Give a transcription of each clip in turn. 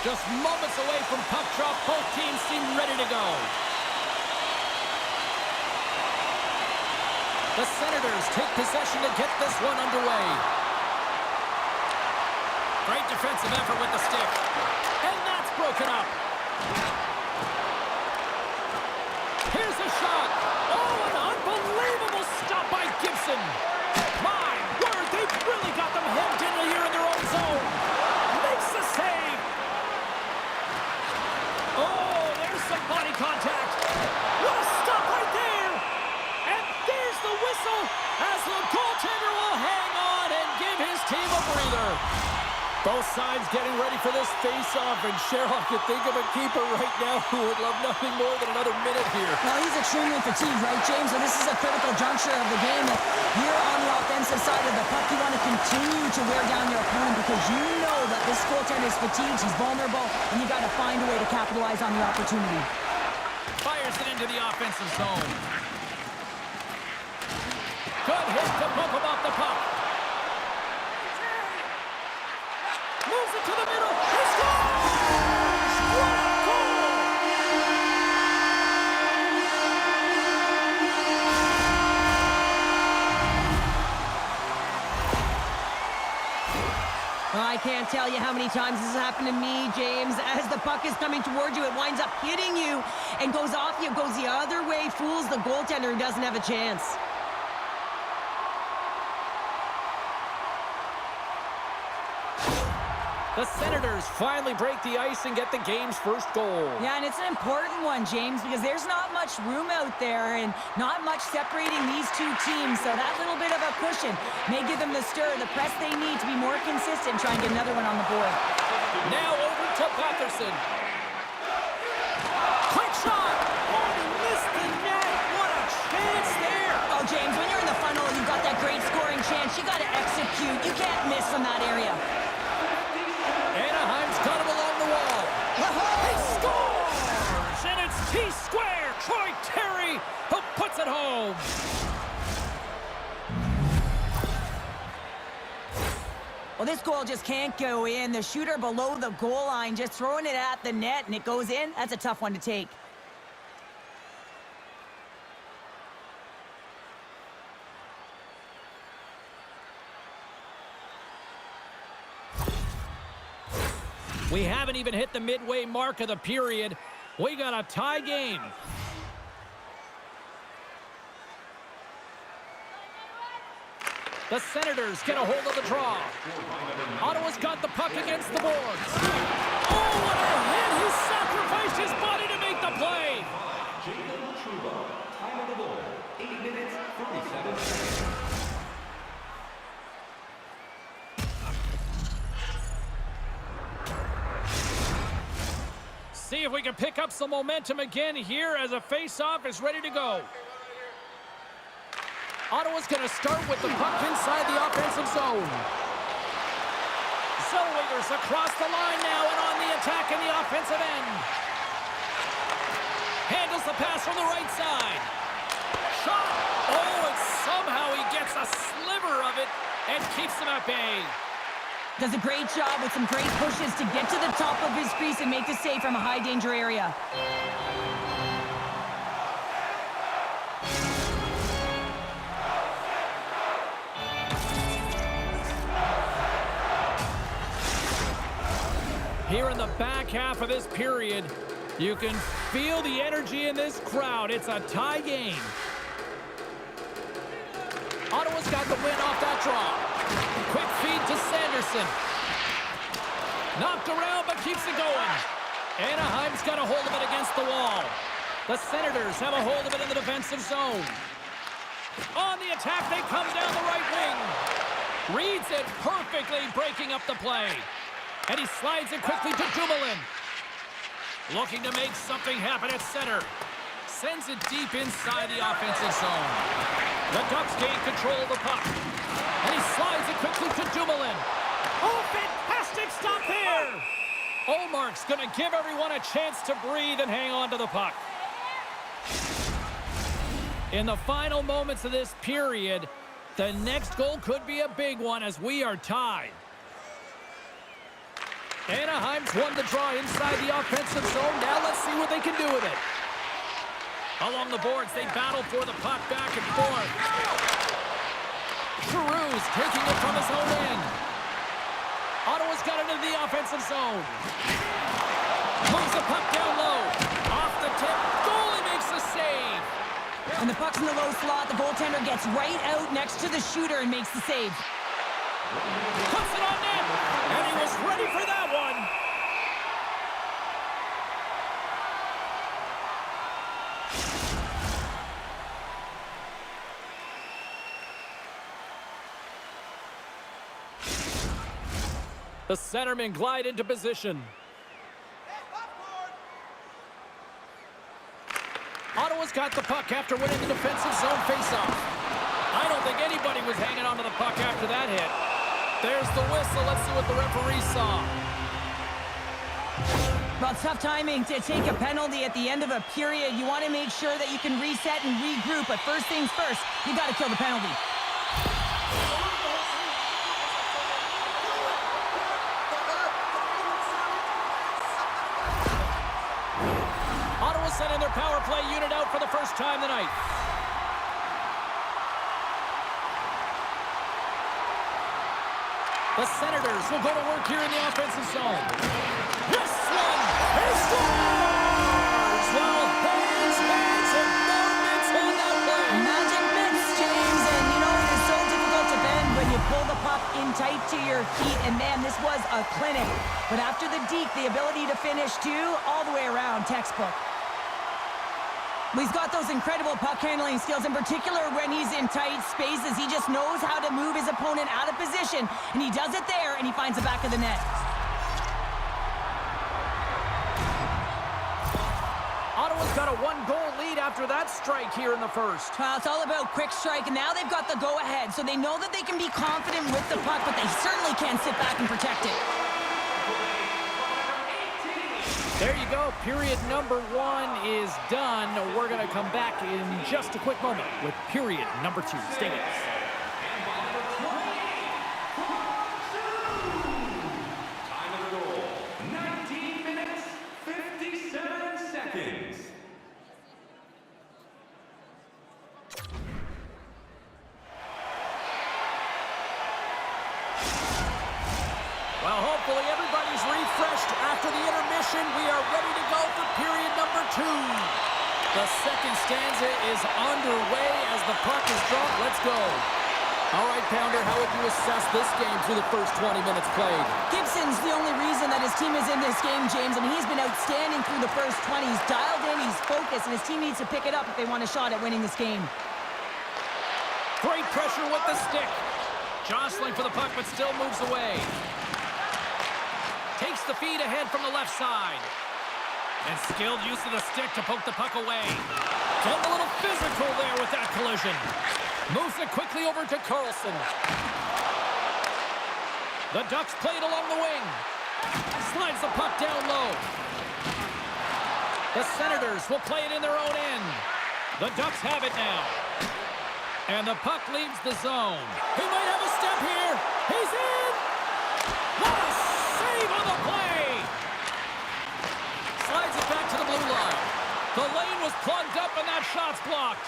Just moments away from puck drop. Both teams seem ready to go. The Senators take possession to get this one underway. Great defensive effort with the stick. And that's broken up. Here's a shot. Oh, an unbelievable stop by Gibson. My word, they've really got them hemmed in here in their own zone. Makes the save. Oh, there's some body contact. What a stop right there. And there's the whistle as the goaltender will hang on and give his team a breather. Both sides getting ready for this face-off, and Cheryl, I could think of a keeper right now who would love nothing more than another minute here. Well, he's extremely fatigued, right, James? And this is a critical juncture of the game. You're on the offensive side of the puck. You want to continue to wear down your opponent because you know that this goaltender is fatigued, he's vulnerable, and you got to find a way to capitalize on the opportunity. Fires it into the offensive zone. Good hit to bump him off the puck. Moves it to the middle. He scores! What a goal! Well, I can't tell you how many times this has happened to me, James. As the puck is coming towards you, it winds up hitting you and goes off you, goes the other way, fools the goaltender and doesn't have a chance. The Senators finally break the ice and get the game's first goal. Yeah, and it's an important one, James, because there's not much room out there and not much separating these two teams. So that little bit of a cushion may give them the stir, the press they need to be more consistent, try and get another one on the board. Now over to Patterson. Quick shot! Oh, he missed the net. What a chance there. Oh, James, when you're in the funnel and you've got that great scoring chance, you got to execute. You can't miss from that area. Anaheim's got him along the wall. He scores! And it's T-square. Troy Terry who puts it home. Well, this goal just can't go in. The shooter below the goal line just throwing it at the net and it goes in. That's a tough one to take. We haven't even hit the midway mark of the period. We got a tie game. The Senators get a hold of the draw. Ottawa's got the puck against the boards. Oh, what a hit! He sacrificed his body to make the play. Time of the goal, 8 minutes, 37 seconds. See if we can pick up some momentum again here as a face-off is ready to go. Ottawa's going to start with the puck inside the offensive zone. Zellweger's across the line now and on the attack in the offensive end. Handles the pass from the right side. Shot. Oh, and somehow he gets a sliver of it and keeps them at bay. Does a great job with some great pushes to get to the top of his crease and make the save from a high-danger area. Here in the back half of this period, you can feel the energy in this crowd. It's a tie game. Ottawa's got the win off that draw. Quick feed to Sanderson. Knocked around, but keeps it going. Anaheim's got a hold of it against the wall. The Senators have a hold of it in the defensive zone. On the attack, they come down the right wing. Reads it perfectly, breaking up the play. And he slides it quickly to Dumoulin. Looking to make something happen at center. Sends it deep inside the offensive zone. The Ducks gain control of the puck. And he slides it quickly to Dumoulin. Oh, fantastic stop here! Olmark's going to give everyone a chance to breathe and hang on to the puck. In the final moments of this period, the next goal could be a big one as we are tied. Anaheim's won the draw inside the offensive zone. Now let's see what they can do with it. Along the boards, they battle for the puck back and forth. Giroux's taking it from his own end. Ottawa's got it into the offensive zone. Moves the puck down low. Off the tip. Goalie makes the save. And the puck's in the low slot. The goaltender gets right out next to the shooter and makes the save. Puts it on net. And he was ready for that one. The centermen glide into position. Ottawa's got the puck after winning the defensive zone faceoff. I don't think anybody was hanging onto the puck after that hit. There's the whistle. Let's see what the referee saw. Well, tough timing to take a penalty at the end of a period. You want to make sure that you can reset and regroup, but first things first, you got to kill the penalty. Ottawa sending their power play unit out for the first time tonight. The Senators will go to work here in the offensive zone. This one, he scores! Well, hands and moments on that play. Magic mitts, James, and you know, it is so difficult to bend when you pull the puck in tight to your feet, and man, this was a clinic. But after the deke, the ability to finish too, all the way around, textbook. He's got those incredible puck handling skills, in particular when he's in tight spaces. He just knows how to move his opponent out of position, and he does it there, and he finds the back of the net. Ottawa's got a one-goal lead after that strike here in the first. Well, it's all about quick strike, and now they've got the go-ahead, so they know that they can be confident with the puck, but they certainly can't sit back and protect it. There you go. Period number 1 is done. We're going to come back in just a quick moment with period number 2. Stay with us. Time of the goal, 19 minutes, 57 seconds. Well, hopefully everybody's refreshed after the intermission. We are ready to go for period number 2. The second stanza is underway as the puck is dropped. Let's go. All right, Pounder, how would you assess this game through the first 20 minutes played? Gibson's the only reason that his team is in this game, James. I mean, he's been outstanding through the first 20. He's dialed in, he's focused, and his team needs to pick it up if they want a shot at winning this game. Great pressure with the stick. Jostling for the puck, but still moves away. Takes the feed ahead from the left side. And skilled use of the stick to poke the puck away. Getting a little physical there with that collision. Moves it quickly over to Carlson. The Ducks play it along the wing. Slides the puck down low. The Senators will play it in their own end. The Ducks have it now. And the puck leaves the zone. He might have a step here. He's in! What a save on the play! Slides it back to the blue line. The lane was plugged up and that shot's blocked.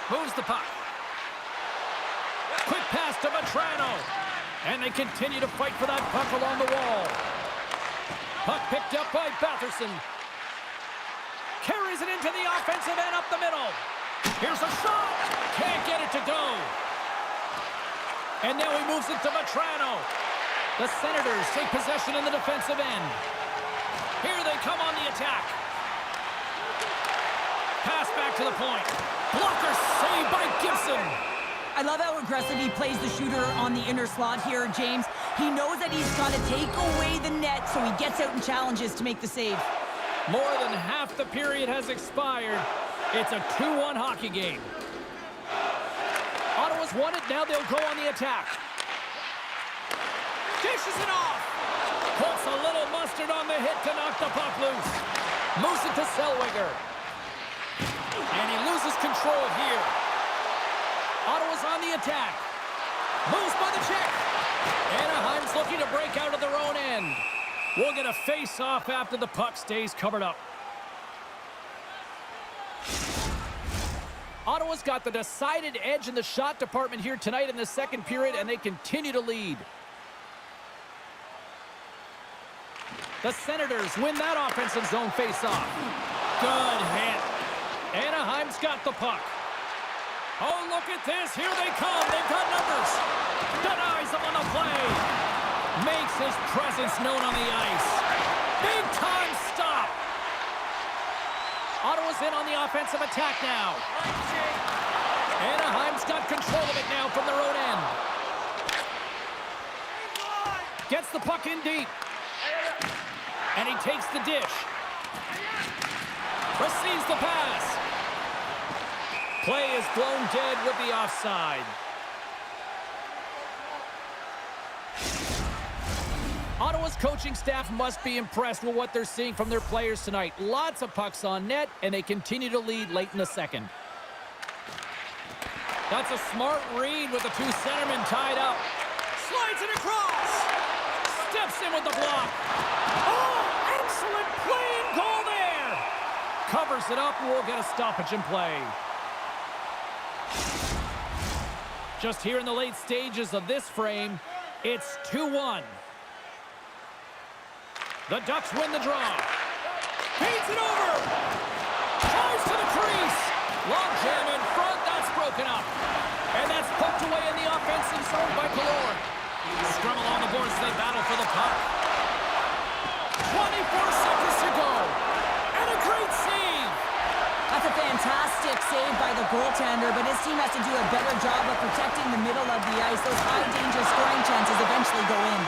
Moves the puck. Quick pass to Vetrano. And they continue to fight for that puck along the wall. Puck picked up by Batherson. Carries it into the offensive end up the middle. Here's a shot. Can't get it to go. And now he moves it to Vetrano. The Senators take possession in the defensive end. Here they come on the attack. Pass back to the point. Blocker saved by Gibson. I love how aggressive he plays the shooter on the inner slot here, James. He knows that he's got to take away the net, so he gets out and challenges to make the save. More than half the period has expired. It's a 2-1 hockey game. Ottawa's won it. Now they'll go on the attack. Dishes it off. Puts a little mustard on the hit to knock the puck loose. Moves it to Zellweger. And he loses control here. Ottawa's on the attack. Moves by the check. Anaheim's looking to break out of their own end. We'll get a face-off after the puck stays covered up. Ottawa's got the decided edge in the shot department here tonight in the second period, and they continue to lead. The Senators win that offensive zone face-off. Good hit. Anaheim's got the puck. Oh, look at this. Here they come. They've got numbers. Denies them on the play. Makes his presence known on the ice. Big time stop. Ottawa's in on the offensive attack now. Anaheim's got control of it now from their own end. Gets the puck in deep. And he takes the dish. Receives the pass. Play is blown dead with the offside. Ottawa's coaching staff must be impressed with what they're seeing from their players tonight. Lots of pucks on net, and they continue to lead late in the second. That's a smart read with the two centermen tied up. Slides it across. Steps in with the block. Oh, excellent play and goal there. Covers it up, and we'll get a stoppage in play. Just here in the late stages of this frame, it's 2-1. The Ducks win the draw. Feeds it over. Tries to the crease. Long jam in front. That's broken up. And that's poked away in the offensive zone by Killorn. Scrum along the boards as they battle for the puck. 24 seconds to go. And a great save. That's a fantastic save by the goaltender, but his team has to do a better job of protecting the middle of the ice. Those high-danger scoring chances eventually go in.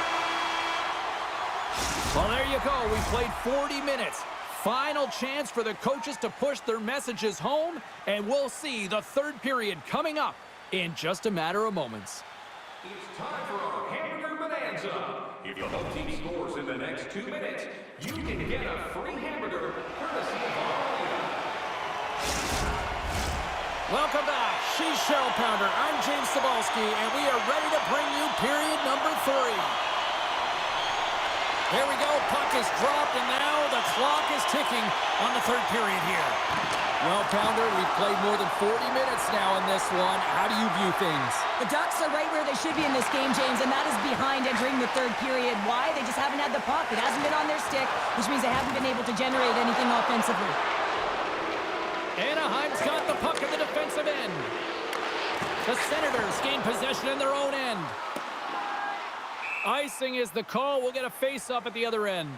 Well, there you go. We played 40 minutes. Final chance for the coaches to push their messages home, and we'll see the third period coming up in just a matter of moments. It's time for our Hamburger Bonanza. If the home team scores in the next 2 minutes, you can get a free hamburger courtesy of our Welcome back. She's Cheryl Pounder. I'm James Cebulski, and we are ready to bring you period number 3. There we go. Puck is dropped, and now the clock is ticking on the third period here. Well, Pounder, we've played more than 40 minutes now in this one. How do you view things? The Ducks are right where they should be in this game, James, and that is behind entering the third period. Why? They just haven't had the puck. It hasn't been on their stick, which means they haven't been able to generate anything offensively. Anaheim's got the puck at the defensive end. The Senators gain possession in their own end. Icing is the call. We'll get a face-up at the other end.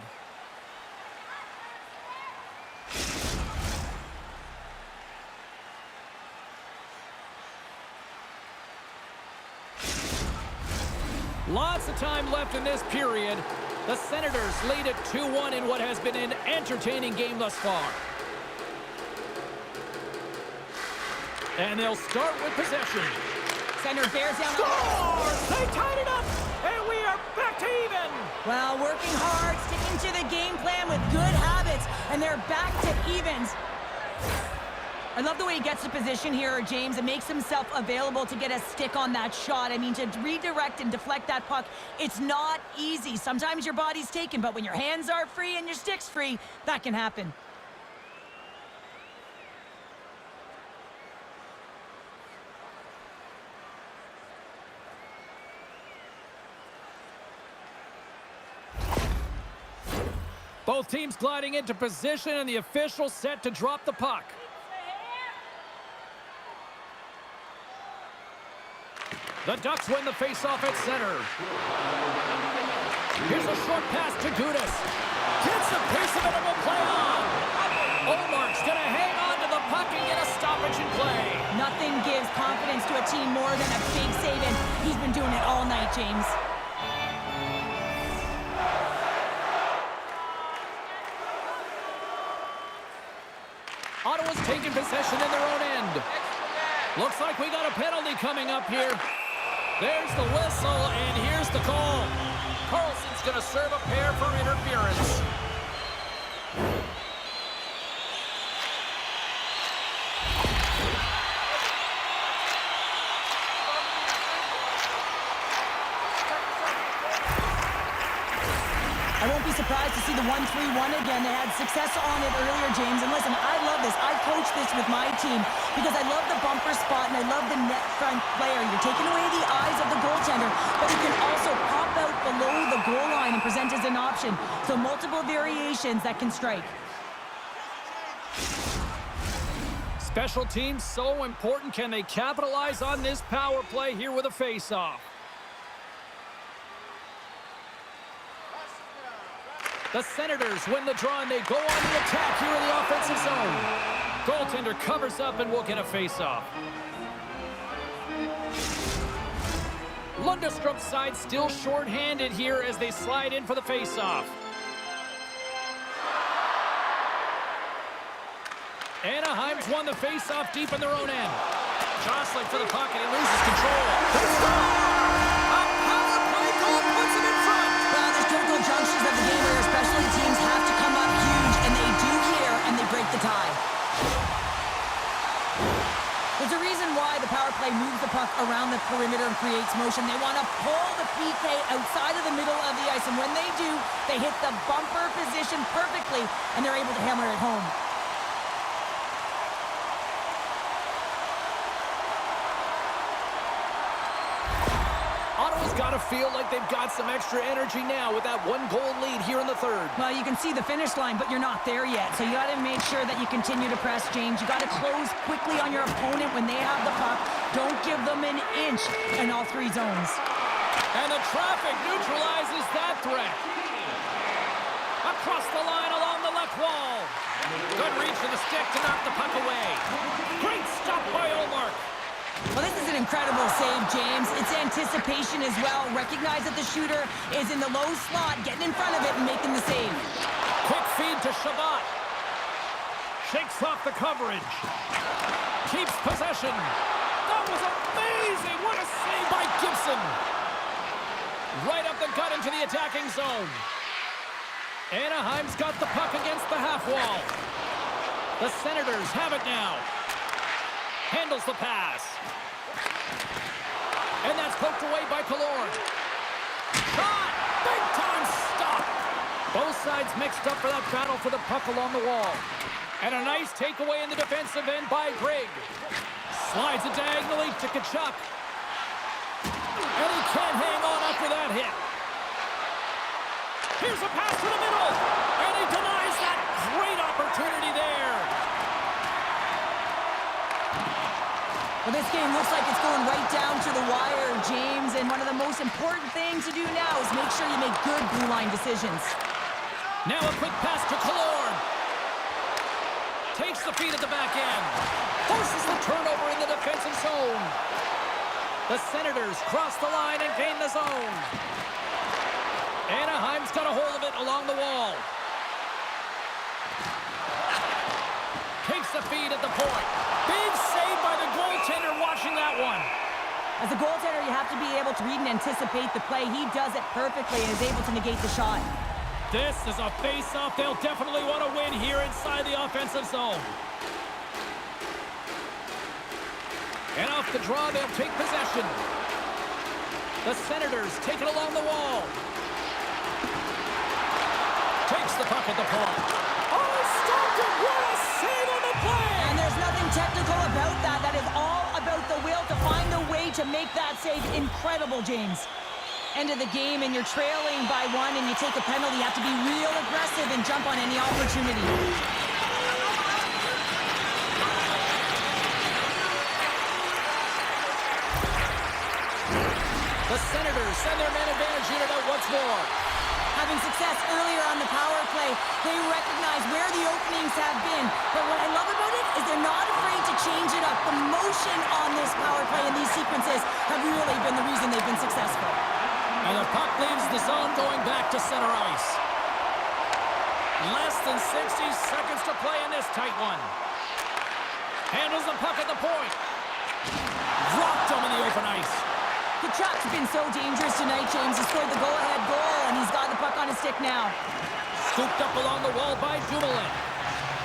Lots of time left in this period. The Senators lead at 2-1 in what has been an entertaining game thus far. And they'll start with possession. Center bears down. Scores! They tied it up, and we are back to even. Well, working hard, sticking to the game plan with good habits, and they're back to evens. I love the way he gets the position here, James, and makes himself available to get a stick on that shot. I mean, to redirect and deflect that puck, it's not easy. Sometimes your body's taken, but when your hands are free and your stick's free, that can happen. Both teams gliding into position, and the official set to drop the puck. The Ducks win the faceoff at center. Here's a short pass to Gudas. Gets a piece of it and will play on. Omark's going to hang on to the puck and get a stoppage in play. Nothing gives confidence to a team more than a big save, and he's been doing it all night, James. Ottawa's taking possession in their own end. Looks like we got a penalty coming up here. There's the whistle, and here's the call. Carlson's going to serve a pair for interference. I won't be surprised to see the 1-3-1 again. They had success on it earlier, James. And listen, I love this. I coach this with my team because I love the bumper spot and I love the net front player. You're taking away the eyes of the goaltender, but you can also pop out below the goal line and present as an option. So multiple variations that can strike. Special teams so important. Can they capitalize on this power play here with a face-off? The Senators win the draw, and they go on the attack here in the offensive zone. Goaltender covers up, and we'll get a face-off. Lundstrom's side still short-handed here as they slide in for the face-off. Anaheim's won the face-off deep in their own end. Jostling for the puck, and he loses control. A power play goal puts him in front. Well, there's critical junctures of the game where especially teams have to come up huge, and they do here, and they break the tie. There's a reason why the power play moves the puck around the perimeter and creates motion. They want to pull the PK outside of the middle of the ice, and when they do, they hit the bumper position perfectly, and they're able to hammer it home. Ottawa's got to feel like they've got some extra energy now with that one-goal lead here in the third. Well, you can see the finish line, but you're not there yet. So you got to make sure that you continue to press, James. You got to close quickly on your opponent when they have the puck. Don't give them an inch in all three zones. And the traffic neutralizes that threat. Across the line along the left wall. Good reach of the stick to knock the puck away. Great stop by Olmark. Well, this is an incredible save, James. It's anticipation as well. Recognize that the shooter is in the low slot, getting in front of it and making the save. Quick feed to Shabbat. Shakes off the coverage. Keeps possession. That was amazing. What a save by Gibson. Right up the gut into the attacking zone. Anaheim's got the puck against the half wall. The Senators have it now. Handles the pass. And that's poked away by Killorn. Shot! Big time stop! Both sides mixed up for that battle for the puck along the wall. And a nice takeaway in the defensive end by Grigg. Slides it diagonally to Tkachuk. And he can't hang on after that hit. Here's a pass to the middle. And he denies that great opportunity there. Well, this game looks like it's going right down to the wire, James. And one of the most important things to do now is make sure you make good blue line decisions. Now a quick pass to Killorn. Takes the feed at the back end. Forces the turnover in the defensive zone. The Senators cross the line and gain the zone. Anaheim's got a hold of it along the wall. Takes the feed at the point. Big save by the goaltender watching that one. As a goaltender, you have to be able to read and anticipate the play. He does it perfectly and is able to negate the shot. This is a face-off they'll definitely want to win here inside the offensive zone. And off the draw, they'll take possession. The Senators take it along the wall. Takes the puck at the point. Oh, stopped it! What a save on the play! And there's nothing technical about that. That is all about the will to find a way to make that save. Incredible, James. End of the game, and you're trailing by one, and you take a penalty. You have to be real aggressive and jump on any opportunity. The Senators send their man advantage unit out once more. Having success earlier on the power play, they recognize where the openings have been. But what I love about it is they're not afraid to change it up. The motion on this power play and these sequences have really been the reason they've been successful. And the puck leaves the zone going back to center ice. Less than 60 seconds to play in this tight one. Handles the puck at the point. Dropped him in the open ice. Tkachuk's been so dangerous tonight, James. He scored the go-ahead goal, and he's got the puck on his stick now. Scooped up along the wall by Dumoulin.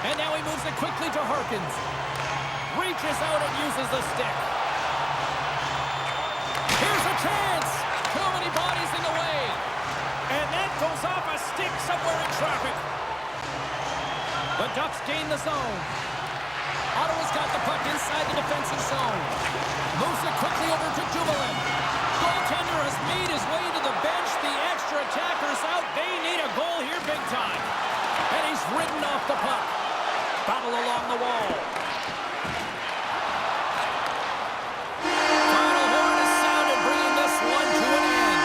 And now he moves it quickly to Harkins. Reaches out and uses the stick. Here's a chance. Too many bodies in the way. And that goes off a stick traffic. The Ducks gain the zone. Ottawa's got the puck inside the defensive zone. Moves it quickly over to Dumoulin. Goaltender has made his way to the bench. The extra attacker's out. They need a goal here big time. And he's ridden off the puck. Battle along the wall. Final horn is sounded, bringing this one to an end.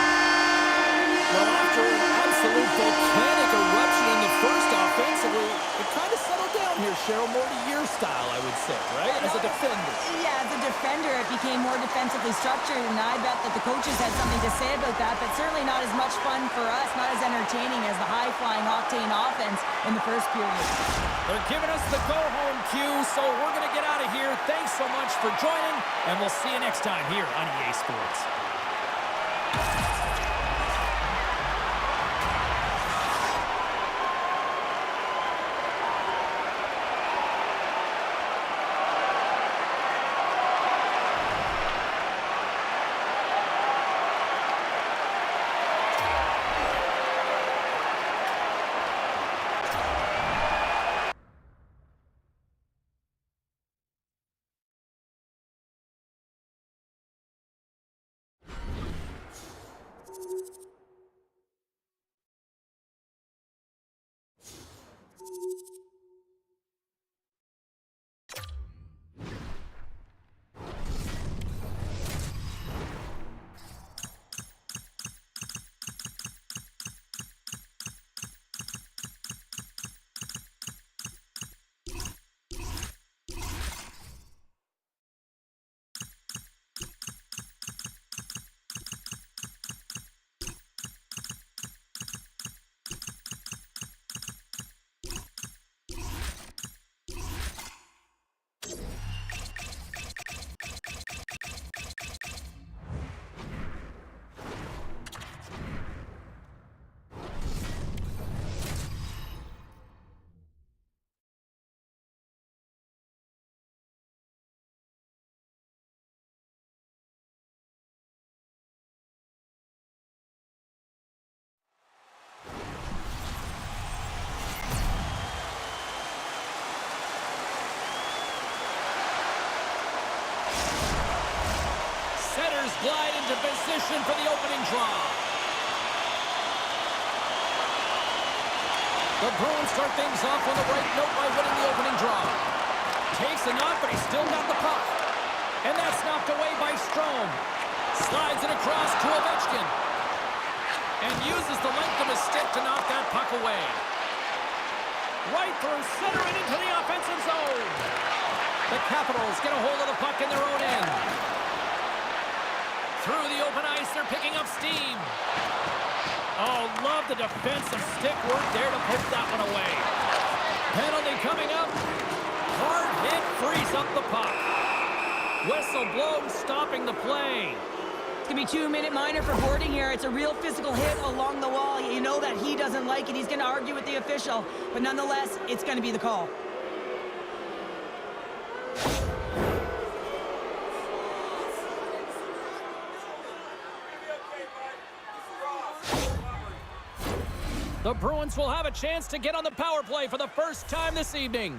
Well, after an absolute volcanic eruption in the first offensively, it kind of settled down here, Cheryl, more to your style, I would say, right? As a defender. Yeah, as a defender, it became more defensively structured, and I bet that the coaches had something to say about that, but certainly not as much fun for us, not as entertaining as the high-flying octane offense in the first period. They're giving us the go-home cue, so we're going to get out of here. Thanks so much for joining, and we'll see you next time here on EA Sports. Glide into position for the opening draw. The Bruins start things off on the right note by winning the opening draw. Takes a knock, but he's still got the puck. And that's knocked away by Strome. Slides it across to Ovechkin. And uses the length of his stick to knock that puck away. Right through center and into the offensive zone. The Capitals get a hold of the puck in their own end. Through the open ice, they're picking up steam. Oh, love the defensive stick work there to poke that one away. Penalty coming up. Hard hit, frees up the puck. Whistle blows, stopping the play. It's going to be 2-minute minor for boarding here. It's a real physical hit along the wall. You know that he doesn't like it. He's going to argue with the official. But nonetheless, it's going to be the call. The Bruins will have a chance to get on the power play for the first time this evening.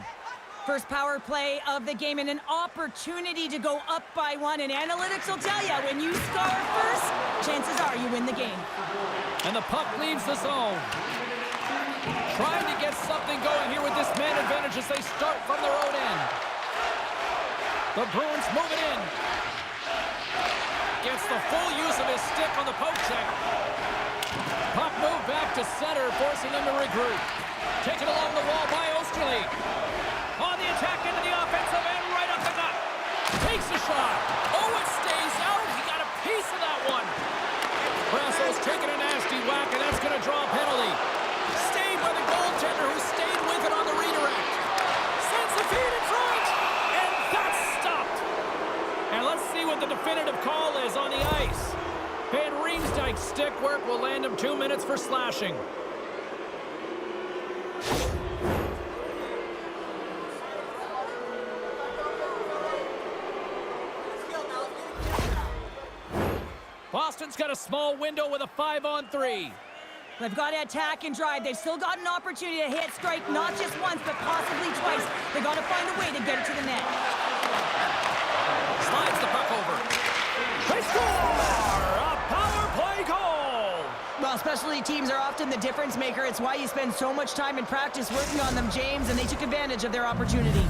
First power play of the game and an opportunity to go up by one. And analytics will tell you, when you score first, chances are you win the game. And the puck leaves the zone. Trying to get something going here with this man advantage as they start from their own end. The Bruins move it in. Gets the full use of his stick on the poke check. Puck moved back to center, forcing him to regroup. Taken along the wall by Osterley. On the attack into the offensive end, right up the gut. Takes a shot. Oh, it stays out. He got a piece of that one. Brasso's taking a nasty whack, and that's going to draw a penalty. Stayed by the goaltender, who stayed with it on the redirect. Sends the feed in front, and that's stopped. And let's see what the definitive call is on the ice. Van Riemsdyk's stick work will land him 2 minutes for slashing. Boston's got a small window with a 5-on-3. They've got to attack and drive. They've still got an opportunity to hit strike not just once, but possibly twice. They've got to find a way to get it to the net. Slides the puck over. They score! A power play goal! Well, specialty teams are often the difference maker. It's why you spend so much time in practice working on them, James, and they took advantage of their opportunity.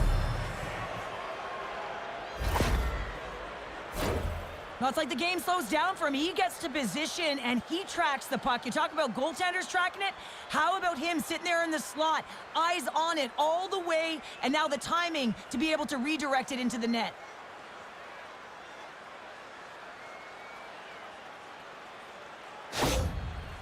Well, it's like the game slows down for him. He gets to position, and he tracks the puck. You talk about goaltenders tracking it. How about him sitting there in the slot, eyes on it all the way, and now the timing to be able to redirect it into the net.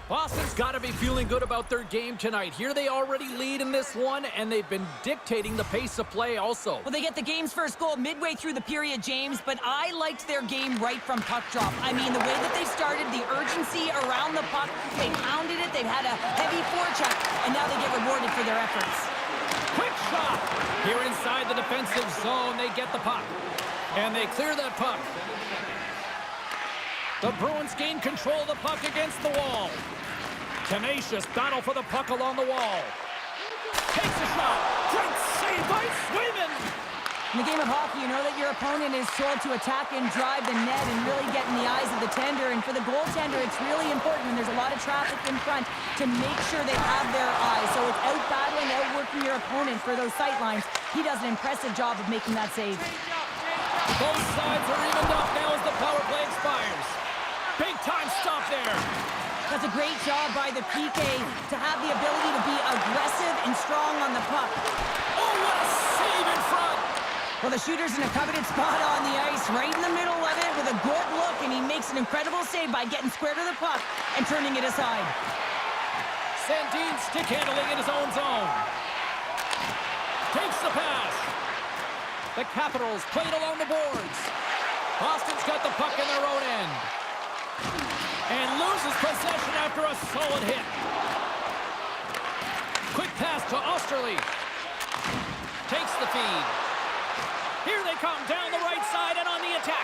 Boston's got to be feeling good about their game tonight. Here they already lead in this one, and they've been dictating the pace of play also. Well, they get the game's first goal midway through the period, James, but I liked their game right from puck drop. I mean, the way that they started, the urgency around the puck, they pounded it, they've had a heavy forecheck, and now they get rewarded for their efforts. Quick shot! Here inside the defensive zone, they get the puck. And they clear that puck. The Bruins gain control of the puck against the wall. Tenacious battle for the puck along the wall. Takes a shot. Great save by Swayman. In the game of hockey, you know that your opponent is told to attack and drive the net and really get in the eyes of the tender. And for the goaltender, it's really important when there's a lot of traffic in front to make sure they have their eyes. So it's out-battling, outworking your opponent for those sight lines. He does an impressive job of making that save. Both sides are evened up now as the power play expires. Big time stop there. That's a great job by the PK to have the ability to be aggressive and strong on the puck. Oh, what a save in front! Well, the shooter's in a coveted spot on the ice, right in the middle of it with a good look, and he makes an incredible save by getting square to the puck and turning it aside. Sandin stick handling in his own zone. Takes the pass. The Capitals played along the boards. Boston's got the puck in their own end. And loses possession after a solid hit. Quick pass to Osterley. Takes the feed. Here they come down the right side and on the attack.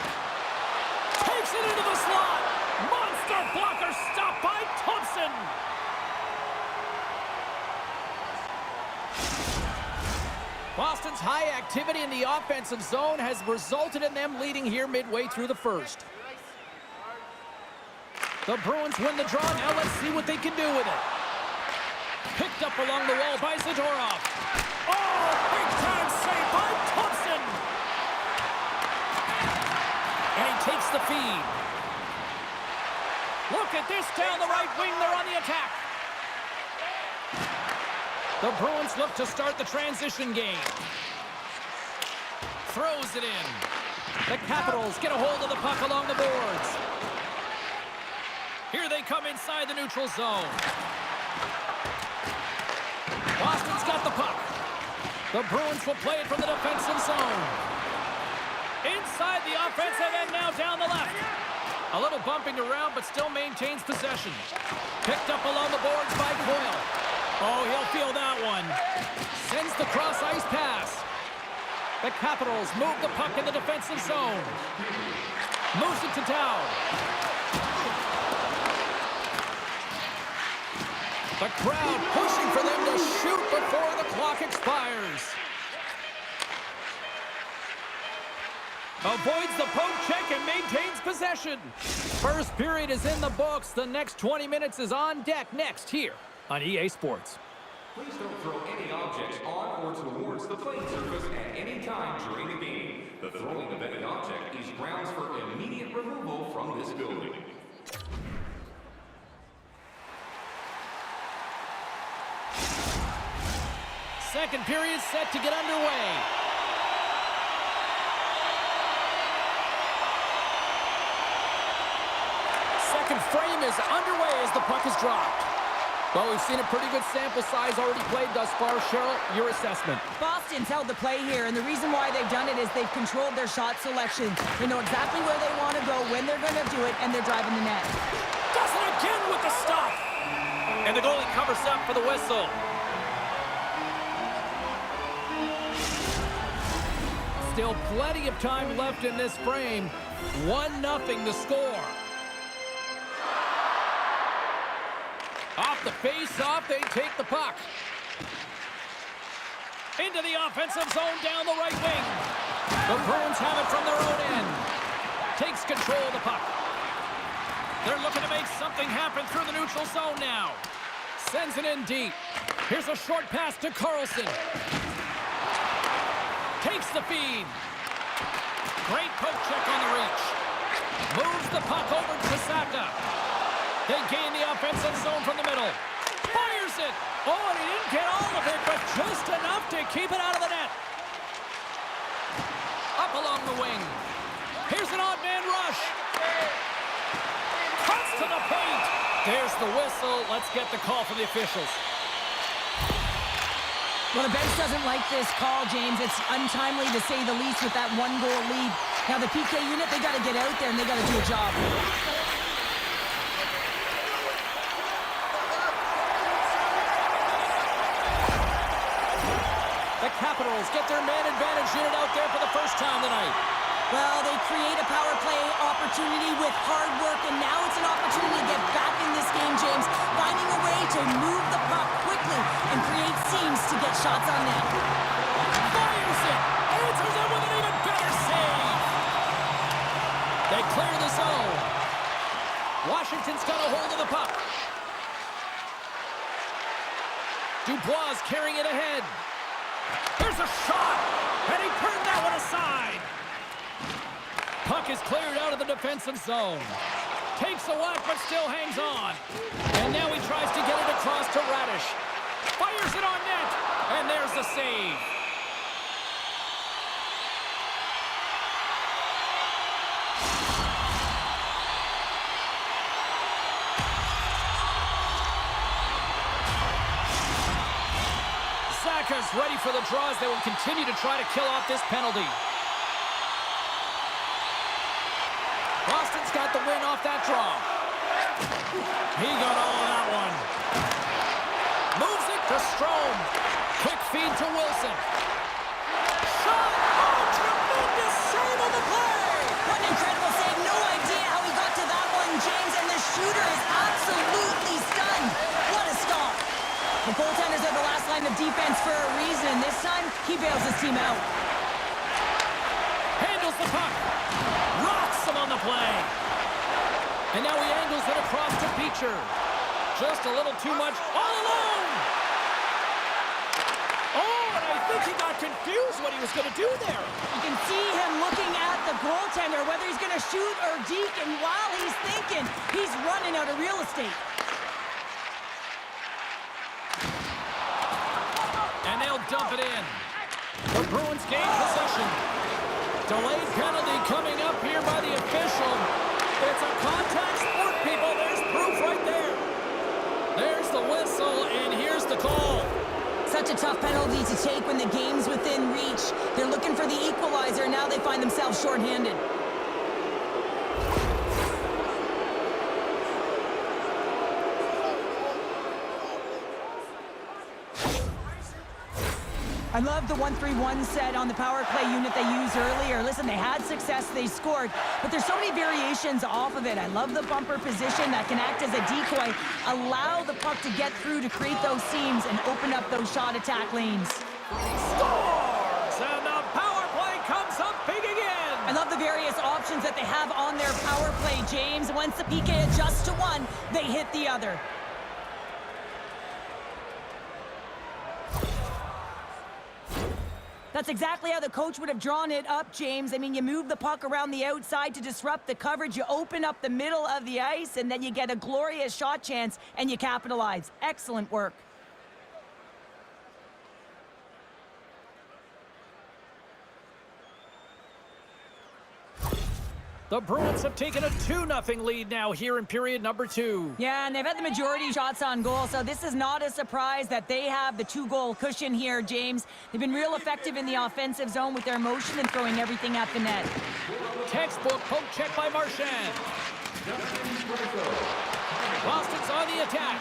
Takes it into the slot. Monster blocker stopped by Thompson. Boston's high activity in the offensive zone has resulted in them leading here midway through the first. The Bruins win the draw. Now let's see what they can do with it. Picked up along the wall by Zadorov. Oh, big time save by Thompson. And he takes the feed. Look at this down the right wing. They're on the attack. The Bruins look to start the transition game. Throws it in. The Capitals get a hold of the puck along the boards. Here they come inside the neutral zone. Boston's got the puck. The Bruins will play it from the defensive zone. Inside the offensive end now down the left. A little bumping around, but still maintains possession. Picked up along the boards by Coyle. Oh, he'll feel that one. Sends the cross-ice pass. The Capitals move the puck in the defensive zone. Moves it to Dow. The crowd pushing for them to shoot before the clock expires. Avoids the poke check and maintains possession. First period is in the books. The next 20 minutes is on deck next here on EA Sports. Please don't throw any objects on or towards the playing surface at any time during the game. The throwing of any object is grounds for immediate removal from this building. Second period set to get underway. Second frame is underway as the puck is dropped. Well, we've seen a pretty good sample size already played thus far. Cheryl, your assessment. Boston's held the play here, and the reason why they've done it is they've controlled their shot selection. They know exactly where they want to go, when they're going to do it, and they're driving the net. Does it again with the stop. And the goalie covers up for the whistle. Still plenty of time left in this frame. 1-0 to score. Off the face-off, they take the puck. Into the offensive zone down the right wing. The Bruins have it from their own end. Takes control of the puck. They're looking to make something happen through the neutral zone now. Sends it in deep. Here's a short pass to Carlson. Takes the feed. Great poke check on the reach. Moves the puck over to Saka. They gain the offensive zone from the middle. Fires it. Oh, and he didn't get all of it, but just enough to keep it out of the net. Up along the wing. Here's an odd man rush. Cuts to the paint. There's the whistle. Let's get the call from the officials. Well, the bench doesn't like this call, James. It's untimely to say the least with that one-goal lead. Now, the PK unit, they got to get out there and they got to do a job. The Capitals get their man advantage unit out there for the first time tonight. Well, they create a power play opportunity with hard work, and now it's an opportunity to get back in this game, James. Finding a way to move the puck quickly and create seams to get shots on net. Fires it! Answers it with an even better save! They clear the zone. Washington's got a hold of the puck. Dubois carrying it ahead. There's a shot! And he turned that one aside! Puck is cleared out of the defensive zone. Takes a whack, but still hangs on. And now he tries to get it across to Radish. Fires it on net. And there's the save. Saka's ready for the draws. They will continue to try to kill off this penalty. Boston's got the win off that draw. He got all of that one. Moves it to Strome. Quick feed to Wilson. Shot! Oh, tremendous save on the play! What an incredible save. No idea how he got to that one, James, and the shooter is absolutely stunned. What a stop. The goaltenders are the last line of defense for a reason. This time, he bails his team out. Handles the puck. Rocks him on the play. And now he angles it across to Beecher. Just a little too much all alone. Oh, and I think he got confused what he was going to do there. You can see him looking at the goaltender, whether he's going to shoot or deke, and while he's thinking, he's running out of real estate. And they'll dump it in. The Bruins gain possession. Delayed penalty coming up here by the official. It's a contact sport, people. There's proof right there. There's the whistle, and here's the call. Such a tough penalty to take when the game's within reach. They're looking for the equalizer, and now they find themselves shorthanded. I love the 1-3-1 set on the power play unit they used earlier. Listen, they had success, they scored, but there's so many variations off of it. I love the bumper position that can act as a decoy, allow the puck to get through to create those seams and open up those shot attack lanes. Scores! And the power play comes up big again! I love the various options that they have on their power play, James. Once the PK adjusts to one, they hit the other. That's exactly how the coach would have drawn it up, James. I mean, you move the puck around the outside to disrupt the coverage, you open up the middle of the ice, and then you get a glorious shot chance, and you capitalize. Excellent work. The Bruins have taken a 2-0 lead now here in period number 2. Yeah, and they've had the majority shots on goal, so this is not a surprise that they have the 2-goal cushion here, James. They've been real effective in the offensive zone with their motion and throwing everything at the net. Textbook poke check by Marchand. Boston's on the attack.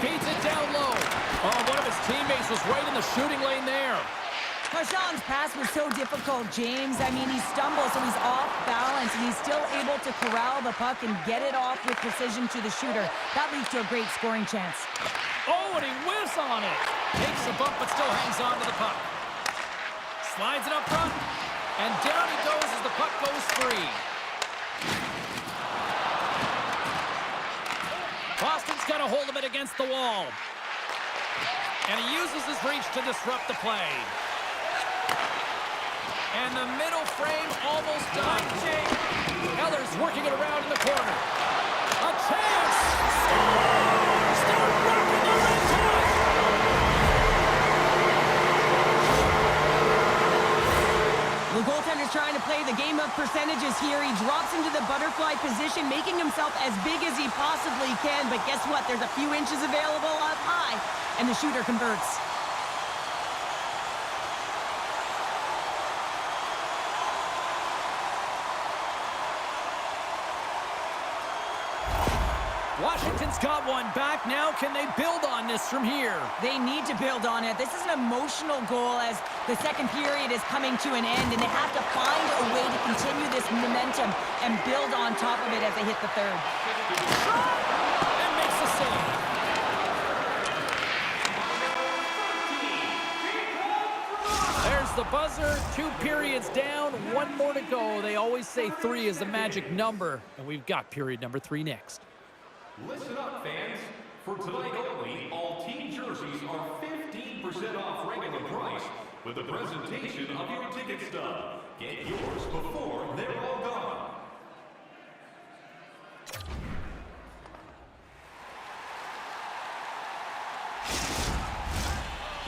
Feeds it down low. Oh, one of his teammates was right in the shooting lane there. Marchand's pass was so difficult, James. I mean, he stumbles, so he's off balance, and he's still able to corral the puck and get it off with precision to the shooter. That leads to a great scoring chance. Oh, and he whiffs on it. Takes a bump, but still hangs on to the puck. Slides it up front, and down he goes as the puck goes free. Boston's got a hold of it against the wall. And he uses his reach to disrupt the play. And the middle frame almost done. Eller's working it around in the corner. A chance! Scores! They're rocking the red tide! The goaltender's trying to play the game of percentages here. He drops into the butterfly position, making himself as big as he possibly can. But guess what? There's a few inches available up high, and the shooter converts. Washington's got one back. Now can they build on this from here? They need to build on it. This is an emotional goal as the second period is coming to an end, and they have to find a way to continue this momentum and build on top of it as they hit the third. And makes the save. There's the buzzer. 2 periods down, 1 more to go. They always say 3 is the magic number, and we've got period number 3 next. Listen up, fans. For tonight only, all team jerseys are 15% off regular price with the presentation of your ticket stub. Get yours before they're all gone.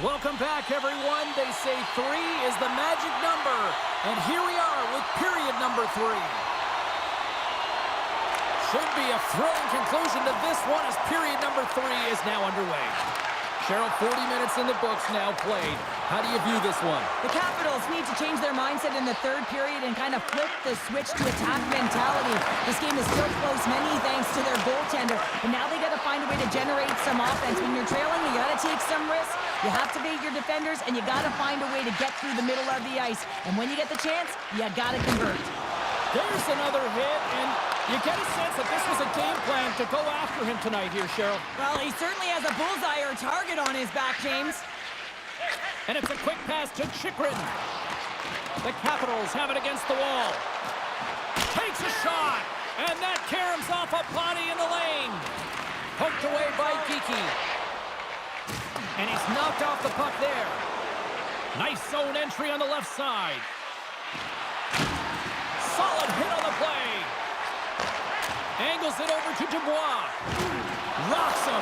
Welcome back, everyone. They say 3 is the magic number, and here we are with period number 3. Should be a thrilling conclusion to this one as period number 3 is now underway. Cheryl, 40 minutes in the books now played. How do you view this one? The Capitals need to change their mindset in the third period and kind of flip the switch to attack mentality. This game is still close, many thanks to their goaltender, but now they got to find a way to generate some offense. When you're trailing, you got to take some risks. You have to beat your defenders, and you got to find a way to get through the middle of the ice. And when you get the chance, you got to convert. There's another hit, and you get a sense that this was a game plan to go after him tonight here, Cheryl. Well, he certainly has a bullseye or a target on his back, James. And it's a quick pass to Chikrin. The Capitals have it against the wall. Takes a shot, and that caroms off a body in the lane. Poked away by Geeky. And he's knocked off the puck there. Nice zone entry on the left side. Solid hit on the play. Angles it over to Dubois. Rocks him.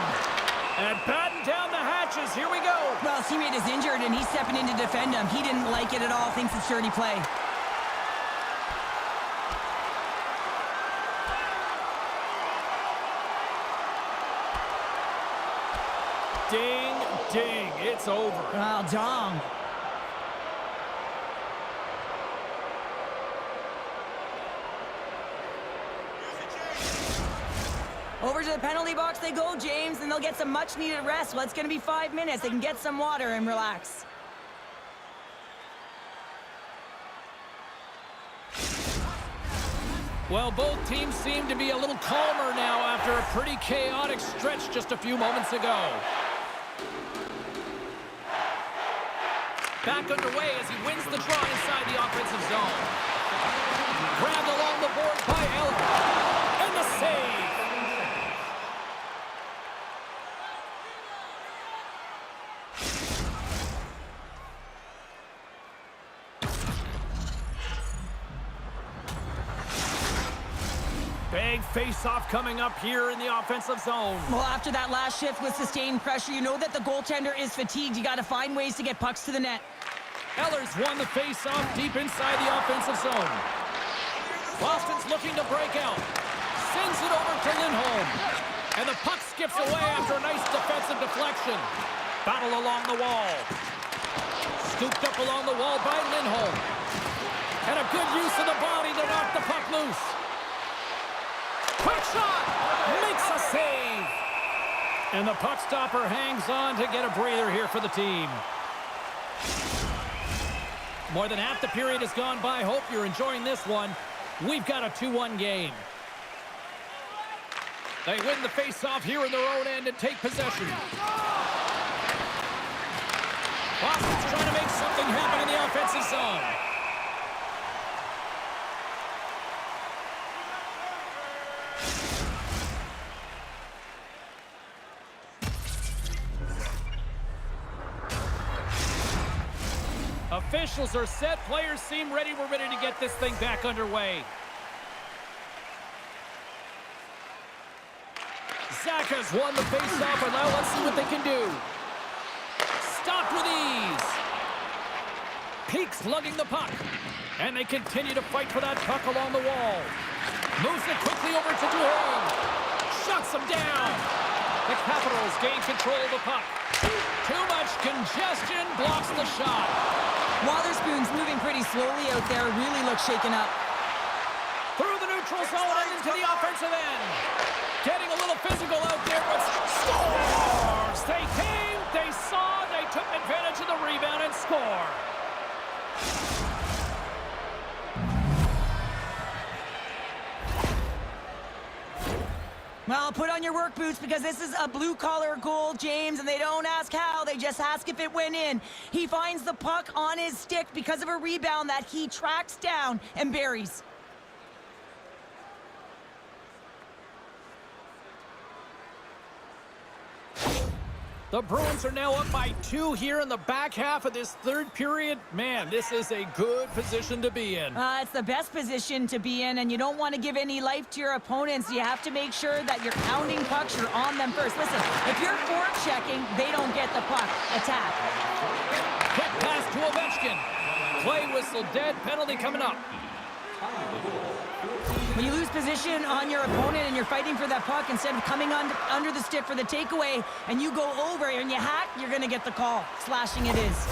And batten down the hatches. Here we go. Well, his teammate is injured, and he's stepping in to defend him. He didn't like it at all. Thinks it's dirty play. Ding, ding. It's over. Oh, dong. Over to the penalty box they go, James, and they'll get some much-needed rest. Well, it's going to be 5 minutes. They can get some water and relax. Well, both teams seem to be a little calmer now after a pretty chaotic stretch just a few moments ago. Back underway as he wins the draw inside the offensive zone. Grabbed along the board by Eller. And the save. Big face-off coming up here in the offensive zone. Well, after that last shift with sustained pressure, you know that the goaltender is fatigued. You got to find ways to get pucks to the net. Eller's won the face-off deep inside the offensive zone. Boston's looking to break out. Sends it over to Lindholm. And the puck skips away after a nice defensive deflection. Battle along the wall. Scooped up along the wall by Lindholm. And a good use of the body to knock the puck loose. Quick shot! Makes a save! And the puck stopper hangs on to get a breather here for the team. More than half the period has gone by. Hope you're enjoying this one. We've got a 2-1 game. They win the face-off here in their own end and take possession. Boston's trying to make something happen in the offensive zone. Officials are set. Players seem ready. We're ready to get this thing back underway. Zach has won the faceoff, and now let's see what they can do. Stopped with ease. Peaks lugging the puck. And they continue to fight for that puck along the wall. Moves it quickly over to Duhon. Shuts him down. The Capitals gain control of the puck. Too much congestion blocks the shot. Wotherspoon's moving pretty slowly out there. Really looks shaken up. Through the neutral zone and into the offensive end. Getting a little physical out there, but scores! They came, they saw, they took advantage of the rebound and score. Well, put on your work boots because this is a blue-collar goal, James, and they don't ask how, they just ask if it went in. He finds the puck on his stick because of a rebound that he tracks down and buries. The Bruins are now up by 2 here in the back half of this third period. Man, this is a good position to be in. It's the best position to be in, and you don't want to give any life to your opponents. You have to make sure that you're pounding pucks, you're on them first. Listen, if you're forechecking, they don't get the puck. Attack. Quick pass to Ovechkin. Play whistle dead, penalty coming up. When you lose position on your opponent and you're fighting for that puck, instead of coming under the stick for the takeaway, and you go over and you hack, you're going to get the call. Slashing it is.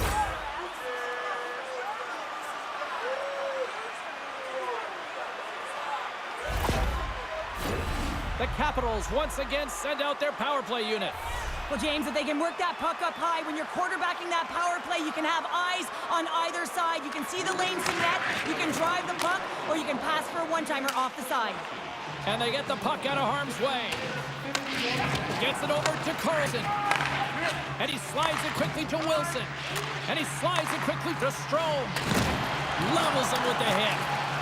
The Capitals once again send out their power play unit. Well, James, if they can work that puck up high, when you're quarterbacking that power play, you can have eyes on either side. You can see the lanes to net, you can drive the puck, or you can pass for a one-timer off the side. And they get the puck out of harm's way. Gets it over to Carlson. And he slides it quickly to Wilson. And he slides it quickly to Strome. Levels him with the hit.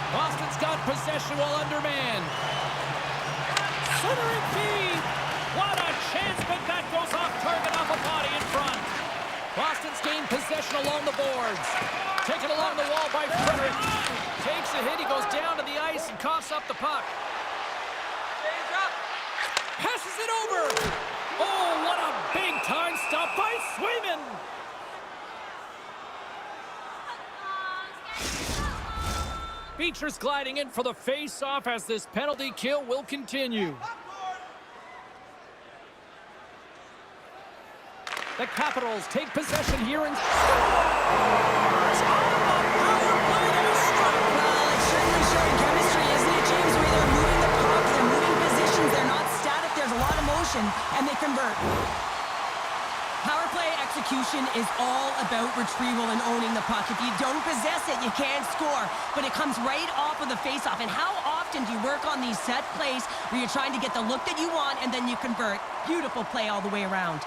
Boston's got possession while undermanned. Centering feed. What a chance, but that goes off target off a body in front. Boston's gained possession along the boards. Taken along the wall by Frederick. Takes a hit, he goes down to the ice and coughs up the puck. Passes it over. Oh, what a big time stop by Swayman. Beecher's gliding in for the face-off as this penalty kill will continue. The Capitals take possession here and scores! Well, it's certainly showing chemistry, isn't it, James? Where they're moving the puck, they're moving positions, they're not static, there's a lot of motion, and they convert. Power play execution is all about retrieval and owning the puck. If you don't possess it, you can't score. But it comes right off of the faceoff. And how often do you work on these set plays where you're trying to get the look that you want and then you convert? Beautiful play all the way around.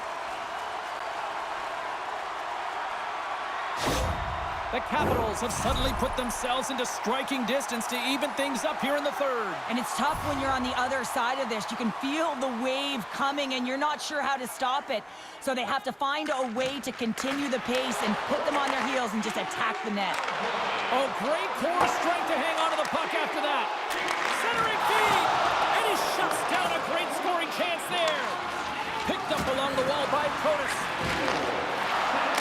The Capitals have suddenly put themselves into striking distance to even things up here in the third. And it's tough when you're on the other side of this. You can feel the wave coming and you're not sure how to stop it. So they have to find a way to continue the pace and put them on their heels and just attack the net. Oh, great core strength to hang on to the puck after that. Centering feed, and he shuts down a great scoring chance there. Picked up along the wall by Protas.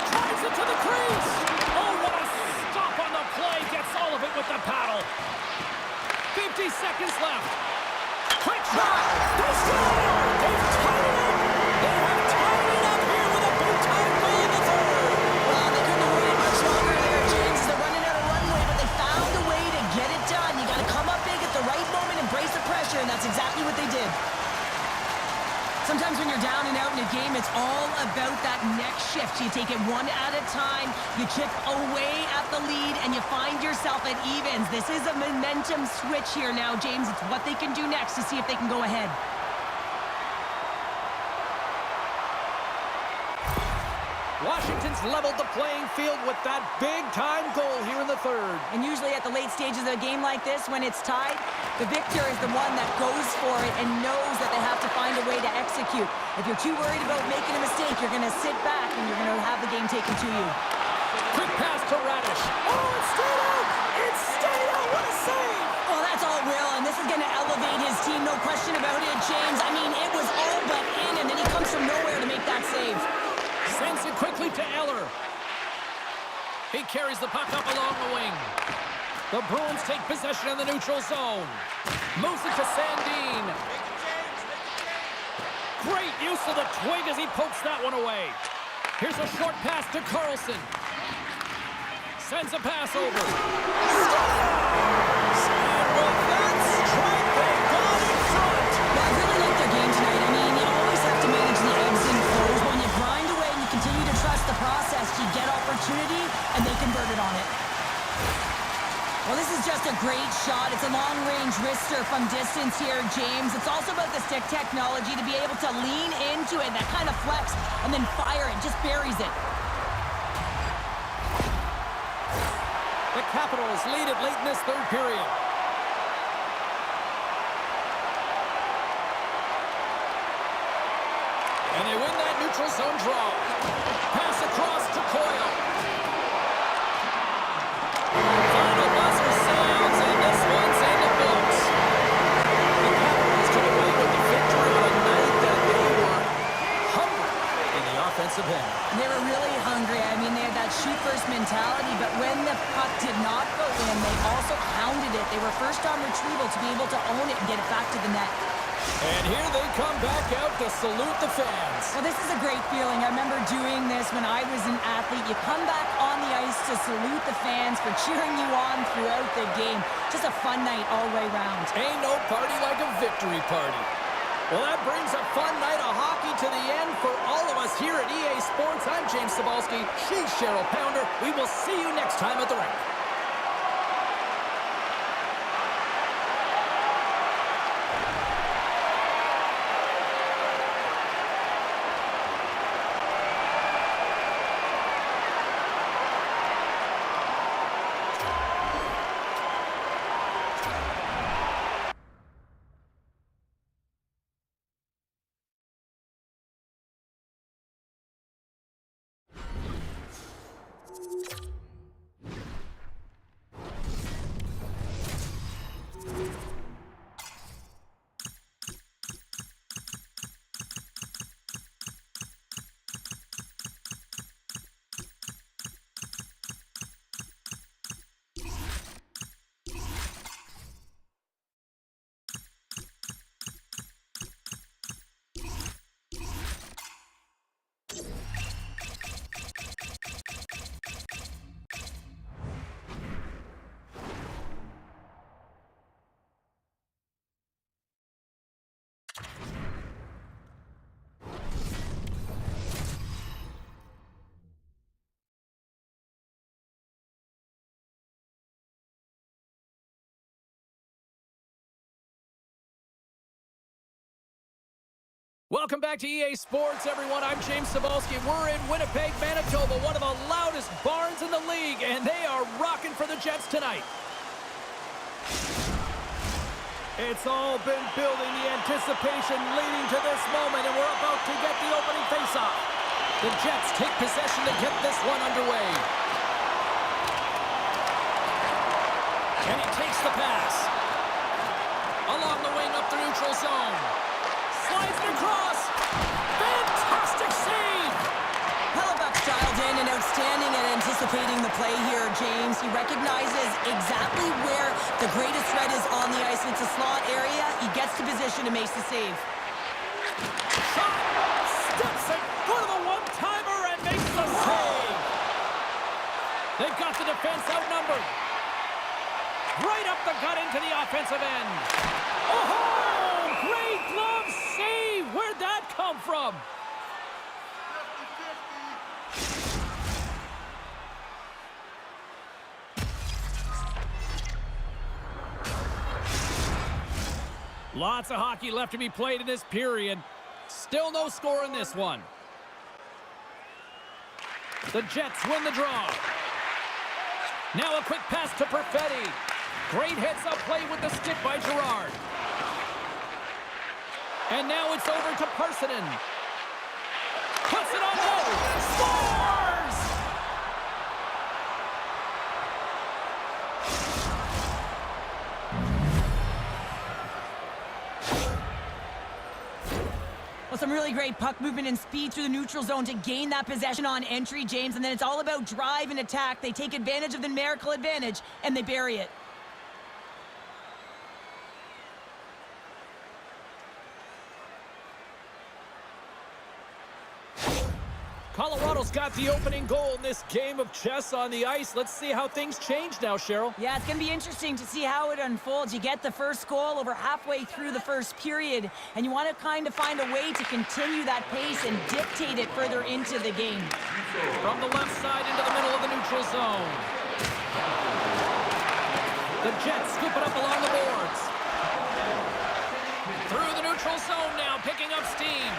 Drives it to the crease. Oh, what a stop on the play. Gets all of it with the paddle. 50 seconds left. Quick shot. They score. They've tied it up. They have tied it up here with a big-time goal in the third. Well, they couldn't have waited much longer there, James. They're running out of runway, but they found a way to get it done. You got to come up big at the right moment and brace the pressure, and that's exactly what they did. Sometimes when you're down and out in a game, it's all about that next shift. You take it one at a time, you chip away at the lead, and you find yourself at evens. This is a momentum switch here now, James. It's what they can do next to see if they can go ahead. Washington's leveled the playing field with that big-time goal here in the third. And usually at the late stages of a game like this, when it's tied, the victor is the one that goes for it and knows that they have to find a way to execute. If you're too worried about making a mistake, you're going to sit back and you're going to have the game taken to you. Quick pass to Radish. Oh, it's stayed out! It's stayed out! What a save! Oh, that's all Will, and this is going to elevate his team, no question about it, James. I mean, it was all but in, and then he comes from nowhere to make that save. Sends it quickly to Eller. He carries the puck up along the wing. The Bruins take possession in the neutral zone. Moves it to Sandin. Great use of the twig as he pokes that one away. Here's a short pass to Carlson. Sends a pass over. And with that strike, they got in front. Well, I really like their game tonight. I mean, you always have to manage the ebbs and flows. When you grind away and you continue to trust the process, you get opportunity, and they converted on it. Well, this is just a great shot. It's a long-range wrister from distance here, James. It's also about the stick technology to be able to lean into it, that kind of flex, and then fire it. Just buries it. The Capitals lead it late in this third period. And they win that neutral zone draw. Pass across to Coyle. Final buzzer sounds, and this one's in the books. The Capitals took away with the victory on a night that they were hungry in the offensive end. They were really hungry. I mean, they had that shoot-first mentality, but when the puck did not go in, they also hounded it. They were first on retrieval to be able to own it and get it back to the net. And here they come back out to salute the fans. Well, this is a great feeling. I remember doing this when I was an athlete. You come back on the ice to salute the fans for cheering you on throughout the game. Just a fun night all the way around. Ain't no party like a victory party. Well, that brings a fun night of hockey to the end for all of us here at EA Sports. I'm James Cybulski. She's Cheryl Pounder. We will see you next time at the rink. Welcome back to EA Sports, everyone. I'm James Cybulski. We're in Winnipeg, Manitoba, one of the loudest barns in the league, and they are rocking for the Jets tonight. It's all been building, the anticipation leading to this moment, and we're about to get the opening faceoff. The Jets take possession to get this one underway. And he takes the pass. Along the wing up the neutral zone. Slides it across. Fantastic save. Hellebuck's dialed in and outstanding at anticipating the play here, James. He recognizes exactly where the greatest threat is on the ice. It's a slot area. He gets to position and makes the save. Shot. Steps in front of the one-timer and makes the save. They've got the defense outnumbered. Right up the gut into the offensive end. Oh, great glove save. Where'd that come job. Lots of hockey left to be played in this period. Still no score in this one. The Jets win the draw. Now a quick pass to Perfetti. Great heads-up play with the stick by Girard. And now it's over to Parsonen. Puts it on goal. Scores! Well, some really great puck movement and speed through the neutral zone to gain that possession on entry, James. And then it's all about drive and attack. They take advantage of the numerical advantage, and they bury it. Colorado's got the opening goal in this game of chess on the ice. Let's see how things change now, Cheryl. Yeah, it's going to be interesting to see how it unfolds. You get the first goal over halfway through the first period, and you want to kind of find a way to continue that pace and dictate it further into the game. From the left side into the middle of the neutral zone. The Jets scoop it up along the boards. Through the neutral zone now, picking up steam.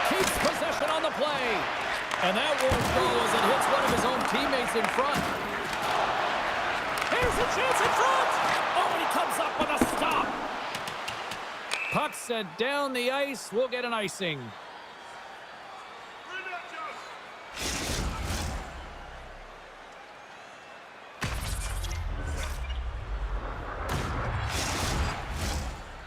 Keeps possession on the play. And that won't go as it hits one of his own teammates in front. Here's a chance in front. Oh, and he comes up with a stop. Puck sent down the ice. We'll get an icing.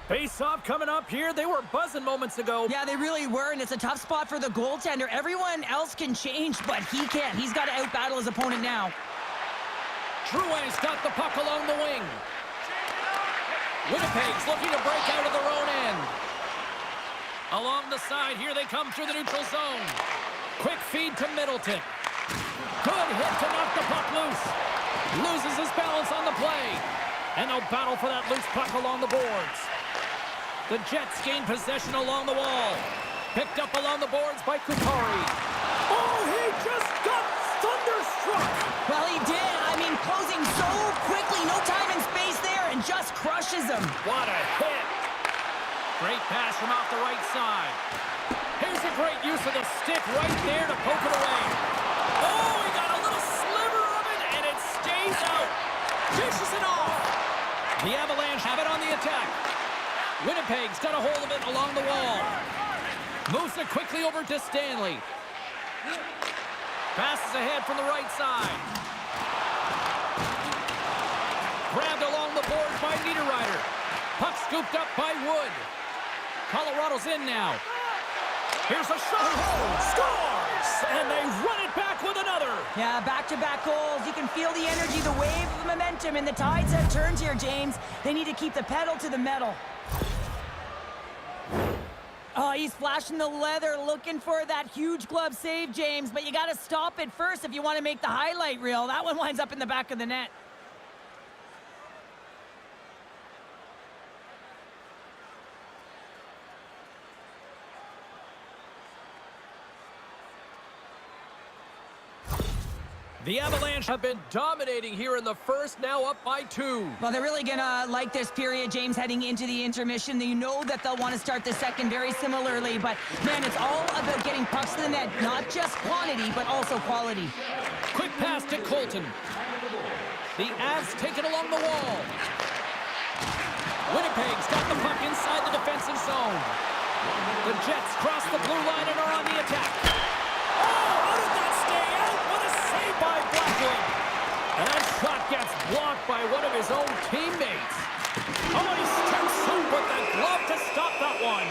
Face-off coming up here. They were buzzing moments ago. Yeah, they really were, and it's a tough spot for the goaltender. Everyone else can change, but he can't. He's got to out-battle his opponent now. Drouin's got the puck along the wing. Winnipeg's looking to break out of their own end. Along the side, here they come through the neutral zone. Quick feed to Middleton. Good hit to knock the puck loose. Loses his balance on the play. And they'll battle for that loose puck along the boards. The Jets gain possession along the wall. Picked up along the boards by Kutari. Oh, he just got thunderstruck. Well, he did. I mean, closing so quickly. No time and space there, and just crushes him. What a hit. Great pass from off the right side. Here's a great use of the stick right there to poke it away. Oh, he got a little sliver of it, and it stays out. Dishes it off. The Avalanche have it on the attack. Winnipeg's got a hold of it along the wall. Moves it quickly over to Stanley. Passes ahead from the right side. Grabbed along the boards by Niederreiter. Puck scooped up by Wood. Colorado's in now. Here's a shot. Scores! And they run it back with another. Yeah, back-to-back goals. You can feel the energy, the wave of momentum, and the tides have turned here, James. They need to keep the pedal to the metal. Oh, he's flashing the leather, looking for that huge glove save, James. But you got to stop it first if you want to make the highlight reel. That one winds up in the back of the net. The Avalanche have been dominating here in the first, now up by 2. Well, they're really going to like this period, James, heading into the intermission. You know that they'll want to start the second very similarly, but, man, it's all about getting pucks to the net. Not just quantity, but also quality. Quick pass to Colton. The Avs take it along the wall. Winnipeg's got the puck inside the defensive zone. The Jets cross the blue line and are on the attack. Oh, how did that stay out? What a save by Blackwood. And that shot gets blocked by one of his own teammates. Oh, he steps up with the glove to stop that one.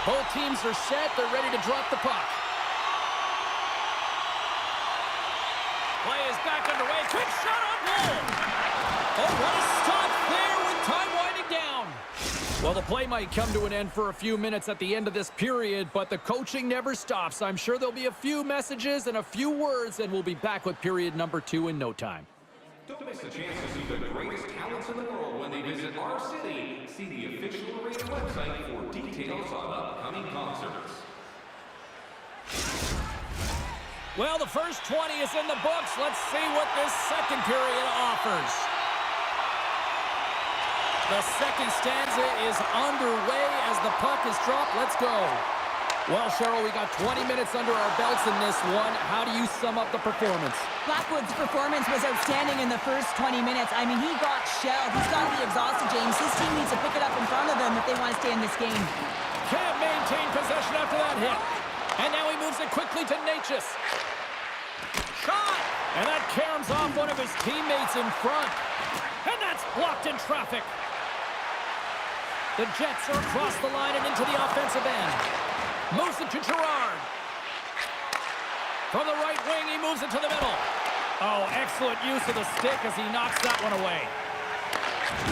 Both teams are set. They're ready to drop the puck. Play is back underway. Quick shot on goal. Oh, what a stop there with time winding down. Well, the play might come to an end for a few minutes at the end of this period, but the coaching never stops. I'm sure there'll be a few messages and a few words, and we'll be back with period number 2 in no time. Don't miss the chance to see the greatest talents in the world when they visit our city, see the official arena website for details on upcoming concerts. Well, the first 20 is in the books. Let's see what this second period offers. The second stanza is underway as the puck is dropped. Let's go. Well, Cheryl, we got 20 minutes under our belts in this one. How do you sum up the performance? Blackwood's performance was outstanding in the first 20 minutes. I mean, he got shelled. He's got to be exhausted, James. His team needs to pick it up in front of him if they want to stay in this game. Can't maintain possession after that hit. And now he moves it quickly to Natchez. Shot! And that caroms off one of his teammates in front. And that's blocked in traffic. The Jets are across the line and into the offensive end. Moves it to Gerard. From the right wing, he moves it to the middle. Oh, excellent use of the stick as he knocks that one away.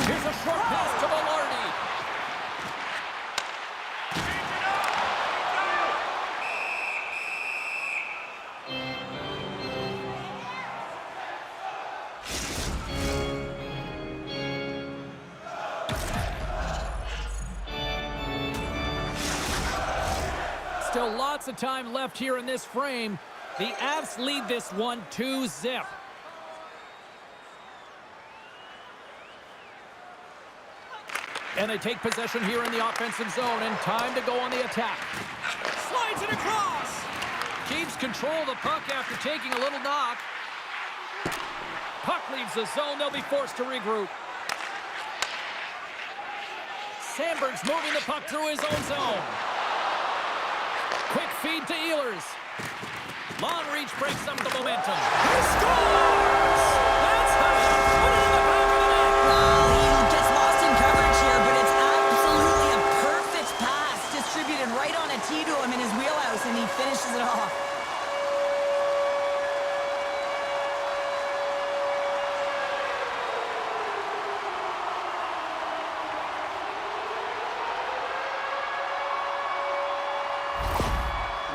Here's a short pass to Velarde. Still lots of time left here in this frame. The Avs lead this one 2-0. And they take possession here in the offensive zone, and time to go on the attack. Slides it across. Keeps control of the puck after taking a little knock. Puck leaves the zone. They'll be forced to regroup. Sandberg's moving the puck through his own zone. Quick feed to Ehlers. Long reach breaks up the momentum. He scores! That's how you put it in the back of the net. Well, he gets lost in coverage here, but it's absolutely a perfect pass distributed right on a tee to him in his wheelhouse, and he finishes it off.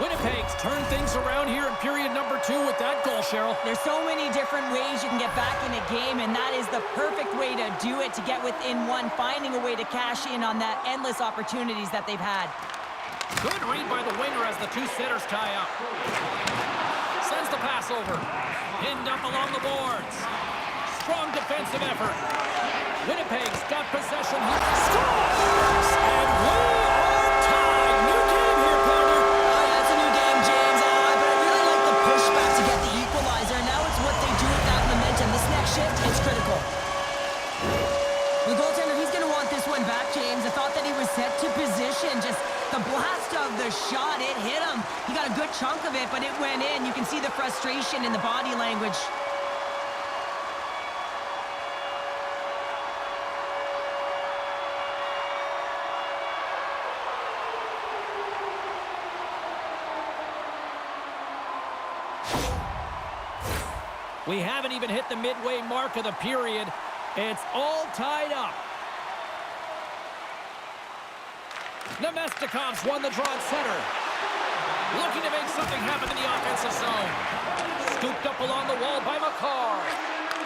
Winnipeg's turned things around here in period number 2 with that goal, Cheryl. There's so many different ways you can get back in a game, and that is the perfect way to do it, to get within one, finding a way to cash in on that endless opportunities that they've had. Good read by the winger as the two setters tie up. Sends the pass over. Pinned up along the boards. Strong defensive effort. Winnipeg's got possession. He scores! And we are tied. New game here, Pounder. It's a new game, James. But I really like the pushback to get the equalizer. Now it's what they do with that momentum. This next shift is critical. The goaltender, he's going to want this one back, James. I thought that he was set to position. Just the blast of the shot, it hit him. He got a good chunk of it, but it went in. You can see the frustration in the body language. We haven't even hit the midway mark of the period. It's all tied up. Nemestikov's won the draw at center. Looking to make something happen in the offensive zone. Scooped up along the wall by McCarr.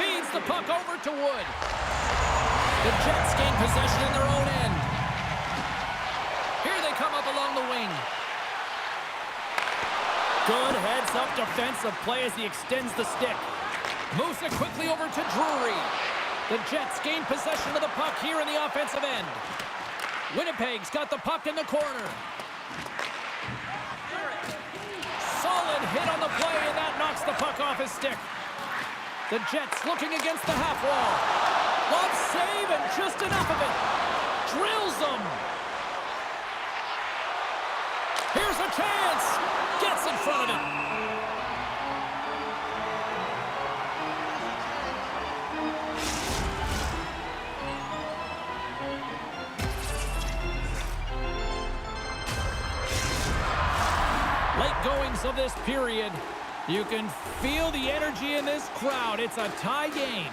Feeds the puck over to Wood. The Jets gain possession in their own end. Here they come up along the wing. Good heads-up defensive play as he extends the stick. Moves it quickly over to Drury. The Jets gain possession of the puck here in the offensive end. Winnipeg's got the puck in the corner. Solid hit on the play, and that knocks the puck off his stick. The Jets looking against the half wall. Love save, and just enough of it. Drills them. Here's a chance. Gets in front of it. Late goings of this period. You can feel the energy in this crowd. It's a tie game.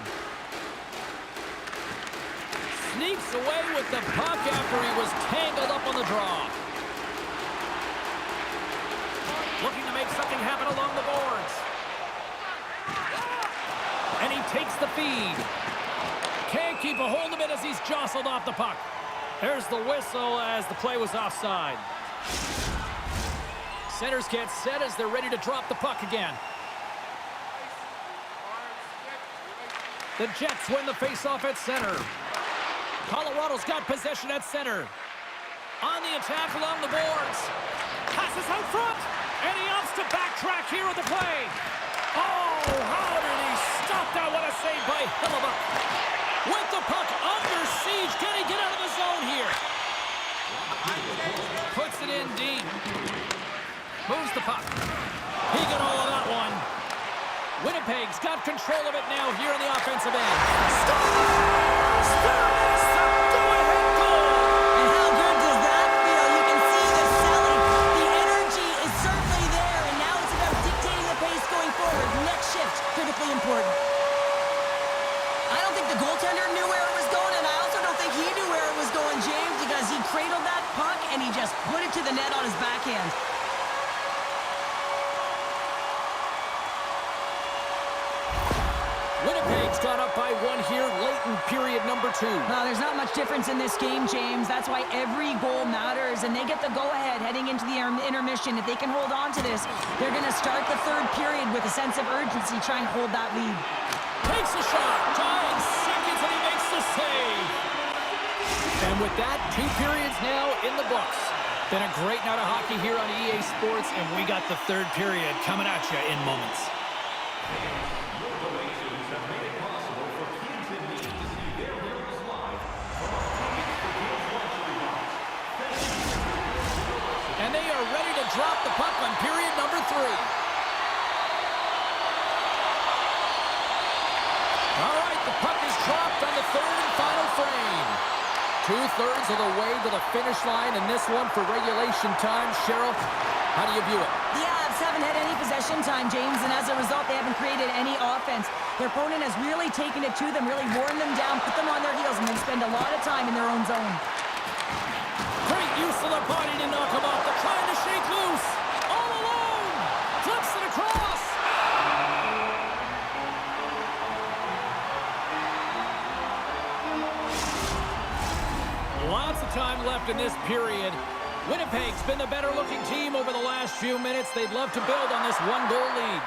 Sneaks away with the puck after he was tangled up on the draw. Looking to make something happen along the boards. And he takes the feed. Can't keep a hold of it as he's jostled off the puck. There's the whistle as the play was offside. Centers get set as they're ready to drop the puck again. The Jets win the faceoff at center. Colorado's got possession at center. On the attack along the boards. Passes out front. And he opts to backtrack here at the play. Oh, how did he stop that? What a save by Hellebuyck. With the puck under siege. Can he get out of the zone here? Puts it in deep. Moves the puck. He got all of that one. Winnipeg's got control of it now here on the offensive end. Scores! There is the go-ahead goal! And how good does that feel? You can see the selling. The energy is certainly there, and now it's about dictating the pace going forward. Next shift, critically important. I don't think the goaltender knew where it was going, and I also don't think he knew where it was going, James, because he cradled that puck, and he just put it to the net on his backhand. Winnipeg's got up by one here late in period number 2. Well, there's not much difference in this game, James. That's why every goal matters, and they get the go-ahead heading into the intermission. If they can hold on to this, they're going to start the third period with a sense of urgency, try and hold that lead. Takes a shot, 9 seconds, and he makes the save. And with that, 2 periods now in the books. Been a great night of hockey here on EA Sports, and we got the third period coming at you in moments. And they are ready to drop the puck on period number 3. All right, the puck is dropped on the third and final frame. 2/3 of the way to the finish line in this one for regulation time. Cheryl, how do you view it? The Avs haven't had any possession time, James, and as a result, they haven't created any offense. Their opponent has really taken it to them, really worn them down, put them on their heels, and they spend a lot of time in their own zone. Great use of the body to knock him off. They're trying to shake loose. All alone. Flips it across. Lots of time left in this period. Winnipeg's been the better-looking team over the last few minutes. They'd love to build on this one-goal lead.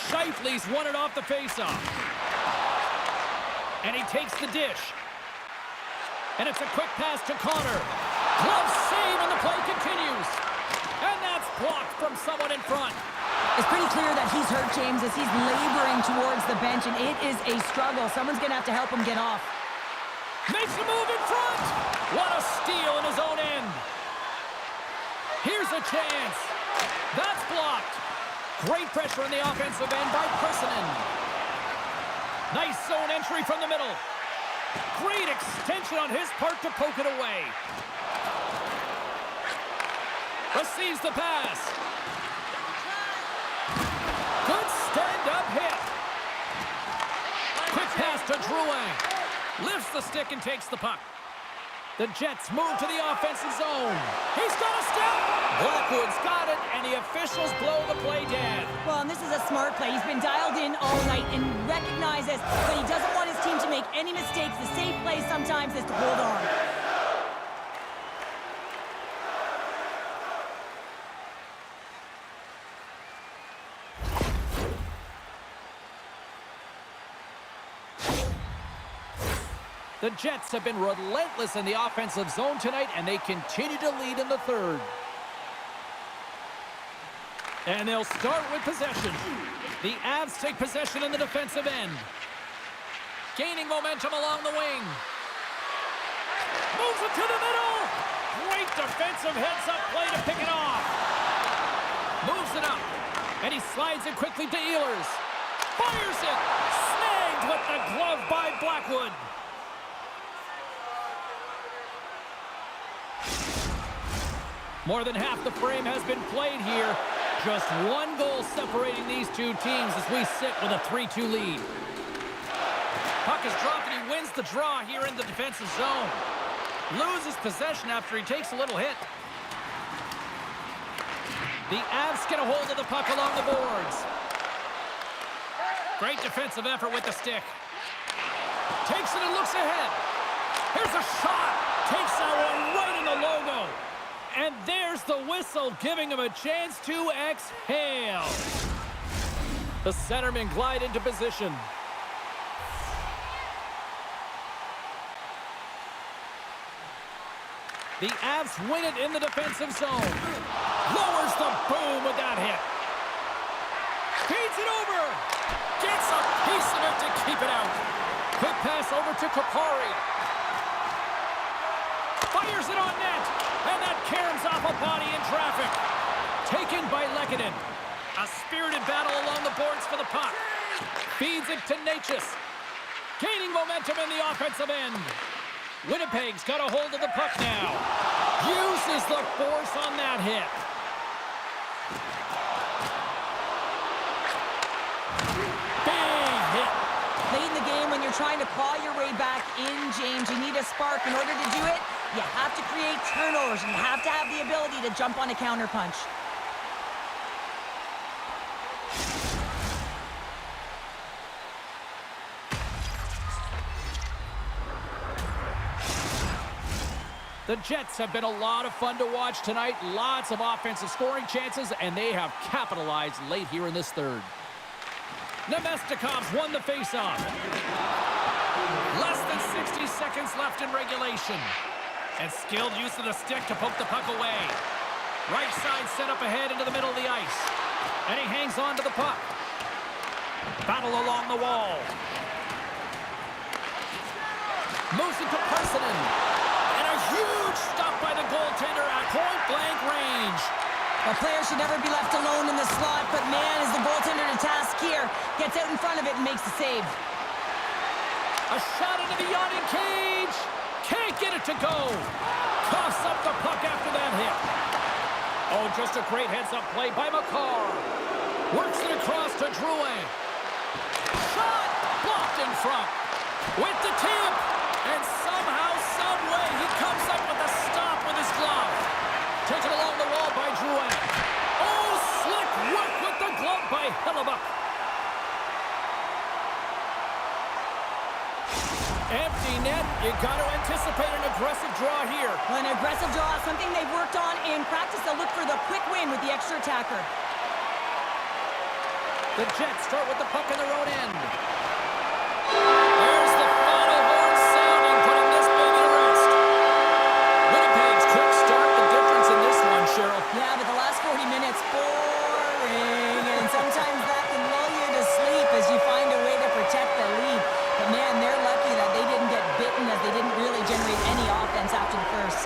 Scheifele's won it off the faceoff. And he takes the dish. And it's a quick pass to Connor. Glove save, and the play continues. And that's blocked from someone in front. It's pretty clear that he's hurt, James, as he's laboring towards the bench, and it is a struggle. Someone's going to have to help him get off. Makes a move in front. What a steal in his own end. Here's a chance. That's blocked. Great pressure on the offensive end by Persinen. Nice zone entry from the middle. Great extension on his part to poke it away. Receives the pass. Good stand-up hit. Quick pass to Drouin. Lifts the stick and takes the puck. The Jets move to the offensive zone. He's got a step. Blackwood's got it, and the officials blow the play dead. Well, and this is a smart play. He's been dialed in all night and recognizes that he doesn't want his team to make any mistakes. The safe play sometimes is to hold on. The Jets have been relentless in the offensive zone tonight, and they continue to lead in the third. And they'll start with possession. The Avs take possession in the defensive end. Gaining momentum along the wing. Moves it to the middle. Great defensive heads-up play to pick it off. Moves it up. And he slides it quickly to Ehlers. Fires it. Snagged with the glove by Blackwood. More than half the frame has been played here. Just one goal separating these two teams as we sit with a 3-2 lead. Puck is dropped and he wins the draw here in the defensive zone. Loses possession after he takes a little hit. The Avs get a hold of the puck along the boards. Great defensive effort with the stick. Takes it and looks ahead. Here's a shot. Takes that one right in the logo. And there's the whistle, giving him a chance to exhale. The centermen glide into position. The Avs win it in the defensive zone. Lowers the boom with that hit. Feeds it over. Gets a piece of it to keep it out. Quick pass over to Kwai. Fires it on net. And that caroms off a body in traffic. Taken by Lehkonen. A spirited battle along the boards for the puck. Feeds it to Natchez. Gaining momentum in the offensive end. Winnipeg's got a hold of the puck now. Uses the force on that hit. Big hit. Late in the game, when you're trying to claw your way back in, James, you need a spark. In order to do it, you have to create turnovers. You have to have the ability to jump on a counterpunch. The Jets have been a lot of fun to watch tonight. Lots of offensive scoring chances, and they have capitalized late here in this third. Nemestikov's won the faceoff. Less than 60 seconds left in regulation. And skilled use of the stick to poke the puck away. Right side set up ahead into the middle of the ice. And he hangs on to the puck. Battle along the wall. Moves it to Parsonen. And a huge stop by the goaltender at point-blank range. The player should never be left alone in the slot, but man, is the goaltender to task here. Gets out in front of it and makes the save. A shot into the yawning cage. Can't get it to go. Coughs up the puck after that hit. Oh, just a great heads-up play by Makar. Works it across to Drouin. Shot! Blocked in front. With the tip. And somehow, someway, he comes up with a stop with his glove. Taken along the wall by Drouin. Oh, slick work with the glove by Hellebuyck. Empty net. You got to anticipate an aggressive draw here. Well, an aggressive draw, something they've worked on in practice. They'll look for the quick win with the extra attacker. The Jets start with the puck in their own end. There's the final horn sounding, putting this baby to rest. Winnipeg's quick start, the difference in this one, Cheryl. Yeah, but the last 40 minutes, boring. And sometimes that can lull you to sleep as you find a way to protect the lead. But man, they're lucky that they didn't get bitten, as they didn't really generate any offense after the first.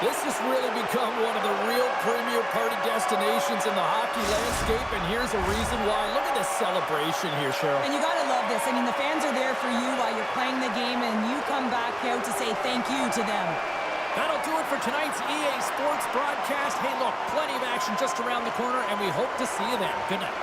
This has really become one of the real premier party destinations in the hockey landscape, and here's a reason why. Look at this celebration here, Cheryl. And you gotta love this. I mean, the fans are there for you while you're playing the game, and you come back out to say thank you to them. That'll do it for tonight's EA Sports broadcast. Hey, look, plenty of action just around the corner, and we hope to see you then. Good night.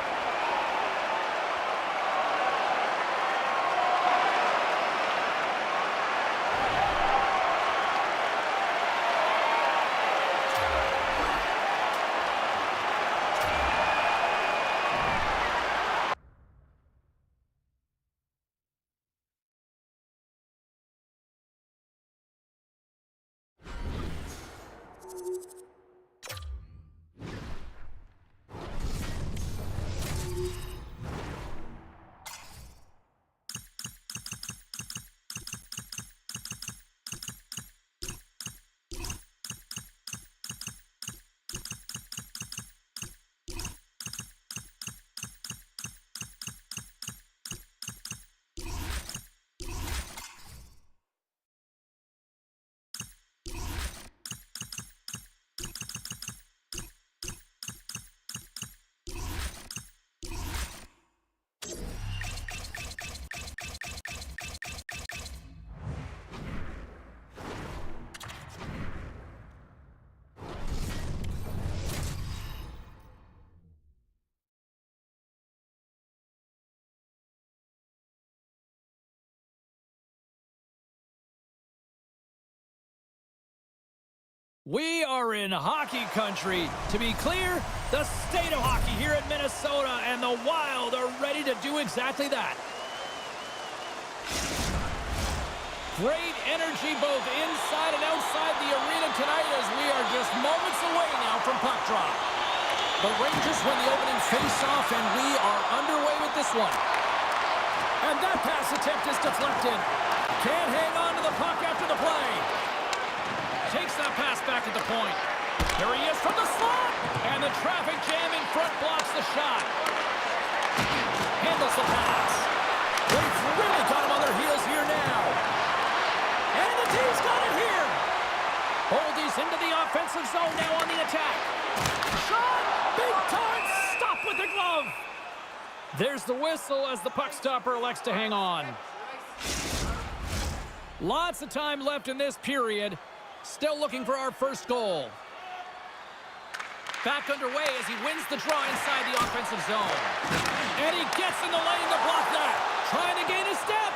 We are in hockey country. To be clear, the state of hockey here in Minnesota, and the Wild are ready to do exactly that. Great energy both inside and outside the arena tonight as we are just moments away now from puck drop. The Rangers win the opening face-off, and we are underway with this one. And that pass attempt is deflected. Can't hang on to the puck after the play. Takes that pass back at the point. Here he is from the slot. And the traffic jam in front blocks the shot. Handles the pass. They've really got him on their heels here now. And the team's got it here. Boldy's into the offensive zone now on the attack. Shot! Big time! Stop with the glove! There's the whistle as the puck stopper elects to hang on. Lots of time left in this period. Still looking for our first goal. Back underway as he wins the draw inside the offensive zone. And he gets in the lane to block that. Trying to gain a step.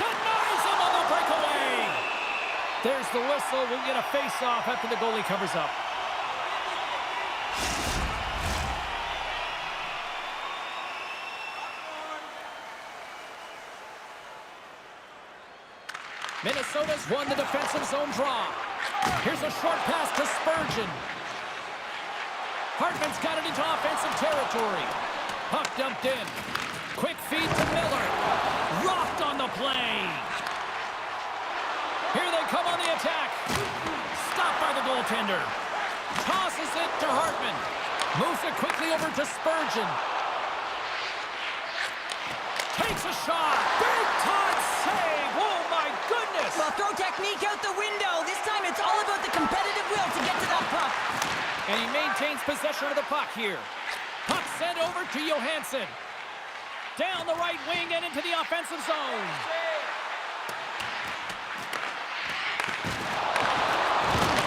Denies him on the breakaway. There's the whistle. We'll get a face-off after the goalie covers up. Minnesota's won the defensive zone draw. Here's a short pass to Spurgeon. Hartman's got it into offensive territory. Puck dumped in. Quick feed to Miller. Rocked on the play. Here they come on the attack. Stopped by the goaltender. Tosses it to Hartman. Moves it quickly over to Spurgeon. Takes a shot. Big time save. Oh my goodness. Well, throw technique out the window. This time it's all about the competitive will to get to that puck. And he maintains possession of the puck here. Puck sent over to Johansson. Down the right wing and into the offensive zone.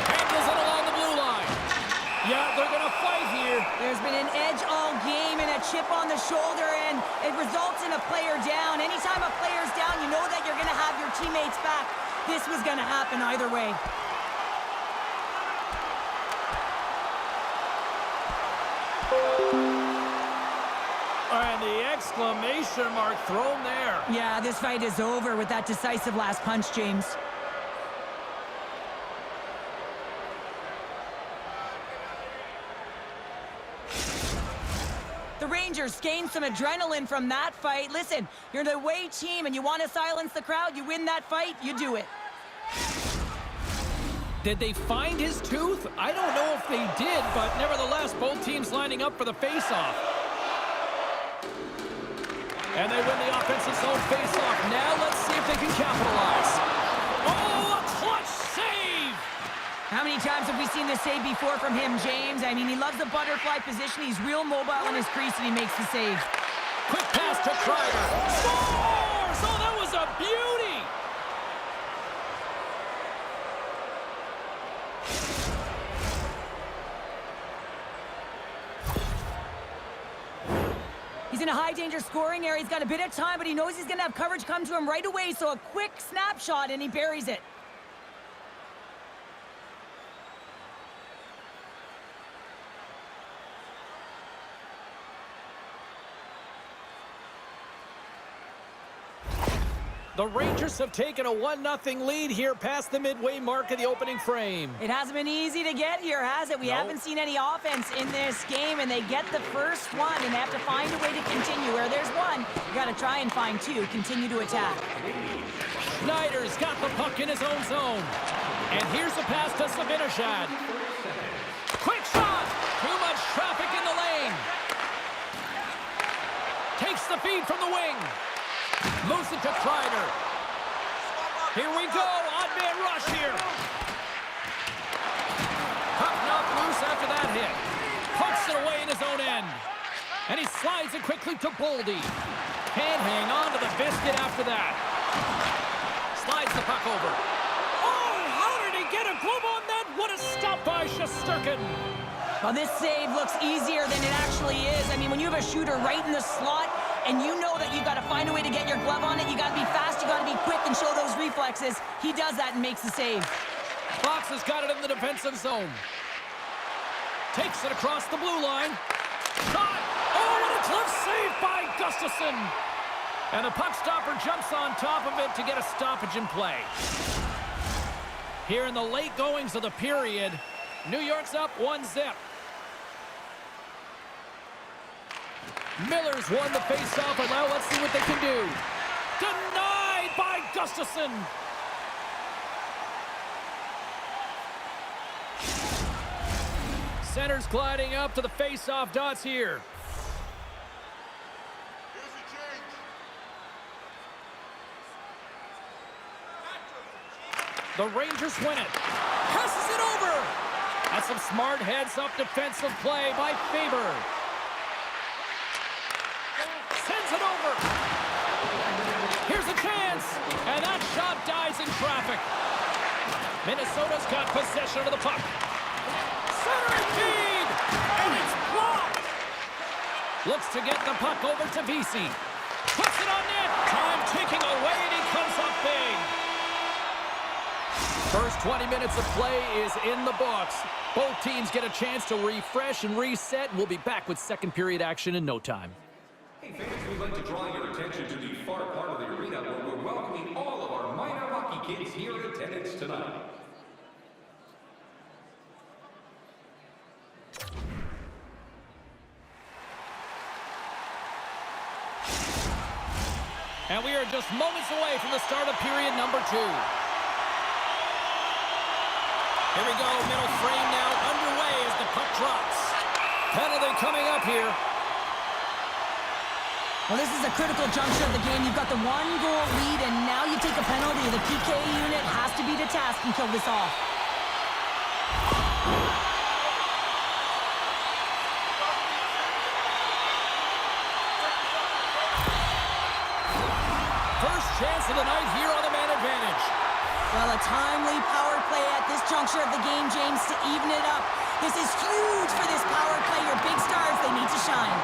Handles it along the blue line. Yeah, they're going to fight here. There's been an edge all game and a chip on the shoulder, and it results in a player down. Anytime a player's down, you know that you're going to have your teammates back. This was going to happen either way. And the exclamation mark thrown there. Yeah, this fight is over with that decisive last punch, James. The Rangers gained some adrenaline from that fight. Listen, you're the away team and you want to silence the crowd. You win that fight, you do it. Did they find his tooth? I don't know if they did, but nevertheless, both teams lining up for the face-off. And they win the offensive zone face-off. Now let's see if they can capitalize. Oh, a clutch save! How many times have we seen this save before from him, James? I mean, he loves the butterfly position. He's real mobile in his crease, and he makes the save. Quick pass to Kreider. Scores! Oh, that was a beauty! He's in a high-danger scoring area. He's got a bit of time, but he knows he's going to have coverage come to him right away, so a quick snapshot, and he buries it. The Rangers have taken a 1-0 lead here past the midway mark of the opening frame. It hasn't been easy to get here, has it? We haven't seen any offense in this game, and they get the first one, and they have to find a way to continue. Where there's one, you got to try and find two. Continue to attack. Schneider's got the puck in his own zone. And here's a pass to Zibanejad. Quick shot! Too much traffic in the lane. Takes the feed from the wing. Moves it to Kreider. Here we go. Odd man rush here. Puck knocked loose after that hit. Pucks it away in his own end. And he slides it quickly to Boldy. Can't hang on to the biscuit after that. Slides the puck over. Oh, how did he get a glove on that? What a stop by Shesterkin. Well, this save looks easier than it actually is. I mean, when you have a shooter right in the slot, and you know that you've got to find a way to get your glove on it, you got to be fast, you got to be quick and show those reflexes. He does that and makes the save. Fox has got it in the defensive zone. Takes it across the blue line. Shot! Oh, what a cliff save by Gustafsson! And the puck stopper jumps on top of it to get a stoppage in play. Here in the late goings of the period, New York's up 1-0. Miller's won the faceoff, and now let's see what they can do. Denied by Gustafsson. Center's gliding up to the faceoff dots here. The Rangers win it. Passes it over. That's some smart heads-up defensive play by Faber. Sends it over. Here's a chance. And that shot dies in traffic. Minnesota's got possession of the puck. Centering feed. And it's blocked. Looks to get the puck over to Vesey. Puts it on net. Time ticking away, and he comes up big. First 20 minutes of play is in the books. Both teams get a chance to refresh and reset. We'll be back with second period action in no time. Hey fans, we'd like to draw your attention to the far part of the arena where we're welcoming all of our minor hockey kids here in attendance tonight. And we are just moments away from the start of period number 2. Here we go, middle frame now underway as the puck drops. Penalty coming up here. Well, this is a critical juncture of the game. You've got the 1-goal lead, and now you take a penalty. The PK unit has to be to task and kill this off. First chance of the night here on the man advantage. Well, a timely power play at this juncture of the game, James, to even it up. This is huge for this power play. Your big stars, they need to shine.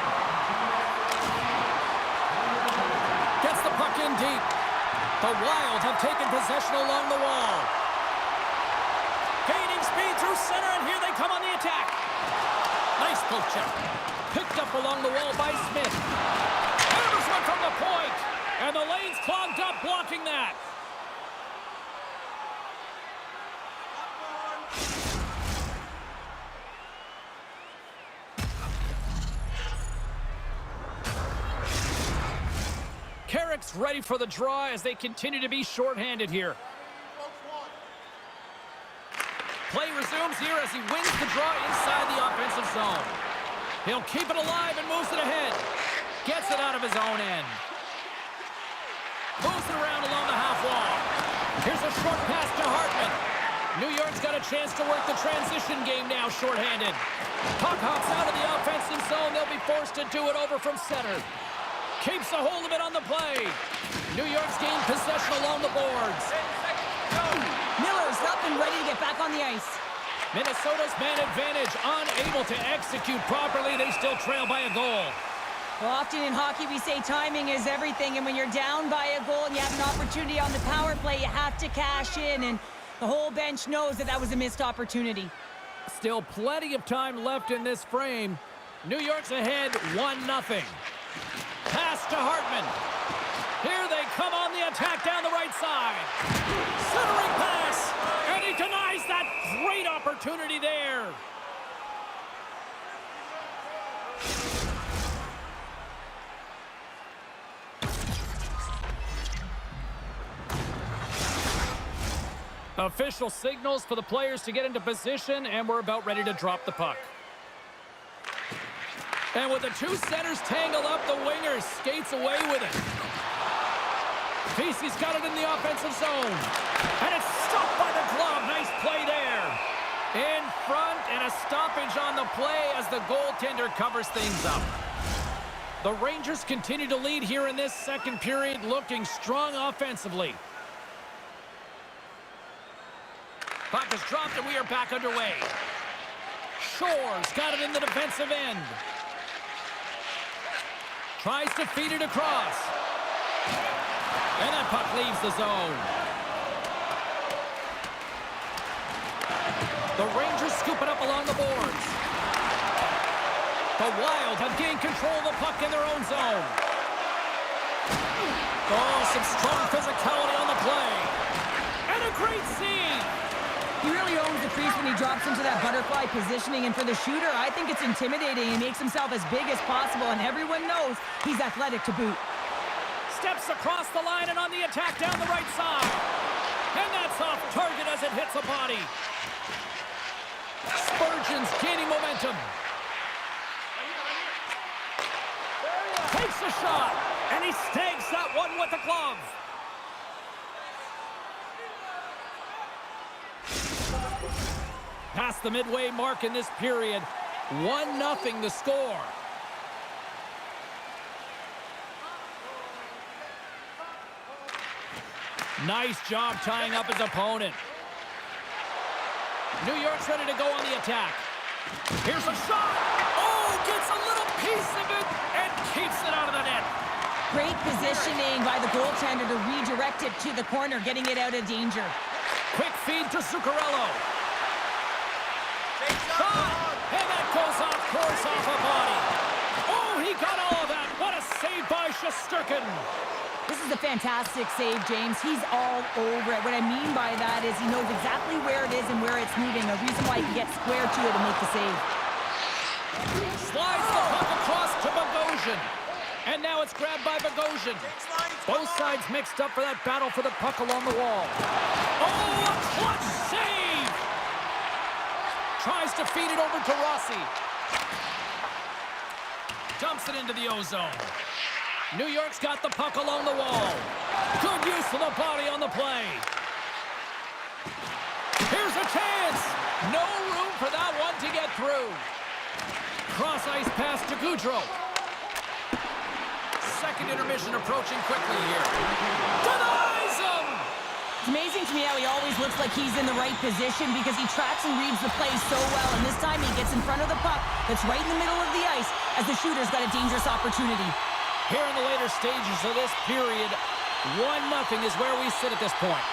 Gets the puck in deep. The Wild have taken possession along the wall. Gaining speed through center, and here they come on the attack. Nice poke check. Picked up along the wall by Smith. Hammers one from the point. And the lane's clogged up, blocking that. Carrick's ready for the draw as they continue to be shorthanded here. Play resumes here as he wins the draw inside the offensive zone. He'll keep it alive and moves it ahead. Gets it out of his own end. Moves it around along the half wall. Here's a short pass to Hartman. New York's got a chance to work the transition game now shorthanded. Puck hops out of the offensive zone. They'll be forced to do it over from center. Keeps a hold of it on the play. New York's gained possession along the boards. Miller's up and ready to get back on the ice. Minnesota's man advantage, unable to execute properly. They still trail by a goal. Well, often in hockey we say timing is everything, and when you're down by a goal and you have an opportunity on the power play, you have to cash in, and the whole bench knows that that was a missed opportunity. Still plenty of time left in this frame. New York's ahead 1-0. Pass to Hartman. Here they come on the attack down the right side. Centering pass, and he denies that great opportunity there. Official signals for the players to get into position, and we're about ready to drop the puck. And with the two centers tangled up, the winger skates away with it. Vesey's got it in the offensive zone. And it's stopped by the glove. Nice play there. In front, and a stoppage on the play as the goaltender covers things up. The Rangers continue to lead here in this second period, looking strong offensively. Puck is dropped, and we are back underway. Shore's got it in the defensive end. Tries to feed it across. And that puck leaves the zone. The Rangers scoop it up along the boards. The Wild have gained control of the puck in their own zone. Oh, some strong physicality on the play. And a great save. He really owns the crease when he drops into that butterfly positioning, and for the shooter, I think it's intimidating. He makes himself as big as possible, and everyone knows he's athletic to boot. Steps across the line and on the attack down the right side. And that's off target as it hits a body. Spurgeon's gaining momentum. Takes a shot, and he snags that one with the glove. Past the midway mark in this period, 1-0 the score. Nice job tying up his opponent. New York's ready to go on the attack. Here's a shot. Oh, gets a little piece of it and keeps it out of the net. Great positioning by the goaltender to redirect it to the corner, getting it out of danger. Quick feed to Zuccarello. Shot! And that goes off course off a body. Oh, he got all of that. What a save by Shesterkin. This is a fantastic save, James. He's all over it. What I mean by that is he knows exactly where it is and where it's moving. A reason why he can get square to it and make the save. Slides the puck across to Bogosian. And now it's grabbed by Bogosian. Both sides mixed up for that battle for the puck along the wall. Oh, a clutch save! Tries to feed it over to Rossi. Dumps it into the O-zone. New York's got the puck along the wall. Good use of the body on the play. Here's a chance. No room for that one to get through. Cross-ice pass to Goudreau. Second intermission approaching quickly here. Denies him! It's amazing to me how he always looks like he's in the right position because he tracks and reads the play so well. And this time he gets in front of the puck that's right in the middle of the ice as the shooter's got a dangerous opportunity. Here in the later stages of this period, 1-0 is where we sit at this point.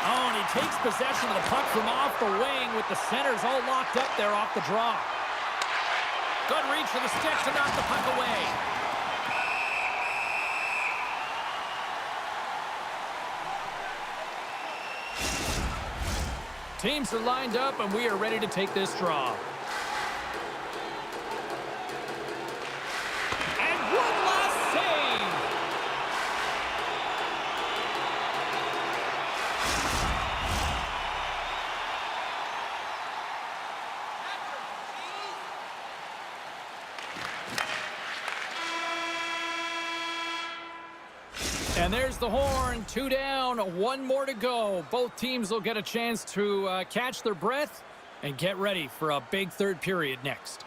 Oh, and he takes possession of the puck from off the wing with the centers all locked up there off the draw. Good reach for the stick to knock the puck away. Teams are lined up, and we are ready to take this draw. And one last save. And there's the horn. 2 down, 1 more to go. Both teams will get a chance to catch their breath and get ready for a big third period next.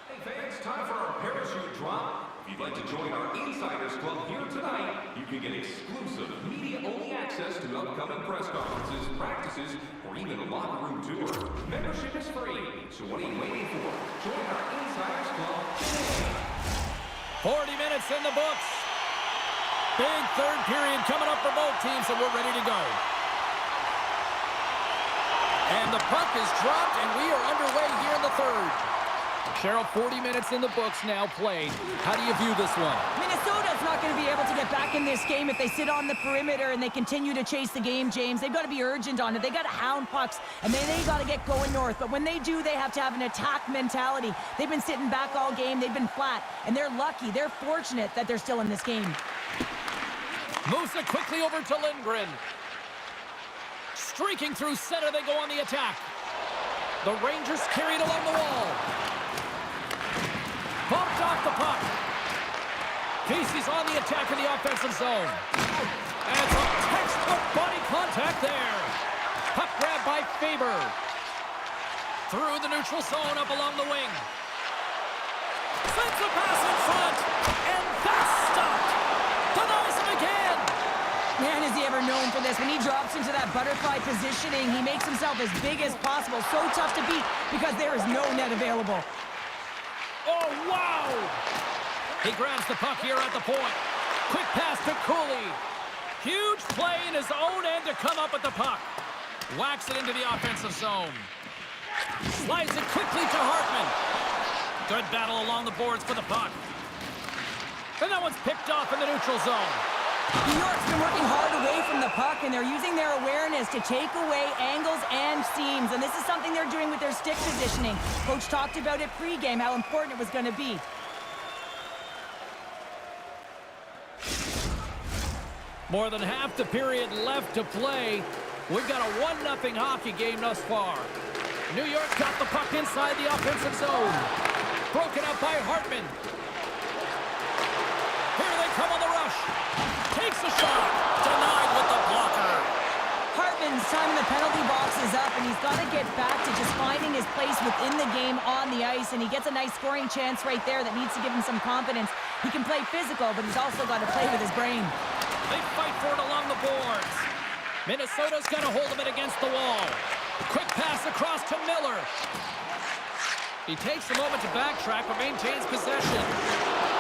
Hey fans, time for our parachute drop. If you'd like to join our Insiders Club here tonight, you can get exclusive media-only access to upcoming press conferences, practices, or even a locker room tour. Membership is free, so what are you waiting for? Join our Insiders Club today. 40 minutes in the books. Big third period coming up for both teams, and we're ready to go. And the puck is dropped, and we are underway here in the third. Cheryl, 40 minutes in the books now played. How do you view this one? Minnesota's not going to be able to get back in this game if they sit on the perimeter and they continue to chase the game, James. They've got to be urgent on it. They got to hound pucks, and then they got to get going north. But when they do, they have to have an attack mentality. They've been sitting back all game. They've been flat, and they're lucky. They're fortunate that they're still in this game. Moves it quickly over to Lindgren. Streaking through center, they go on the attack. The Rangers carry it along the wall. Bumped off the puck. Casey's on the attack in the offensive zone. And some textbook body contact there. Puck grab by Faber. Through the neutral zone, up along the wing. Sends a pass in front. And that's stopped. Denies him again. Man, is he ever known for this. When he drops into that butterfly positioning, he makes himself as big as possible. So tough to beat because there is no net available. Oh, wow! He grabs the puck here at the point. Quick pass to Cooley. Huge play in his own end to come up with the puck. Whacks it into the offensive zone. Slides it quickly to Hartman. Good battle along the boards for the puck. And that one's picked off in the neutral zone. New York's been working hard away from the puck, and they're using their awareness to take away angles and seams. And this is something they're doing with their stick positioning. Coach talked about it pregame, how important it was going to be. More than half the period left to play. We've got a 1-0 hockey game thus far. New York got the puck inside the offensive zone. Broken up by Hartman. Here they come on the rush. Takes a shot. Denied with the blocker. Hartman's time in the penalty box is up, and he's got to get back to just finding his place within the game on the ice, and he gets a nice scoring chance right there that needs to give him some confidence. He can play physical, but he's also got to play with his brain. They fight for it along the boards. Minnesota's got a hold of it against the wall. Quick pass across to Miller. He takes a moment to backtrack, but maintains possession.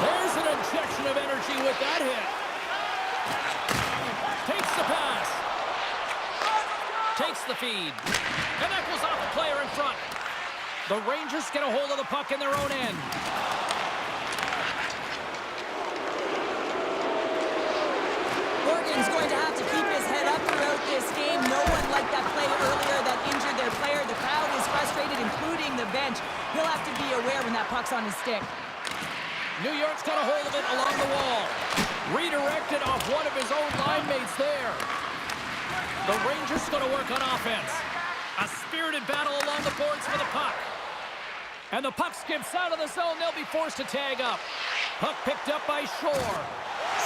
There's an injection of energy with that hit. Takes the pass. Takes the feed. And that goes off the player in front. The Rangers get a hold of the puck in their own end. Morgan's going to have to keep his head up throughout this game. No one liked that play earlier that injured their player. The crowd is frustrated, including the bench. He'll have to be aware when that puck's on his stick. New York's got a hold of it along the wall. Redirected off one of his own line mates there. The Rangers going to work on offense. A spirited battle along the boards for the puck. And the puck skips out of the zone. They'll be forced to tag up. Puck picked up by Shore.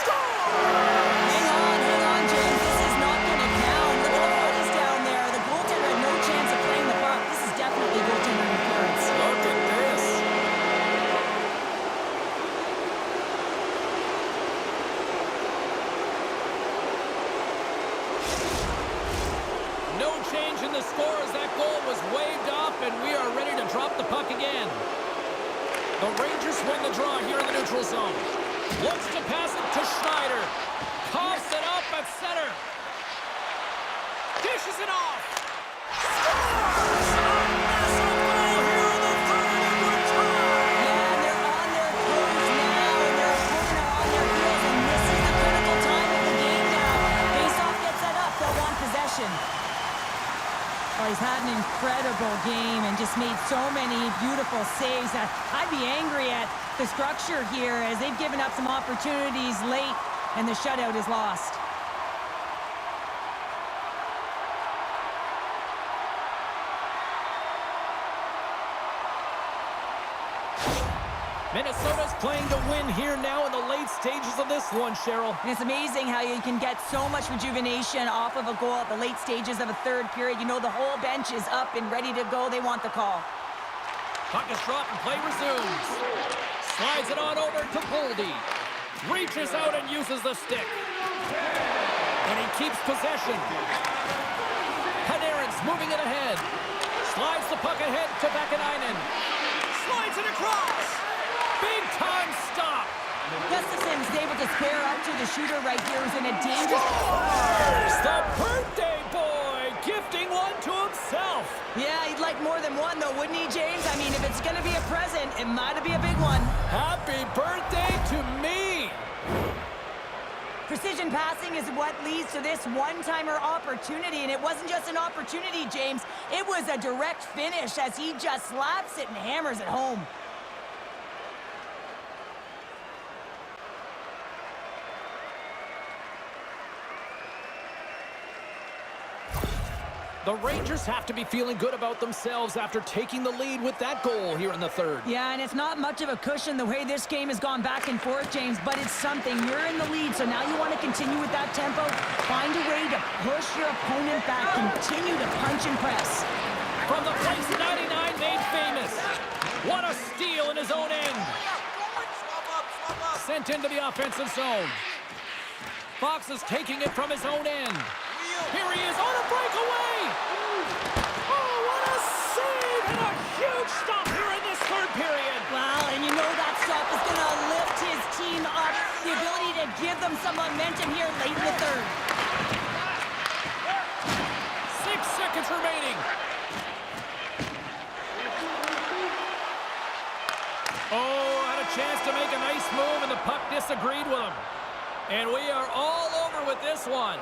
Hang on, James. This is not going to count. Look at the bodies down there. The goaltender had no chance of playing the puck. This is definitely goaltender interference. Look at this. No change in the score as that goal was waved off, and we are ready to drop the puck again. The Rangers win the draw here in the neutral zone. Looks to pass it to Schneider. Coughs it up at center. Dishes it off. Scores! A massive goal here in the third and return. Yeah, they're on their toes now, and their opponent are on their heels, and this is the critical time of the game now. Face-off gets set up. They'll want possession. Oh, he's had an incredible game and just made so many beautiful saves. I'd be angry at the structure here as they've given up some opportunities late and the shutout is lost. Minnesota's playing to win here now in the late stages of this one, Cheryl. And it's amazing how you can get so much rejuvenation off of a goal at the late stages of a third period. You know the whole bench is up and ready to go. They want the call. Puck is dropped and play resumes. Slides it on over to Boldy. Reaches out and uses the stick. And he keeps possession. Panarin's moving it ahead. Slides the puck ahead to Vakanainen. Slides it across. Big time stop. Gustafson's able to square up to the shooter right here who's in a dangerous... Scores! The birthday boy gifting one to himself. Yeah, he'd like more than one though, wouldn't he, James? I mean, if it's going to be a present, it might be a big one. Happy birthday to me. Precision passing is what leads to this one-timer opportunity, and it wasn't just an opportunity, James. It was a direct finish as he just slaps it and hammers it home. The Rangers have to be feeling good about themselves after taking the lead with that goal here in the third. Yeah, and it's not much of a cushion the way this game has gone back and forth, James, but it's something. You're in the lead, so now you want to continue with that tempo. Find a way to push your opponent back. Continue to punch and press. From the place 99 made famous. What a steal in his own end. Sent into the offensive zone. Fox is taking it from his own end. Here he is on a breakaway! Oh, what a save and a huge stop here in this third period! Well, and you know that stop is going to lift his team up. The ability to give them some momentum here late in the third. 6 seconds remaining. Oh, had a chance to make a nice move. move, and the puck disagreed with him. And we are all over with this one.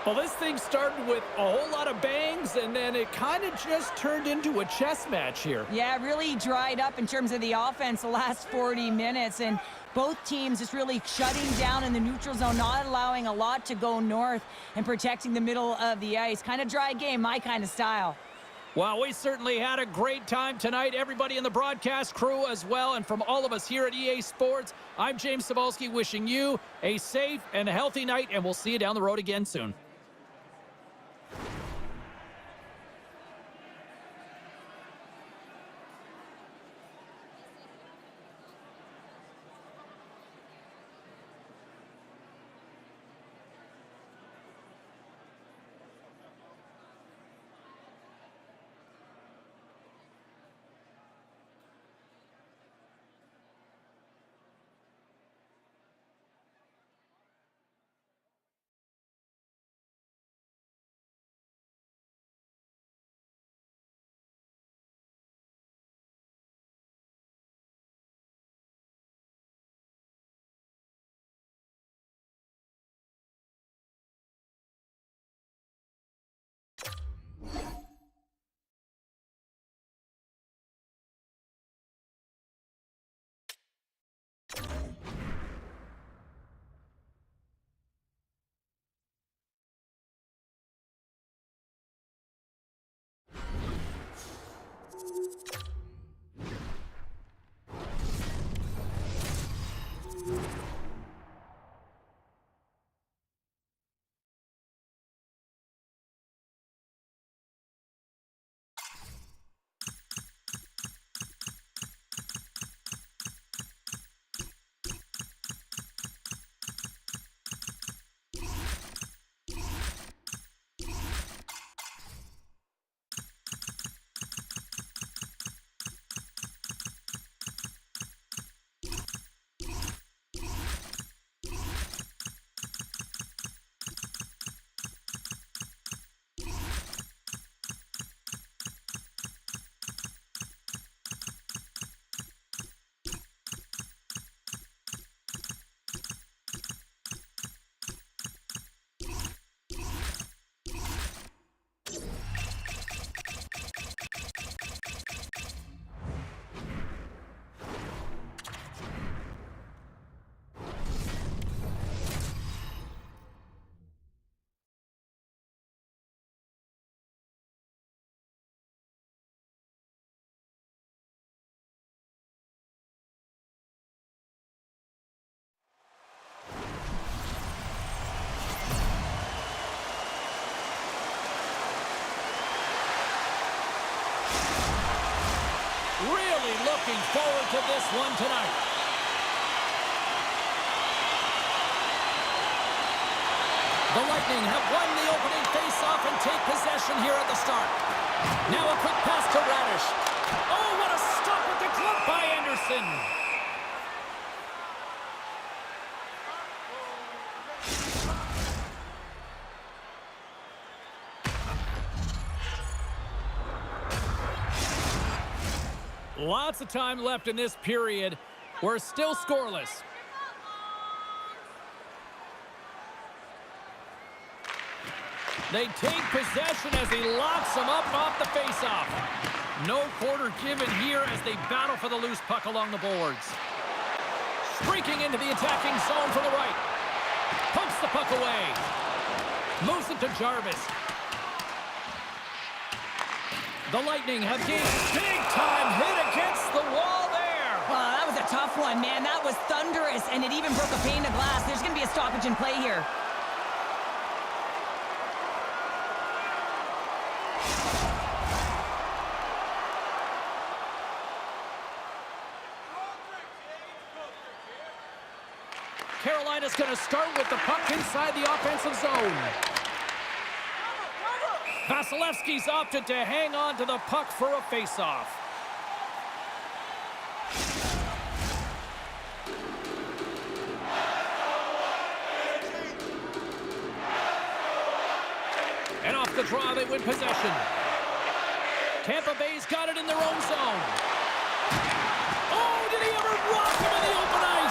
Well, this thing started with a whole lot of bangs, and then it kind of just turned into a chess match here. Yeah, really dried up in terms of the offense the last 40 minutes, and both teams just really shutting down in the neutral zone, not allowing a lot to go north and protecting the middle of the ice. Kind of dry game, my kind of style. Well, we certainly had a great time tonight. Everybody in the broadcast crew as well. And from all of us here at EA Sports, I'm James Cebulski wishing you a safe and healthy night, and we'll see you down the road again soon. Really looking forward to this one tonight. The Lightning have won the opening face-off and take possession here at the start. Now a quick pass to Radish. Oh, what a stop with the glove by Anderson. Lots of time left in this period. We're still scoreless. They take possession as he locks them up off the faceoff. No quarter given here as they battle for the loose puck along the boards. Streaking into the attacking zone from the right. Pumps the puck away. Moves it to Jarvis. The Lightning have gained big-time hit against the wall there. Wow, that was a tough one, man. That was thunderous, and it even broke a pane of glass. There's going to be a stoppage in play here. Carolina's going to start with the puck inside the offensive zone. Vasilevsky's opted to hang on to the puck for a faceoff. And off the draw, they win possession. Tampa Bay's got it in their own zone. Oh, did he ever rock him in the open ice?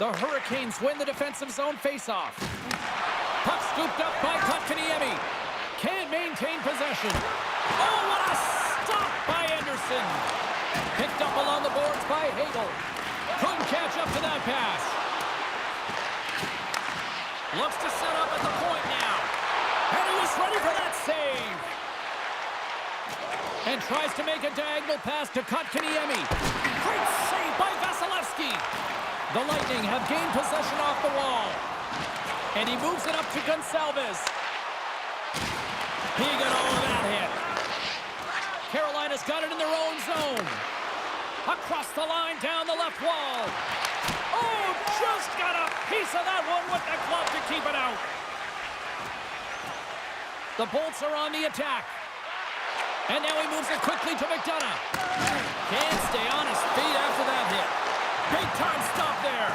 The Hurricanes win the defensive zone faceoff. Puck scooped up by Kotkaniemi. Can't maintain possession. Oh, what a stop by Anderson. Picked up along the boards by Hagel. Couldn't catch up to that pass. Looks to set up at the point now. And he was ready for that save. And tries to make a diagonal pass to Kotkaniemi. Great save by Vasilevsky. The Lightning have gained possession off the wall. And he moves it up to Gonçalves. He got all of that hit. Carolina's got it in their own zone. Across the line, down the left wall. Oh, just got a piece of that one with the glove to keep it out. The Bolts are on the attack. And now he moves it quickly to McDonough. Can't stay on his feet after that hit. Big time stop there.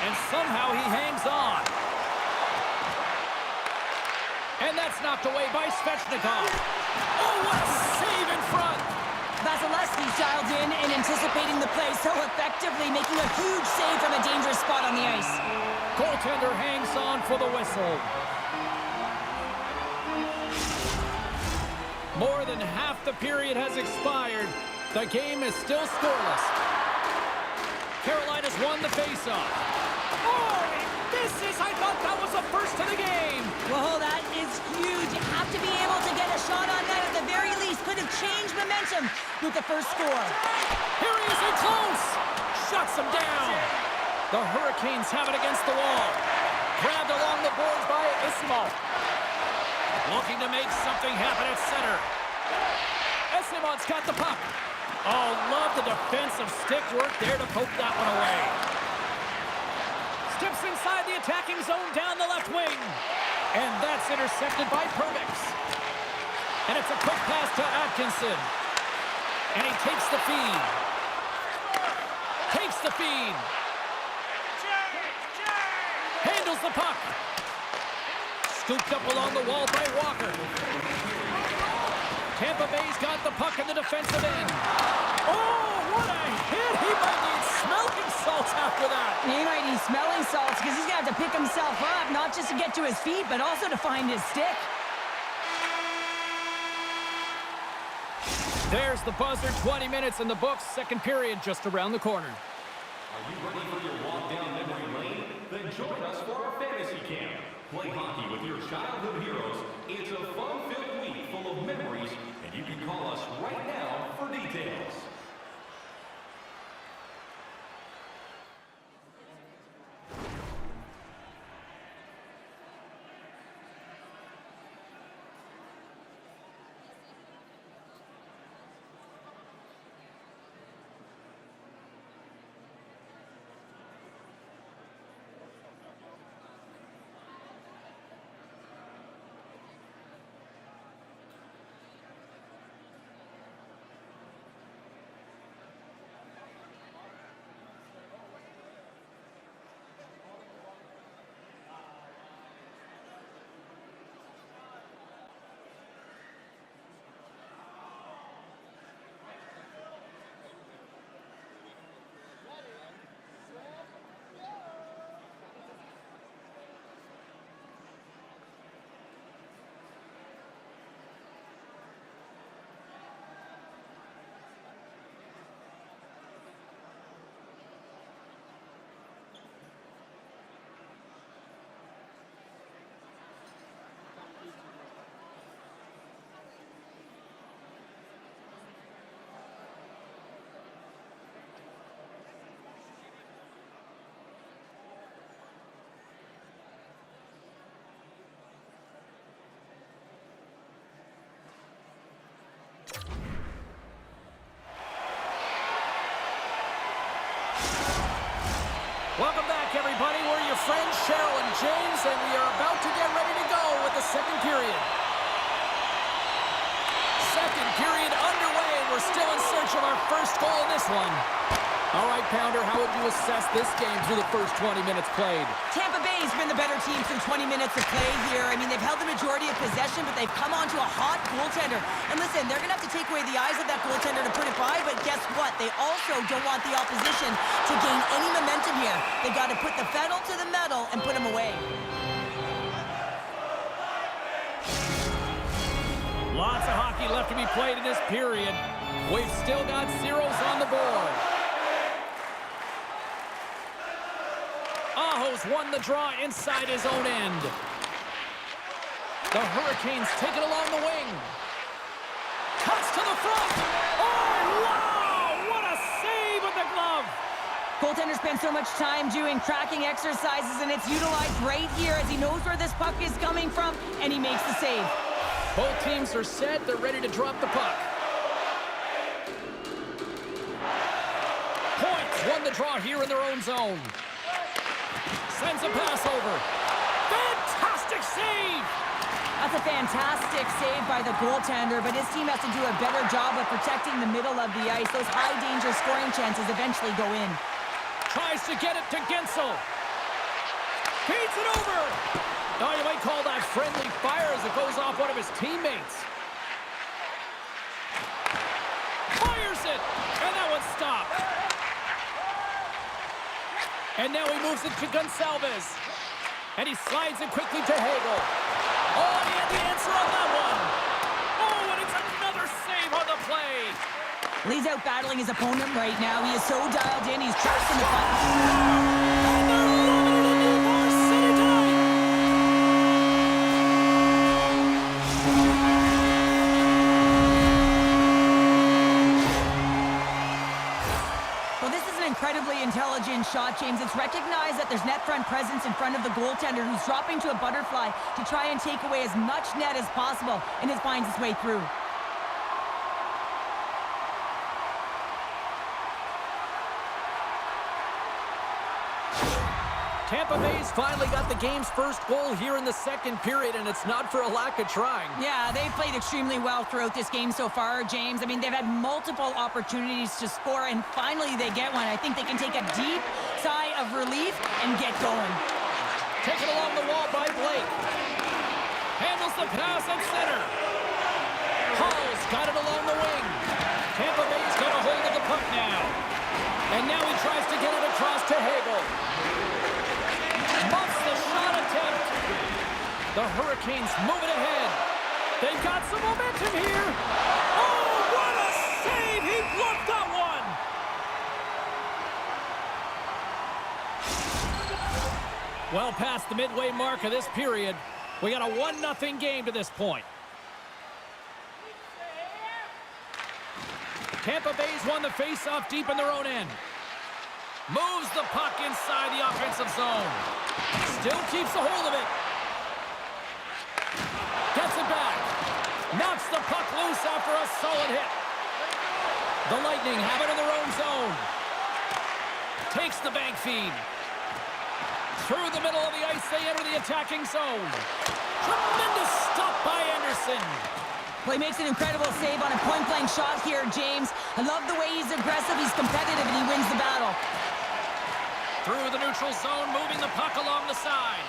And somehow he hangs on. And that's knocked away by Svechnikov. Oh, what a save in front. Vasilevsky dialed in and anticipating the play so effectively, making a huge save from a dangerous spot on the ice. Goaltender hangs on for the whistle. More than half the period has expired. The game is still scoreless. Carolina's won the faceoff. Oh, he misses! I thought that was the first of the game. Whoa, that is huge. You have to be able to get a shot on net at the very least. Could have changed momentum with the first score. Here he is in close. Shuts him down. The Hurricanes have it against the wall. Grabbed along the boards by Esimov. Looking to make something happen at center. Esimov's got the puck. Oh, love the defensive stick work there to poke that one away. Steps inside the attacking zone down the left wing. And that's intercepted by Perbix. And it's a quick pass to Atkinson. And he takes the feed. Takes the feed. Handles the puck. Scooped up along the wall by Walker. Tampa Bay's got the puck in the defensive end. Oh, what a hit! He might need smelling salts after that. He might need smelling salts because he's going to have to pick himself up, not just to get to his feet, but also to find his stick. There's the buzzer, 20 minutes in the books, second period just around the corner. Are you ready for your walk down memory lane? Then join us for our fantasy camp. Play hockey with your childhood heroes. It's a fun-filled week full of memories, and you can call us right now for details. Welcome back, everybody. We're your friends, Cheryl and James, and we are about to get ready to go with the second period. Second period underway. We're still in search of our first goal in this one. All right, Pounder, how would you assess this game through the first 20 minutes played? Tampa Bay's been the better team through 20 minutes of play here. I mean, they've held the majority of possession, but they've come onto a hot goaltender. And listen, they're going to have to take away the eyes of that goaltender to put it by, but guess what? They also don't want the opposition to gain any momentum here. They've got to put the pedal to the metal and put them away. Lots of hockey left to be played in this period. We've still got zeros on the board. Aho's won the draw inside his own end. The Hurricanes take it along the wing. Cuts to the front. Oh, wow! What a save with the glove. Goaltender spends so much time doing tracking exercises, and it's utilized right here as he knows where this puck is coming from, and he makes the save. Both teams are set. They're ready to drop the puck. Points won the draw here in their own zone. Sends a pass over. Fantastic save! That's a fantastic save by the goaltender, but his team has to do a better job of protecting the middle of the ice. Those high-danger scoring chances eventually go in. Tries to get it to Gensel. Feeds it over. Oh, you might call that friendly fire as it goes off one of his teammates. Fires it, and that one's stopped. And now he moves it to Gonsalves. And he slides it quickly to Hagel. Oh, and he had the answer on that one. Oh, and it's another save on the play. He's out battling his opponent right now. He is so dialed in, he's tracking the puck. And they're loving it in New York City tonight. Well, this is an incredibly intelligent shot, James. It's recognized that there's net front presence in front of the goaltender, who's dropping to a butterfly to try and take away as much net as possible, and it finds its way through. Tampa Bay's finally got the game's first goal here in the second period, and it's not for a lack of trying. Yeah, they've played extremely well throughout this game so far, James. I mean, they've had multiple opportunities to score, and finally they get one. I think they can take a deep sigh of relief and get going. Taken along the wall by Blake. Handles the pass at center. Hall's got it along the wing. Tampa Bay's got a hold of the puck now. And now he tries to get it across to Hagel. Muffs the shot attempt. The Hurricanes move it ahead. They've got some momentum here. Oh, what a save! He blocked that one. Well past the midway mark of this period. We got a 1-0 game to this point. Tampa Bay's won the face-off deep in their own end. Moves the puck inside the offensive zone. Still keeps a hold of it. Gets it back. Knocks the puck loose after a solid hit. The Lightning have it in their own zone. Takes the bank feed. Through the middle of the ice, they enter the attacking zone. Tremendous stop by Anderson. Well, he makes an incredible save on a point-blank shot here, James. I love the way he's aggressive, he's competitive, and he wins the battle. Through the neutral zone, moving the puck along the side.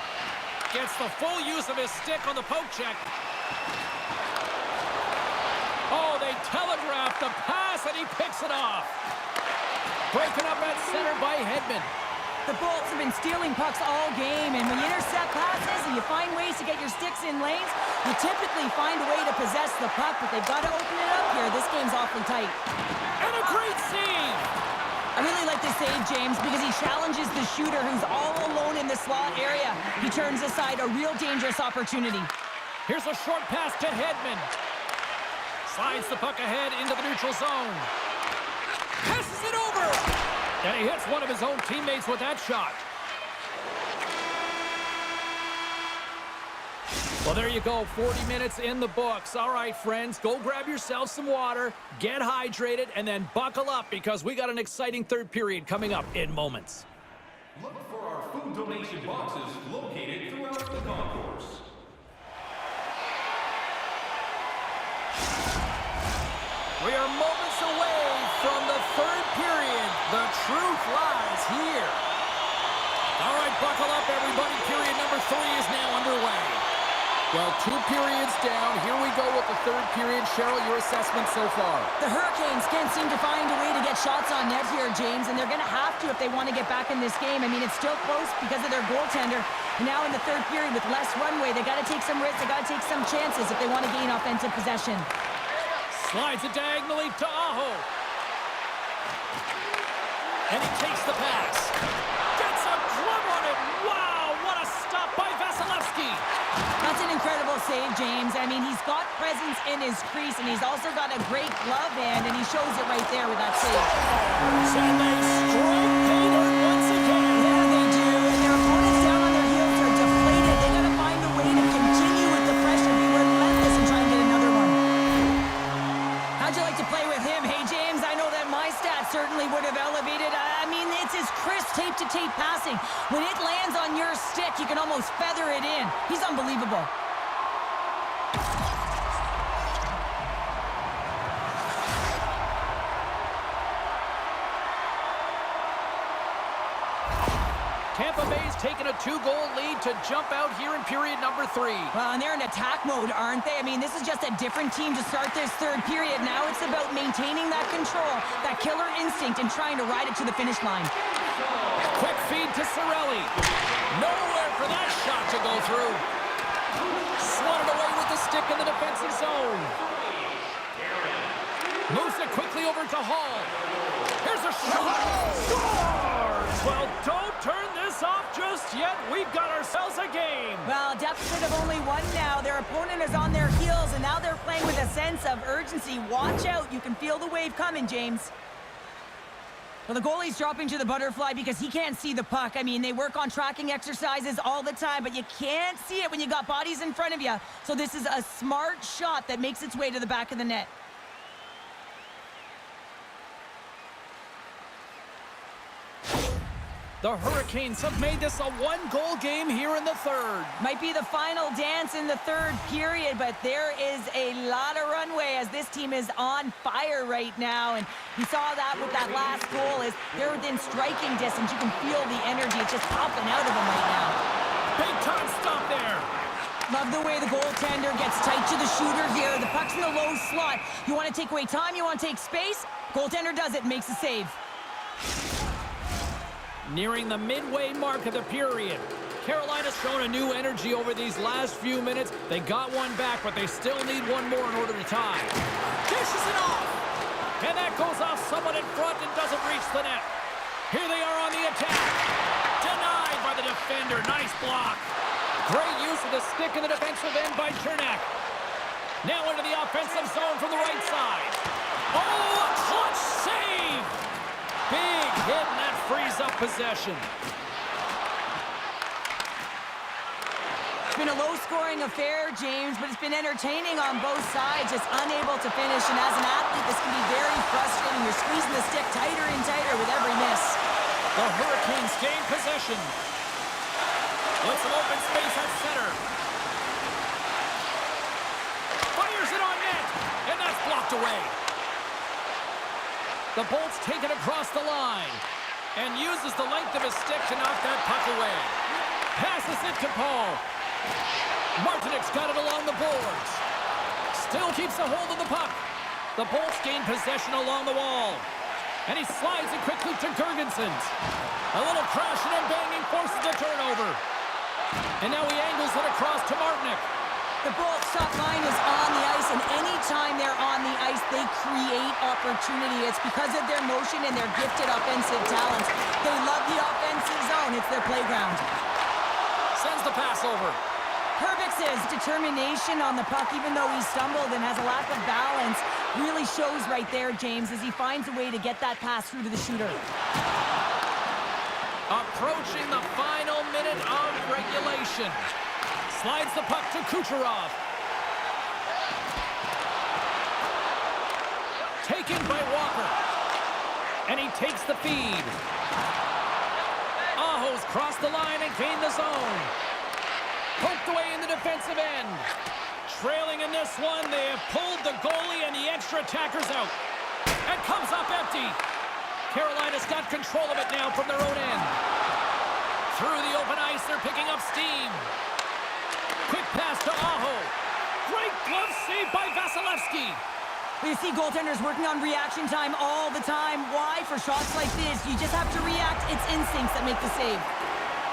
Gets the full use of his stick on the poke check. Oh, they telegraphed the pass, and he picks it off. Breaking up at center by Hedman. The Bolts have been stealing pucks all game, and when you intercept passes and you find ways to get your sticks in lanes, you typically find a way to possess the puck, but they've got to open it up here. This game's awfully tight. And a great save! I really like this save, James, because he challenges the shooter who's all alone in the slot area. He turns aside a real dangerous opportunity. Here's a short pass to Hedman. Slides the puck ahead into the neutral zone. Passes it over! And he hits one of his own teammates with that shot. Well, there you go. 40 minutes in the books. All right, friends, go grab yourself some water, get hydrated, and then buckle up because we got an exciting third period coming up in moments. Look for our food donation boxes located throughout the concourse. We are moments away from the third period. The truth lies here. All right, buckle up, everybody. Period number 3 is now underway. Well, 2 periods down. Here we go with the 3rd period. Cheryl, your assessment so far? The Hurricanes can't seem to find a way to get shots on net here, James, and they're going to have to if they want to get back in this game. I mean, it's still close because of their goaltender. And now in the 3rd period with less runway, they got to take some risks. They got to take some chances if they want to gain offensive possession. Slides it diagonally to Aho. And he takes the pass. Gets a glove on it. Wow, what a stop by Vasilevsky. That's an incredible save, James. I mean, he's got presence in his crease, and he's also got a great glove hand, and he shows it right there with that save. And they strike pay dirt once again. Yeah, they do, and their opponents down on their heels are deflated. They got to find a way to continue with the pressure, be relentless, and try and get another one. How'd you like to play with him? Hey, James, I know that my stats certainly would have elevated. I mean, it's his crisp tape-to-tape passing. When it lands on your stick, you can almost feather it in. He's unbelievable. Tampa Bay's taken a 2-goal lead to jump out here in period number 3. Well, and they're in attack mode, aren't they? I mean, this is just a different team to start this 3rd period. Now it's about maintaining that control, that killer instinct, and trying to ride it to the finish line. Quick feed to Cirelli. Nowhere for that shot to go through. Swatted away with the stick in the defensive zone. Moves it quickly over to Hall. Here's a shot. Scores! Well, don't turn this off just yet. We've got ourselves a game. Well, deficit of only 1 now. Their opponent is on their heels, and now they're playing with a sense of urgency. Watch out. You can feel the wave coming, James. Well, the goalie's dropping to the butterfly because he can't see the puck. I mean, they work on tracking exercises all the time, but you can't see it when you got bodies in front of you. So this is a smart shot that makes its way to the back of the net. The Hurricanes have made this a 1-goal game here in the 3rd. Might be the final dance in the 3rd period, but there is a lot of runway as this team is on fire right now. And you saw that with that last goal. Is they're within striking distance. You can feel the energy. It's just popping out of them right now. Big time stop there. Love the way the goaltender gets tight to the shooter here. The puck's in the low slot. You want to take away time, you want to take space. Goaltender does it, makes a save. Nearing the midway mark of the period. Carolina's shown a new energy over these last few minutes. They got one back, but they still need one more in order to tie. Dishes it off! And that goes off someone in front and doesn't reach the net. Here they are on the attack. Denied by the defender. Nice block. Great use of the stick in the defensive end by Chernak. Now into the offensive zone from the right side. Oh, a clutch save! Big hit, and that frees up possession. It's been a low-scoring affair, James, but it's been entertaining on both sides, just unable to finish. And as an athlete, this can be very frustrating. You're squeezing the stick tighter and tighter with every miss. The Hurricanes gain possession. With some open space at center. Fires it on net, and that's blocked away. The Bolts take it across the line and uses the length of his stick to knock that puck away. Passes it to Paul. Martinik's got it along the boards. Still keeps a hold of the puck. The Bolts gain possession along the wall. And he slides it quickly to Girgensons. A little crashing and banging forces the turnover. And now he angles it across to Martinik. The Bolts top line is on the ice, and anytime they're on the ice, they create opportunity. It's because of their motion and their gifted offensive talents. They love the offensive zone. It's their playground. Sends the pass over. Herbich's determination on the puck, even though he stumbled and has a lack of balance, really shows right there, James, as he finds a way to get that pass through to the shooter. Approaching the final minute of regulation. Slides the puck to Kucherov. Taken by Walker. And he takes the feed. Aho's crossed the line and gained the zone. Poked away in the defensive end. Trailing in this one, they have pulled the goalie and the extra attackers out. And comes up empty. Carolina's got control of it now from their own end. Through the open ice, they're picking up steam. Quick pass to Aho. Great glove save by Vasilevsky. You see goaltenders working on reaction time all the time. Why? For shots like this, you just have to react. It's instincts that make the save.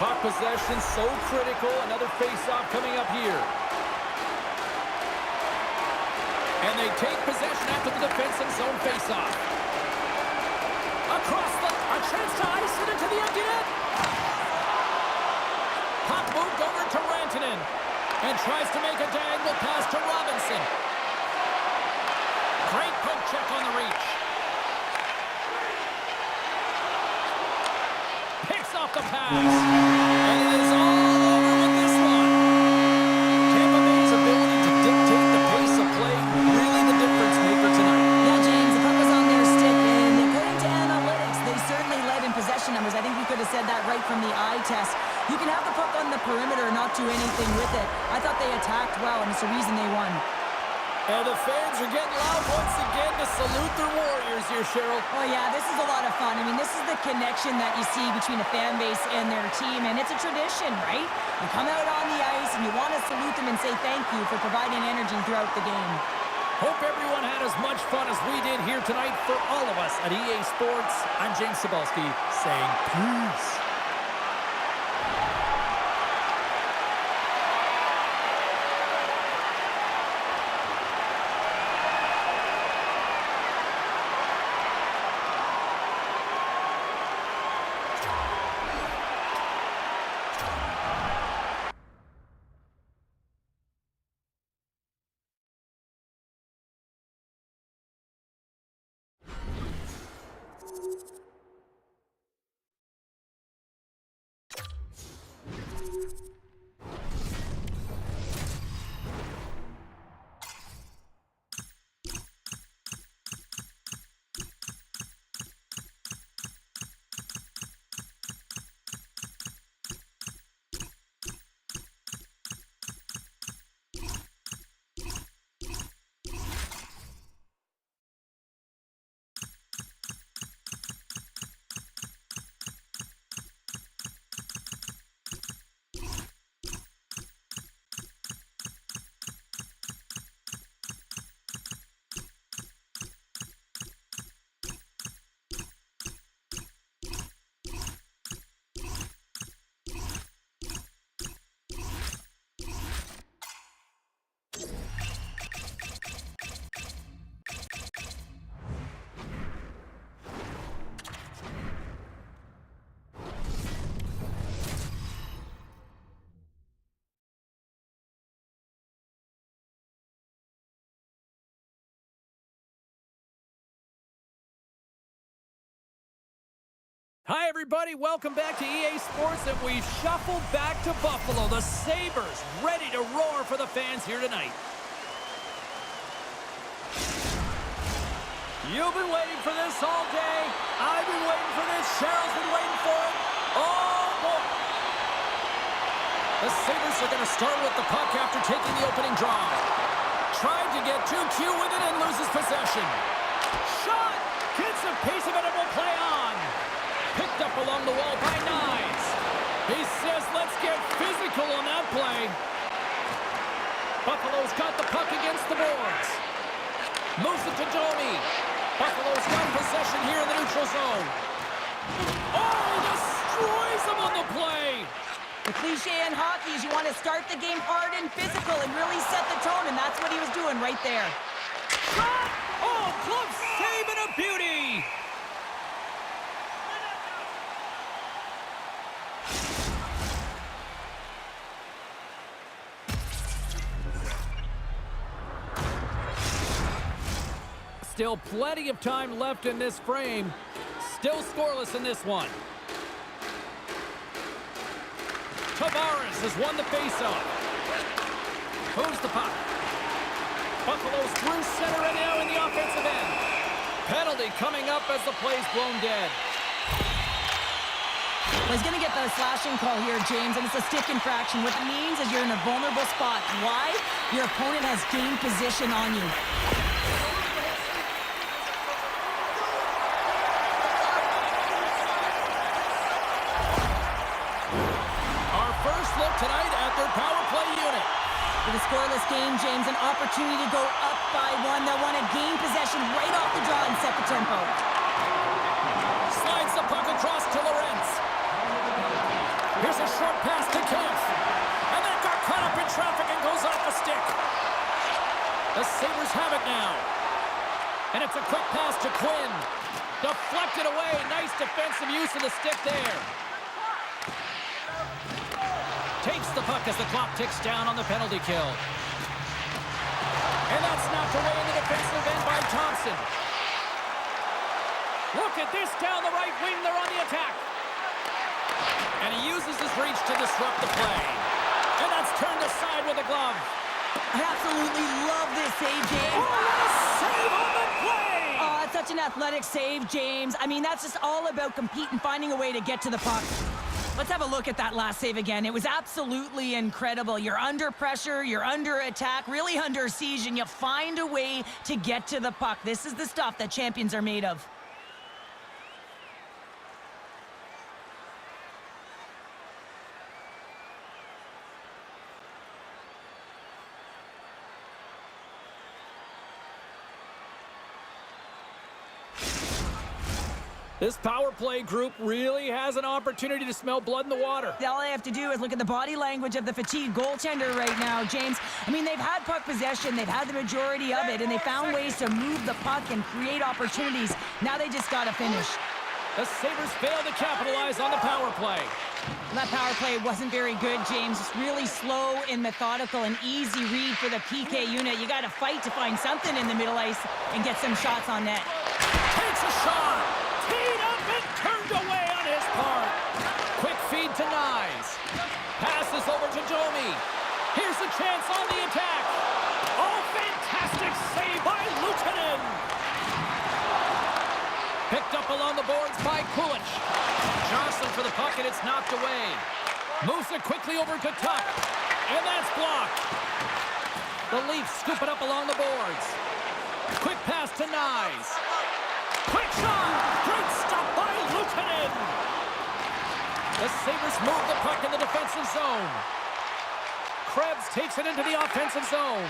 Puck possession so critical. Another face-off coming up here. And they take possession after the defensive zone face-off. Across a chance to ice it into the empty net. Puck moved over to Rantanen. And tries to make a diagonal pass to Robinson. Great poke check on the reach. Picks off the pass. And it is all over with this one. Tampa Bay's ability to dictate the pace of play, really the difference maker tonight. Yeah, James, the puck was on their stick, and according to analytics, they certainly led in possession numbers. I think we could have said that right from the eye test. You can have the puck on the perimeter and not do anything with it. I thought they attacked well, and it's the reason they won. And the fans are getting loud once again to salute their Warriors here, Cheryl. Oh, yeah, this is a lot of fun. I mean, this is the connection that you see between a fan base and their team, and it's a tradition, right? You come out on the ice, and you want to salute them and say thank you for providing energy throughout the game. Hope everyone had as much fun as we did here tonight. For all of us at EA Sports, I'm James Cebulski saying peace. Hi, everybody. Welcome back to EA Sports, and we've shuffled back to Buffalo. The Sabres ready to roar for the fans here tonight. You've been waiting for this all day. I've been waiting for this. Cheryl's been waiting for it. Oh, boy. The Sabres are going to start with the puck after taking the opening draw. Tried to get too cute with it and loses possession. Shot! Gets a piece of it and will play on. Picked up along the wall by Knies. He says, let's get physical on that play. Buffalo's got the puck against the boards. Moves it to Domi. Buffalo's got possession here in the neutral zone. Oh, he destroys him on the play. The cliche in hockey is you want to start the game hard and physical and really set the tone, and that's what he was doing right there. Shot! Oh, glove save and a beauty. Still plenty of time left in this frame. Still scoreless in this one. Tavares has won the faceoff. Moves the puck. Buffalo's through center and now in the offensive end. Penalty coming up as the play's blown dead. Well, he's going to get the slashing call here, James, and it's a stick infraction. What it means is you're in a vulnerable spot. Why? Your opponent has gained position on you. tonight at their power play unit. With a scoreless game, James, an opportunity to go up by one. They'll want to gain possession right off the draw and set the tempo. Slides the puck across to Lorentz. Here's a short pass to Kempf. And then got caught up in traffic and goes off the stick. The Sabres have it now. And it's a quick pass to Quinn. Deflected away. Nice defensive use of the stick there. Takes the puck as the clock ticks down on the penalty kill. And that's knocked away in the defensive end by Thompson. Look at this down the right wing. They're on the attack. And he uses his reach to disrupt the play. And that's turned aside with a glove. I absolutely love this save, James. Oh, what a save on the play! Oh, it's such an athletic save, James. I mean, that's just all about competing, finding a way to get to the puck. Let's have a look at that last save again. It was absolutely incredible. You're under pressure, you're under attack, really under siege, and you find a way to get to the puck. This is the stuff that champions are made of. This power play group really has an opportunity to smell blood in the water. All I have to do is look at the body language of the fatigued goaltender right now, James. I mean, they've had puck possession, they've had the majority of it, and they found ways to move the puck and create opportunities. Now they just got to finish. The Sabres failed to capitalize on the power play. That power play wasn't very good, James. It's really slow and methodical, and easy read for the PK unit. You got to fight to find something in the middle ice and get some shots on net. Takes a shot. Teed up and turned away on his part. Quick feed to Nyes. Passes over to Domi. Here's a chance on the attack. Oh, fantastic save by Luukkonen. Picked up along the boards by Kulich. Johnson for the puck, and it's knocked away. Moves it quickly over to Tuck. And that's blocked. The Leafs scoop it up along the boards. Quick pass to Nyes. Quick shot! Great stop by Luukkonen! The Sabres move the puck in the defensive zone. Krebs takes it into the offensive zone.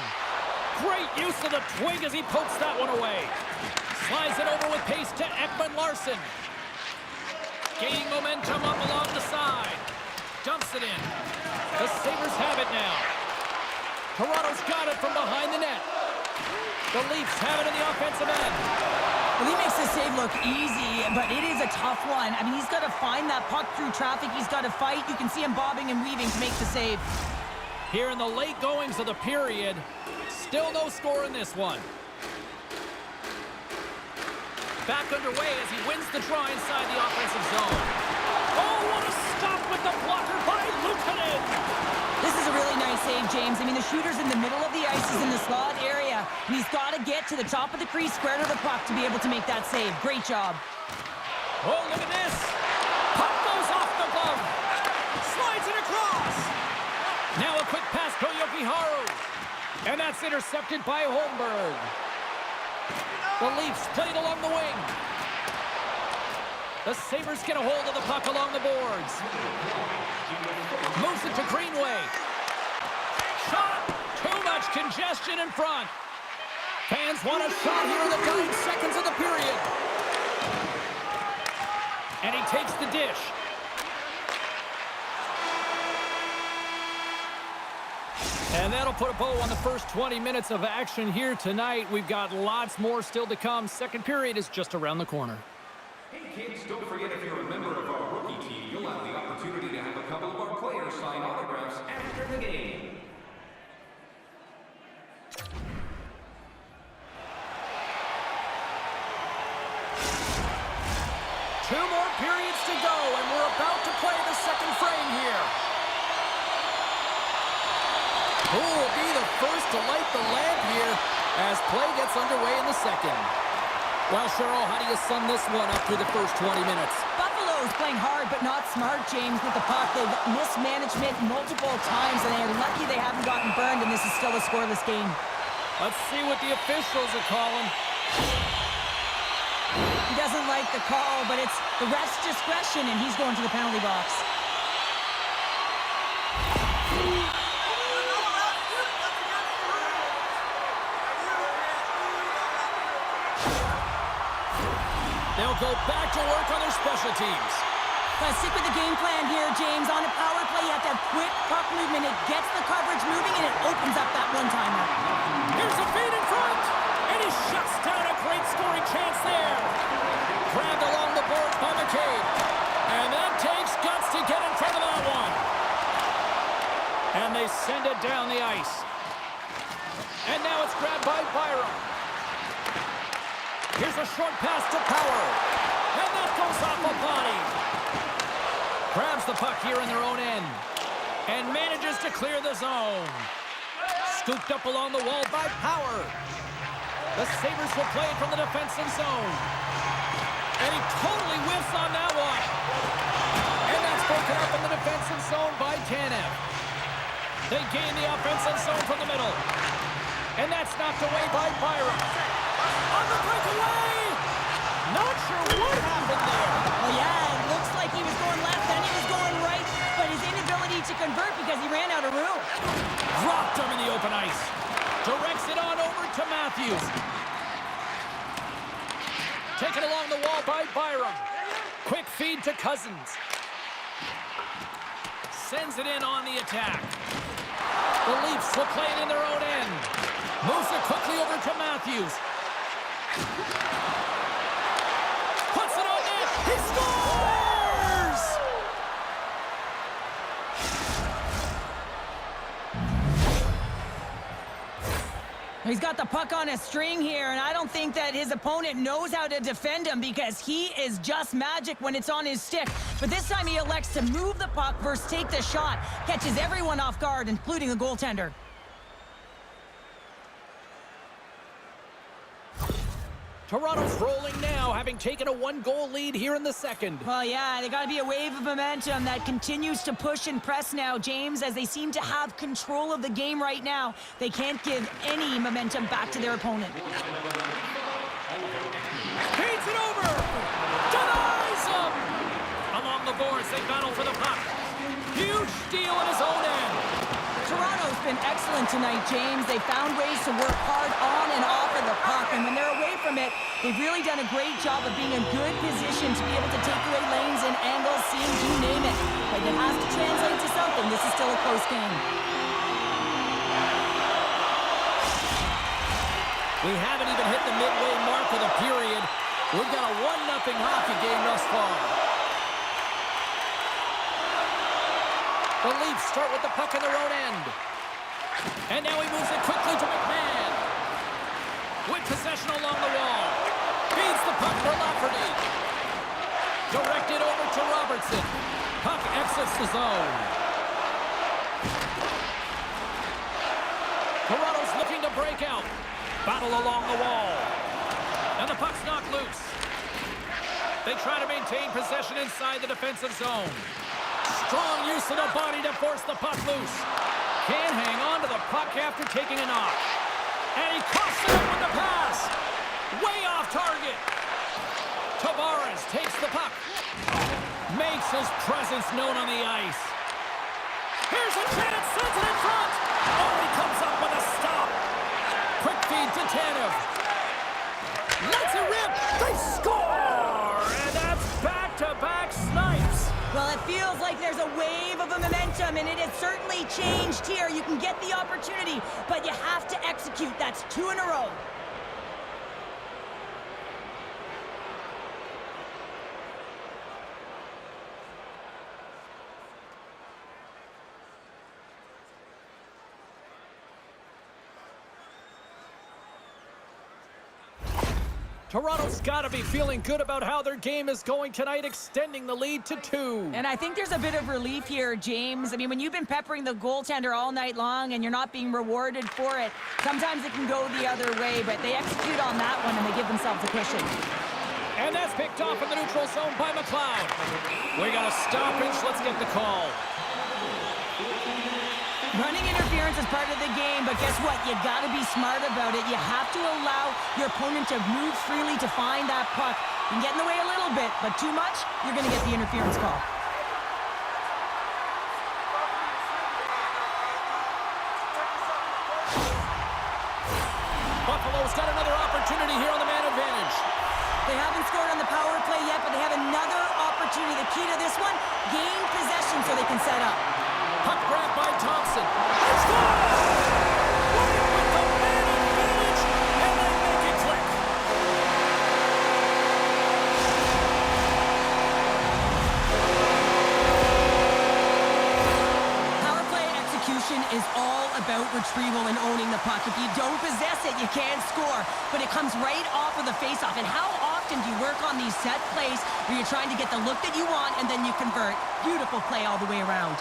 Great use of the twig as he pokes that one away. Slides it over with pace to Ekman-Larsson. Gaining momentum up along the side. Dumps it in. The Sabres have it now. Toronto's got it from behind the net. The Leafs have it in the offensive end. Well, he makes the save look easy, but it is a tough one. I mean, he's got to find that puck through traffic. He's got to fight. You can see him bobbing and weaving to make the save. Here in the late goings of the period, still no score in this one. Back underway as he wins the draw inside the offensive zone. Oh, what a stop with the blocker by Luukkonen! This is a really nice save, James. I mean, the shooter's in the middle of the ice. He's in the slot area, and he's got to get to the top of the crease, square to the puck to be able to make that save. Great job. Oh, look at this! Puck goes off the glove. Slides it across. Now a quick pass to Jokiharju. And that's intercepted by Holmberg. The Leafs played along the wing. The Sabres get a hold of the puck along the boards. Moves it to Greenway. Shot! Too much congestion in front. Fans want a shot here in the dying seconds of the period. And he takes the dish. And that'll put a bow on the first 20 minutes of action here tonight. We've got lots more still to come. Second period is just around the corner. Hey kids, don't forget if you're a member of our rookie team, you'll have the opportunity to have a couple of our players sign autographs after the game. Two more periods to go, and we're about to play the second frame here. Who will be the first to light the lamp here as play gets underway in the second? Well, Cheryl, how do you sum this one up through the first 20 minutes? Buffalo's playing hard but not smart, James, with the puck. They've missed management multiple times, and they're lucky they haven't gotten burned, and this is still a scoreless game. Let's see what the officials are calling. He doesn't like the call, but it's the ref's discretion, and he's going to the penalty box. They'll go back to work on their special teams. Gotta stick with the game plan here, James. On a power play, you have to have quick puck movement. It gets the coverage moving, and it opens up that one-timer. Here's a feed in front, and he shuts down a great scoring chance there. Grabbed along the boards by McCabe, and that takes guts to get in front of that one. And they send it down the ice. And now it's grabbed by Byram. Here's a short pass to Power, and that goes off a body. Grabs the puck here in their own end, and manages to clear the zone. Scooped up along the wall by Power. The Sabres will play it from the defensive zone. And he totally whiffs on that one. And that's broken up in the defensive zone by Tanev. They gain the offensive zone from the middle. And that's knocked away by Byram. On the breakaway! Not sure what happened there. Well, yeah, it looks like he was going left, then he was going right, but his inability to convert because he ran out of room. Dropped him in the open ice. Directs it on over to Matthews. Taken along the wall by Byram. Quick feed to Cousins. Sends it in on the attack. The Leafs will play it in their own end. Moves it quickly over to Matthews. Puts it on net. He scores! He's got the puck on a string here, and I don't think that his opponent knows how to defend him because he is just magic when it's on his stick. But this time he elects to move the puck versus take the shot. Catches everyone off guard, including the goaltender. Toronto's rolling now, having taken a one-goal lead here in the second. Well, yeah, they got to be a wave of momentum that continues to push and press now, James, as they seem to have control of the game right now. They can't give any momentum back to their opponent. Feeds it over! Denies him! Along the boards, they battle for the puck. Huge steal in his own end. Toronto's been excellent tonight, James. They found ways to work hard on and off of the puck, and when they're away from it, they've really done a great job of being in good position to be able to take away lanes and angles, seams, you name it. But it has to translate to something. This is still a close game. We haven't even hit the midway mark of the period. We've got a 1-0 hockey game thus far. The Leafs start with the puck in their own end. And now he moves it quickly to McMahon. With possession along the wall. Feeds the puck for Lafferty. Directed over to Robertson. Puck exits the zone. Toronto's looking to break out. Battle along the wall. And the puck's knocked loose. They try to maintain possession inside the defensive zone. Strong use of the body to force the puck loose. Can't hang on to the puck after taking a knock. And he coughs it up with the pass. Way off target. Tavares takes the puck. Makes his presence known on the ice. Here's a chance. Sends it in front. Oh, he comes up with a stop. Quick feed to Tanev. Lets it rip. They score! And that's back-to-back snipes. Well, it feels like there's a wave of a momentum, and it has certainly changed here. You can get the opportunity, but you have to execute. That's 2 in a row. Toronto's got to be feeling good about how their game is going tonight, extending the lead to 2. And I think there's a bit of relief here, James. I mean, when you've been peppering the goaltender all night long and you're not being rewarded for it, sometimes it can go the other way, but they execute on that one and they give themselves a cushion. And that's picked off in the neutral zone by McLeod. We got a stoppage. Let's get the call. Running interference is part of the game, but guess what? You got to be smart about it. You have to allow your opponent to move freely to find that puck. You can get in the way a little bit, but too much, you're going to get the interference call. Buffalo's got another opportunity here on the man advantage. They haven't scored on the power play yet, but they have another opportunity. The key to this one, gain possession so they can set up. Puck grabbed by Thompson. It's gone! With the man advantage, and they make it click. Power play execution is all about retrieval and owning the puck. If you don't possess it, you can't score. But it comes right off of the faceoff. And how often do you work on these set plays where you're trying to get the look that you want and then you convert? Beautiful play all the way around.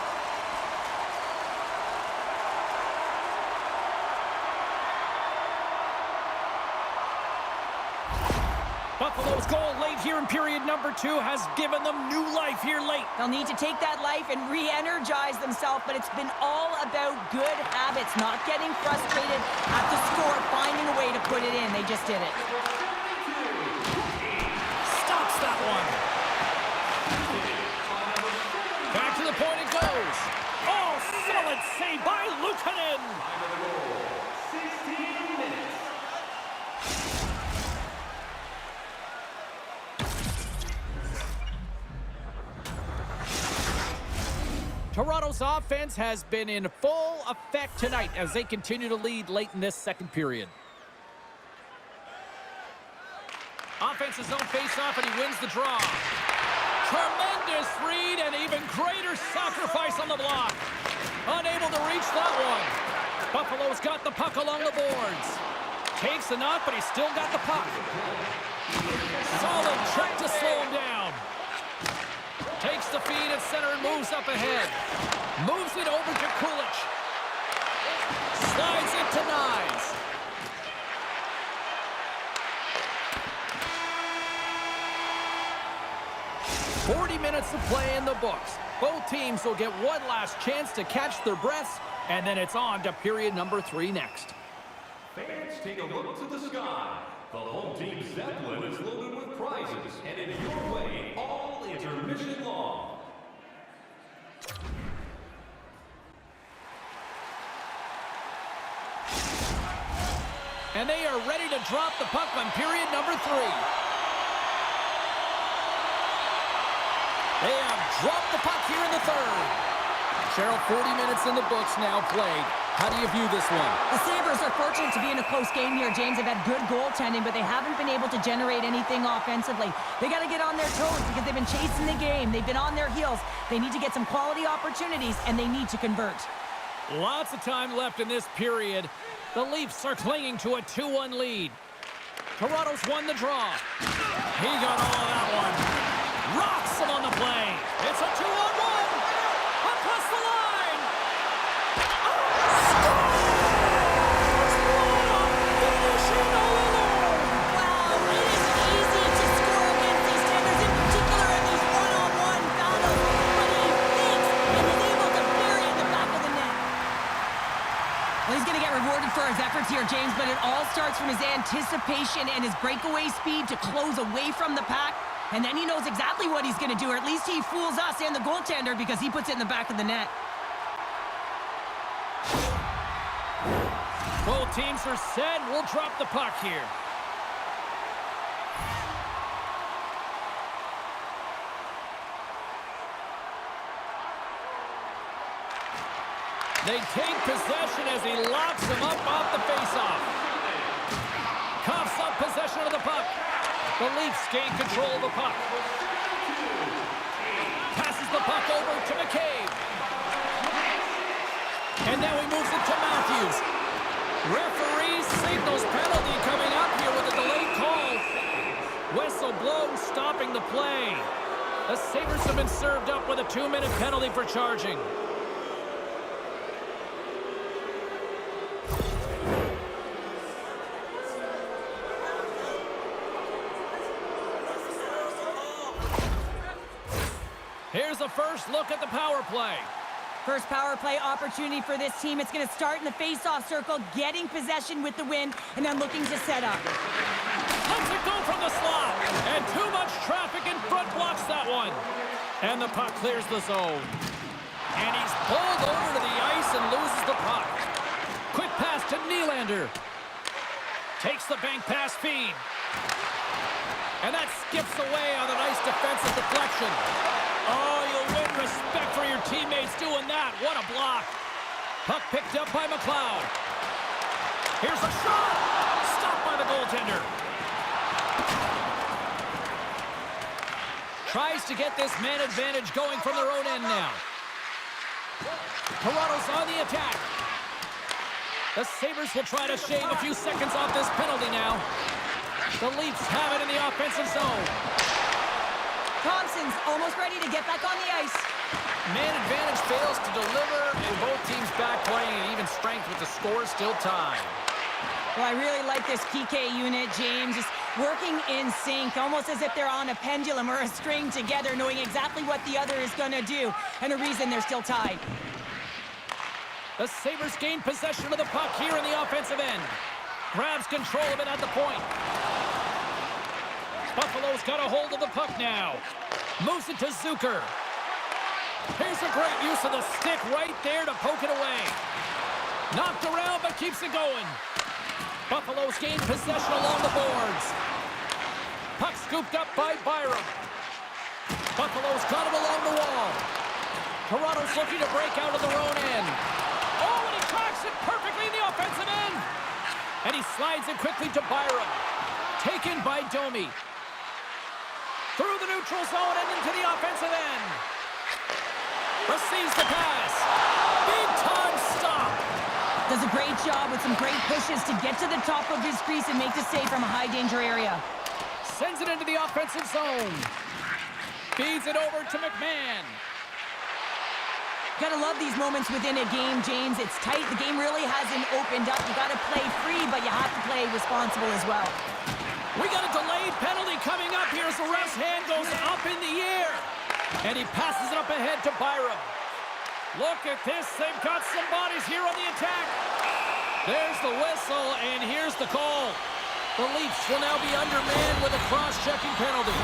Buffalo's goal late here in period number 2 has given them new life here late. They'll need to take that life and re-energize themselves, but it's been all about good habits, not getting frustrated at the score, finding a way to put it in. They just did it. Stops that one. Back to the point it goes. Oh, solid save by Luukkonen. 16 minutes. Toronto's offense has been in full effect tonight as they continue to lead late in this second period. Offensive zone face-off, and he wins the draw. Tremendous read and even greater sacrifice on the block. Unable to reach that one. Buffalo's got the puck along the boards. Takes enough, but he's still got the puck. Solid check to slow him down. Takes the feed at center and moves up ahead. Moves it over to Kulich. Slides it to Nyes. "40 minutes of play in the books. Both teams will get one last chance to catch their breaths, and then it's on to period number 3 next. Fans, take a look to the sky. The home team Zeppelin is loaded with prizes, headed your way all intermission long. And they are ready to drop the puck on period number 3. They have dropped the puck here in the third. Cheryl, 40 minutes in the books now played. How do you view this one? The Sabres are fortunate to be in a close game here, James. They've had good goaltending, but they haven't been able to generate anything offensively. They got to get on their toes because they've been chasing the game. They've been on their heels. They need to get some quality opportunities, and they need to convert. Lots of time left in this period. The Leafs are clinging to a 2-1 lead. Toronto's won the draw. He got all of that one. Rocks him on the play. It's a 2-on-1. Across the line. Scores! Finishing all alone. Wow, it is easy to score against these Sabres, in particular in these one-on-one battles, but he thinks and is able to bury in the back of the net. Well, he's going to get rewarded for his efforts here, James, but it all starts from his anticipation and his breakaway speed to close away from the pack. And then he knows exactly what he's going to do, or at least he fools us and the goaltender because he puts it in the back of the net. Both teams are set. We'll drop the puck here. They take possession as he locks him up off the faceoff. Coughs up possession of the puck. The Leafs gain control of the puck. Passes the puck over to McCabe. And now he moves it to Matthews. Referee signals penalty coming up here with a delayed call. Whistle blown, stopping the play. The Sabres have been served up with a 2-minute penalty for charging. Here's a first look at the power play. First power play opportunity for this team. It's going to start in the face-off circle, getting possession with the win, and then looking to set up. Lets it go from the slot, and too much traffic in front blocks that one. And the puck clears the zone. And he's pulled over to the ice and loses the puck. Quick pass to Nylander. Takes the bank pass feed. And that skips away on a nice defensive deflection. Oh, you'll win respect for your teammates doing that. What a block. Puck picked up by McLeod. Here's a shot. Stopped by the goaltender. Tries to get this man advantage going from their own end now. Toronto's on the attack. The Sabres will try to shave a few seconds off this penalty now. The Leafs have it in the offensive zone. Thompson's almost ready to get back on the ice. Man advantage fails to deliver, and both teams back playing at even strength with the score still tied. Well, I really like this PK unit, James. Just working in sync, almost as if they're on a pendulum or a string together, knowing exactly what the other is going to do, and a reason they're still tied. The Sabres gain possession of the puck here in the offensive end. Grabs control of it at the point. Buffalo's got a hold of the puck now. Moves it to Zucker. Here's a great use of the stick right there to poke it away. Knocked around, but keeps it going. Buffalo's gained possession along the boards. Puck scooped up by Byram. Buffalo's got it along the wall. Toronto's looking to break out of their own end. Oh, and he tracks it perfectly in the offensive end. And he slides it quickly to Byram. Taken by Domi. Through the neutral zone and into the offensive end. Receives the pass. Big time stop. Does a great job with some great pushes to get to the top of his crease and make the save from a high danger area. Sends it into the offensive zone. Feeds it over to McMahon. Gotta love these moments within a game, James. It's tight. The game really hasn't opened up. You gotta play free, but you have to play responsible as well. We got a delayed penalty coming up here as the ref's hand goes up in the air. And he passes it up ahead to Byram. Look at this. They've got some bodies here on the attack. There's the whistle, and here's the call. The Leafs will now be undermanned with a cross-checking penalty.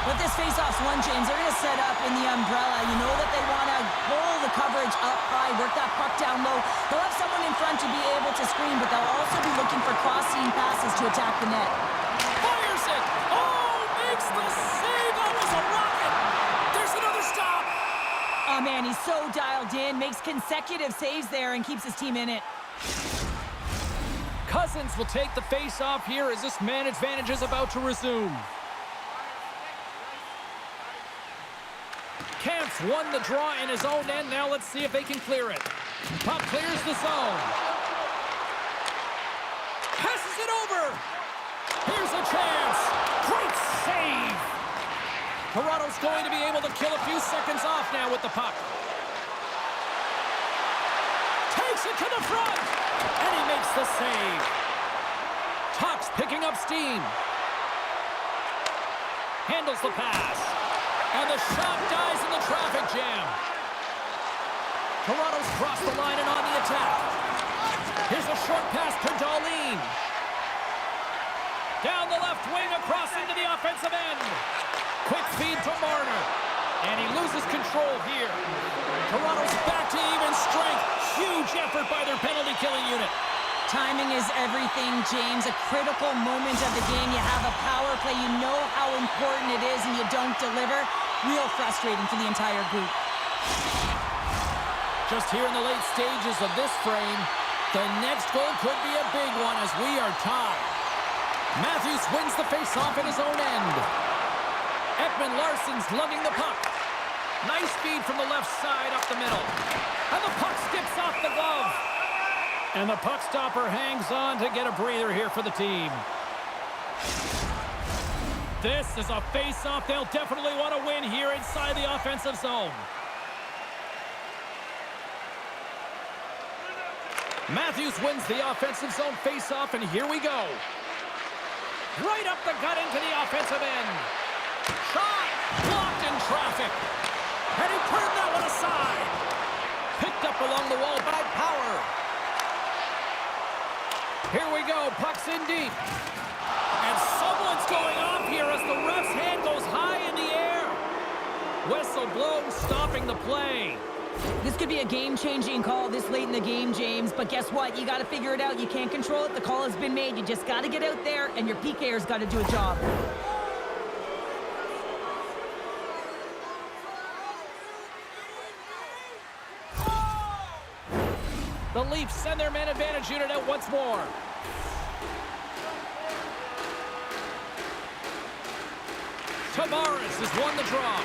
With this face-off's won, James, they're going to set up in the umbrella. You know that they want to pull the coverage up high, work that puck down low. They'll have someone in front to be able to screen, but they'll also be looking for cross-seam passes to attack the net. Fires it! Oh, makes the save! That was a rocket! There's another stop! Oh, man, he's so dialed in, makes consecutive saves there, and keeps his team in it. Cousins will take the face-off here as this man advantage is about to resume. Kampf won the draw in his own end. Now let's see if they can clear it. Puck clears the zone. Passes it over. Here's a chance. Great save. Toronto's going to be able to kill a few seconds off now with the puck. Takes it to the front. And he makes the save. Tuch's picking up steam. Handles the pass. And the shot dies in the traffic jam. Toronto's crossed the line and on the attack. Here's a short pass to Darlene. Down the left wing across into the offensive end. Quick feed to Marner. And he loses control here. Toronto's back to even strength. Huge effort by their penalty-killing unit. Timing is everything, James. A critical moment of the game. You have a power play. You know how important it is, and you don't deliver. Real frustrating for the entire group. Just here in the late stages of this frame, the next goal could be a big one as we are tied. Matthews wins the faceoff in his own end. Ekman Larsson's lugging the puck. Nice feed from the left side up the middle. And the puck skips off the glove. And the puck stopper hangs on to get a breather here for the team. This is a face-off they'll definitely want to win here inside the offensive zone. Matthews wins the offensive zone face-off, and here we go. Right up the gut into the offensive end. Shot! Blocked in traffic. And he turned that one aside. Picked up along the wall by Power. Here we go. Puck's in deep. And someone whistle blows, stopping the play. This could be a game-changing call this late in the game, James, but guess what? You got to figure it out. You can't control it. The call has been made. You just got to get out there, and your PKer's got to do a job. The Leafs send their man advantage unit out once more. Tavares has won the draw.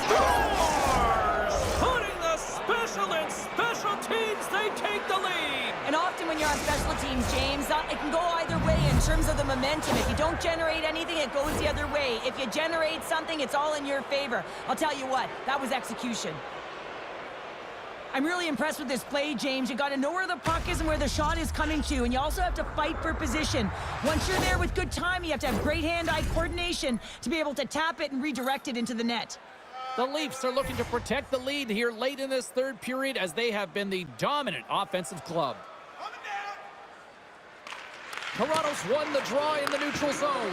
Scores! Putting the special in special teams, they take the lead. And often when you're on special teams, James, it can go either way in terms of the momentum. If you don't generate anything, it goes the other way. If you generate something, it's all in your favor. I'll tell you what, that was execution. I'm really impressed with this play, James. You got to know where the puck is and where the shot is coming to, and you also have to fight for position. Once you're there with good time, you have to have great hand-eye coordination to be able to tap it and redirect it into the net. The Leafs are looking to protect the lead here late in this third period as they have been the dominant offensive club. Toronto's won the draw in the neutral zone.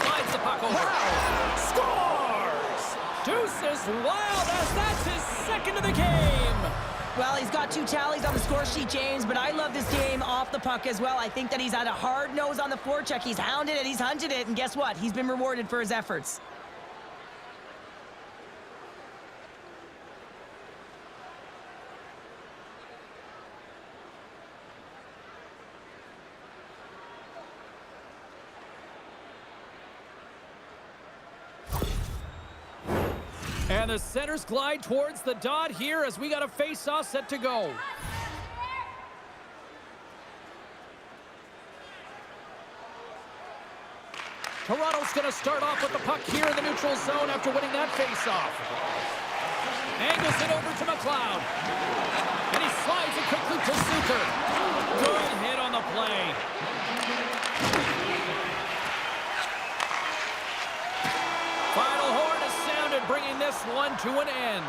Slides the puck over. Wow. Scores! Deuces wild as that's his second of the game. Well, he's got 2 tallies on the score sheet, James, but I love this game off the puck as well. I think that he's had a hard nose on the forecheck. He's hounded it, he's hunted it, and guess what? He's been rewarded for his efforts. And the centers glide towards the dot here as we got a face-off set to go. Toronto's going to start off with the puck here in the neutral zone after winning that face-off. Angles it over to McLeod. And he slides it quickly to Zucker. Good hit on the play. Final horn is sounded, bringing this one to an end.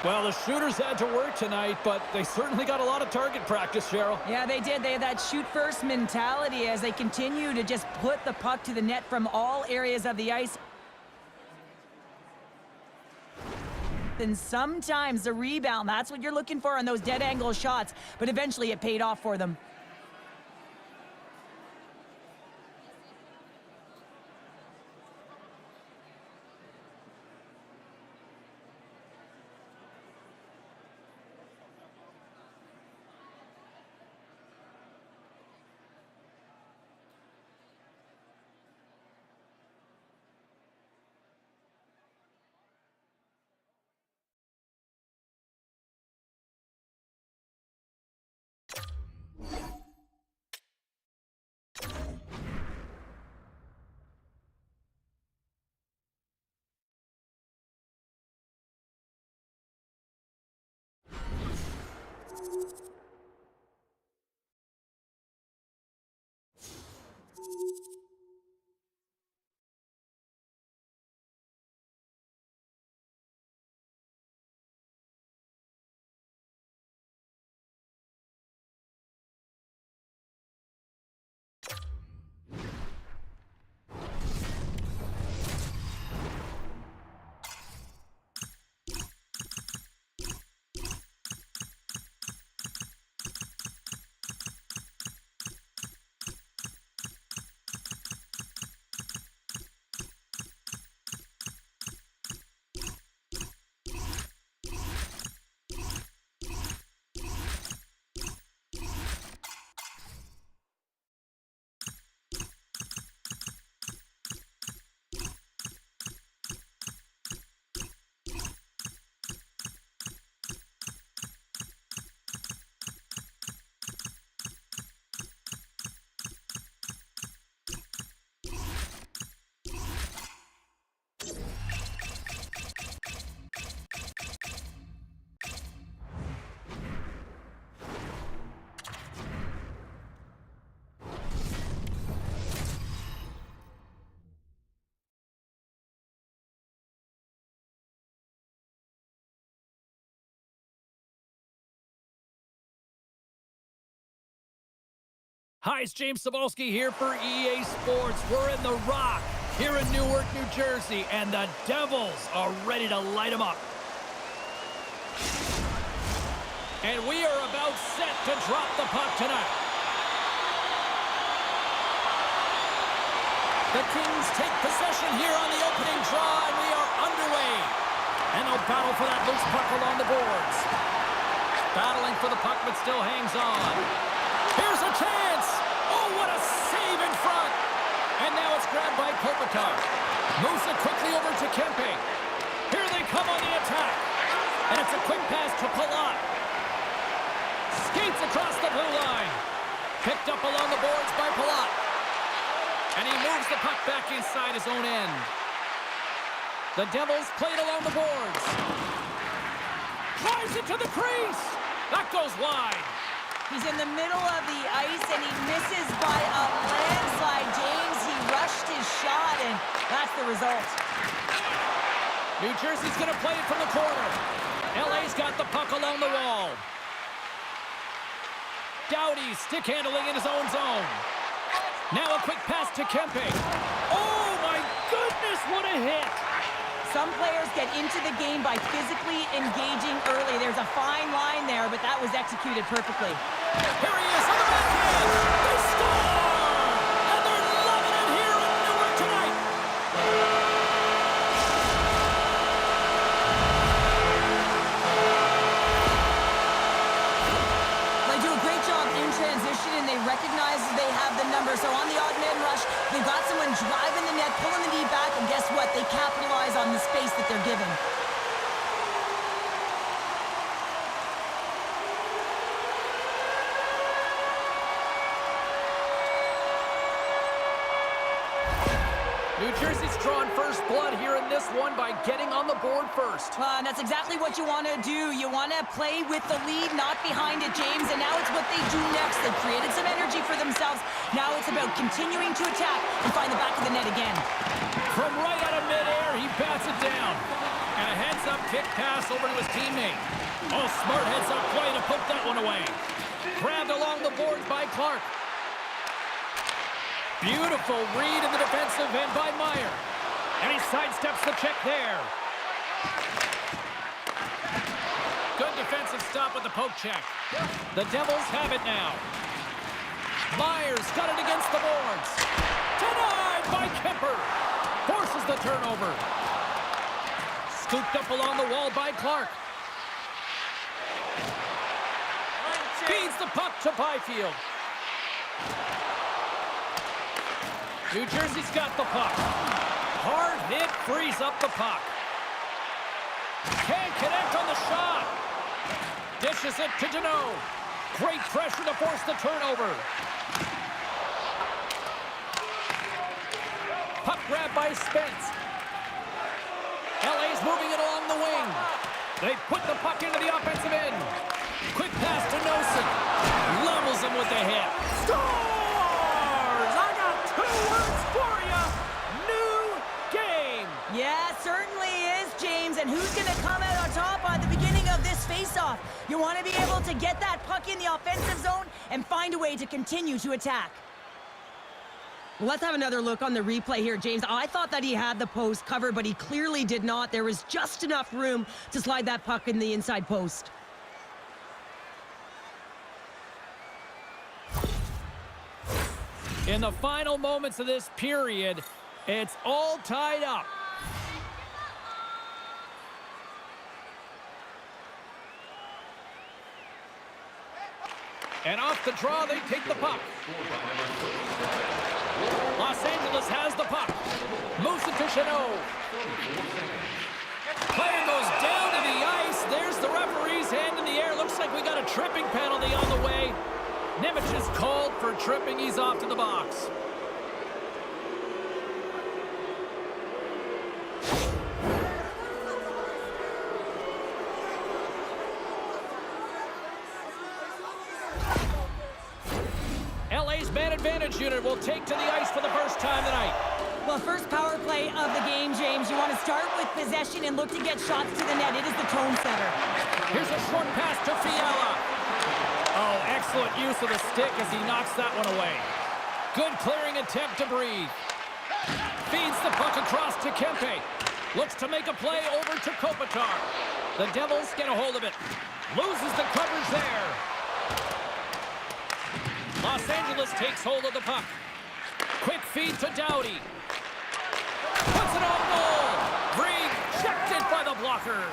Well, the shooters had to work tonight, but they certainly got a lot of target practice, Cheryl. Yeah, they did. They had that shoot-first mentality as they continue to just put the puck to the net from all areas of the ice. And sometimes the rebound, that's what you're looking for on those dead-angle shots, but eventually it paid off for them. Hi, it's James Cebulski here for EA Sports. We're in the Rock. here in Newark, New Jersey, and the Devils are ready to light them up. And we are about set to drop the puck tonight. The Kings take possession here on the opening draw, and we are underway. And they'll battle for that loose puck along the boards. Battling for the puck, but still hangs on. Here's a chance! Oh, what a save in front! And now it's grabbed by Kopitar. Moves it quickly over to Kempe. Here they come on the attack. And it's a quick pass to Palat. Skates across the blue line. Picked up along the boards by Palat. And he moves the puck back inside his own end. The Devils played along the boards. Drives it to the crease. That goes wide. He's in the middle of the ice, and he misses by a landslide. James, he rushed his shot, and that's the result. New Jersey's going to play it from the corner. LA's got the puck along the wall. Doughty stick handling in his own zone. Now a quick pass to Kempe. Oh, my goodness, what a hit. Some players get into the game by physically engaging early. There's a fine line there, but that was executed perfectly. Here he is on the backhand. They score! And they're loving it here in Newark tonight. They do a great job in transition, and they recognize they have the number. So on the odd man rush, they've got someone driving the net, pulling the knee back, and guess what? They capitalize on the space that they're given. New Jersey's drawn first blood here in this one by getting on the board first. And that's exactly what you want to do. You want to play with the lead, not behind it, James. And now it's what they do next. They've created some energy for themselves. Now it's about continuing to attack and find the back of the net again. From right out of midair, he bats it down. And a heads-up kick pass over to his teammate. Oh, smart heads-up play to put that one away. Grabbed along the boards by Clark. Beautiful read in the defensive end by Meyer. And he sidesteps the check there. Good defensive stop with the poke check. The Devils have it now. Myers got it against the boards. Denied by Kemper. Forces the turnover. Scooped up along the wall by Clark. Feeds the puck to Byfield. New Jersey's got the puck. Hard hit frees up the puck. Can't connect on the shot. Dishes it to Deneau. Great pressure to force the turnover. Puck grab by Spence. LA's moving it along the wing. They put the puck into the offensive end. Quick pass to Nosen. Levels him with the hit. Scores! I got 2 words for you. New game. Yeah, certainly is, James. And who's going to come out on top at the beginning of this face-off? You want to be able to get that puck in the offensive zone and find a way to continue to attack. Let's have another look on the replay here, James. I thought that he had the post covered, but he clearly did not. There was just enough room to slide that puck in the inside post. In the final moments of this period, it's all tied up. And off the draw, they take the puck. Los Angeles has the puck. Moves it to Chanot. Player goes down to the ice. There's the referee's hand in the air. Looks like we got a tripping penalty on the way. Nemec is called for tripping. He's off to the box. LA's man advantage unit will take to the ice for the first time tonight. Well, first power play of the game, James. You want to start with possession and look to get shots to the net. It is the tone setter. Here's a short pass to Fiala. Oh, excellent use of the stick as he knocks that one away. Good clearing attempt to breathe. Feeds the puck across to Kempe. Looks to make a play over to Kopitar. The Devils get a hold of it. Loses the coverage there. Los Angeles takes hold of the puck. Quick feed to Doughty. Puts it on goal. Rejected by the blocker.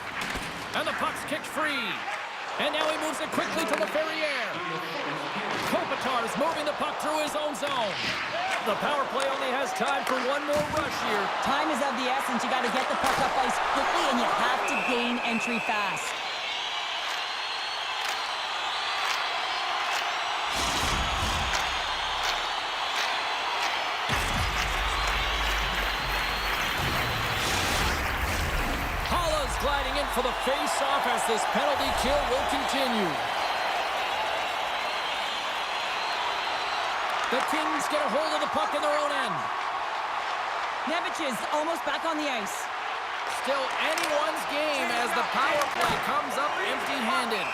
And the puck's kicked free. And now he moves it quickly to the Ferrier. Kopitar's moving the puck through his own zone. The power play only has time for one more rush here. Time is of the essence. You got to get the puck up ice quickly, and you have to gain entry fast. Gliding in for the face-off as this penalty kill will continue. The Kings get a hold of the puck in their own end. Nevich is almost back on the ice. Still anyone's game as the power play comes up empty-handed.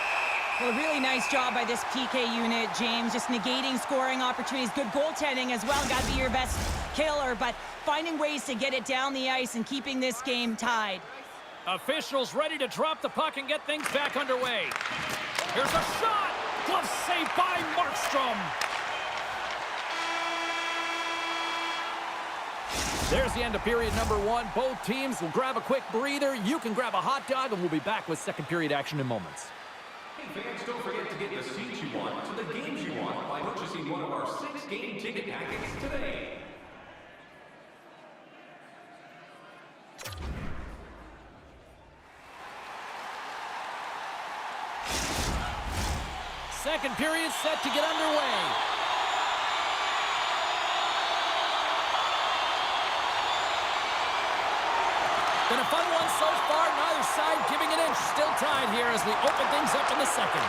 Well, a really nice job by this PK unit, James. Just negating scoring opportunities. Good goaltending as well. Got to be your best killer, but finding ways to get it down the ice and keeping this game tied. Officials ready to drop the puck and get things back underway. Here's a shot! Glove saved by Markstrom. There's the end of period number one. Both teams will grab a quick breather. You can grab a hot dog, and we'll be back with second period action in moments. Hey fans, don't forget to get the seats you want to the games you want by purchasing one of our 6-game ticket packets today. Second period set to get underway. Been a fun one so far. Neither side giving an inch. Still tied here as we open things up in the second.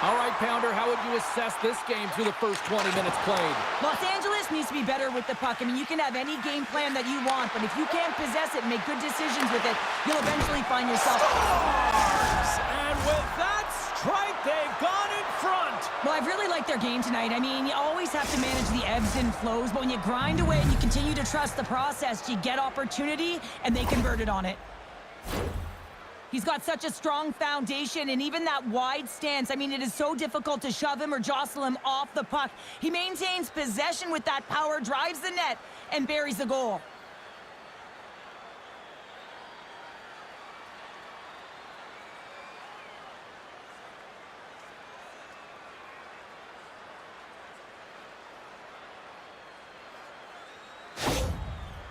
All right, Pounder, how would you assess this game through the first 20 minutes played? Los Angeles needs to be better with the puck. I mean, you can have any game plan that you want, but if you can't possess it and make good decisions with it, you'll eventually find yourself... And with that strike, they've gone in front. Well, I've really liked their game tonight. I mean, you always have to manage the ebbs and flows, but when you grind away and you continue to trust the process, you get opportunity, and they converted on it. He's got such a strong foundation, and even that wide stance, I mean, it is so difficult to shove him or jostle him off the puck. He maintains possession with that power, drives the net, and buries the goal.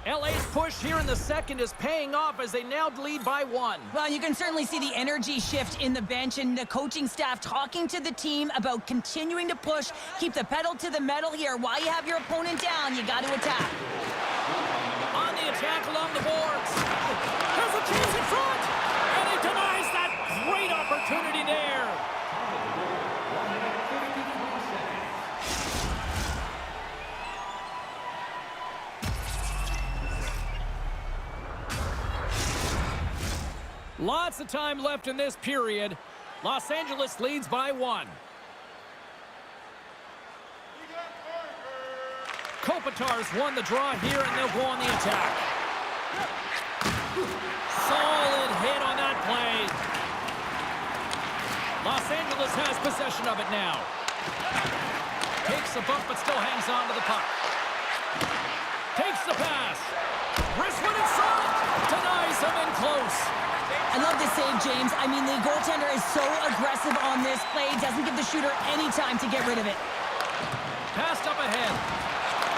LA's push here in the second is paying off as they now lead by one. Well, you can certainly see the energy shift in the bench and the coaching staff talking to the team about continuing to push, keep the pedal to the metal here. While you have your opponent down, you got to attack. On the attack along the boards. There's a chance in front, and he denies that great opportunity there. Lots of time left in this period. Los Angeles leads by one. Kopitar's won the draw here, and they'll go on the attack. Solid hit on that play. Los Angeles has possession of it now. Takes the bump, but still hangs on to the puck. Takes the pass. Wrist one in front. Denies him in close. I love this save, James. I mean, the goaltender is so aggressive on this play. Doesn't give the shooter any time to get rid of it. Passed up ahead.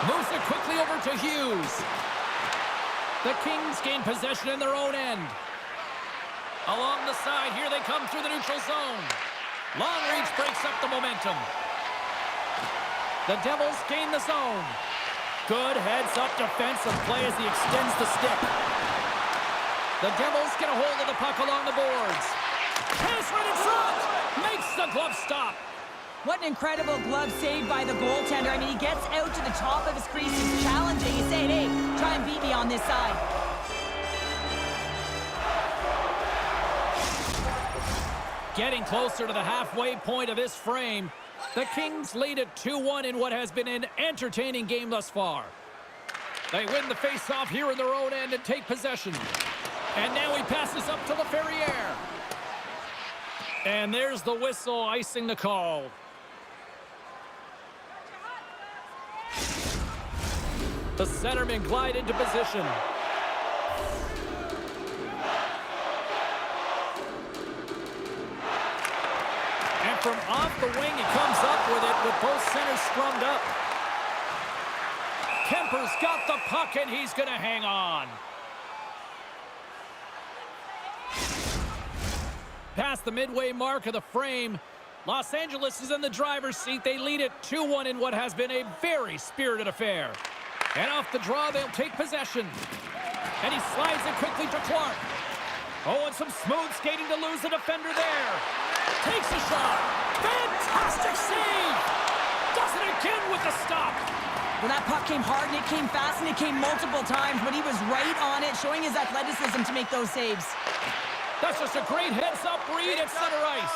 Moves it quickly over to Hughes. The Kings gain possession in their own end. Along the side, here they come through the neutral zone. Long reach breaks up the momentum. The Devils gain the zone. Good heads-up defensive play as he extends the stick. The Devils get a hold of the puck along the boards. Pass right in front. Makes the glove stop. What an incredible glove save by the goaltender. I mean, he gets out to the top of his crease. He's challenging. He's saying, hey, try and beat me on this side. Getting closer to the halfway point of this frame. The Kings lead at 2-1 in what has been an entertaining game thus far. They win the face-off here in their own end and take possession. And now he passes up to the Ferrier. And there's the whistle icing the call. The centerman glide into position. And from off the wing, he comes up with it with both centers scrummed up. Kemper's got the puck, and he's going to hang on. Past the midway mark of the frame, Los Angeles is in the driver's seat. They lead it 2-1 in what has been a very spirited affair. And off the draw, they'll take possession. And he slides it quickly to Clark. Oh, and some smooth skating to lose the defender there. Takes a shot. Fantastic save. Does it again with the stop. Well, that puck came hard, and it came fast, and it came multiple times, but he was right on it, showing his athleticism to make those saves. That's just a great heads-up read at center ice.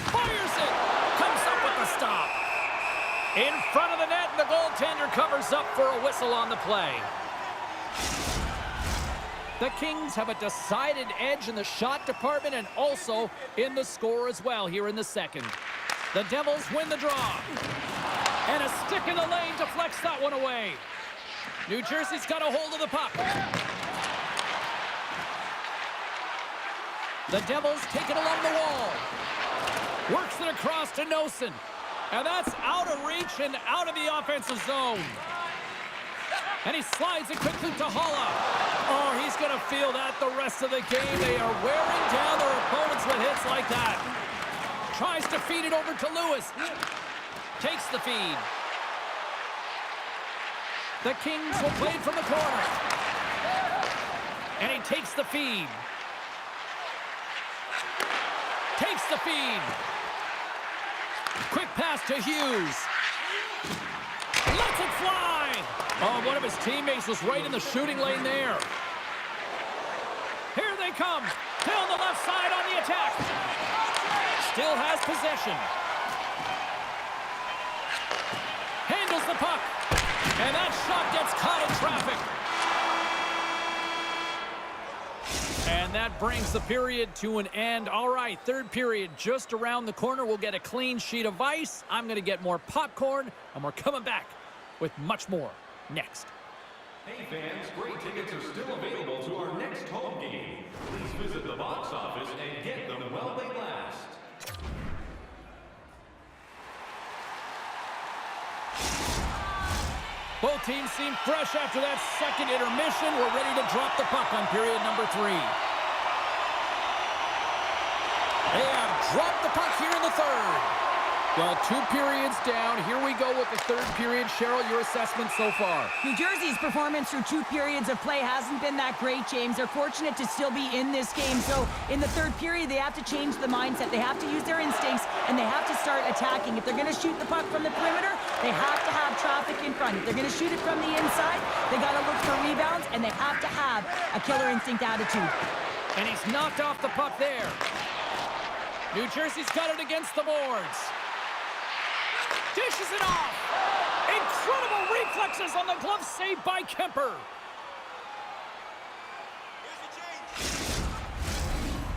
Fires it. Comes up with the stop. In front of the net, and the goaltender covers up for a whistle on the play. The Kings have a decided edge in the shot department and also in the score as well here in the second. The Devils win the draw. And a stick in the lane deflects that one away. New Jersey's got a hold of the puck. The Devils take it along the wall. Works it across to Nosen. And that's out of reach and out of the offensive zone. And he slides it quickly to Holla. Oh, he's going to feel that the rest of the game. They are wearing down their opponents with hits like that. Tries to feed it over to Lewis. Takes the feed. The Kings will play it from the corner. And he takes the feed. Takes the feed. Quick pass to Hughes. Lets it fly. Oh, one of his teammates was right in the shooting lane there. Here they come. Down the left side on the attack. Still has possession. Handles the puck. And that shot gets caught in traffic. And that brings the period to an end. All right, third period just around the corner. We'll get a clean sheet of ice. I'm going to get more popcorn, and we're coming back with much more next. Hey fans, great tickets are still available to our next home game. Please visit the box office and get them while they last. Both teams seem fresh after that second intermission. We're ready to drop the puck on period number 3. They have dropped the puck here in the third. Well, 2 periods down. Here we go with the third period. Cheryl, your assessment so far? New Jersey's performance through 2 periods of play hasn't been that great, James. They're fortunate to still be in this game. So in the third period, they have to change the mindset. They have to use their instincts, and they have to start attacking. If they're going to shoot the puck from the perimeter, they have to have traffic in front. If they're going to shoot it from the inside, they got to look for rebounds, and they have to have a killer instinct attitude. And he's knocked off the puck there. New Jersey's got it against the boards. Dishes it off. Incredible reflexes on the glove save by Kemper.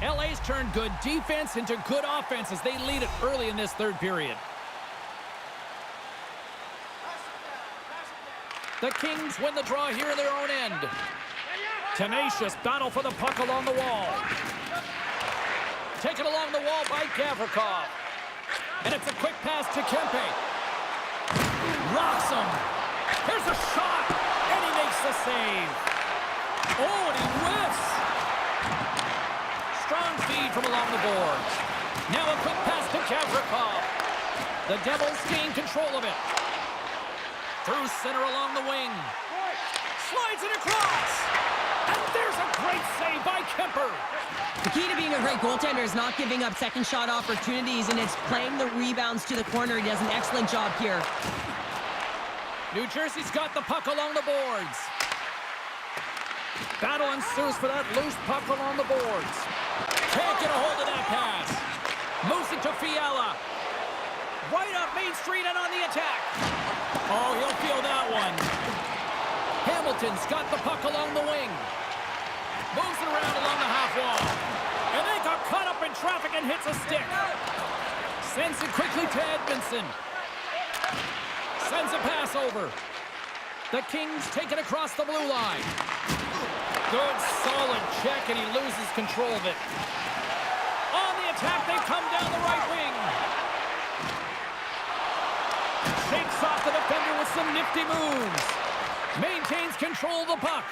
LA's turned good defense into good offense as they lead it early in this third period. The Kings win the draw here in their own end. Tenacious battle for the puck along the wall. Taken along the wall by Gavrikov. And it's a quick pass to Kempe. Rocks him. Here's a shot. And he makes the save. Oh, and he whiffs. Strong feed from along the boards. Now a quick pass to Gavrikov. The Devils gain control of it. Through center along the wing. Slides it across. And there's a great save by Kemper. The key to being a great goaltender is not giving up second shot opportunities, and it's playing the rebounds to the corner. He does an excellent job here. New Jersey's got the puck along the boards. Battle ensues for that loose puck along the boards. Can't get a hold of that pass. Moves it to Fiala. Right up Main Street and on the attack. Oh, he'll feel that one. Hamilton's got the puck along the wing. Moves it around along the half wall. And they got caught up in traffic and hits a stick. Sends it quickly to Edmondson. Sends a pass over. The Kings take it across the blue line. Good, solid check, and he loses control of it. On the attack, they come down the right wing. Shakes off the defender with some nifty moves. Maintains control of the puck.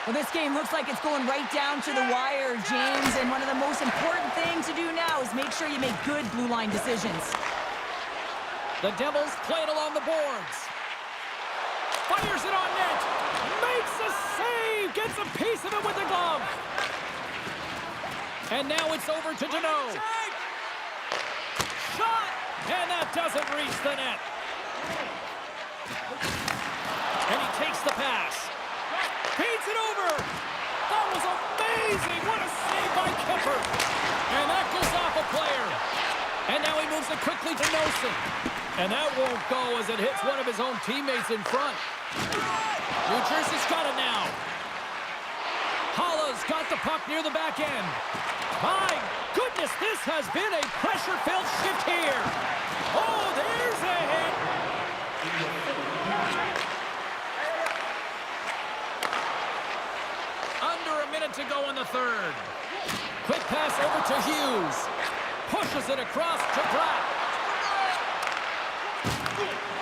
Well, this game looks like it's going right down to the wire, James, and one of the most important things to do now is make sure you make good blue line decisions. The Devils play it along the boards. Fires it on net. Makes a save. Gets a piece of it with the glove. And now it's over to Deneau. Shot! And that doesn't reach the net. And he takes the pass. Feeds it over. That was amazing. What a save by Kemper. And that goes off a player. And now he moves it quickly to Nelson. And that won't go as it hits one of his own teammates in front. New Jersey's got it now. Holla's got the puck near the back end. My goodness, this has been a pressure-filled shift here. Oh, there's a hit. Under a minute to go in the third. Quick pass over to Hughes. Pushes it across to Pratt.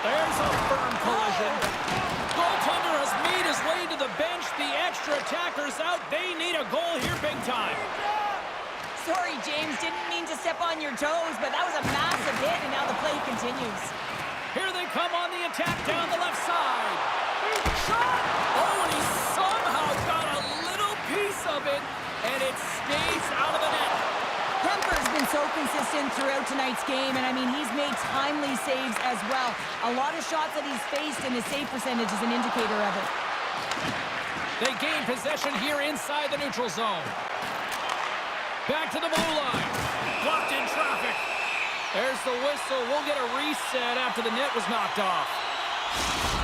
There's a firm collision. Goaltender has made his way to the bench. The extra attacker's out. They need a goal here big time. Sorry, James, didn't mean to step on your toes, but that was a massive hit, and now the play continues. Here they come on the attack down the left side. Shot! Oh, and he somehow got a little piece of it, and it stays out of the net. Kemper's been so consistent throughout tonight's game, and I mean, he's made timely saves as well. A lot of shots that he's faced, and his save percentage is an indicator of it. They gain possession here inside the neutral zone. Back to the blue line. Blocked in traffic. There's the whistle. We'll get a reset after the net was knocked off.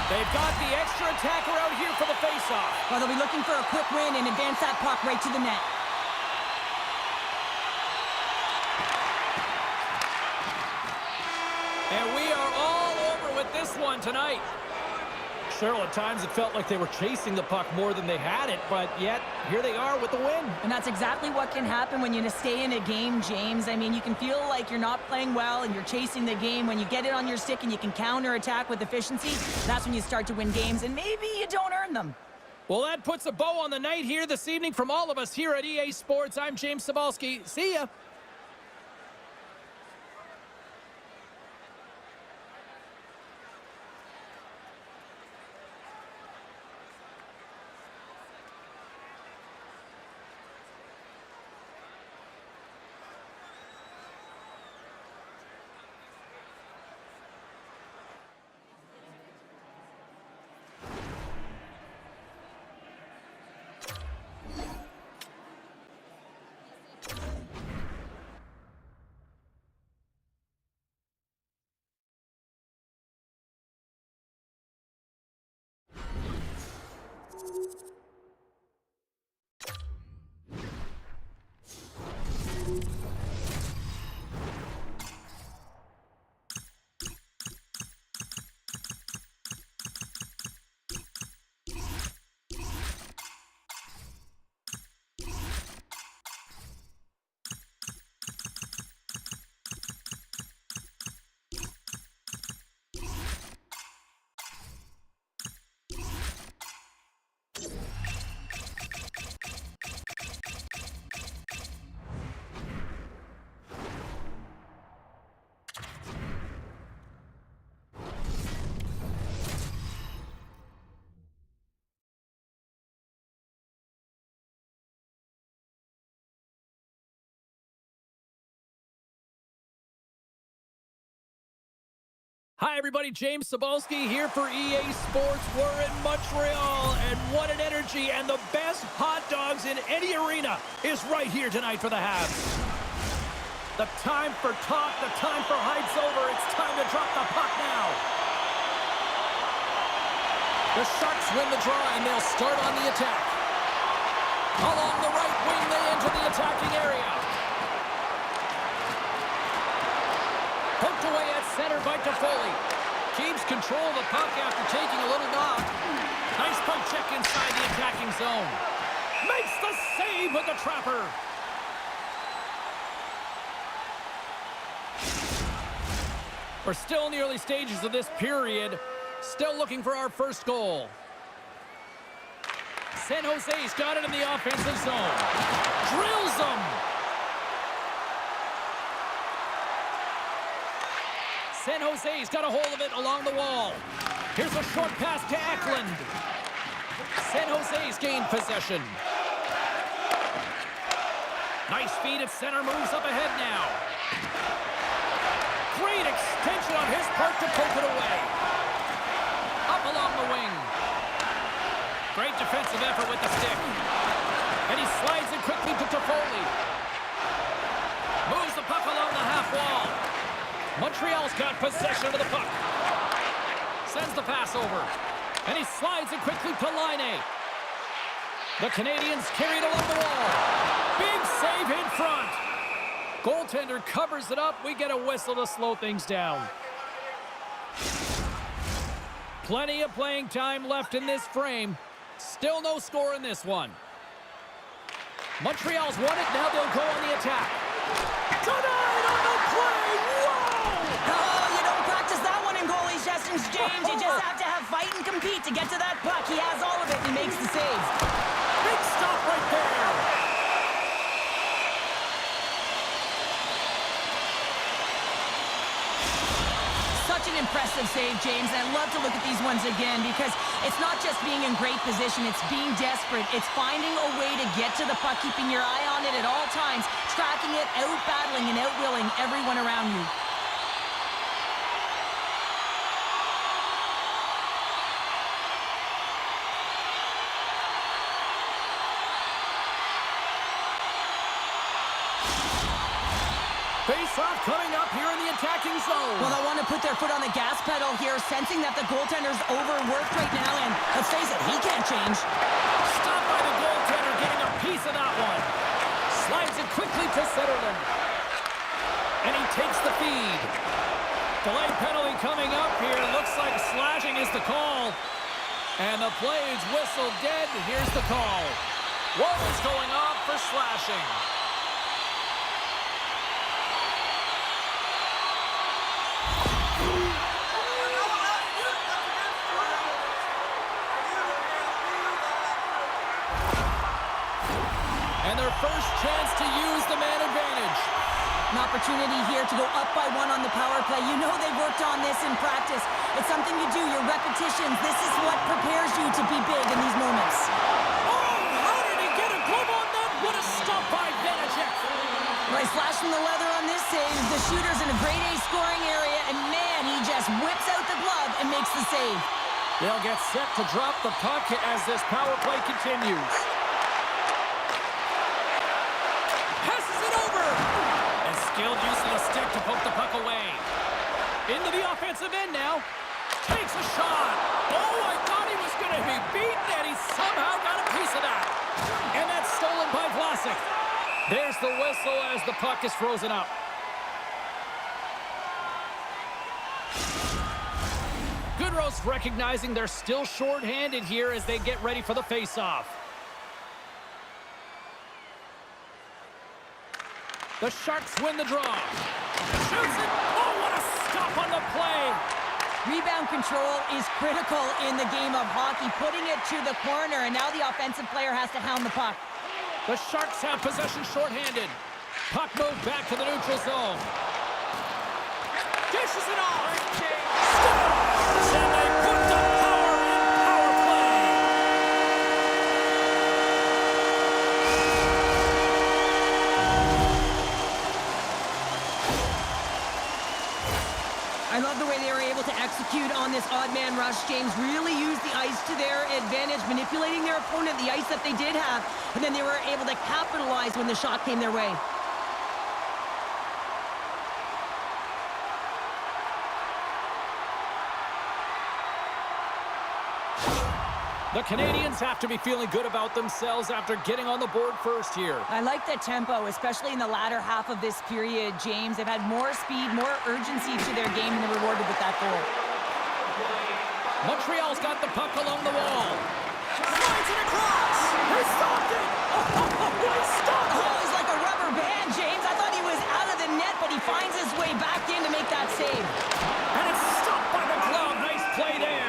They've got the extra attacker out here for the faceoff. Well, they'll be looking for a quick win and advance that puck right to the net. And we are all over with this one tonight. Cheryl, at times it felt like they were chasing the puck more than they had it, but yet here they are with the win. And that's exactly what can happen when you stay in a game, James. I mean, you can feel like you're not playing well and you're chasing the game. When you get it on your stick and you can counter-attack with efficiency, that's when you start to win games, and maybe you don't earn them. Well, that puts a bow on the night here this evening from all of us here at EA Sports. I'm James Cybulski. See ya. Hi, everybody. James Cybulski here for EA Sports. We're in Montreal, and what an energy, and the best hot dogs in any arena is right here tonight for the Habs. The time for talk, the time for hype's over. It's time to drop the puck now. The Sharks win the draw, and they'll start on the attack. Along the right wing, they enter the attacking area. Poked away at center by Toffoli. Keeps control of the puck after taking a little knock. Nice poke check inside the attacking zone. Makes the save with the trapper. We're still in the early stages of this period. Still looking for our first goal. San Jose's got it in the offensive zone. Drills them. San Jose's got a hold of it along the wall. Here's a short pass to Eklund. San Jose's gained possession. Nice feed at center, moves up ahead now. Great extension on his part to poke it away. Up along the wing. Great defensive effort with the stick. And he slides it quickly to Toffoli. Moves the puck along the half wall. Montreal's got possession of the puck. Sends the pass over. And he slides it quickly to Laine. The Canadians carried along the wall. Big save in front. Goaltender covers it up. We get a whistle to slow things down. Plenty of playing time left in this frame. Still no score in this one. Montreal's won it. Now they'll go on the attack. Tonight on the play. Whoa! Oh, you don't practice that one in goalie sessions, James. You just have to have fight and compete to get to that puck. He has all of it and he makes the save. Big stop right there. Such an impressive save, James, and I love to look at these ones again because it's not just being in great position, it's being desperate. It's finding a way to get to the puck, keeping your eye on it at all times, tracking it, out-battling and out-willing everyone around you. Face-off coming up here in the attacking zone. Well, they want to put their foot on the gas pedal here, sensing that the goaltender's overworked right now, and let's face it, he can't change. Stopped by the goaltender, getting a piece of that one. Slides it quickly to Zetterlund. And he takes the feed. Delay penalty coming up here. Looks like slashing is the call. And the play is whistled dead. Here's the call. What is going off for slashing? And their first chance to use the man advantage. An opportunity here to go up by one on the power play. You know they've worked on this in practice. It's something you do, your repetitions. This is what prepares you to be big in these moments. Oh, how did he get a glove on that? What a stop by Vanacek. Right, slashing the leather on this save. The shooter's in a grade A scoring area, and man, he just whips out the glove and makes the save. They'll get set to drop the puck as this power play continues. Passes it over. And skilled use of the stick to poke the puck away. Into the offensive end now. Takes a shot. Oh, I thought he was going to be beaten, and he somehow got a piece of that. And that's stolen by Vlasic. There's the whistle as the puck is frozen up. Goodrow's recognizing they're still short-handed here as they get ready for the face-off. The Sharks win the draw. Shoots it. Oh, what a stop on the play. Rebound control is critical in the game of hockey, putting it to the corner, and now the offensive player has to hound the puck. The Sharks have possession shorthanded. Puck moved back to the neutral zone. Dishes it off. Scores! And they put the power in power play. I love the way they were able to execute on this odd man rush, James. Really used the ice to their advantage, manipulating their opponent, the ice that they did have, and then they were able to capitalize when the shot came their way. The Canadians have to be feeling good about themselves after getting on the board first here. I like the tempo, especially in the latter half of this period, James. They've had more speed, more urgency to their game, and they're rewarded with that goal. Montreal's got the puck along the wall. Slides it across. He stopped it. He stopped it. Oh, he's like a rubber band, James. I thought he was out of the net, but he finds his way back in to make that save. And it's stopped by the glove. Nice play there.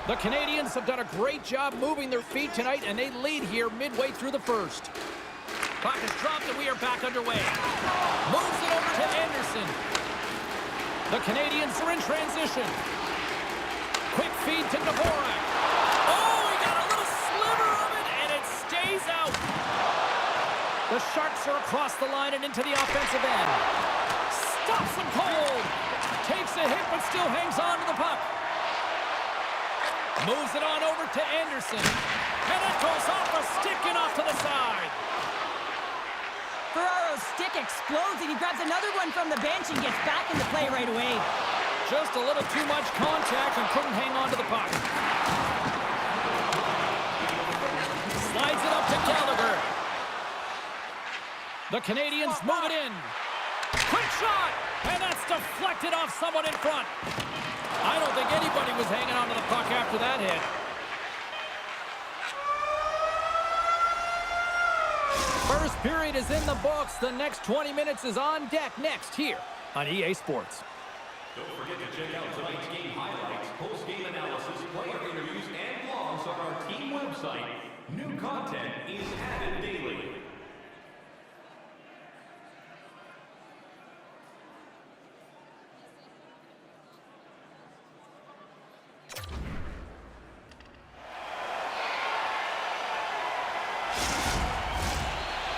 The Canadians have done a great job moving their feet tonight, and they lead here midway through the first. Puck is dropped, and we are back underway. Moves it over to Anderson. The Canadians are in transition. Quick feed to Dvorak. Oh, he got a little sliver of it, and it stays out. The Sharks are across the line and into the offensive end. Stops him cold. Takes a hit, but still hangs on to the puck. Moves it on over to Anderson. And it goes off a stick and off to the side. Ferraro's stick explodes, and he grabs another one from the bench and gets back into play right away. Just a little too much contact and couldn't hang on to the puck. Slides it up to Gallagher. The Canadians move it in. Quick shot! And that's deflected off someone in front. I don't think anybody was hanging on to the puck after that hit. First period is in the books. The next 20 minutes is on deck next here on EA Sports. Don't forget to check out tonight's game highlights, post-game analysis, player interviews, and blogs on our team website. New content is added daily.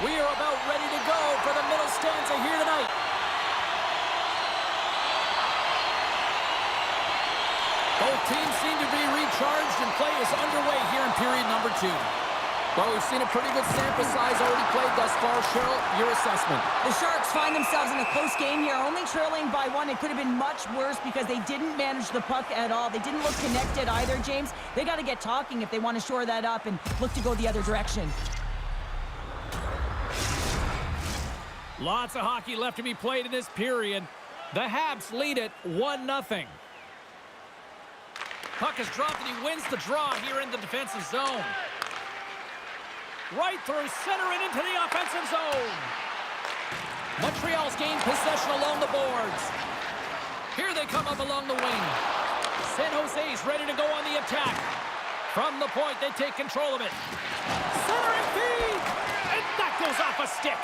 We are about ready to go for the middle stanza here tonight. Both teams seem to be recharged, and play is underway here in period number 2. Well, we've seen a pretty good sample size already played thus far. Cheryl, your assessment. The Sharks find themselves in a close game here, only trailing by 1. It could have been much worse because they didn't manage the puck at all. They didn't look connected either, James. They got to get talking if they want to shore that up and look to go the other direction. Lots of hockey left to be played in this period. The Habs lead it 1-0. Puck is dropped, and he wins the draw here in the defensive zone. Right through center and into the offensive zone. Montreal's gained possession along the boards. Here they come up along the wing. San Jose's ready to go on the attack. From the point, they take control of it. Centering feed! And that goes off a stick.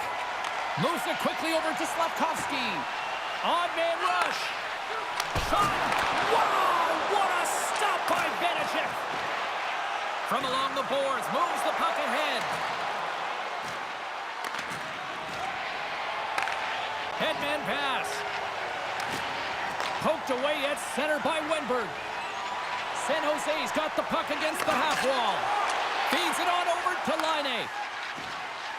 Moves it quickly over to Slavkovsky. Odd man rush. Shot! Wow! What a stop by Benachik! From along the boards, moves the puck ahead. Headman pass. Poked away at center by Wenberg. San Jose's got the puck against the half wall. Feeds it on over to Laine.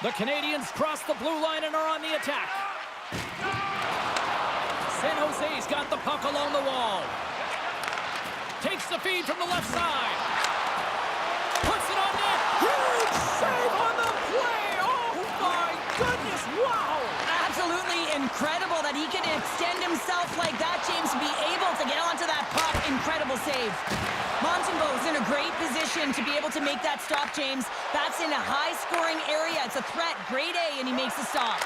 The Canadians cross the blue line and are on the attack. San Jose's got the puck along the wall. Takes the feed from the left side. Puts it on net. Huge save on the play. Oh, my goodness. Wow. Absolutely incredible that he can extend himself like that, James, to be able to get onto that puck. Incredible save. Montembeault's in a great position to be able to make that stop, James. That's in a high-scoring area. It's a threat. Grade A, and he makes the stop.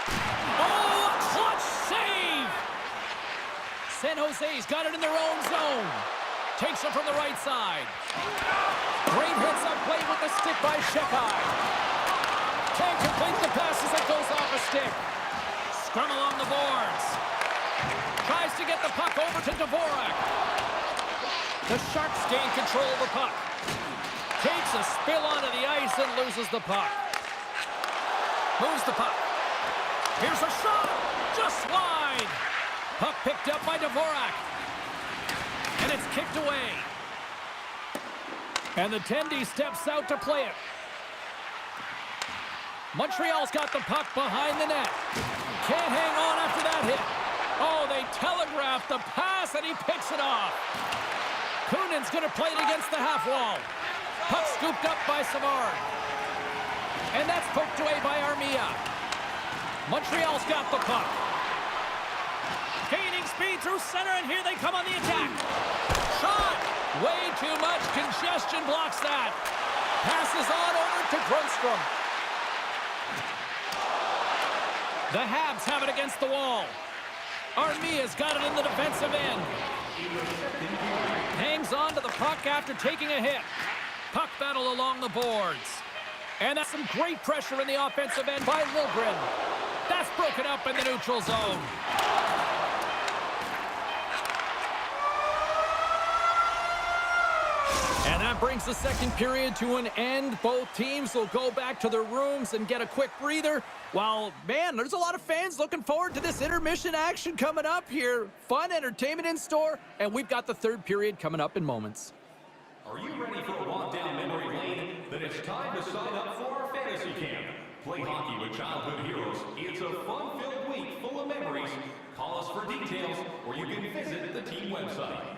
Oh, a clutch save! San Jose's got it in their own zone. Takes it from the right side. Great hits up play with the stick by Shekai. Can't complete the pass as it goes off a stick. Scrum along the boards. Tries to get the puck over to Dvorak. The Sharks gain control of the puck. Takes a spill onto the ice and loses the puck. Moves the puck. Here's a shot. Just wide. Puck picked up by Dvorak. And it's kicked away. And the Tendy steps out to play it. Montreal's got the puck behind the net. Can't hang on after that hit. Oh, they telegraphed the pass, and he picks it off. Kunin's going to play it against the half wall. Puck scooped up by Savard. And that's poked away by Armia. Montreal's got the puck. Gaining speed through center, and here they come on the attack. Shot! Way too much congestion blocks that. Passes on over to Grundstrom. The Habs have it against the wall. Armia's got it in the defensive end. Hangs on to the puck after taking a hit. Puck battle along the boards. And that's some great pressure in the offensive end by Liljegren. That's broken up in the neutral zone. And that brings the second period to an end. Both teams will go back to their rooms and get a quick breather. While, man, there's a lot of fans looking forward to this intermission action coming up here. Fun entertainment in store, and we've got the third period coming up in moments. Are you ready for a walk down memory lane? Then it's time to sign up for our fantasy camp. Play hockey with childhood heroes. It's a fun-filled week full of memories. Call us for details, or you can visit the team website.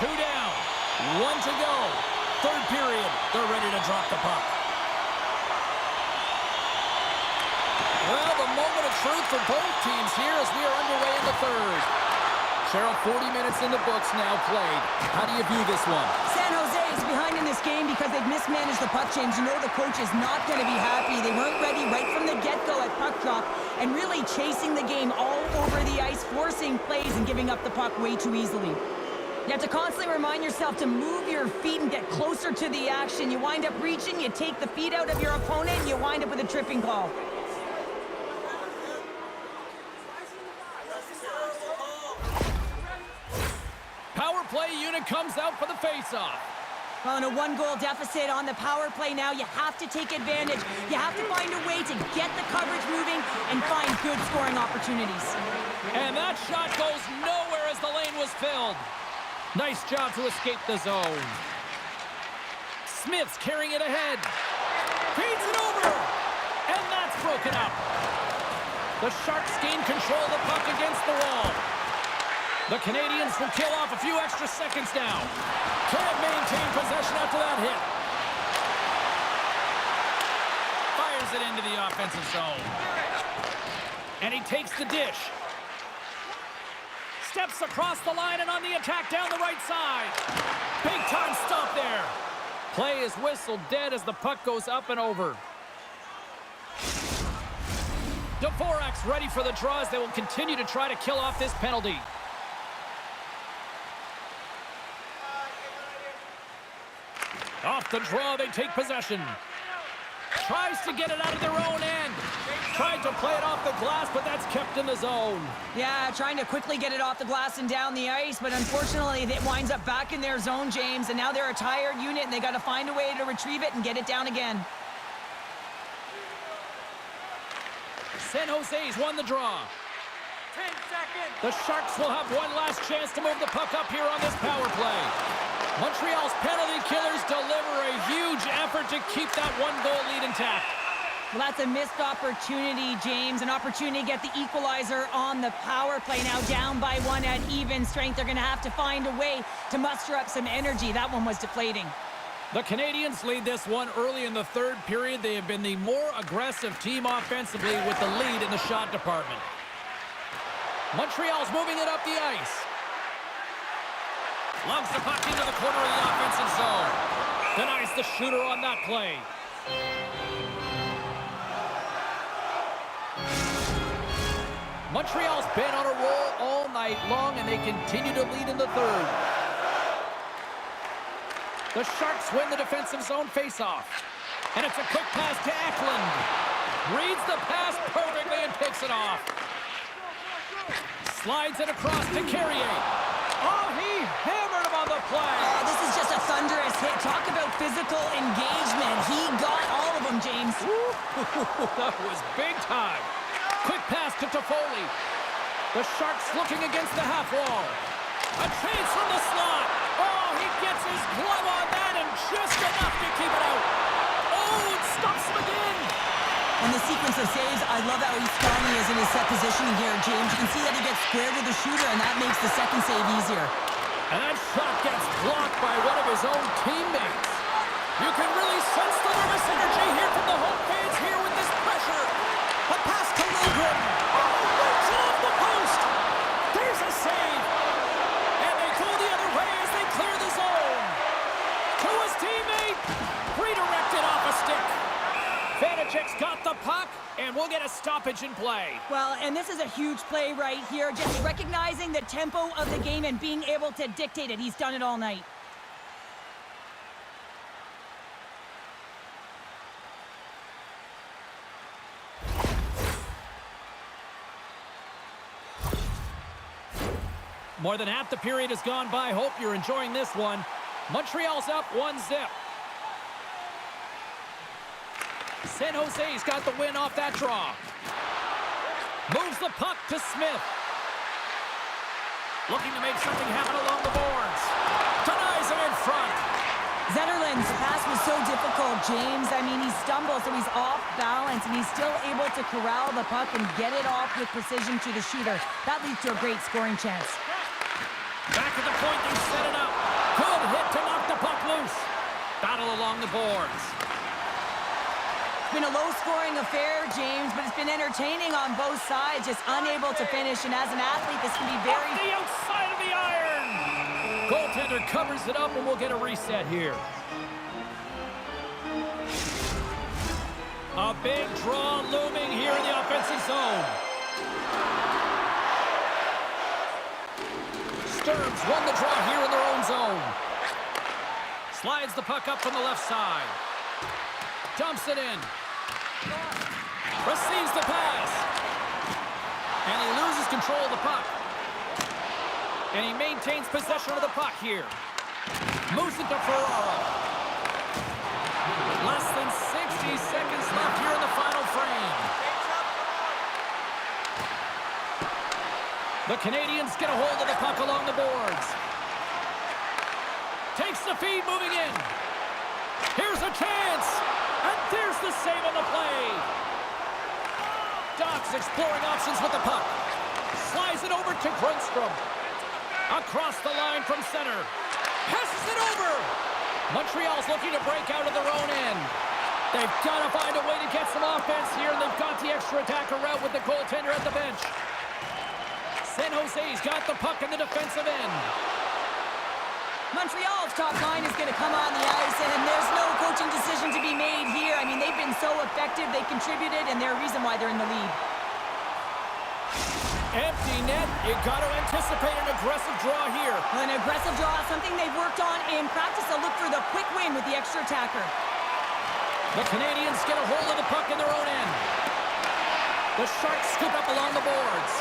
Two down, one to go. Third period, they're ready to drop the puck. Well, the moment of truth for both teams here as we are underway in the third. Cheryl, 40 minutes in the books now played. How do you view this one? San Jose is behind in this game because they've mismanaged the puck change. You know the coach is not going to be happy. They weren't ready right from the get-go at puck drop and really chasing the game all over the ice, forcing plays and giving up the puck way too easily. You have to constantly remind yourself to move your feet and get closer to the action. You wind up reaching, you take the feet out of your opponent, and you wind up with a tripping call. Power play unit comes out for the face-off. Well, in a one-goal deficit on the power play now, you have to take advantage. You have to find a way to get the coverage moving and find good scoring opportunities. And that shot goes nowhere as the lane was filled. Nice job to escape the zone. Smith's carrying it ahead. Feeds it over. And that's broken up. The Sharks gain control of the puck against the wall. The Canadians will kill off a few extra seconds now. Can't maintain possession after that hit. Fires it into the offensive zone. And he takes the dish. Steps across the line and on the attack down the right side. Big time stop there. Play is whistled dead as the puck goes up and over. Dvorak's ready for the draw as they will continue to try to kill off this penalty. Off the draw, they take possession. Tries to get it out of their own end. Tried to play it off the glass, but that's kept in the zone. Yeah, trying to quickly get it off the glass and down the ice, but unfortunately it winds up back in their zone, James, and now they're a tired unit, and they got to find a way to retrieve it and get it down again. San Jose's won the draw. 10 seconds. The Sharks will have one last chance to move the puck up here on this power play. Montreal's penalty killers deliver a huge effort to keep that one-goal lead intact. Well, that's a missed opportunity, James. An opportunity to get the equalizer on the power play. Now down by one at even strength. They're going to have to find a way to muster up some energy. That one was deflating. The Canadians lead this one early in the third period. They have been the more aggressive team offensively with the lead in the shot department. Montreal's moving it up the ice. Lugs the puck into the corner of the offensive zone. Denies the shooter on that play. Montreal's been on a roll all night long, and they continue to lead in the third. The Sharks win the defensive zone faceoff. And it's a quick pass to Eklund. Reads the pass perfectly and picks it off. Slides it across to Carrier. Oh, he hammered him on the play. Oh, this is just a thunderous hit. Talk about physical engagement. He got all of them, James. That was big time. Quick pass to Toffoli. The Sharks looking against the half wall. A chance from the slot. Oh, he gets his glove on that and just enough to keep it out. Oh, it stops him again. And the sequence of saves, I love how strong he is in his set positioning here, James. You can see that he gets square to the shooter, and that makes the second save easier. And that shot gets blocked by one of his own teammates. You can really sense the nervous energy here from the home fans here with this pressure. A pass to Lundgren. Oh, rips it off the post. There's a save. And they go the other way as they clear the zone. To his teammate. Redirected off a stick. Vanacek's got the puck, and we'll get a stoppage in play. Well, and this is a huge play right here. Just recognizing the tempo of the game and being able to dictate it. He's done it all night. More than half the period has gone by. Hope you're enjoying this one. Montreal's up 1-0. San Jose's got the win off that draw. Moves the puck to Smith. Looking to make something happen along the boards. Denies it in front. Zetterlund's pass was so difficult, James. I mean, he stumbles, so he's off balance, and he's still able to corral the puck and get it off with precision to the shooter. That leads to a great scoring chance. Back at the point, they set it up. Good hit to knock the puck loose. Battle along the boards. It's been a low-scoring affair, James, but it's been entertaining on both sides, just unable to finish. And as an athlete, this can be very... Off the outside of the iron! Goaltender covers it up, and we'll get a reset here. A big draw looming here in the offensive zone. Stearns won the draw here in their own zone. Slides the puck up from the left side. Dumps it in. Receives the pass. And he loses control of the puck. And he maintains possession of the puck here. Moves it to Ferraro. Less than 60 seconds left here in the final frame. The Canadians get a hold of the puck along the boards. Takes the feed, moving in. Here's a chance. And there's the save on the play. Doc's exploring options with the puck. Slides it over to Grundstrom. Across the line from center. Passes it over. Montreal's looking to break out of their own end. They've got to find a way to get some offense here, and they've got the extra attacker out with the goaltender at the bench. San Jose's got the puck in the defensive end. Montreal's top line is going to come on the ice, and there's no coaching decision to be made here. I mean, they've been so effective, they contributed, and they're a reason why they're in the lead. Empty net. You got to anticipate an aggressive draw here. Well, an aggressive draw, something they've worked on in practice. They'll look for the quick win with the extra attacker. The Canadians get a hold of the puck in their own end. The Sharks scoop up along the boards.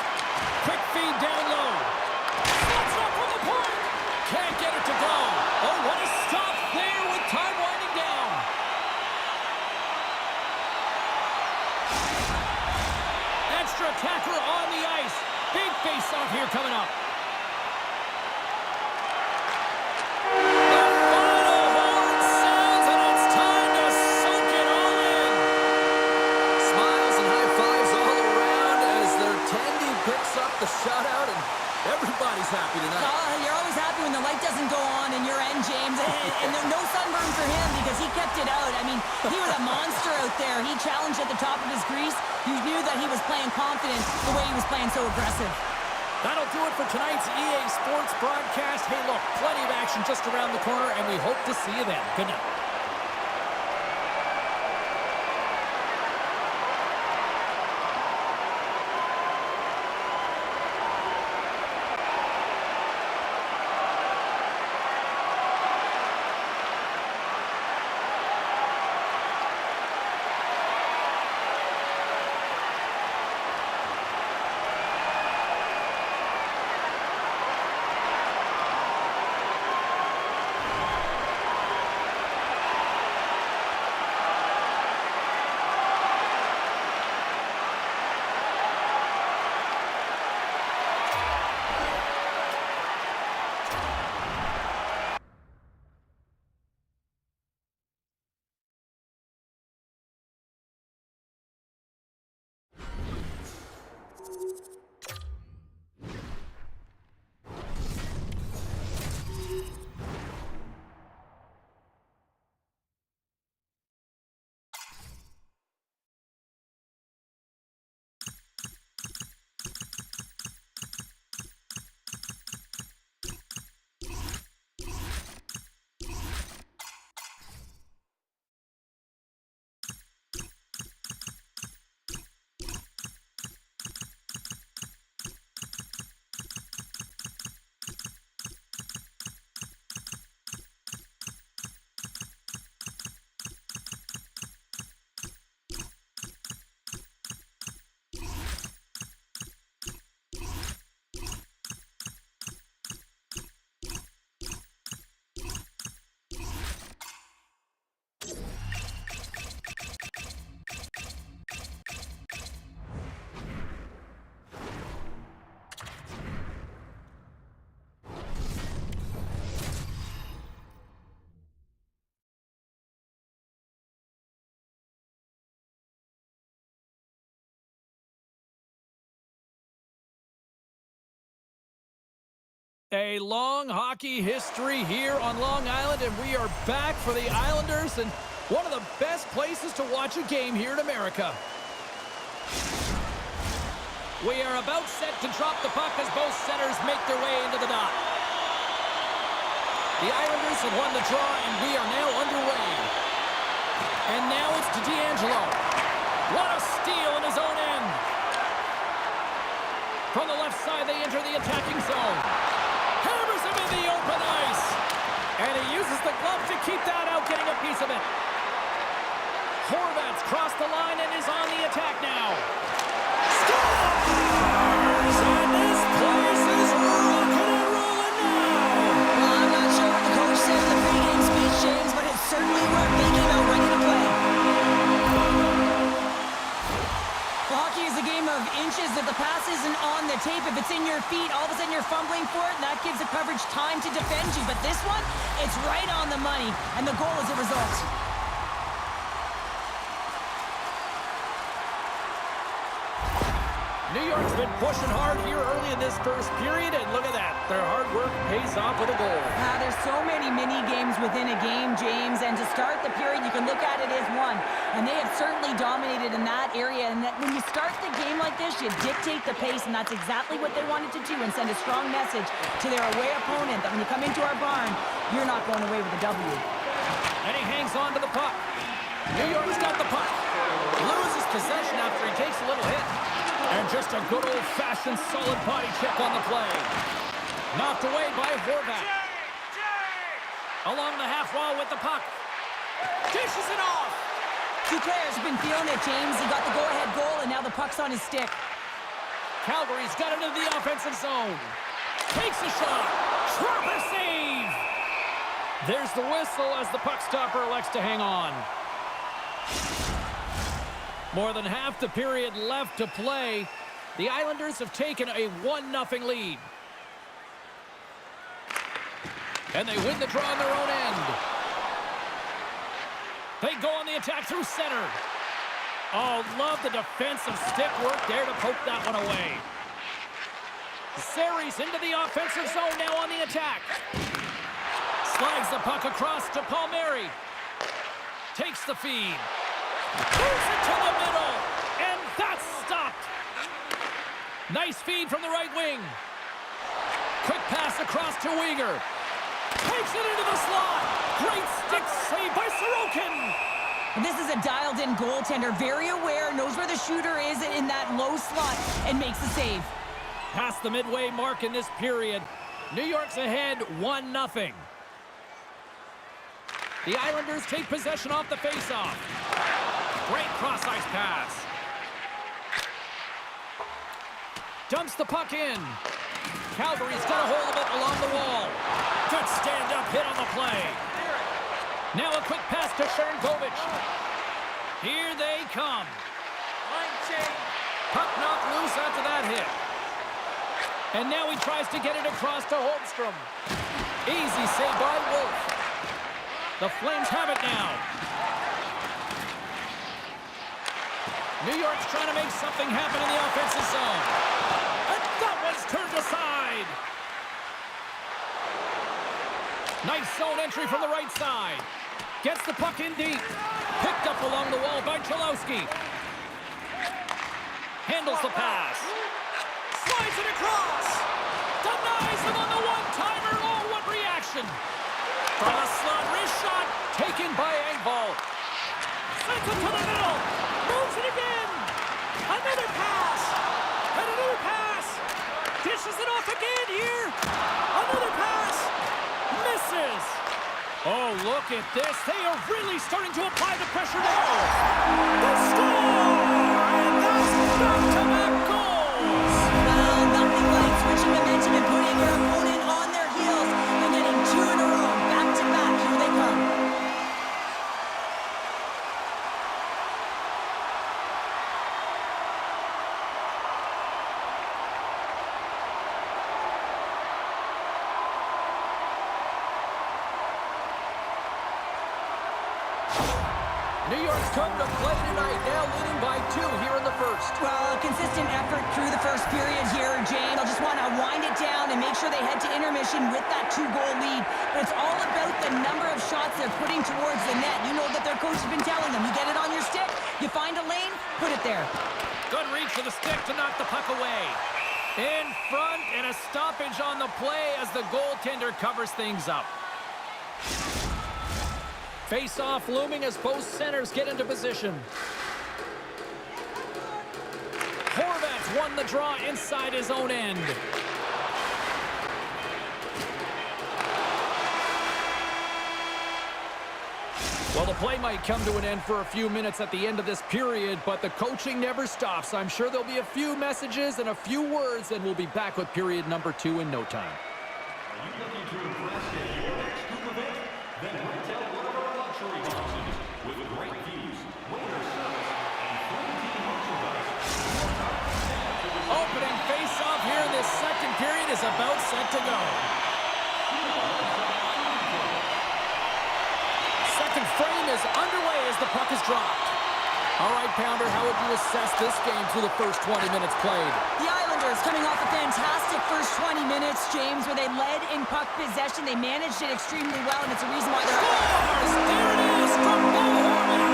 Quick feed down low. Slots up from the point. Can't get it to go. Oh, what a stop there with time winding down. Extra attacker on the ice. Big face-off here coming up. The final horn sounds, and it's time to soak it all in. Smiles and high fives all around as their attendee picks up the shutout, and everybody's happy tonight. You're always happy when the light doesn't go on in your end, James. And no sunburn for him because he kept it out. I mean, he was a monster out there. He challenged at the top of his grease. You knew that he was playing confident the way he was playing so aggressive. That'll do it for tonight's EA Sports broadcast. Hey, look, plenty of action just around the corner, and we hope to see you then. Good night. A long hockey history here on Long Island, and we are back for the Islanders and one of the best places to watch a game here in America. We are about set to drop the puck as both setters make their way into the dot. The Islanders have won the draw, and we are now underway. And now it's to D'Angelo. What a steal in his own end. From the left side, they enter the attacking zone. Hammers him in the open ice. And he uses the glove to keep that out, getting a piece of it. Horvat's crossed the line and is on the attack now. Scores! And this place is rocking and rolling now. Well, I'm not sure what the coach said in the pregame speech, James, but it certainly worked. They came out ready to play. Well, hockey is a game of inches. If the pass isn't on the tape, if it's in your feet, all of a sudden you're fumbling for it, and that gives the coverage time to defend you. But this one, it's right on the money, and the goal is a result. New York's been pushing hard here early in this first period, and look at that. Their hard work pays off with a goal. There's so many mini-games within a game, James, and to start the period, you can look at it as one. And they have certainly dominated in that area, and that when you start the game like this, you dictate the pace, and that's exactly what they wanted to do and send a strong message to their away opponent that when you come into our barn, you're not going away with a W. And he hangs on to the puck. New York's got the puck. Loses possession after he takes a little hit. And just a good old-fashioned solid body check on the play. Knocked away by Horvat. Along the half wall with the puck. Dishes it off. Two players have been feeling it, James. He got the go-ahead goal, and now the puck's on his stick. Calgary's got it into the offensive zone. Takes a shot. Trapper save. There's the whistle as the puck stopper elects to hang on. More than half the period left to play. The Islanders have taken a 1-0 lead. And they win the draw on their own end. They go on the attack through center. Oh, love the defensive stick work there to poke that one away. Series into the offensive zone now on the attack. Slides the puck across to Palmieri. Takes the feed. Moves it to the middle, and that's stopped. Nice feed from the right wing. Quick pass across to Uyghur. Takes it into the slot. Great stick save by Sorokin. And this is a dialed-in goaltender, very aware, knows where the shooter is in that low slot, and makes the save. Past the midway mark in this period, New York's ahead 1-0. The Islanders take possession off the faceoff. Great cross-ice pass. Dumps the puck in. Calgary's got a hold of it along the wall. Good stand-up hit on the play. Now a quick pass to Sharangovich. Here they come. Line change. Puck knocked loose after that hit. And now he tries to get it across to Holmstrom. Easy save by Wolf. The Flames have it now. New York's trying to make something happen in the offensive zone. And that one's turned aside. Nice zone entry from the right side. Gets the puck in deep. Picked up along the wall by Chalowski. Handles the pass. Slides it across. Denies him on the one-timer. Oh, what reaction. From a slot, wrist shot. Taken by Engvall. Sends it to the middle. Moves it again. Another pass. And another pass. Dishes it off again here. Another pass. Misses. Oh, look at this. They are really starting to apply the pressure now. They score! And that's back-to-back goals. Well, nothing like switching momentum and putting your opponent on their heels and getting two in a row. Back-to-back. Here they come. New York's come to play tonight, now leading by 2 here in the first. Well, a consistent effort through the first period here, James. They'll just want to wind it down and make sure they head to intermission with that 2-goal lead. But it's all about the number of shots they're putting towards the net. You know that their coach has been telling them, you get it on your stick, you find a lane, put it there. Good reach for the stick to knock the puck away. In front, and a stoppage on the play as the goaltender covers things up. Face-off looming as both centers get into position. Horvat's won the draw inside his own end. Well, the play might come to an end for a few minutes at the end of this period, but the coaching never stops. I'm sure there'll be a few messages and a few words, and we'll be back with period number 2 in no time. Are you looking to impress at your next group event? Then rent out one of our luxury boxes with great views, waiter service, and free team merchandise. Opening face-off here in this second period is about set to go. Second frame is underway as the puck is dropped. All right, Pounder, how would you assess this game through the first 20 minutes played? The Islanders coming off a fantastic first 20 minutes, James, where they led in puck possession. They managed it extremely well, and it's a reason why they're... Scores! There it is from Bo Horvat!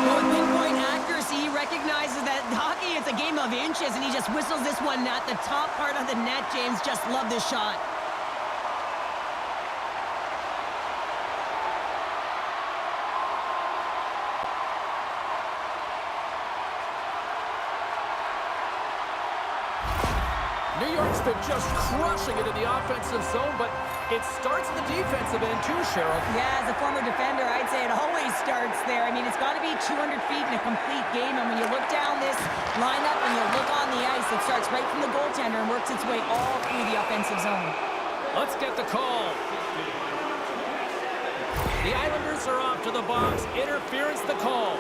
Well, with pinpoint accuracy, he recognizes that hockey, it's a game of inches, and he just whistles this one at the top part of the net, James. Just love this shot. New York's been just crushing it in the offensive zone, but it starts in the defensive end too, Cheryl. Yeah, as a former defender, I'd say it always starts there. I mean, it's got to be 200 feet in a complete game, and when you look down this lineup and you look on the ice, it starts right from the goaltender and works its way all through the offensive zone. Let's get the call. The Islanders are off to the box. Interference the call.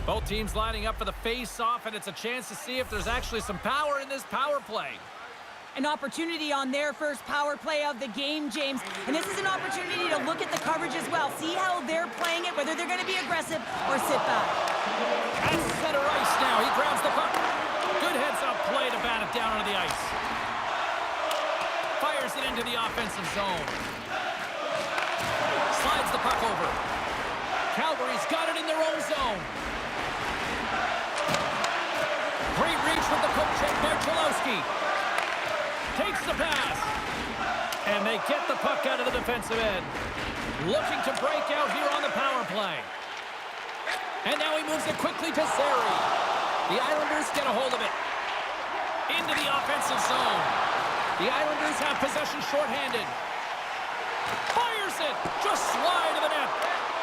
Both teams lining up for the face-off, and it's a chance to see if there's actually some power in this power play. An opportunity on their first power play of the game, James. And this is an opportunity to look at the coverage as well. See how they're playing it, whether they're going to be aggressive or sit back. At center ice now. He grabs the puck. Good heads-up play to bat it down onto the ice. Fires it into the offensive zone. Slides the puck over. Calgary's got it in their own zone. Great reach with the poke check by Cholowski. Takes the pass. And they get the puck out of the defensive end. Looking to break out here on the power play. And now he moves it quickly to Sari. The Islanders get a hold of it. Into the offensive zone. The Islanders have possession shorthanded. Fires it. Just slide to the net.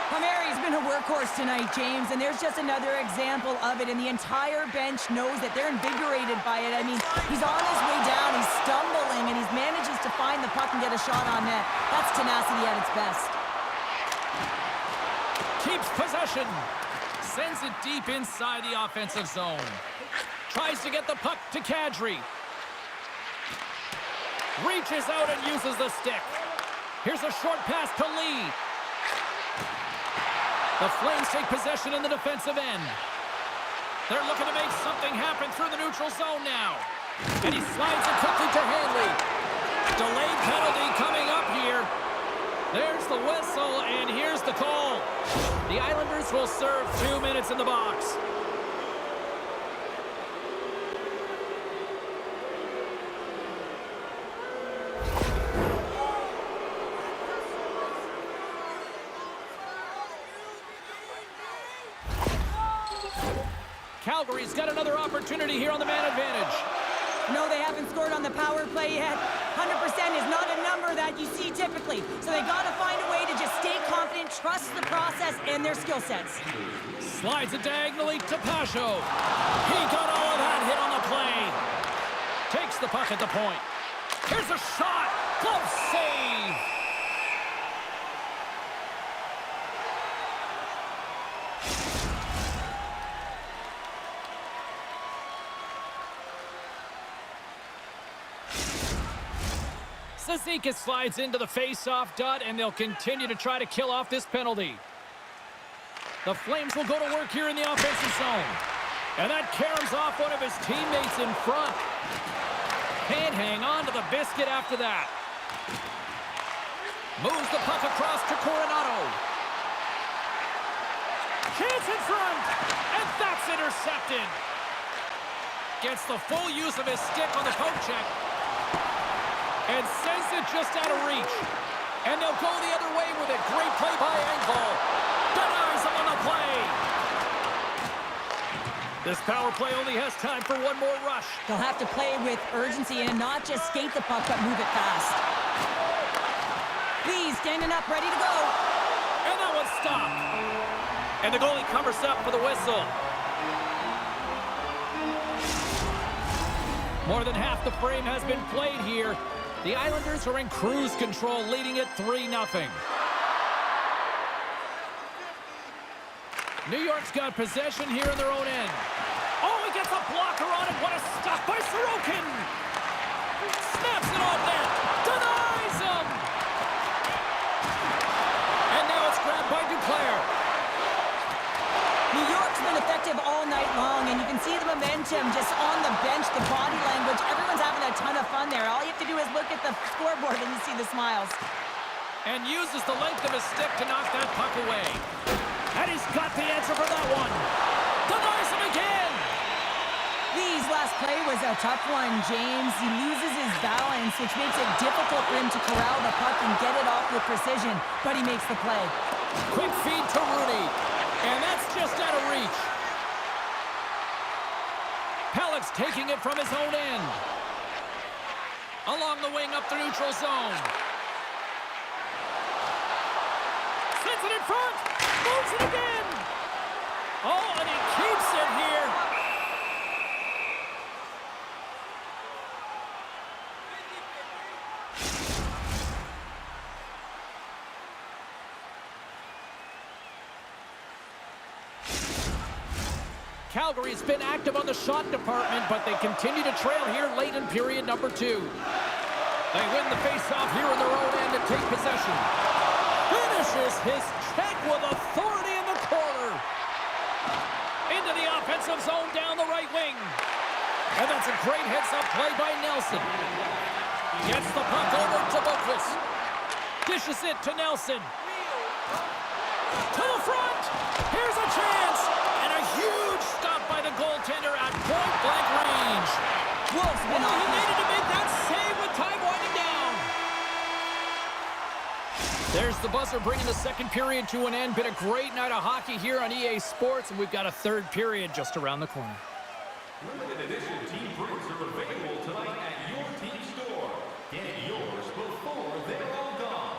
Palmieri's been a workhorse tonight, James, and there's just another example of it, and the entire bench knows that they're invigorated by it. I mean, he's on his way down, he's stumbling, and he manages to find the puck and get a shot on net. That's tenacity at its best. Keeps possession. Sends it deep inside the offensive zone. Tries to get the puck to Kadri. Reaches out and uses the stick. Here's a short pass to Lee. The Flames take possession in the defensive end. They're looking to make something happen through the neutral zone now. And he slides it quickly to Hanley. Delayed penalty coming up here. There's the whistle, and here's the call. The Islanders will serve 2 minutes in the box. Calgary's got another opportunity here on the man advantage. No, they haven't scored on the power play yet. 100% is not a number that you see typically. So they got to find a way to just stay confident, trust the process and their skill sets. Slides it diagonally to Pasho. He got all of that hit on the play. Takes the puck at the point. Here's a shot. Glove save. Sazika slides into the face-off dot, and they'll continue to try to kill off this penalty. The Flames will go to work here in the offensive zone. And that caroms off one of his teammates in front. Can't hang on to the biscuit after that. Moves the puck across to Coronado. Chance in front, and that's intercepted. Gets the full use of his stick on the poke check. And sends it just out of reach. And they'll go the other way with it. Great play by Engvall. Denies him on the play. This power play only has time for one more rush. They'll have to play with urgency and not just skate the puck, but move it fast. Please, standing up, ready to go. And that one's stopped. And the goalie covers up for the whistle. More than half the frame has been played here. The Islanders are in cruise control, leading it 3-0. New York's got possession here in their own end. Oh, he gets a blocker on it. What a stop by Sorokin. Snaps it off net. Denies him. And now it's grabbed by Duclair. New York's been effective all night long, and you can see the momentum just on the bench, the body language. Everyone's having a ton of fun there. All you have to do is look at the scoreboard and you see the smiles. And uses the length of his stick to knock that puck away. And he's got the answer for that one. Denies him again. Lee's last play was a tough one, James. He loses his balance, which makes it difficult for him to corral the puck and get it off with precision, but he makes the play. Quick feed to Rooney. And that's just out of reach. Pellick's taking it from his own end. Along the wing up the neutral zone. Sends it in front. Moves it again. Oh, and he keeps it here. Calgary's been active on the shot department, but they continue to trail here late in period number 2. They win the faceoff here in their own end and take possession. Finishes his check with authority in the corner. Into the offensive zone down the right wing. And that's a great heads-up play by Nelson. Gets the puck over to Boqvist. Dishes it to Nelson. To the front. Here's a chance. And a huge stop by the goaltender at point-blank range. Wolf's been He needed to make that save with time winding down. There's the buzzer bringing the second period to an end. Been a great night of hockey here on EA Sports, and we've got a third period just around the corner. Limited edition team prints are available tonight at your team store. Get yours before they're all gone.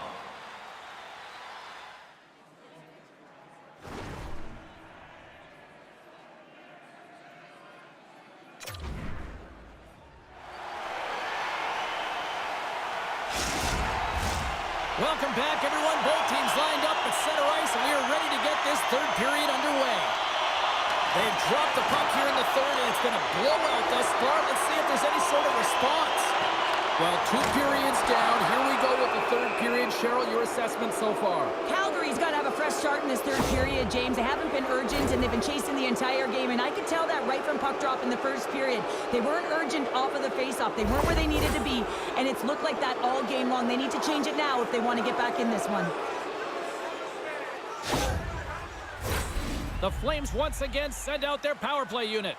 Welcome back, everyone. Both teams lined up at center ice, and we are ready to get this third period underway. They've dropped the puck here in the third, and it's been a blowout thus far. Let's see if there's any sort of response. Well, 2 periods down. Here we go with the third period. Cheryl, your assessment so far? Calgary's got to have a fresh start in this third period, James. They haven't been urgent, and they've been chasing the entire game, and I could tell that right from puck drop in the first period. They weren't urgent off of the faceoff. They weren't where they needed to be, and it's looked like that all game long. They need to change it now if they want to get back in this one. The Flames once again send out their power play unit.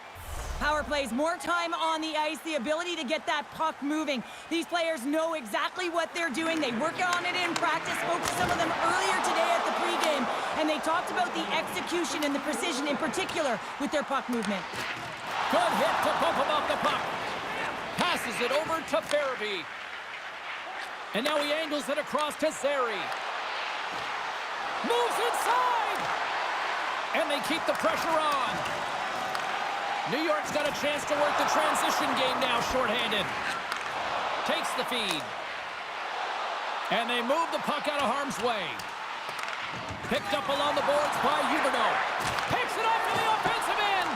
Power plays, more time on the ice, the ability to get that puck moving. These players know exactly what they're doing. They work on it in practice. Spoke to some of them earlier today at the pregame, and they talked about the execution and the precision in particular with their puck movement. Good hit to bump him off the puck. Passes it over to Farabee. And now he angles it across to Zary. Moves inside! And they keep the pressure on. New York's got a chance to work the transition game now, shorthanded. Takes the feed. And they move the puck out of harm's way. Picked up along the boards by Huberdeau. Picks it up in the offensive end.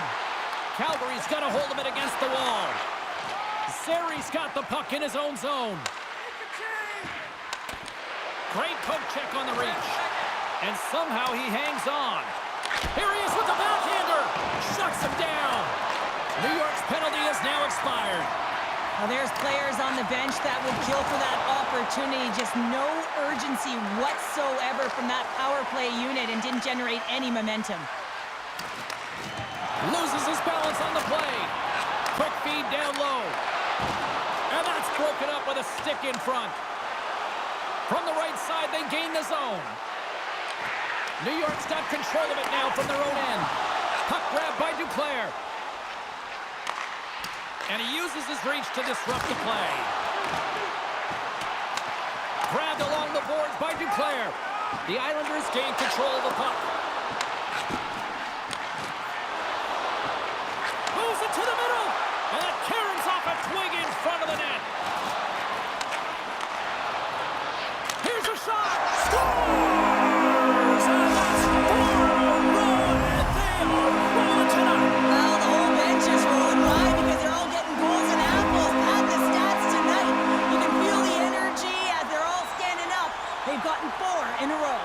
Calgary's got a hold of it against the wall. Zary's got the puck in his own zone. Great poke check on the reach. And somehow he hangs on. Here he is with the backhander. Shuts him down. New York's penalty is now expired. Well, there's players on the bench that would kill for that opportunity. Just no urgency whatsoever from that power play unit and didn't generate any momentum. Loses his balance on the play. Quick feed down low. And that's broken up with a stick in front. From the right side, they gain the zone. New York's got control of it now from their own end. Puck grab by Duclair. And he uses his reach to disrupt the play. Grabbed along the boards by Duclair. The Islanders gain control of the puck. Moves it to the middle. And it caroms off a twig in front of the net. Here's a shot. Scores! And that's 4-1. And they are rolling tonight. Well, the whole bench is rolling. Why? Because they're all getting goals and apples. Add the stats tonight. You can feel the energy as they're all standing up. They've gotten 4 in a row.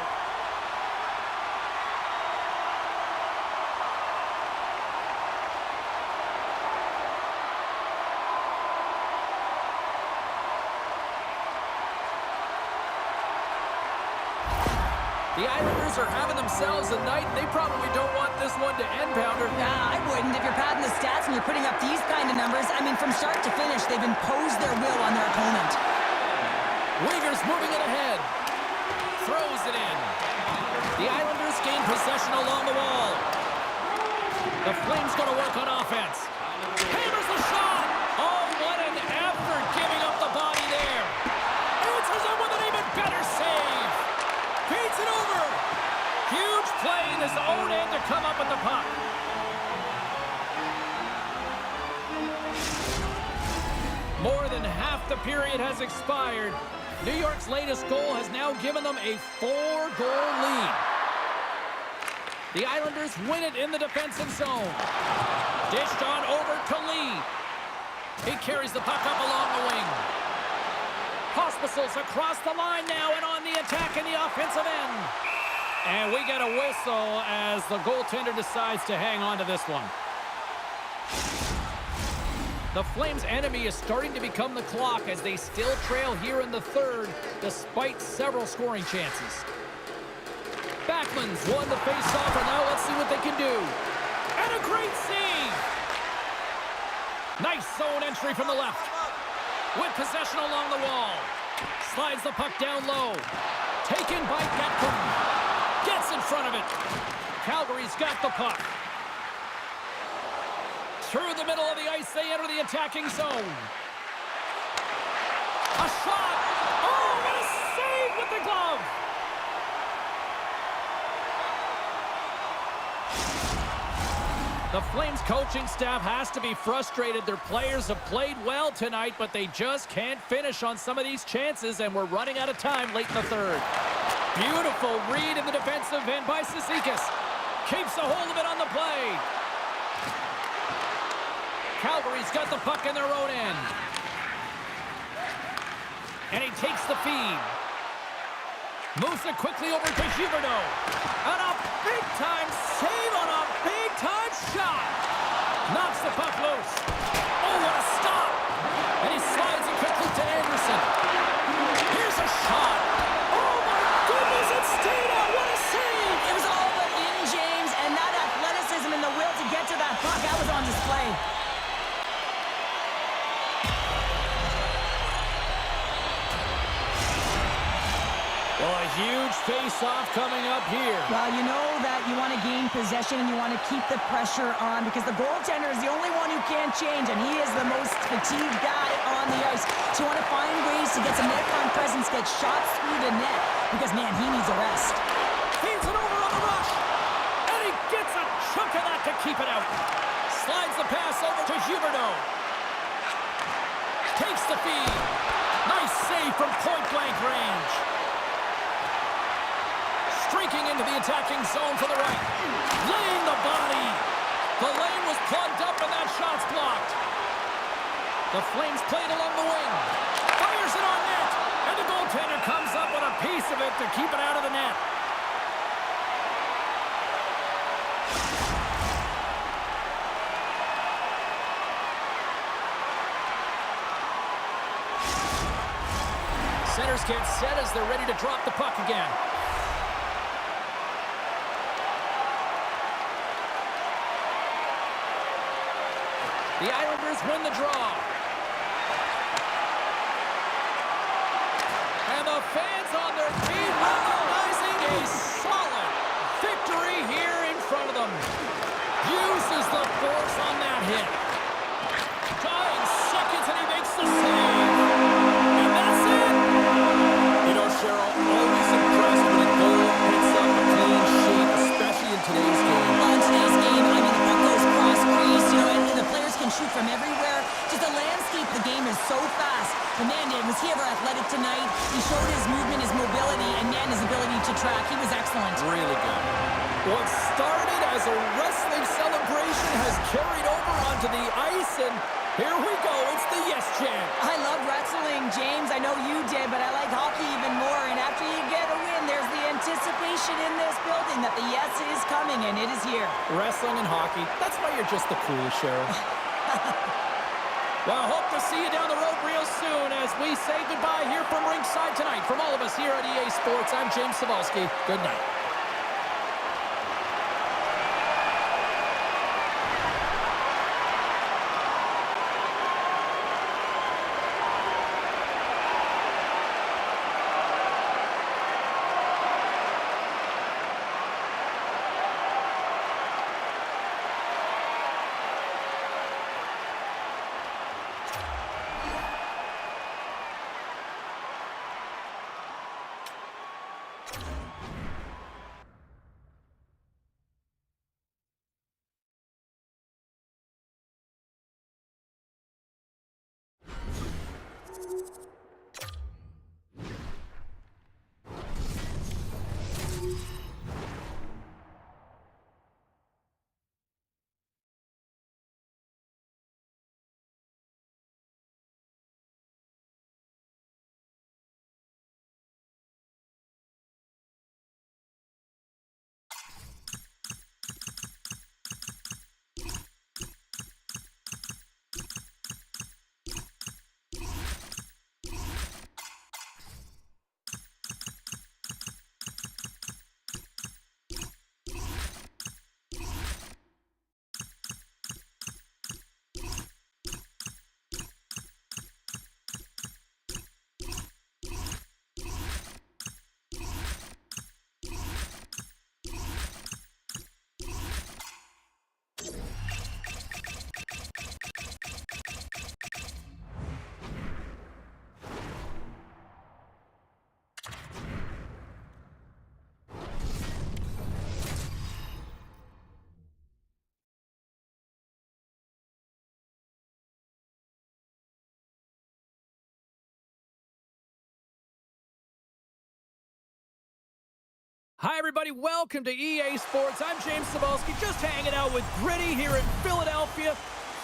The Islanders are having themselves a night. They probably don't want this one to end, Pounder. Nah, I wouldn't. If you're padding the stats and you're putting up these kind of numbers, I mean, from start to finish, they've imposed their will on their opponent. Uyghur's moving it ahead. Throws it in. The Islanders gain possession along the wall. The Flames going to work on offense. Hammers the shot. Oh, what an effort giving up the body there. Answers it with an even better save. Beats it over. Huge play in his own end to come up with the puck. More than half the period has expired. New York's latest goal has now given them a 4-goal lead. The Islanders win it in the defensive zone. Dished on over to Lee. He carries the puck up along the wing. Hospitals across the line now and on the attack in the offensive end. And we get a whistle as the goaltender decides to hang on to this one. The Flames' enemy is starting to become the clock as they still trail here in the third despite several scoring chances. Backlund's won the face-off, and now let's see what they can do. And a great save! Nice zone entry from the left. With possession along the wall. Slides the puck down low. Taken by Backlund. Gets in front of it. Calgary's got the puck. Through the middle of the ice, they enter the attacking zone. A shot! Oh, what a save with the glove! The Flames coaching staff has to be frustrated. Their players have played well tonight, but they just can't finish on some of these chances, and we're running out of time late in the third. Beautiful read in the defensive end by Cizikas. Keeps a hold of it on the play. Calgary's got the puck in their own end. And he takes the feed. Moves it quickly over to Huberdeau. And a big-time save on a big-time shot. Knocks the puck loose. Oh, what a stop. And he slides it quickly to Anderson. Here's a shot. Oh, my goodness, it stayed out. What a save. It was all but in, James, and that athleticism and the will to get to that puck, that was on display. Well, a huge face-off coming up here. Well, you know that you want to gain possession and you want to keep the pressure on because the goaltender is the only one who can't change, and he is the most fatigued guy on the ice. So you want to find ways to get some net-on presence, get shots through the net, because, man, he needs a rest. Feeds it over on the rush. And he gets a chunk of that to keep it out. Slides the pass over to Huberdeau. Takes the feed. Nice save from point-blank range. Streaking into the attacking zone for the right. Laying the body. The lane was plugged up and that shot's blocked. The Flames played along the wing. Fires it on net. And the goaltender comes up with a piece of it to keep it out of the net. Centers get set as they're ready to drop the puck again. The Islanders win the draw. And the fans on their feet recognizing a solid victory here in front of them. Uses the force on that hit. Dying seconds and he makes the save. And that's it. You know, Cheryl, always impressed when a goal hits up a clean sheet, especially in today's game. Well, in today's game, I mean, the puck goes cross-crease, you know, and the players can shoot from everywhere. Just the landscape, the game is so fast. But man, was he ever athletic tonight? He showed his movement, his mobility, and man, his ability to track. He was excellent. Really good. What started as a wrestling celebration has carried over onto the ice, and here we go. It's the yes chant. I love wrestling, James. I know you did, but I like hockey even more. And after you get a win, there's the anticipation in this building that the yes is coming, and it is here. Wrestling and hockey, that's why you're just the coolest, Cheryl. Well, hope to see you down the road real soon as we say goodbye here from ringside tonight. From all of us here at EA Sports, I'm James Cybulski. Good night. Hi, everybody. Welcome to EA Sports. I'm James Cybulski, just hanging out with Gritty here in Philadelphia.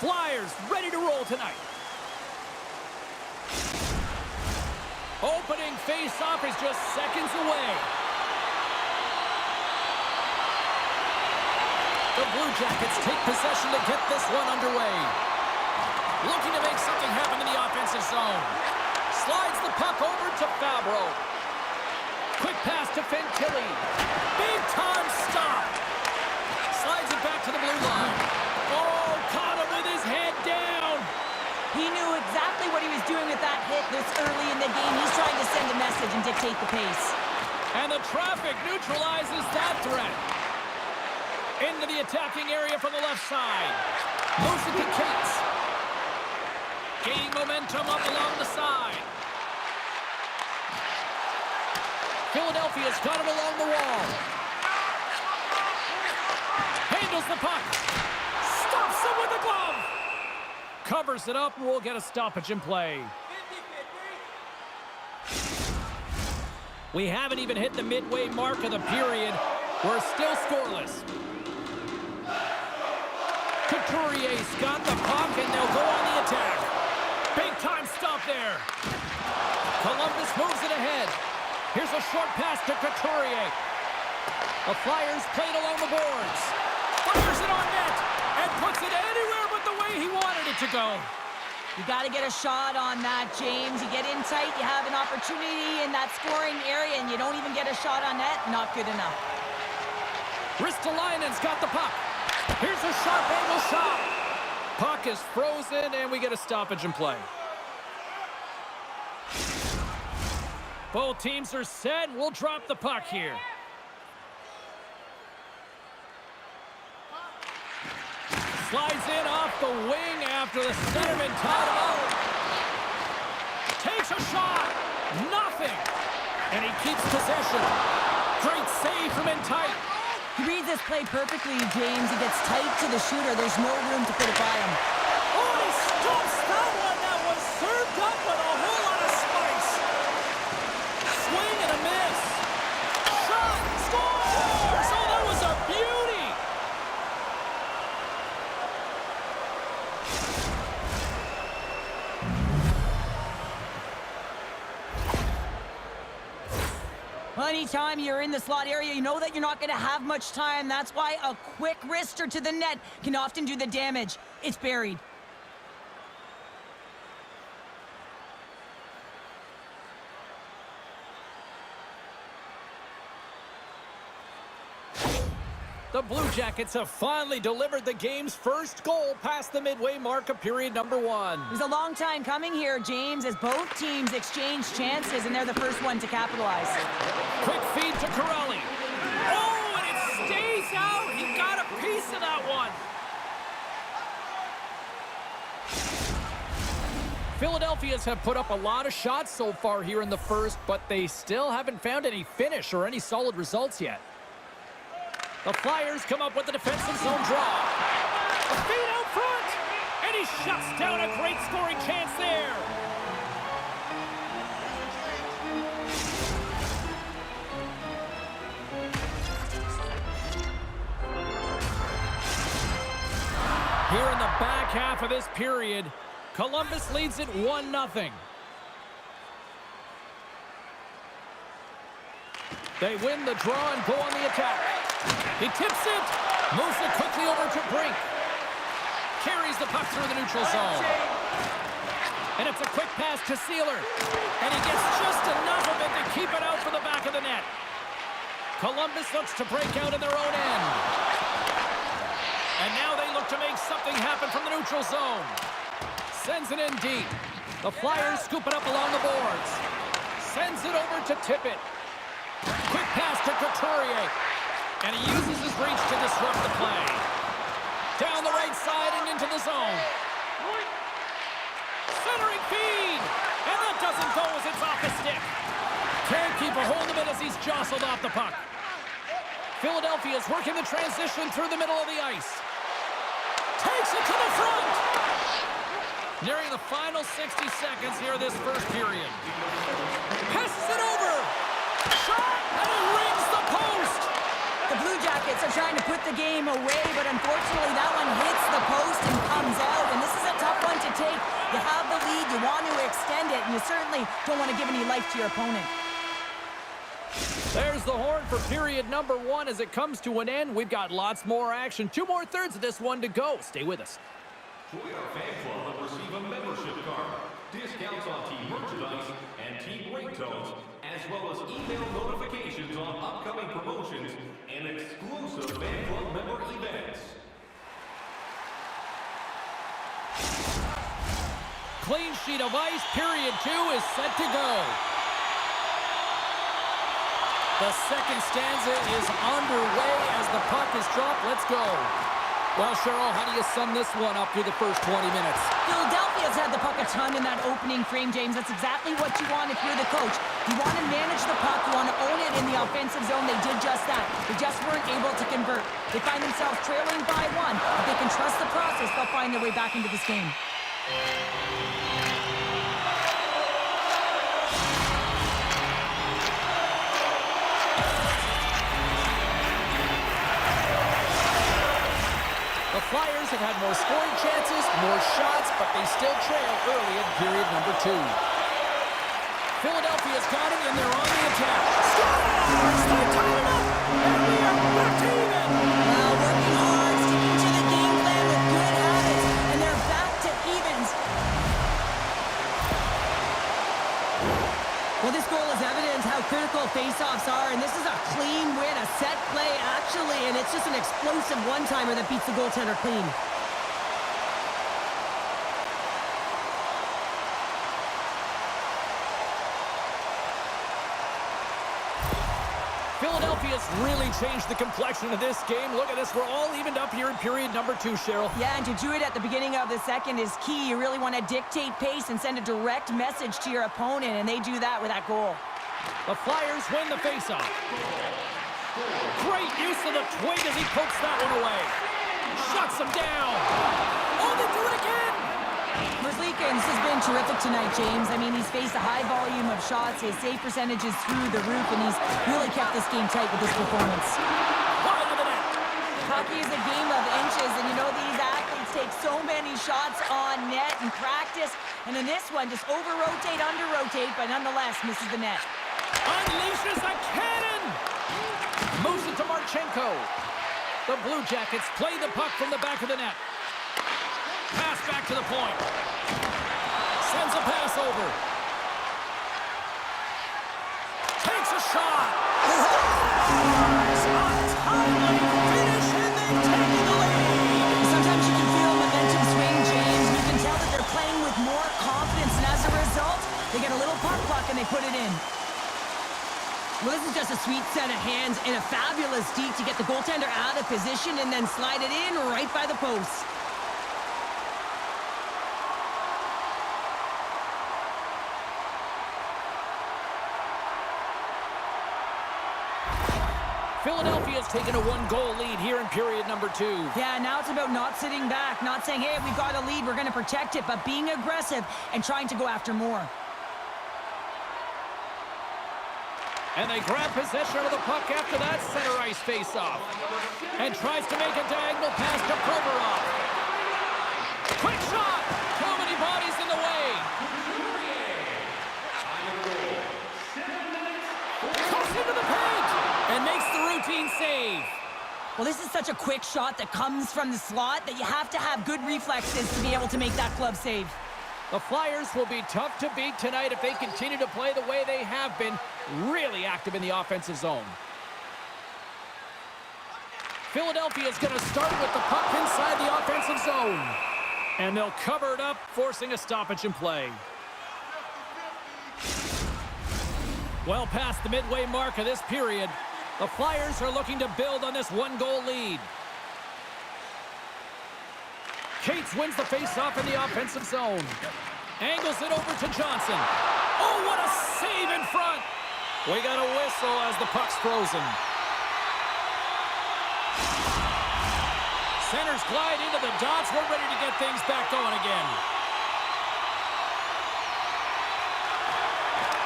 Flyers ready to roll tonight. Opening face-off is just seconds away. The Blue Jackets take possession to get this one underway. Looking to make something happen in the offensive zone. Slides the puck over to Fabro. Quick pass to Fantilli. Big time stop. Slides it back to the blue line. Oh, caught him with his head down. He knew exactly what he was doing with that hit this early in the game. He's trying to send a message and dictate the pace. And the traffic neutralizes that threat. Into the attacking area from the left side. Moves it to Cates. Gaining momentum up along the side. Philadelphia's got him along the wall. Handles the puck. Stops him with the glove. Covers it up, and we'll get a stoppage in play. We haven't even hit the midway mark of the period. We're still scoreless. Couturier's got the puck, and they'll go on the attack. Big time stop there. Columbus moves it ahead. Here's a short pass to Couturier. The Flyers played along the boards. Fires it on net and puts it anywhere but the way he wanted it to go. You got to get a shot on that, James. You get in tight, you have an opportunity in that scoring area, and you don't even get a shot on net. Not good enough. Ristolainen's got the puck. Here's a sharp angle shot. Puck is frozen, and we get a stoppage in play. Both teams are set. We'll drop the puck here. Slides in off the wing after the centerman tied him out. Takes a shot. Nothing. And he keeps possession. Great save from in tight. He reads this play perfectly, James. He gets tight to the shooter. There's no room to put it by him. Oh, he stumps that one. That was served up with a whole lot of spice. Swing and a miss. Shot. Scores. Oh, that was a beauty. Well, anytime you're in the slot area, you know that you're not going to have much time. That's why a quick wrister to the net can often do the damage. It's buried. The Blue Jackets have finally delivered the game's first goal past the midway mark of period number 1. It was a long time coming here, James, as both teams exchange chances, and they're the first one to capitalize. Quick feed to Corelli. Oh, and it stays out. He got a piece of that one. Philadelphians have put up a lot of shots so far here in the first, but they still haven't found any finish or any solid results yet. The Flyers come up with the defensive zone draw. A feed out front, and he shuts down a great scoring chance there. Here in the back half of this period, Columbus leads it 1-0. They win the draw and go on the attack. He tips it, moves it quickly over to Brink. Carries the puck through the neutral zone. And it's a quick pass to Sealer. And he gets just enough of it to keep it out for the back of the net. Columbus looks to break out in their own end. And now they look to make something happen from the neutral zone. Sends it in deep. The Flyers scoop it up along the boards. Sends it over to Tippett. Quick pass to Couturier. And he uses his reach to disrupt the play. Down the right side and into the zone. Centering feed. And that doesn't go as it's off the stick. Can't keep a hold of it as he's jostled off the puck. Philadelphia is working the transition through the middle of the ice. Takes it to the front. Nearing the final 60 seconds here this first period. Passes it over. Shot, and it rings the post. The Blue Jackets are trying to put the game away, but unfortunately that one hits the post and comes out, and this is a tough one to take. You have the lead, you want to extend it, and you certainly don't want to give any life to your opponent. There's the horn for period number 1 as it comes to an end. We've got lots more action. 2 more thirds of this one to go. Stay with us. Join our fan club and receive a membership card, discounts on team merchandise and team ringtones, as well as email notifications on upcoming promotions and exclusive fan club member events. Clean sheet of ice. Period 2 is set to go. The second stanza is underway as the puck is dropped. Let's go. Well, Cheryl, how do you sum this one up through the first 20 minutes? Philadelphia's had the puck a ton in that opening frame, James. That's exactly what you want if you're the coach. You want to manage the puck. You want to own it in the offensive zone. They did just that. They just weren't able to convert. They find themselves trailing by 1. If they can trust the process, they'll find their way back into this game. The Flyers have had more scoring chances, more shots, but they still trail early in period number 2. Philadelphia's got it, and they're on the attack. Scores! They tie it up, and we are back to even. Well, working hard, sticking to the game plan with good habits, and they're back to evens. Well, this goal is evidence how critical faceoffs are, and this is a clean win, a set play, actually, and it's just an explosive one-timer that beats the goaltender clean. Philadelphia's really changed the complexion of this game. Look at this. We're all evened up here in period number 2, Cheryl. Yeah, and to do it at the beginning of the second is key. You really want to dictate pace and send a direct message to your opponent, and they do that with that goal. The Flyers win the faceoff. Great use of the twig as he pokes that one away. Shuts him down. Oh, they do it again. Merzlikins has been terrific tonight, James. I mean, he's faced a high volume of shots. His save percentage is through the roof, and he's really kept this game tight with his performance. Wide of the net. Hockey is a game of inches, and you know these athletes take so many shots on net in practice, and in this one, just over-rotate, under-rotate, but nonetheless misses the net. Unleashes a cannon. Moves it to Marchenko. The Blue Jackets play the puck from the back of the net. Pass back to the point. Sends a pass over. Takes a shot. Untimely finish, and they've taken the lead. Sometimes you can feel momentum swing, James. You can tell that they're playing with more confidence, and as a result, they get a little puck and they put it in. Well, this is just a sweet set of hands and a fabulous deke to get the goaltender out of position and then slide it in right by the post. Philadelphia's taken a 1-goal lead here in period number 2. Yeah, now it's about not sitting back, not saying, hey, we've got a lead, we're going to protect it, but being aggressive and trying to go after more. And they grab possession of the puck after that center ice face-off. And tries to make a diagonal pass to Provorov. Quick shot! Too many bodies in the way. Goes into the paint and makes the routine save. Well, this is such a quick shot that comes from the slot that you have to have good reflexes to be able to make that glove save. The Flyers will be tough to beat tonight if they continue to play the way they have been, really active in the offensive zone. Philadelphia is going to start with the puck inside the offensive zone. And they'll cover it up, forcing a stoppage in play. Well past the midway mark of this period, the Flyers are looking to build on this 1-goal lead. Cates wins the faceoff in the offensive zone. Angles it over to Johnson. Oh, what a save in front! We got a whistle as the puck's frozen. Centers glide into the dots. We're ready to get things back going again.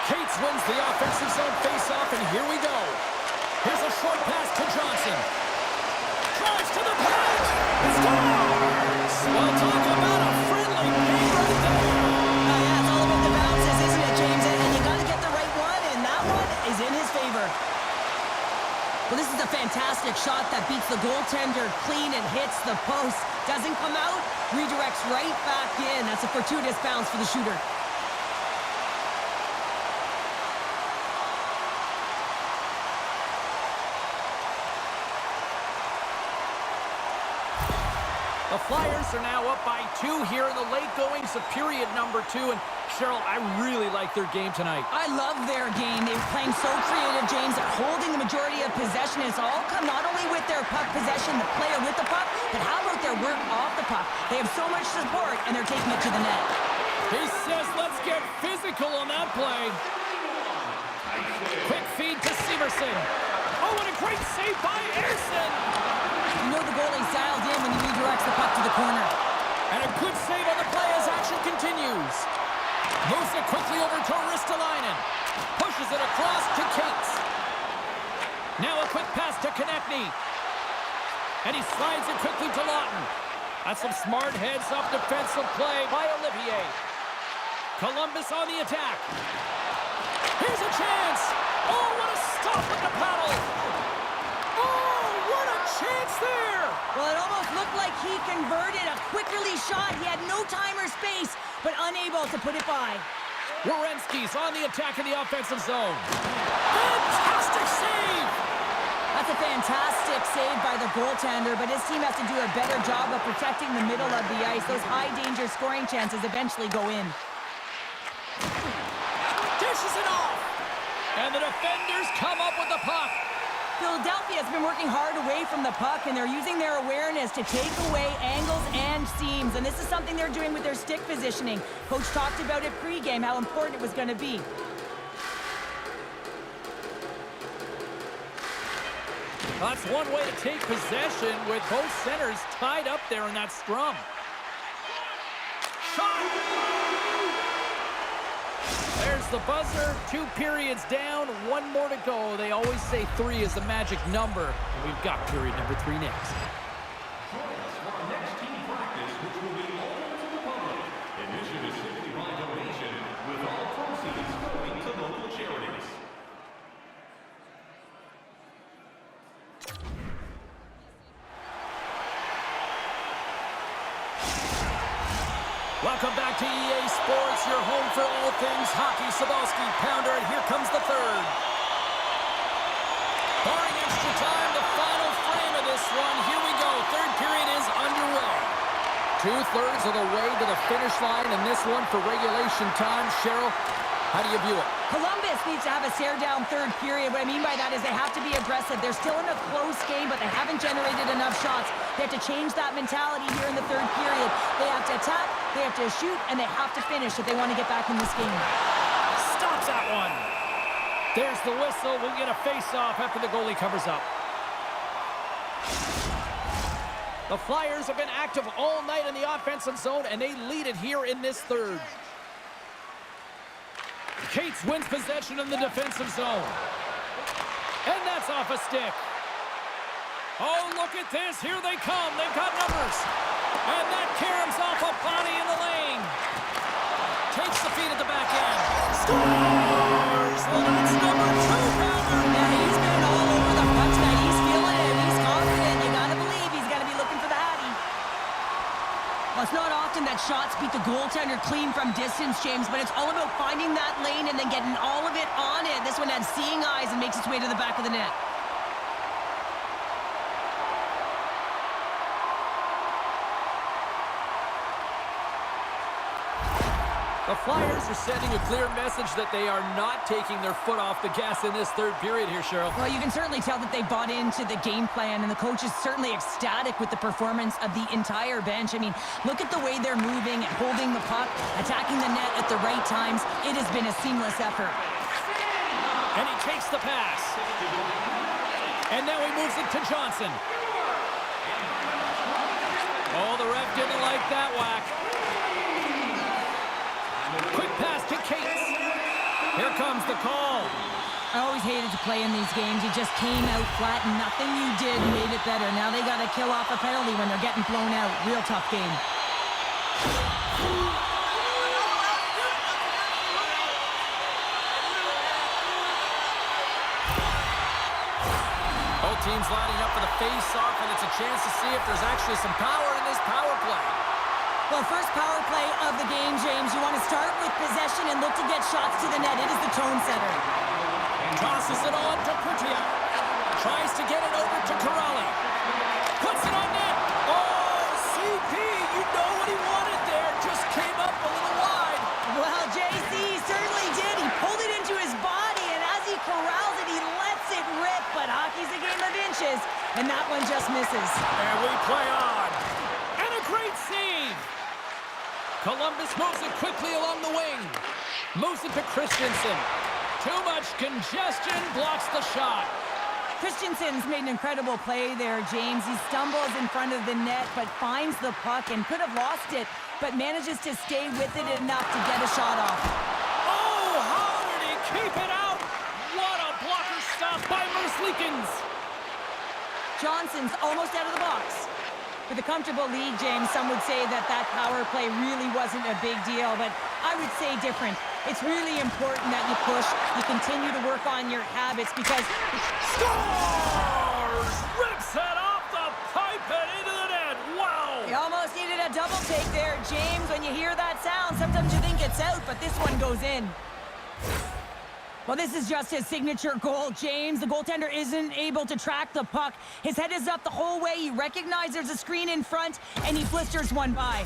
Cates wins the offensive zone faceoff, and here we go. Here's a short pass to Johnson. Drives to the paint! Scores! Well, talk about a friendly game right there. Yeah, it's all about the bounces, isn't it, James? And you got to get the right one, and that one is in his favor. Well, this is a fantastic shot that beats the goaltender clean and hits the post. Doesn't come out, redirects right back in. That's a fortuitous bounce for the shooter. The Flyers are now up by 2 here in the late goings of period number 2. And Cheryl, I really like their game tonight. I love their game. They're playing so creative, James. They're holding the majority of possession. It's all come not only with their puck possession, the player with the puck, but how about their work off the puck? They have so much support, and they're taking it to the net. He says, let's get physical on that play. Quick feed to Severson. Oh, what a great save by Ersson. You know the goalie's dialed in when he redirects the puck to the corner. And a good save on the play as action continues. Moves it quickly over to Ristolainen. Pushes it across to Cates. Now a quick pass to Konechny. And he slides it quickly to Lawton. That's some smart heads-up defensive play by Olivier. Columbus on the attack. Here's a chance. Oh, what a stop with the paddle. Oh, what a chance there. Well, it almost looked like he converted a quick release shot. He had no time or space, but unable to put it by. Werenski's on the attack in the offensive zone. Fantastic save. That's a fantastic save by the goaltender, but his team has to do a better job of protecting the middle of the ice. Those high-danger scoring chances eventually go in. Dishes it off. And the defenders come up with the puck. Philadelphia has been working hard away from the puck, and they're using their awareness to take away angles and seams, and this is something they're doing with their stick positioning. Coach talked about it pregame, how important it was going to be. That's one way to take possession with both centers tied up there in that scrum. Shot! There's the buzzer. 2 periods down, 1 more to go. They always say 3 is the magic number. And we've got period number 3 next. Join us for our next team practice, which will be open to the public. Admission is simply by donation, with all proceeds going to local charities. Welcome back to EA Sports, your home for all things hockey. Sabalski, pounder, and here comes the third. Barring extra time, the final frame of this one. Here we go. Third period is underway. 2/3 of the way to the finish line, and this one for regulation time. Cheryl, how do you view it? Columbus needs to have a stare-down third period. What I mean by that is they have to be aggressive. They're still in a close game, but they haven't generated enough shots. They have to change that mentality here in the third period. They have to attack, they have to shoot, and they have to finish if they want to get back in this game. Stops that one. There's the whistle. We'll get a face-off after the goalie covers up. The Flyers have been active all night in the offensive zone, and they lead it here in this third. Cates wins possession in the defensive zone. And that's off a stick. Oh, look at this. Here they come. They've got numbers. And that caroms off a body in the lane. Takes the feed at the back end. Scores! That's number 2, Pounder. Yeah, he's been all over the puck tonight. He's feeling it. He's confident. You gotta believe he's gonna be looking for the Hattie. Well, it's not often that shots beat the goaltender clean from distance, James, but it's all about finding that lane and then getting all of it on it. This one had seeing eyes and makes its way to the back of the net. The Flyers are sending a clear message that they are not taking their foot off the gas in this third period here, Cheryl. Well, you can certainly tell that they bought into the game plan, and the coach is certainly ecstatic with the performance of the entire bench. I mean, look at the way they're moving and holding the puck, attacking the net at the right times. It has been a seamless effort. And he takes the pass. And now he moves it to Johnson. Oh, the ref didn't like that whack. Quick pass to Cates. Here comes the call. I always hated to play in these games. You just came out flat and nothing you did made it better. Now they got to kill off a penalty when they're getting blown out. Real tough game. Both teams lining up for the face-off, and it's a chance to see if there's actually some power in this power play. Well, first power play of the game, James. You want to start with possession and look to get shots to the net. It is the tone setter. Tosses it on to Purtia. Tries to get it over to Corrali. Puts it on net. Oh, CP, you know what he wanted there. Just came up a little wide. Well, JC certainly did. He pulled it into his body, and as he corrals it, he lets it rip. But hockey's a game of inches, and that one just misses. And we play on. And a great save. Columbus moves it quickly along the wing. Moves it to Christensen. Too much congestion, blocks the shot. Christensen's made an incredible play there, James. He stumbles in front of the net, but finds the puck and could have lost it, but manages to stay with it enough to get a shot off. Oh, how did he keep it out? What a blocker stop by Merzlikins. Johnson's almost out of the box. With a comfortable lead, James, some would say that that power play really wasn't a big deal, but I would say different. It's really important that you push, you continue to work on your habits because... Scores! Rips it off the pipe and into the net. Wow! You almost needed a double take there, James. When you hear that sound, sometimes you think it's out, but this one goes in. Well, this is just his signature goal, James. The goaltender isn't able to track the puck. His head is up the whole way. He recognizes there's a screen in front, and he blisters one by.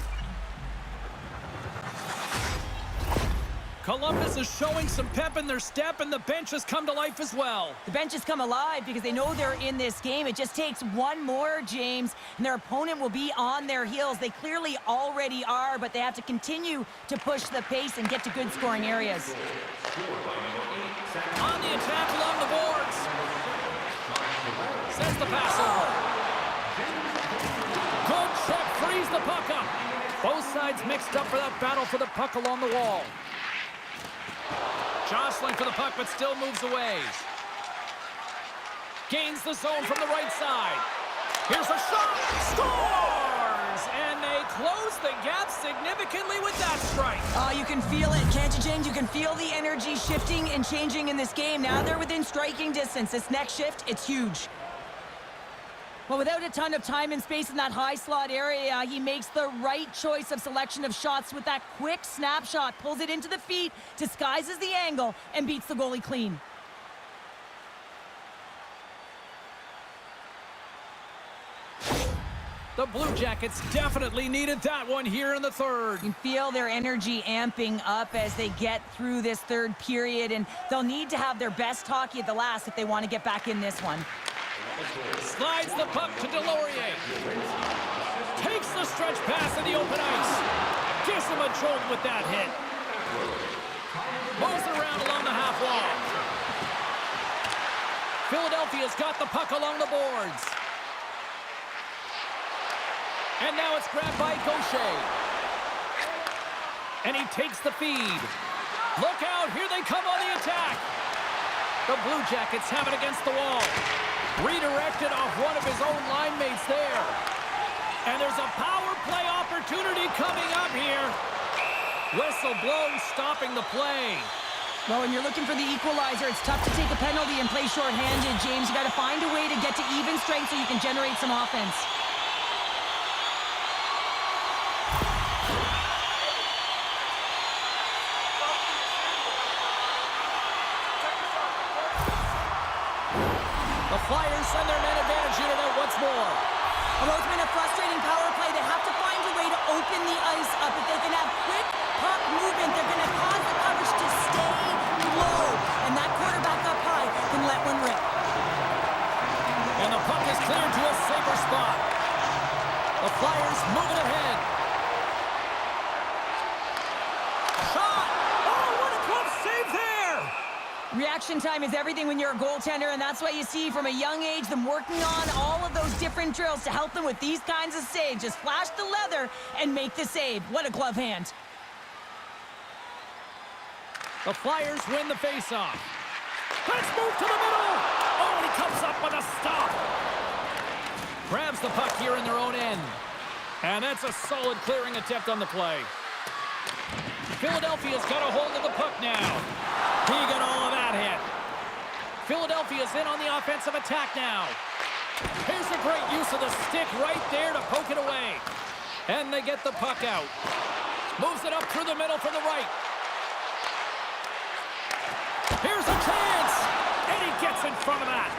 Columbus is showing some pep in their step, and the bench has come to life as well. The bench has come alive because they know they're in this game. It just takes one more, James, and their opponent will be on their heels. They clearly already are, but they have to continue to push the pace and get to good scoring areas. On the attack along the boards. Sends the pass over. Good check, frees the puck up. Both sides mixed up for that battle for the puck along the wall. Jostling for the puck, but still moves away. Gains the zone from the right side. Here's a shot. Scores! And they close the gap significantly with that strike. Oh, you can feel it, can't you, James? You can feel the energy shifting and changing in this game. Now they're within striking distance. This next shift, it's huge. Well, without a ton of time and space in that high slot area, he makes the right choice of selection of shots with that quick snapshot, pulls it into the feet, disguises the angle, and beats the goalie clean. The Blue Jackets definitely needed that one here in the third. You can feel their energy amping up as they get through this third period, and they'll need to have their best hockey at the last if they want to get back in this one. Slides the puck to Delorier. Takes the stretch pass in the open ice. Gives him a jolt with that hit. Moves it around along the half wall. Philadelphia's got the puck along the boards. And now it's grabbed by Gaucher. And he takes the feed. Look out, here they come on the attack. The Blue Jackets have it against the wall. Redirected off one of his own line mates there. And there's a power play opportunity coming up here. Whistle blows, stopping the play. Well, when you're looking for the equalizer, it's tough to take a penalty and play shorthanded, James. You got to find a way to get to even strength so you can generate some offense. The Flyers send their man advantage unit out once more. Although it's been a frustrating power play, they have to find a way to open the ice up. If they can have quick puck movement, they're going to cause the coverage to stay low. And that quarterback up high can let one rip. And the puck is cleared to a safer spot. The Flyers moving ahead. Shot! Oh, what a close save there! Reaction time is everything when you're a goaltender, and that's why you see from a young age them working on all of those different drills to help them with these kinds of saves. Just flash the leather and make the save. What a glove hand. The Flyers win the faceoff. Let's move to the middle. Oh, and he comes up with a stop. Grabs the puck here in their own end. And that's a solid clearing attempt on the play. Philadelphia's got a hold of the puck now. He got all of that hit. Philadelphia's in on the offensive attack now. Here's a great use of the stick right there to poke it away. And they get the puck out. Moves it up through the middle from the right. Here's a chance. And he gets in front of that.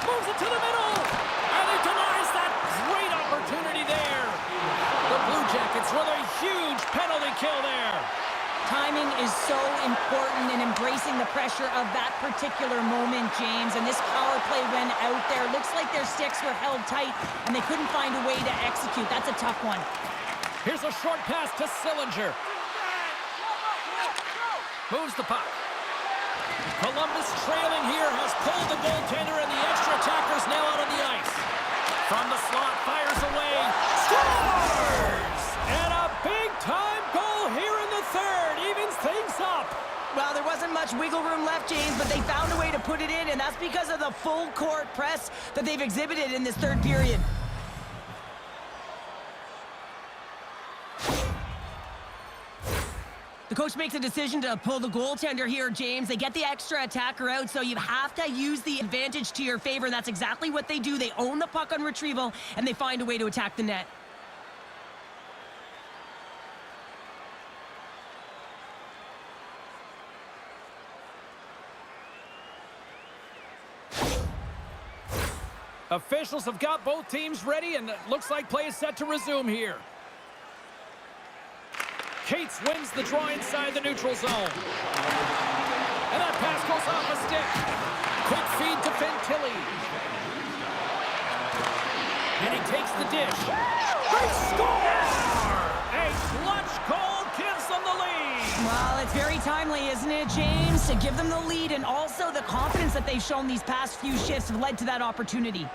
Moves it to the middle. And he denies that great opportunity there. The Blue Jackets with a huge penalty kill there. Timing is so important in embracing the pressure of that particular moment, James. And this power play went out there. Looks like their sticks were held tight, and they couldn't find a way to execute. That's a tough one. Here's a short pass to Sillinger. Moves the puck. Columbus trailing here has pulled the goaltender, and the extra attacker's now out on the ice. From the slot, fires away. Scores! And a big-time goal here in the third. Evens things up. Well, there wasn't much wiggle room left, James, but they found a way to put it in, and that's because of the full-court press that they've exhibited in this third period. The coach makes a decision to pull the goaltender here, James. They get the extra attacker out, so you have to use the advantage to your favor. That's exactly what they do. They own the puck on retrieval, and they find a way to attack the net. Officials have got both teams ready, and it looks like play is set to resume here. Cates wins the draw inside the neutral zone. And that pass goes off a stick. Quick feed to Fantilli. And he takes the dish. They score! A clutch goal gives them the lead. Well, it's very timely, isn't it, James? To give them the lead, and also the confidence that they've shown these past few shifts have led to that opportunity.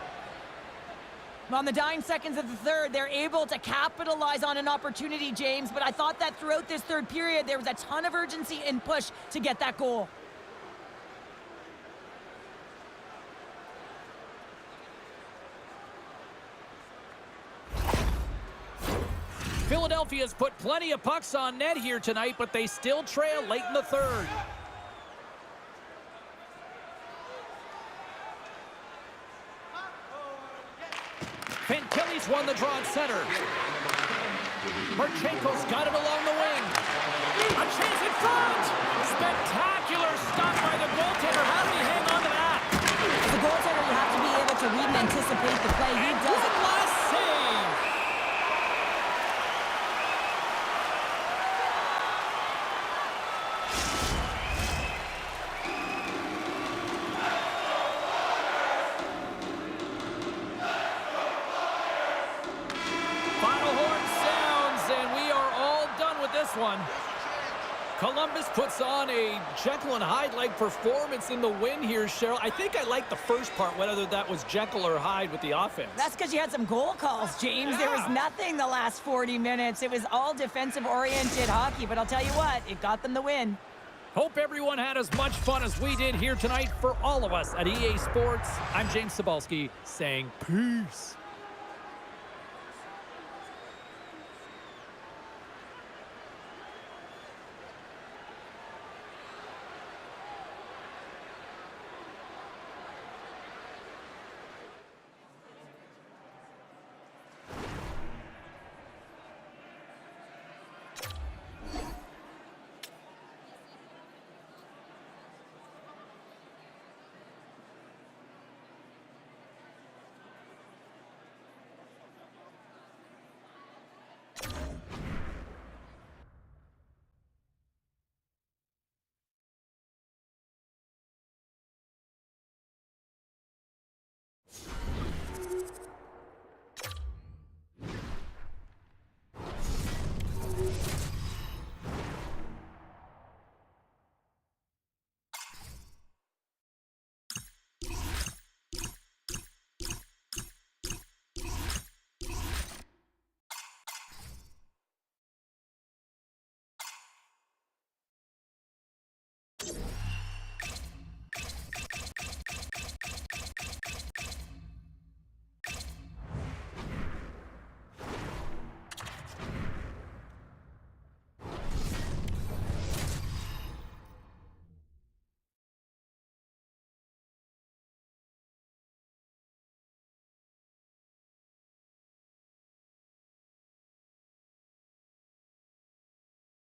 On the dying seconds of the third, they're able to capitalize on an opportunity, James, but I thought that throughout this third period, there was a ton of urgency and push to get that goal. Philadelphia's put plenty of pucks on net here tonight, but they still trail late in the third. Fantilli's won the draw at center. Marchenko's got it along the wing. A chance in front! Spectacular stop by the goaltender. How did he hang on to that? As a goaltender, you have to be able to read and anticipate the play. He does it. Last save! Final horn sounds, and we are all done with this one. Columbus puts on a Jekyll and Hyde-like performance in the win here, Cheryl. I think I liked the first part, whether that was Jekyll or Hyde with the offense. That's because you had some goal calls, James. Yeah. There was nothing the last 40 minutes. It was all defensive-oriented hockey, but I'll tell you what, it got them the win. Hope everyone had as much fun as we did here tonight. For all of us at EA Sports, I'm James Cybulski saying peace.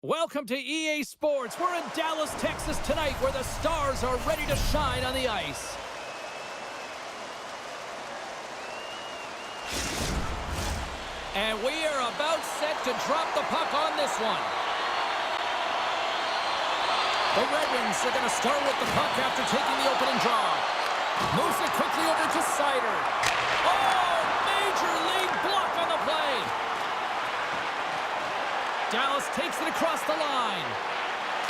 Welcome to EA Sports. We're in Dallas, Texas tonight, where the Stars are ready to shine on the ice. And we are about set to drop the puck on this one. The Red Wings are going to start with the puck after taking the opening draw. Moves it quickly over to Sider. Oh, major league block on the play. Dallas takes it across the line.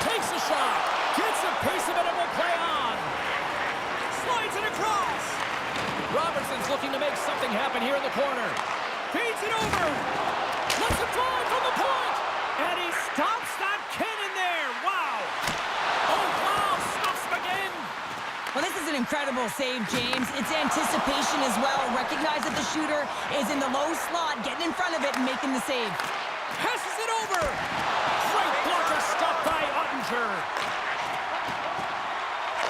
Takes a shot. Gets a piece of it and will play on. Slides it across. Robertson's looking to make something happen here in the corner. Feeds it over. Lets it fly from the point. And he stops that cannon there. Wow. Oh, wow. Stops him again. Well, this is an incredible save, James. It's anticipation as well. Recognize that the shooter is in the low slot, getting in front of it and making the save. Passes it over. Great blocker stop by danger.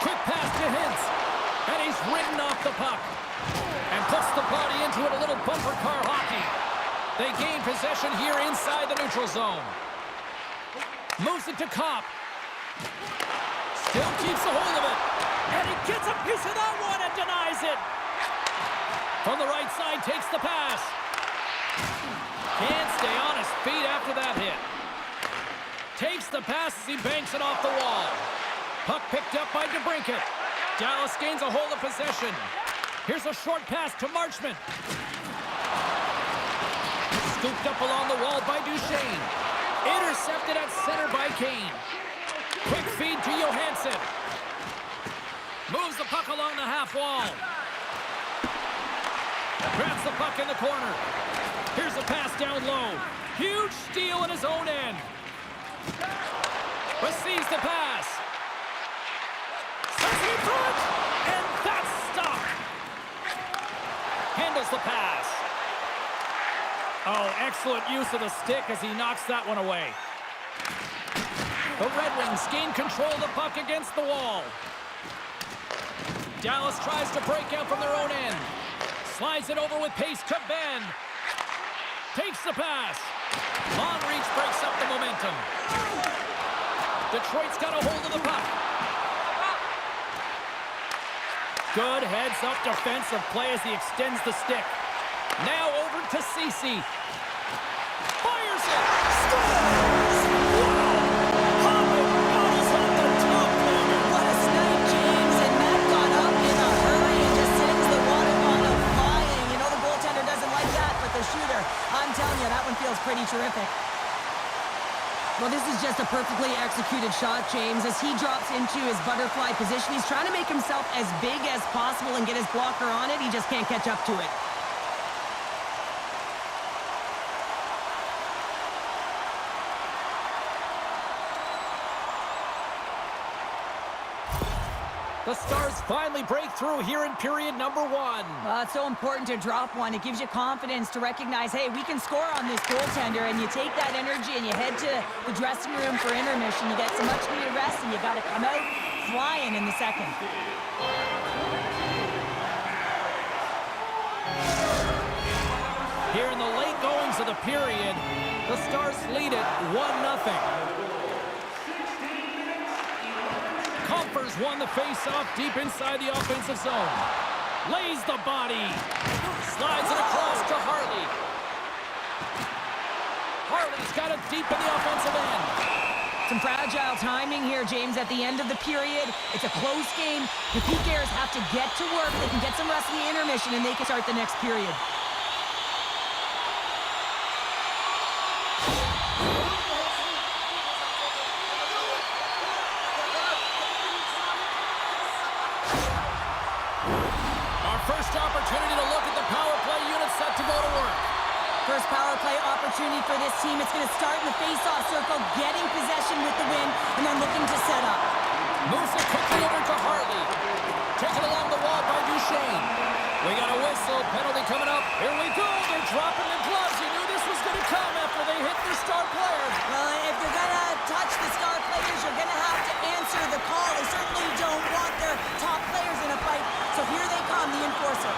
Quick pass to Hintz. And he's ridden off the puck. And puts the body into it, a little bumper car hockey. They gain possession here inside the neutral zone. Moves it to Kopp. Still keeps a hold of it. And he gets a piece of that one and denies it. From the right side, takes the pass. Can't stay on his feet after that hit. Takes the pass as he banks it off the wall. Puck picked up by DeBrincat. Dallas gains a hold of possession. Here's a short pass to Marchment. Scooped up along the wall by Duchesne. Intercepted at center by Kane. Quick feed to Johansson. Moves the puck along the half wall. Grabs the puck in the corner. Here's a pass down low. Huge steal in his own end. Receives the pass. Sends it in front. And that's stopped. Handles the pass. Oh, excellent use of the stick as he knocks that one away. The Red Wings gain control of the puck against the wall. Dallas tries to break out from their own end. Slides it over with pace to Benn. Takes the pass. Long reach breaks up the momentum. Detroit's got a hold of the puck. Good heads-up defensive play as he extends the stick. Now over to Ceci. Fires it. Scores! Wow! Hopping bottles off the top corner. What a snipe, James, and Matt got up in a hurry and just sends the water bottle flying. You know the goaltender doesn't like that, but the shooter, I'm telling you, that one feels pretty terrific. Well, this is just a perfectly executed shot, James. As he drops into his butterfly position, he's trying to make himself as big as possible and get his blocker on it. He just can't catch up to it. The Stars finally break through here in period number 1. It's so important to drop one. It gives you confidence to recognize, hey, we can score on this goaltender, and you take that energy and you head to the dressing room for intermission. You get some much-needed rest, and you got to come out flying in the second. Here in the late goings of the period, the Stars lead it 1-0. Compher's won the face-off deep inside the offensive zone. Lays the body. Slides it across to Harley. Harley's got it deep in the offensive end. Some fragile timing here, James, at the end of the period. It's a close game. The PKers have to get to work. They can get some rest in the intermission, and they can start the next period. First opportunity to look at the power play unit set to go to work. First power play opportunity for this team. It's going to start in the face-off circle, getting possession with the win, and then looking to set up. Moves it quickly over to Harley. Taken along the wall by Duchesne. We got a whistle, penalty coming up. Here we go, they're dropping the gloves. You knew this was going to come after they hit their star player. Well, if you're going to touch the star players, you're going to have to answer the call. They certainly don't want their top players in a fight. So here they come, the enforcer.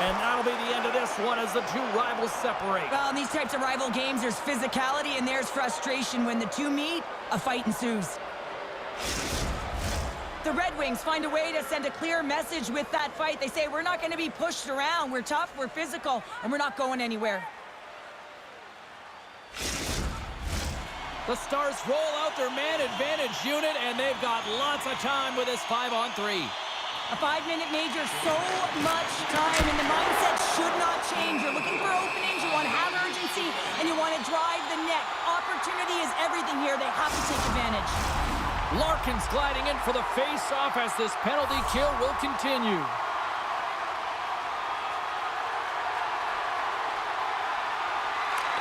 And that'll be the end of this one as the two rivals separate. Well, in these types of rival games, there's physicality and there's frustration. When the two meet, a fight ensues. The Red Wings find a way to send a clear message with that fight. They say, we're not going to be pushed around. We're tough, we're physical, and we're not going anywhere. The Stars roll out their man advantage unit, and they've got lots of time with this 5-on-3. A 5-minute major, so much time, and the mindset should not change. You're looking for openings, you want to have urgency, and you want to drive the net. Opportunity is everything here. They have to take advantage. Larkin's gliding in for the face-off as this penalty kill will continue.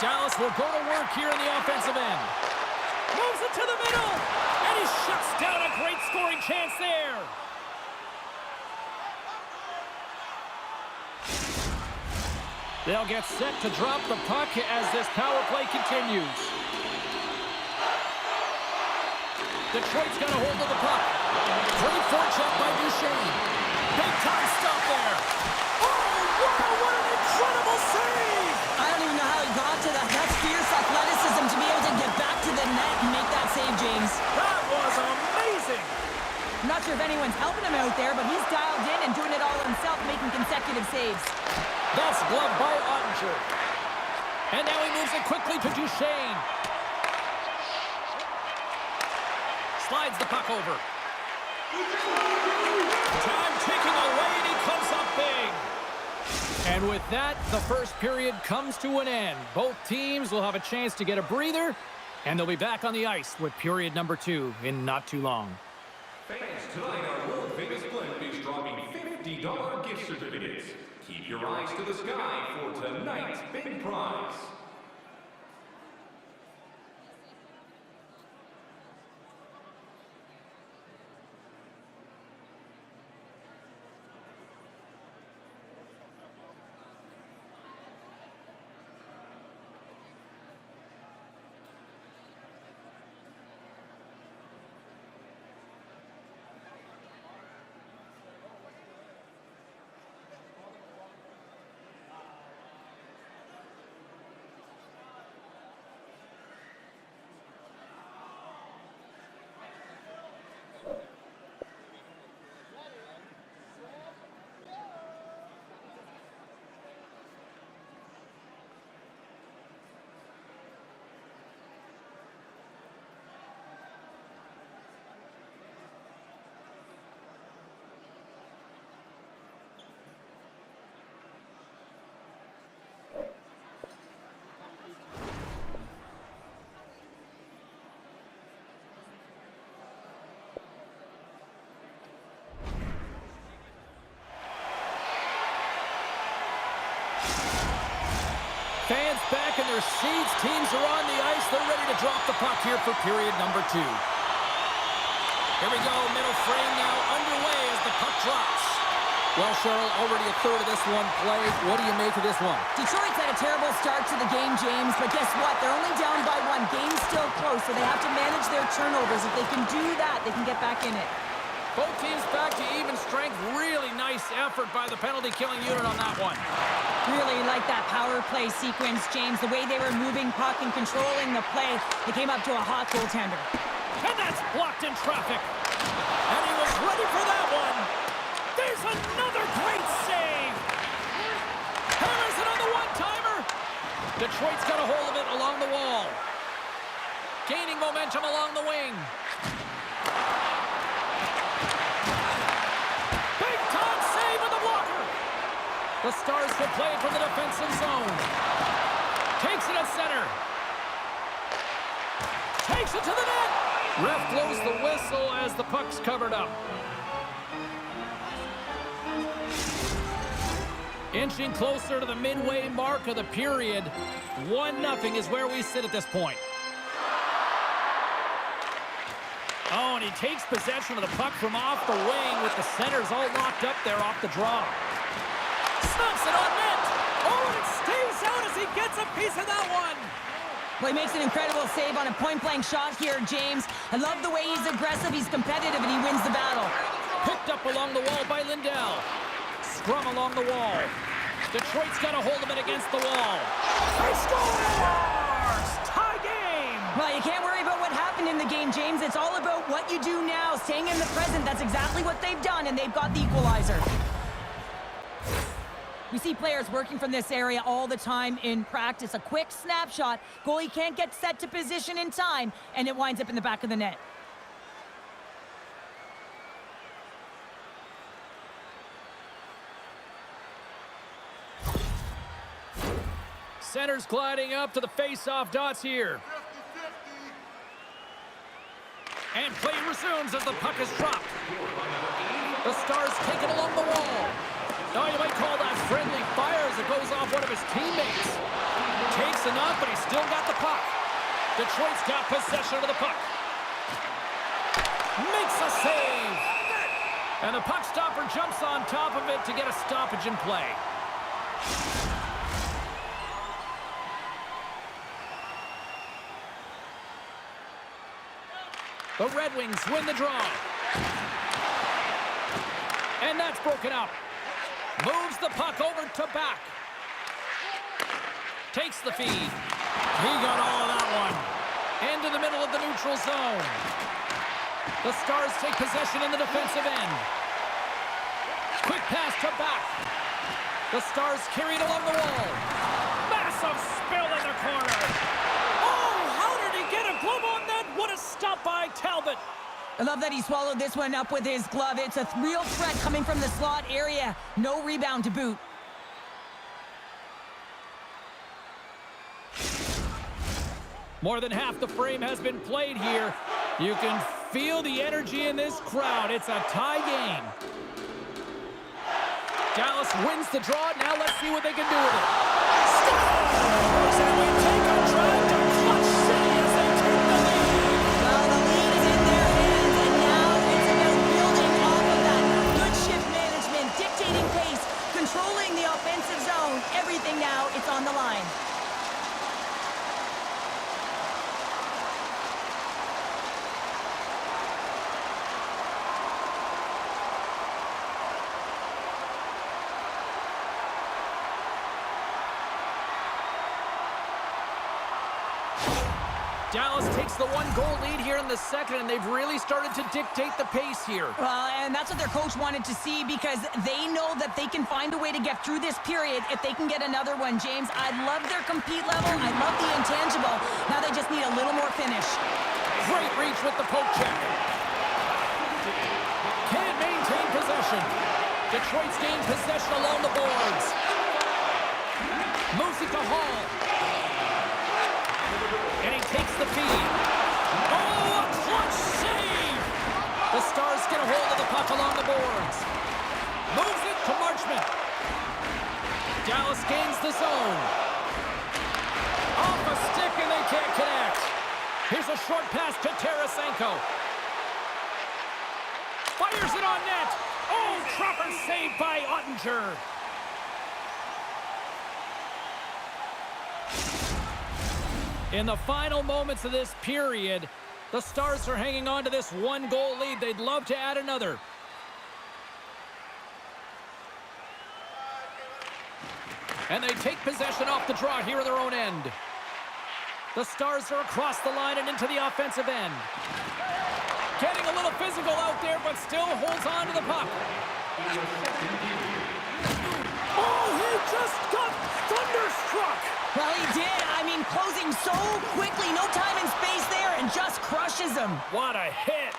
Dallas will go to work here in the offensive end. Moves it to the middle, and he shuts down a great scoring chance there. They'll get set to drop the puck as this power play continues. Detroit's got a hold of the puck. Great forecheck by Duchesne. Big time stop there. Oh, wow, what an incredible save! I don't even know how he got to that. That's fierce athleticism to be able to get back to the net and make that save, James. That was amazing! I'm not sure if anyone's helping him out there, but he's dialed in and doing it all himself, making consecutive saves. That's gloved by Ottinger. And now he moves it quickly to Duchesne. Slides the puck over. Time ticking away, and he comes up big. And with that, the first period comes to an end. Both teams will have a chance to get a breather, and they'll be back on the ice with period number 2 in not too long. Fans, tonight our world-famous blimp is dropping $50 gift certificates. Keep your eyes to the sky for tonight's big prize. Fans back in their seats. Teams are on the ice. They're ready to drop the puck here for period number 2. Here we go. Middle frame now underway as the puck drops. Well, Cheryl, already a third of this one played. What do you make of this one? Detroit's had a terrible start to the game, James, but guess what? They're only down by 1. Game's still close, so they have to manage their turnovers. If they can do that, they can get back in it. Both teams back to even strength. Really nice effort by the penalty-killing unit on that one. Really like that power play sequence, James. The way they were moving puck and controlling the play, they came up to a hot goaltender. And that's blocked in traffic. And he was ready for that one. There's another great save. Hammers it on the one-timer. Detroit's got a hold of it along the wall. Gaining momentum along the wing. Big-time save with the blocker. The Stars will play from the defensive zone. Takes it at center. Takes it to the net. Ref blows the whistle as the puck's covered up. Inching closer to the midway mark of the period. 1-0 is where we sit at this point. Oh, and he takes possession of the puck from off the wing with the centers all locked up there off the draw. Snaps it on net. Oh, and it stays out as he gets a piece of that one. Well, he makes an incredible save on a point-blank shot here, James. I love the way he's aggressive, he's competitive, and he wins the battle. Picked up along the wall by Lindell. Scrum along the wall. Detroit's got a hold of it against the wall. They scores! Tie game! Well, you can't worry about what happened in the game, James. It's all about what you do now, staying in the present. That's exactly what they've done, and they've got the equalizer. We see players working from this area all the time in practice. A quick snapshot. Goalie can't get set to position in time, and it winds up in the back of the net. Center's gliding up to the face-off dots here. And play resumes as the puck is dropped. The Stars take it along the wall. Now you might call that friendly fire as it goes off one of his teammates. Takes enough, but he's still got the puck. Detroit's got possession of the puck. Makes a save. And the puck stopper jumps on top of it to get a stoppage in play. The Red Wings win the draw. And that's broken up. Moves the puck over to back. Takes the feed. He got all of that one. Into the middle of the neutral zone. The Stars take possession in the defensive end. Quick pass to back. The Stars carried along the wall. Massive spill in the corner. Oh, how did he get a glove on that? What a stop by Talbot. I love that he swallowed this one up with his glove. It's a real threat coming from the slot area. No rebound to boot. More than half the frame has been played here. You can feel the energy in this crowd. It's a tie game. Dallas wins the draw. Now let's see what they can do with it. Stars! And we take a drive to Clutch City as they take the lead. Well, the lead is in their hands, and now it's about building off of that. Good shift management, dictating pace, controlling the offensive zone. Everything now, it's on the line. Dallas takes the one-goal lead here in the second, and they've really started to dictate the pace here. Well, and that's what their coach wanted to see because they know that they can find a way to get through this period if they can get another one, James. I love their compete level. I love the intangible. Now they just need a little more finish. Great reach with the poke check. Can't maintain possession. Detroit's gained possession along the boards. Moves it to Hall. And he takes the feed. Oh, a clutch save! The Stars get a hold of the puck along the boards. Moves it to Marchment. Dallas gains the zone. Off a stick and they can't connect. Here's a short pass to Tarasenko. Fires it on net. Oh, proper save by Ottinger. In the final moments of this period, the Stars are hanging on to this one-goal lead. They'd love to add another. And they take possession off the draw here in their own end. The Stars are across the line and into the offensive end. Getting a little physical out there, but still holds on to the puck. Oh, he just got thunderstruck. Well, he did. I mean, closing so quickly. No time and space there, and just crushes him. What a hit.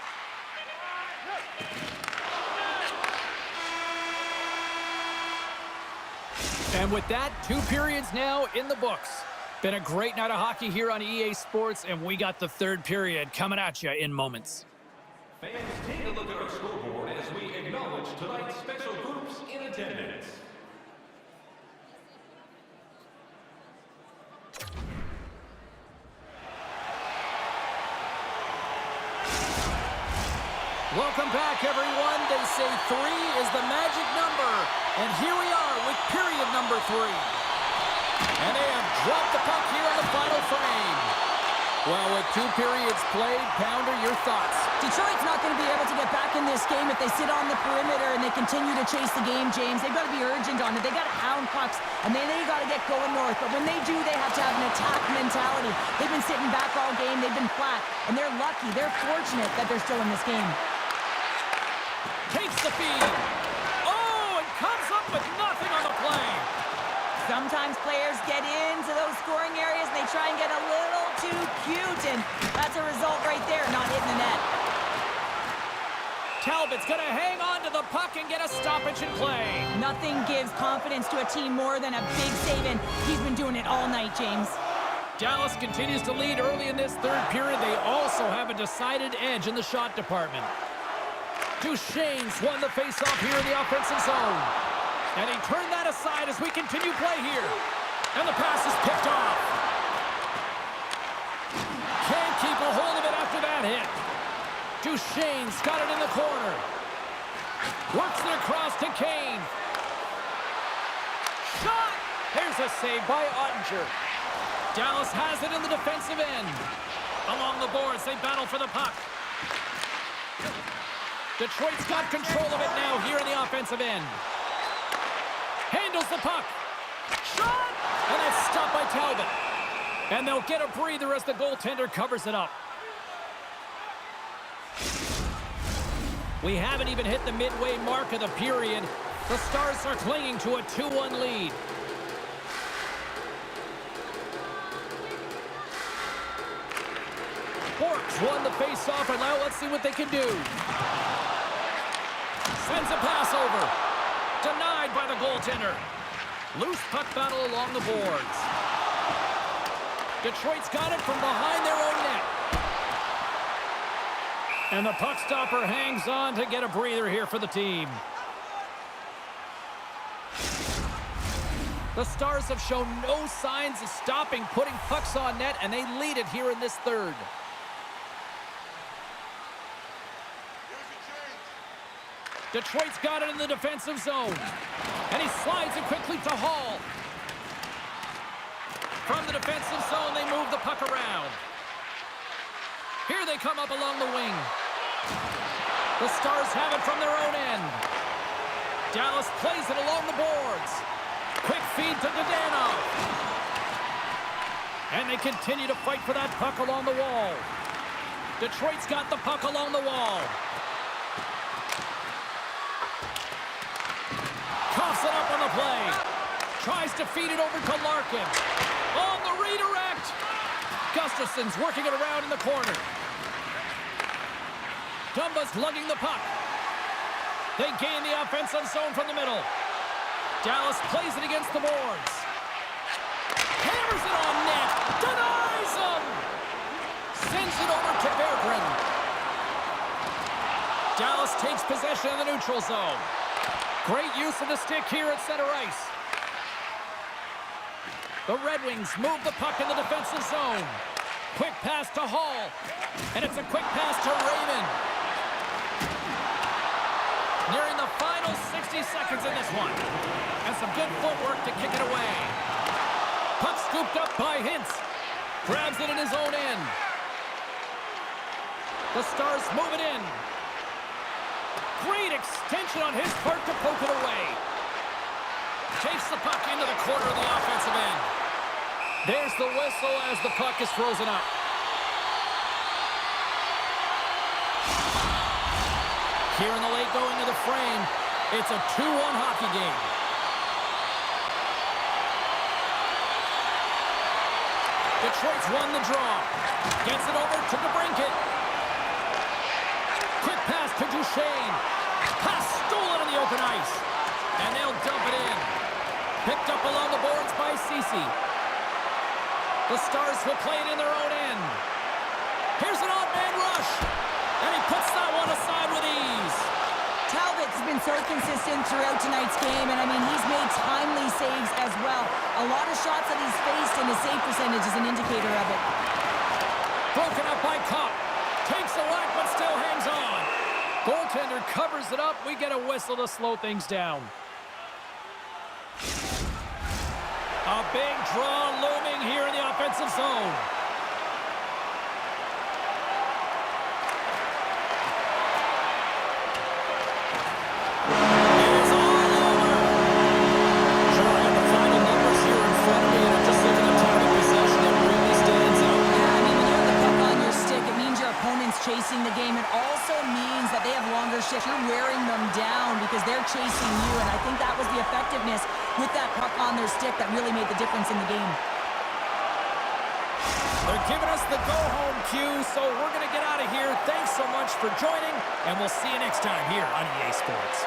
And with that, 2 periods now in the books. Been a great night of hockey here on EA Sports, and we got the 3rd period coming at you in moments. Fans, take a look at our scoreboard as we acknowledge tonight's special groups in attendance. Welcome back, everyone. They say 3 is the magic number. And here we are with period number 3. And they have dropped the puck here on the final frame. Well, with 2 periods played, Pounder, your thoughts? Detroit's not going to be able to get back in this game if they sit on the perimeter and they continue to chase the game, James. They've got to be urgent on it. They've got to hound pucks, and then they got to get going north. But when they do, they have to have an attack mentality. They've been sitting back all game. They've been flat, and they're lucky. They're fortunate that they're still in this game. Takes the feed. Oh, and comes up with nothing on the play. Sometimes players get into those scoring areas and they try and get a little too cute, and that's a result right there, not hitting the net. Talbot's going to hang on to the puck and get a stoppage in play. Nothing gives confidence to a team more than a big save, and he's been doing it all night, James. Dallas continues to lead early in this 3rd period. They also have a decided edge in the shot department. Duchesne's won the faceoff here in the offensive zone. And he turned that aside as we continue play here. And the pass is picked off. Can't keep a hold of it after that hit. Duchesne's got it in the corner. Works it across to Kane. Shot! Here's a save by Ottinger. Dallas has it in the defensive end. Along the boards, they battle for the puck. Detroit's got control of it now here in the offensive end. Handles the puck. Shot! And that's stopped by Talbot. And they'll get a breather as the goaltender covers it up. We haven't even hit the midway mark of the period. The Stars are clinging to a 2-1 lead. Borks won the face-off, and now let's see what they can do. Sends a pass over. Denied by the goaltender. Loose puck battle along the boards. Detroit's got it from behind their own net. And the puck stopper hangs on to get a breather here for the team. The Stars have shown no signs of stopping putting pucks on net, and they lead it here in this third. Detroit's got it in the defensive zone. And he slides it quickly to Hall. From the defensive zone, they move the puck around. Here they come up along the wing. The Stars have it from their own end. Dallas plays it along the boards. Quick feed to Dadonov. And they continue to fight for that puck along the wall. Detroit's got the puck along the wall. Coughs it up on the play. Tries to feed it over to Larkin. On the redirect. Gustafson's working it around in the corner. Dumba's lugging the puck. They gain the offensive zone from the middle. Dallas plays it against the boards. Hammers it on net. Denies him. Sends it over to Berggren. Dallas takes possession of the neutral zone. Great use of the stick here at center ice. The Red Wings move the puck in the defensive zone. Quick pass to Hall. And it's a quick pass to Raymond. Nearing the final 60 seconds in this one. And some good footwork to kick it away. Puck scooped up by Hintz. Grabs it in his own end. The Stars move it in. Great extension on his part to poke it away. Takes the puck into the corner of the offensive end. There's the whistle as the puck is frozen up. Here in the late going of the frame, it's a 2-1 hockey game. Detroit's won the draw. Gets it over to DeBrincat. Quick pass to Duchesne. Pass stolen on the open ice. And they'll dump it in. Picked up along the boards by Ceci. The Stars will play it in their own end. Here's an odd man rush. And he puts that one aside with ease. Talbot's been so consistent throughout tonight's game, and I mean, he's made timely saves as well. A lot of shots that he's faced, and his save percentage is an indicator of it. Broken up by Kopp. Takes a whack, but still hangs on. Goaltender covers it up. We get a whistle to slow things down. A big draw looming here in the offensive zone. It is all over. Sure, I got the final numbers here in front of me, and I'm just looking at time of possession. It really stands out. Yeah, I mean, when you have the puck on your stick, it means your opponent's chasing the game. It also means that they have longer shifts. You're wearing them down because they're chasing you, and I think that was the effectiveness with that puck on their stick that really made the difference in the game. They're giving us the go-home cue, so we're going to get out of here. Thanks so much for joining, and we'll see you next time here on EA Sports.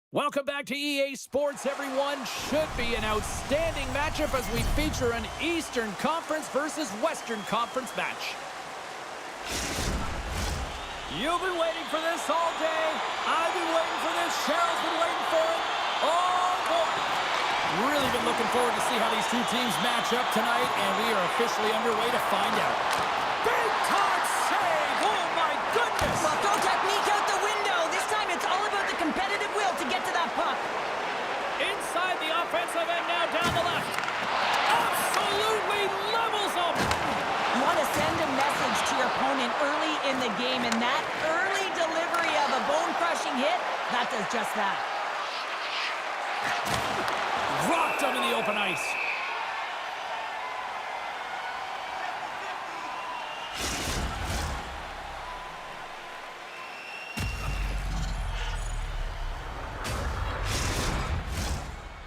Welcome back to EA Sports, everyone. Should be an outstanding matchup as we feature an Eastern Conference versus Western Conference match. You've been waiting for this all day. I've been waiting for this. Cheryl's been waiting for it. Oh, boy. Really been looking forward to see how these two teams match up tonight, and we are officially underway to find out. Big time save! Oh, my goodness! Well, throw technique out the window. This time it's all about the competitive will to get to that puck. Inside the offensive end now down the left. Absolutely levels them! You want to send a message to your opponent early in the game, and that early delivery of a bone-crushing hit, that does just that. Rocked him in the open ice.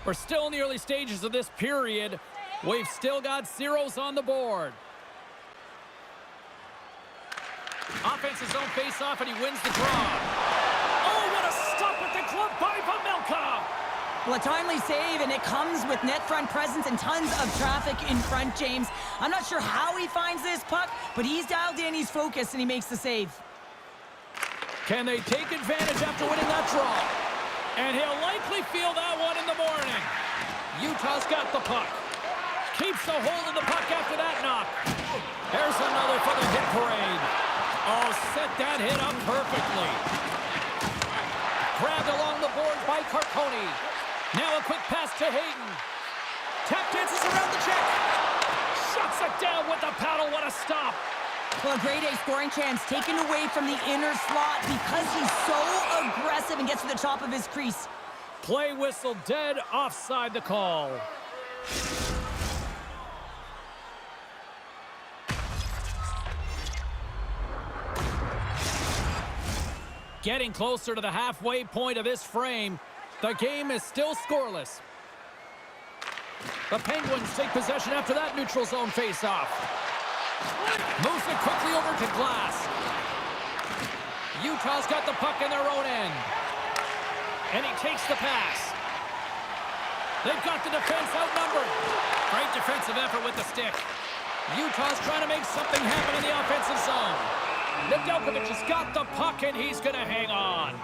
We're still in the early stages of this period. We've still got zeros on the board. Offensive zone face-off, and he wins the draw. Oh, what a stop with the glove by Pamelka! Well, a timely save, and it comes with net front presence and tons of traffic in front, James. I'm not sure how he finds this puck, but he's dialed in, he's focused, and he makes the save. Can they take advantage after winning that draw? And he'll likely feel that one in the morning. Utah's got the puck. Keeps a hold of the puck after that knock. There's another for the hit parade. Oh, set that hit up perfectly. Grabbed along the board by Carcone. Now a quick pass to Hayden. Tap dances around the check. Shuts it down with the paddle. What a stop. Well, a grade A scoring chance taken away from the inner slot because he's so aggressive and gets to the top of his crease. Play whistle dead, offside the call. Getting closer to the halfway point of this frame. The game is still scoreless. The Penguins take possession after that neutral zone face-off. Moves it quickly over to Glass. Utah's got the puck in their own end. And he takes the pass. They've got the defense outnumbered. Great defensive effort with the stick. Utah's trying to make something happen in the offensive zone. Nedeljkovic has got the puck, and he's going to hang on.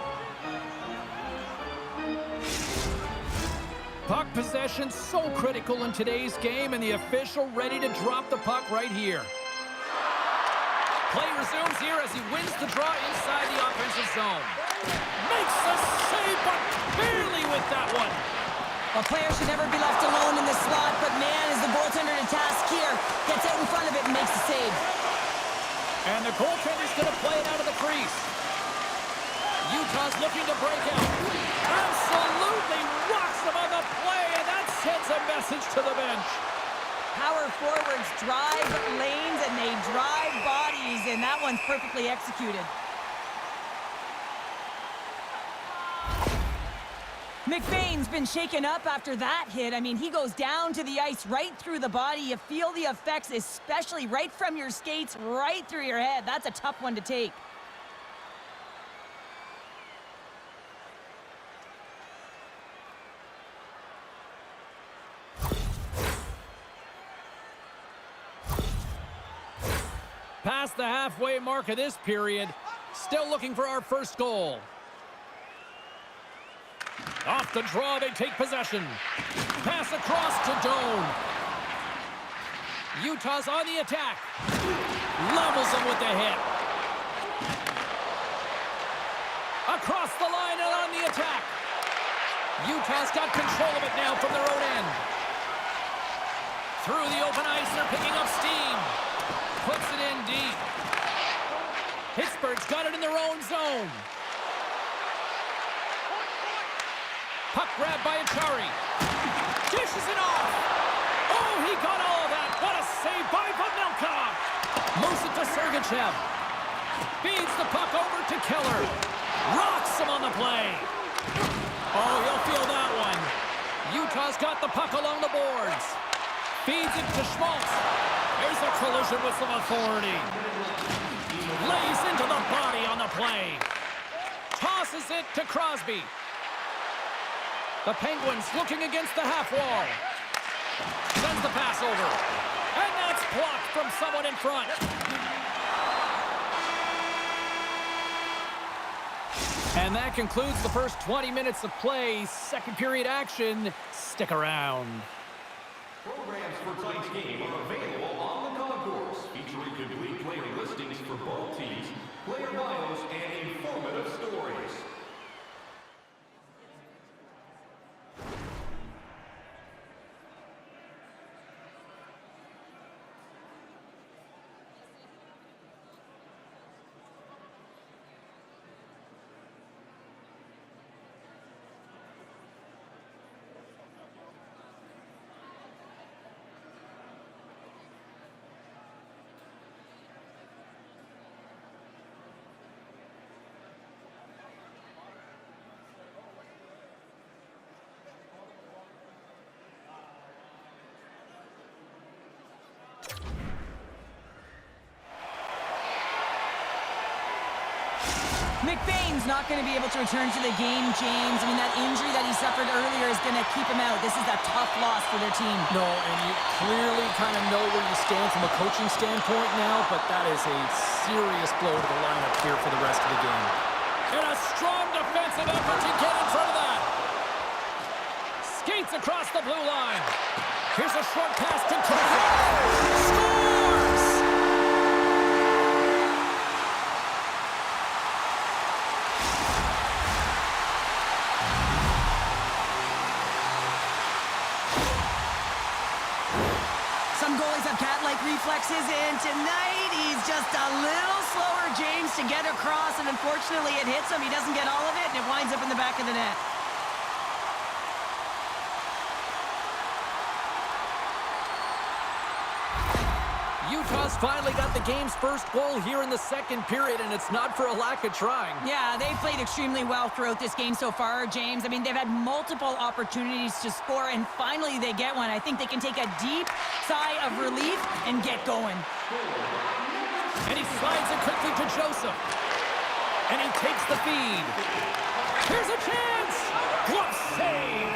Puck possession so critical in today's game, and the official ready to drop the puck right here. Play resumes here as he wins the draw inside the offensive zone. Makes the save, but barely with that one. A player should never be left alone in the slot, but man, is the goaltender to task here. Gets out in front of it and makes the save. And the goaltender's going to play it out of the crease. Utah's looking to break out. Absolutely rocks him on the play, and that sends a message to the bench. Power forwards drive lanes and they drive bodies, and that one's perfectly executed. McBain's been shaken up after that hit. I mean, he goes down to the ice right through the body. You feel the effects, especially right from your skates, right through your head. That's a tough one to take. Past the halfway mark of this period, still looking for our first goal. Off the draw, they take possession. Pass across to Doan. Utah's on the attack. Levels them with the hit. Across the line and on the attack. Utah's got control of it now from their own end. Through the open ice, they're picking up steam. Puts it in deep. Pittsburgh's got it in their own zone. Puck grabbed by Achari. Dishes it off. Oh, he got all of that. What a save by Pamelka. Moves it to Sergachev. Feeds the puck over to Keller. Rocks him on the play. Oh, he'll feel that one. Utah's got the puck along the boards. Feeds it to Schmaltz. There's a collision with some authority. Lays into the body on the play. Tosses it to Crosby. The Penguins looking against the half wall. Sends the pass over. And that's blocked from someone in front. And that concludes the first 20 minutes of play. Second period action. Stick around. Programs for tonight's game are available on the concourse, featuring complete player listings for both teams, player bios, and informative stories. McBain's not going to be able to return to the game, James. I mean, that injury that he suffered earlier is going to keep him out. This is a tough loss for their team. No, and you clearly kind of know where you stand from a coaching standpoint now, but that is a serious blow to the lineup here for the rest of the game. And a strong defensive effort to get in front of that. Skates across the blue line. Here's a short pass to Kwai. Scores! Some goalies have cat-like reflexes, and tonight he's just a little slower, James, to get across, and unfortunately it hits him. He doesn't get all of it, and it winds up in the back of the net. Utah's finally got the game's first goal here in the second period, and it's not for a lack of trying. Yeah, they've played extremely well throughout this game so far, James. I mean, they've had multiple opportunities to score, and finally they get one. I think they can take a deep sigh of relief and get going. And he slides it quickly to Joseph. And he takes the feed. Here's a chance! Glove save!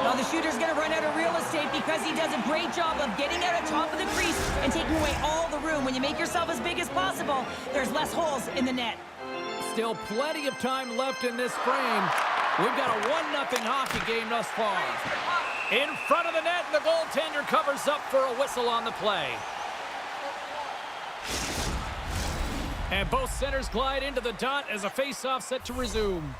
Now the shooter's going to run out of real estate because he does a great job of getting out of top of the crease and taking away all the room. When you make yourself as big as possible, there's less holes in the net. Still plenty of time left in this frame. We've got a 1-0 hockey game thus far. In front of the net, and the goaltender covers up for a whistle on the play. And both centers glide into the dot as a face-off set to resume.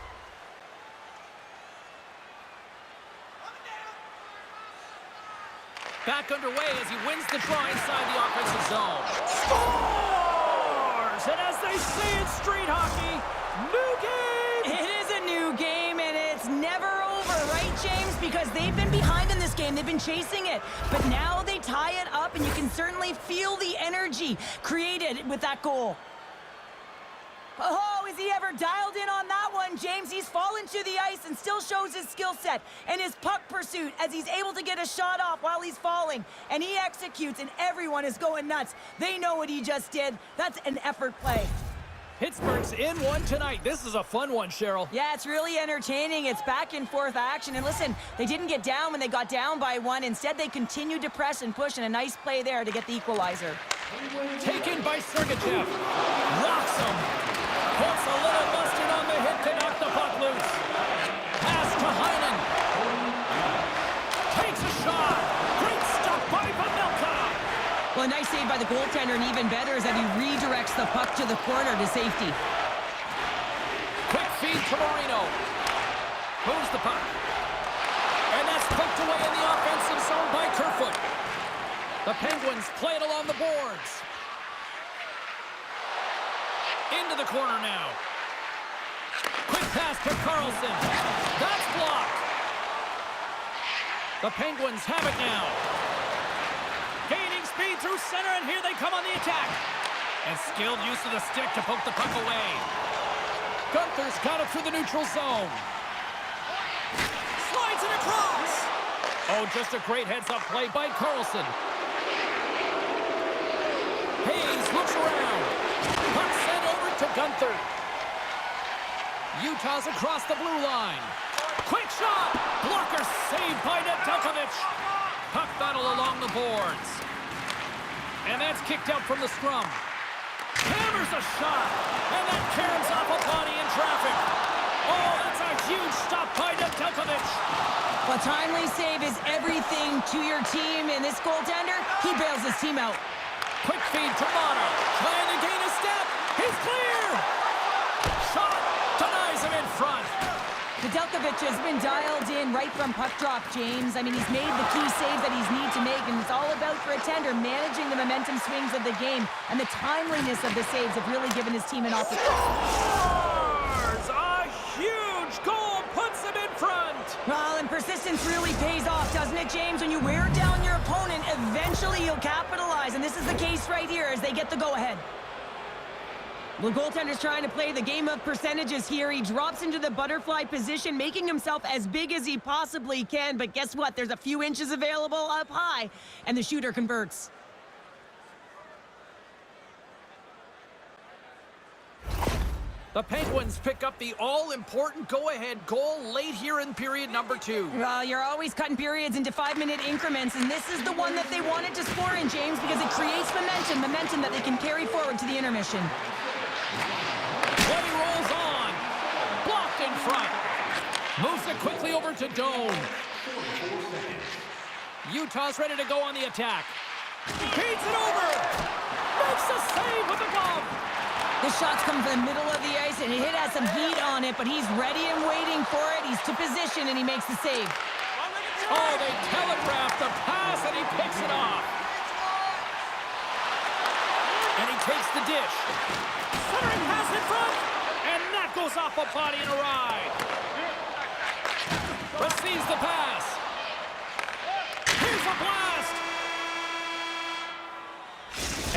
Back underway as he wins the draw inside the offensive zone. Scores! And as they say in street hockey, new game! It is a new game, and it's never over, right, James? Because they've been behind in this game. They've been chasing it. But now they tie it up, and you can certainly feel the energy created with that goal. Oh, is he ever dialed in on that one, James? He's fallen to the ice and still shows his skill set and his puck pursuit as he's able to get a shot off while he's falling. And he executes, and everyone is going nuts. They know what he just did. That's an effort play. Pittsburgh's in one tonight. This is a fun one, Cheryl. Yeah, it's really entertaining. It's back and forth action. And listen, they didn't get down when they got down by one. Instead, they continued to press and push, and a nice play there to get the equalizer. Taken by Sergachev. Rocks him. Puts a little mustard on the hit to knock the puck loose. Pass to Heinen. Takes a shot. Great stop by Pavelka. Well, a nice save by the goaltender, and even better is that he redirects the puck to the corner to safety. Quick feed to Marino. Moves the puck. And that's poked away in the offensive zone by Kerfoot. The Penguins play it along the boards. Into the corner now. Quick pass to Carlson. That's blocked. The Penguins have it now. Gaining speed through center, and here they come on the attack. And skilled use of the stick to poke the puck away. Gunther's got it through the neutral zone. Slides it across. Oh, just a great heads-up play by Carlson. Hayes looks around. Puck sent over to Gunther. Utah's across the blue line. Quick shot! Blocker saved by Nedeljkovic. Puck battle along the boards. And that's kicked out from the scrum. Hammers a shot! And that caroms off a body in traffic. Oh, that's a huge stop by Nedeljkovic. A timely save is everything to your team, and this goaltender, he bails his team out. Quick feed to Mono. Trying to gain a step. He's clear! Shot! Denies him in front. Nedeljkovic has been dialed in right from puck drop, James. I mean, he's made the key saves that he's need to make, and it's all about for a tender managing the momentum swings of the game, and the timeliness of the saves have really given his team an opportunity. A huge goal puts him in front. Well, and persistence really pays off, doesn't it, James? When you wear down your opponent, eventually you'll capitalize, and this is the case right here as they get the go-ahead. The goaltender's trying to play the game of percentages here. He drops into the butterfly position, making himself as big as he possibly can. But guess what? There's a few inches available up high, and the shooter converts. The Penguins pick up the all-important go-ahead goal late here in period number 2. Well, you're always cutting periods into 5-minute increments, and this is the one that they wanted to score in, James, because it creates momentum that they can carry forward to the intermission. Kwai rolls on. Blocked in front. Moves it quickly over to Doan. Utah's ready to go on the attack. Beats it over. Makes a save with the glove. This shot's come from the middle of the ice, and it has some heat on it, but he's ready and waiting for it. He's to position, and he makes the save. Oh, they telegraph the pass, and he picks it off. And he takes the dish. Centering pass in front, and that goes off a body and a ride. Receives the pass. Here's a blast.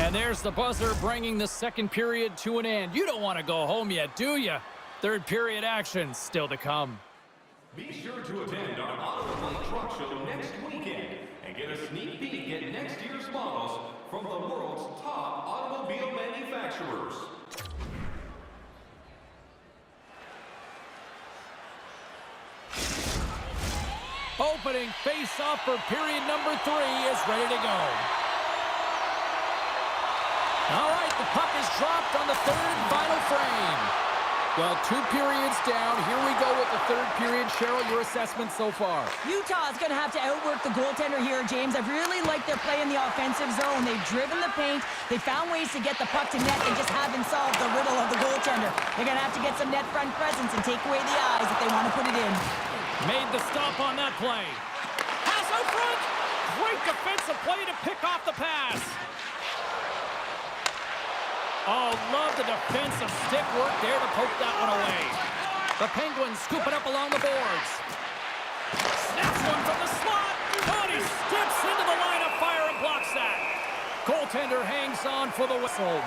And there's the buzzer, bringing the second period to an end. You don't want to go home yet, do you? Third period action still to come. Be sure to attend our Automobile Truck Show next weekend and get a sneak peek at next year's models from the world's top automobile manufacturers. Opening face-off for period number 3 is ready to go. All right, the puck is dropped on the third and final frame. Well, 2 periods down. Here we go with the third period. Cheryl, your assessment so far? Utah's going to have to outwork the goaltender here, James. I've really liked their play in the offensive zone. They've driven the paint. They found ways to get the puck to net. They just haven't solved the riddle of the goaltender. They're going to have to get some net front presence and take away the eyes if they want to put it in. Made the stop on that play. Pass out front. Great defensive play to pick off the pass. Oh, love the defensive stick work there to poke that one away. The Penguins scoop it up along the boards. Snaps one from the slot. Oh, he steps into the line of fire and blocks that. Goaltender hangs on for the whistle.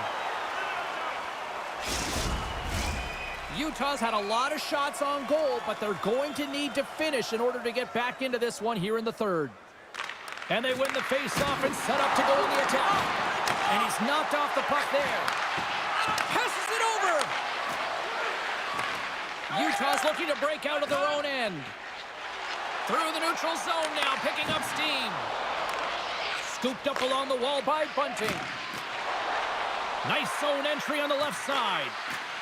Utah's had a lot of shots on goal, but they're going to need to finish in order to get back into this one here in the third. And they win the face-off and set up to go in the attack. And he's knocked off the puck there. Passes it over. Utah's looking to break out of their own end. Through the neutral zone now, picking up steam. Scooped up along the wall by Bunting. Nice zone entry on the left side.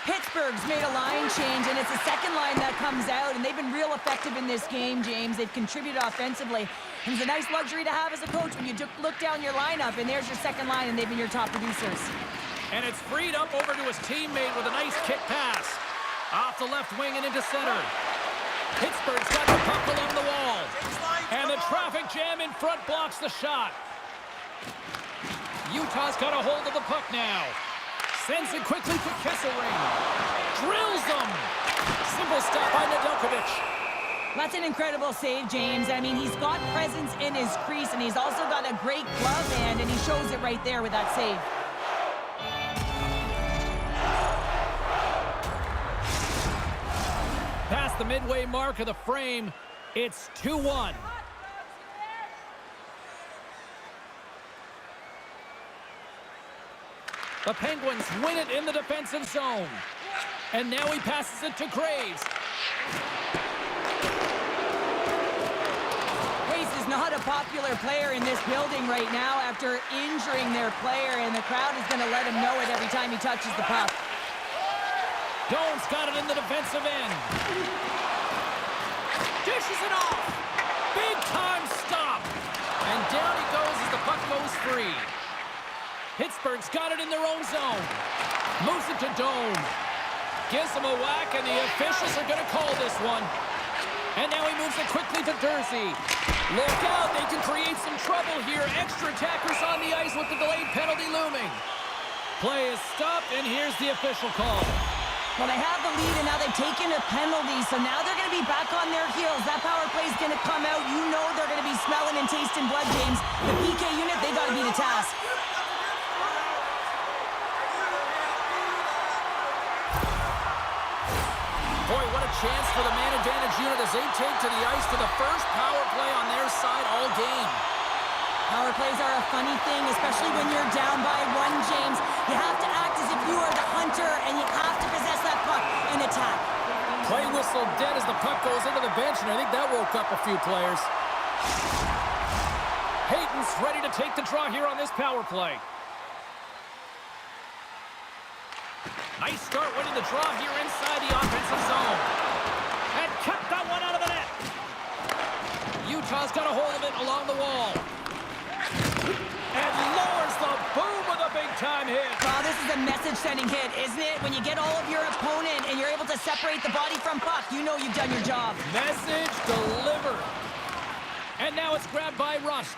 Pittsburgh's made a line change, and it's the second line that comes out, and they've been real effective in this game, James. They've contributed offensively. And it's a nice luxury to have as a coach when you look down your lineup, and there's your second line, and they've been your top producers. And it's freed up over to his teammate with a nice kick pass. Off the left wing and into center. Pittsburgh's got the puck along the wall. And the traffic jam in front blocks the shot. Utah's got a hold of the puck now. Sends it quickly to Kesselring. Drills them. Simple stop by Nedeljkovic. That's an incredible save, James. I mean, he's got presence in his crease, and he's also got a great glove hand, and he shows it right there with that save. Past the midway mark of the frame, it's 2-1. The Penguins win it in the defensive zone. And now he passes it to Graves. not a popular player in this building right now after injuring their player, and the crowd is going to let him know it every time he touches the puck. Doan's got it in the defensive end. Dishes it off. Big time stop. And down he goes as the puck goes free. Pittsburgh's got it in their own zone. Moves it to Doan. Gives him a whack, and the officials are going to call this one. And now he moves it quickly to Dursey. Look out, they can create some trouble here. Extra attackers on the ice with the delayed penalty looming. Play is stopped, and here's the official call. Well, they have the lead, and now they've taken a penalty, so now they're going to be back on their heels. That power play is going to come out. You know they're going to be smelling and tasting blood, James. The PK unit, they got to be the task. Boy, what a chance for the man advantage unit as they take to the ice for the first power play on their side all game. Power plays are a funny thing, especially when you're down by one, James. You have to act as if you are the hunter, and you have to possess that puck and attack. Play whistle dead as the puck goes into the bench, and I think that woke up a few players. Hayton's ready to take the draw here on this power play. Nice start winning the draw here inside the offensive zone. And kept that one out of the net. Utah's got a hold of it along the wall. And lowers the boom with a big-time hit. Wow, this is a message-sending hit, isn't it? When you get all of your opponent and you're able to separate the body from puck, you know you've done your job. Message delivered. And now it's grabbed by Rust.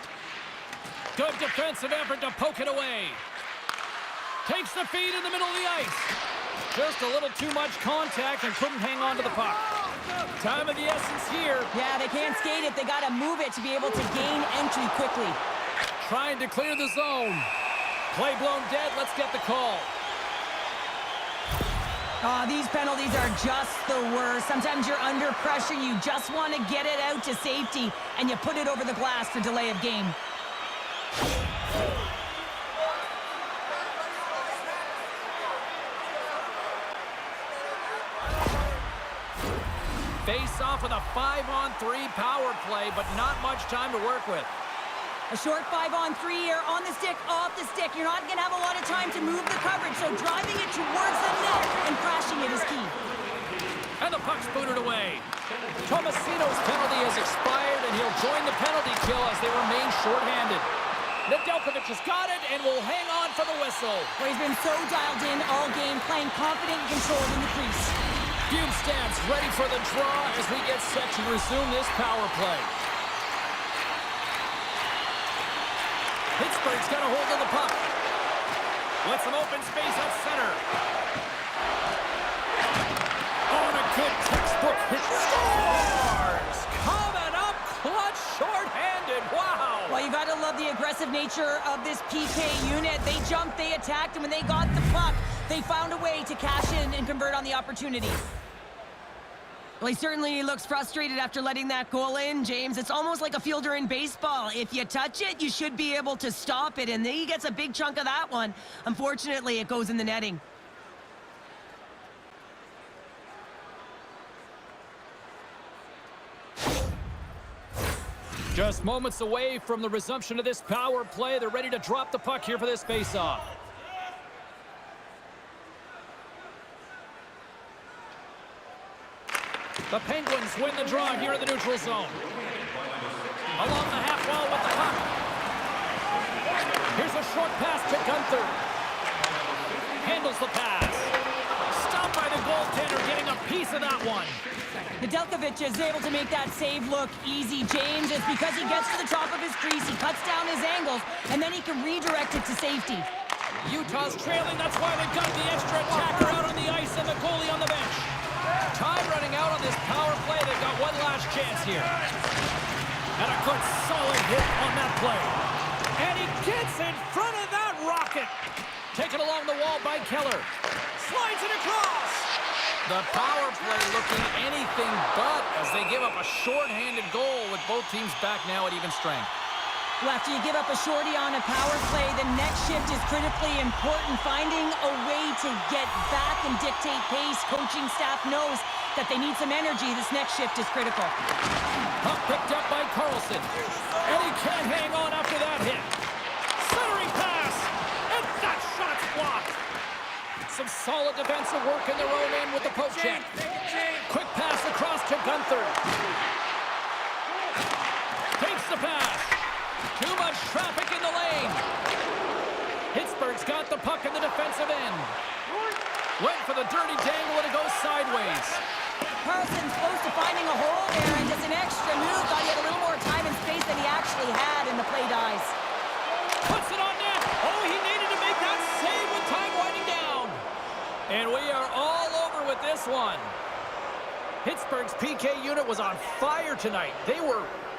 Good defensive effort to poke it away. Takes the feed in the middle of the ice. Just a little too much contact and couldn't hang on to the puck. Time of the essence here. Yeah, they can't skate it. They got to move it to be able to gain entry quickly. Trying to clear the zone. Play blown dead. Let's get the call. These penalties are just the worst. Sometimes you're under pressure. You just want to get it out to safety, and you put it over the glass for delay of game. Face off with a 5-on-3 power play, but not much time to work with. A short 5-on-3 here, on the stick, off the stick. You're not going to have a lot of time to move the coverage, so driving it towards the net and crashing it is key. And the puck's booted away. Tomasino's penalty has expired, and he'll join the penalty kill as they remain shorthanded. Nedeljkovic has got it and will hang on for the whistle. Well, he's been so dialed in all game, playing confident and controlled in the crease. Bjugstad's ready for the draw as we get set to resume this power play. Pittsburgh's got a hold of the puck. With some open space at center. Oh, and a good textbook hit. Scores! Coming up clutch, short-handed. Wow! Well, you got to love the aggressive nature of this PK unit. They jumped, they attacked, and when they got the puck, they found a way to cash in and convert on the opportunity. Well, he certainly looks frustrated after letting that goal in, James. It's almost like a fielder in baseball. If you touch it, you should be able to stop it, and he gets a big chunk of that one. Unfortunately, it goes in the netting. Just moments away from the resumption of this power play. They're ready to drop the puck here for this face-off. The Penguins win the draw here in the neutral zone. Along the half wall with the puck. Here's a short pass to Gunther. Handles the pass. Stopped by the goaltender, getting a piece of that one. Nedeljkovic is able to make that save look easy, James. It's because he gets to the top of his crease, he cuts down his angles, and then he can redirect it to safety. Utah's trailing, that's why they've got the extra attacker out on the ice and the goalie on the bench. Time running out on this power play. They've got one last chance here. And a good solid hit on that play. And he gets in front of that rocket. Taken along the wall by Keller. Slides it across. The power play looking anything but as they give up a short-handed goal with both teams back now at even strength. Well, after you give up a shorty on a power play, the next shift is critically important. Finding a way to get back and dictate pace. Coaching staff knows that they need some energy. This next shift is critical. Puck picked up by Carlson. And he can't hang on after that hit. Centering pass. And that shot's blocked. Some solid defensive work in their own end with the poke check. Quick pass across to Gunther. Takes the pass. Too much traffic in the lane. Pittsburgh's got the puck in the defensive end. Went for the dirty dangle and it goes sideways. Carlson's close to finding a hole there and does an extra move. Thought he had a little more time and space than he actually had, and the play dies. Puts it on net. Oh, he needed to make that save with time winding down. And we are all over with this one. Pittsburgh's PK unit was on fire tonight.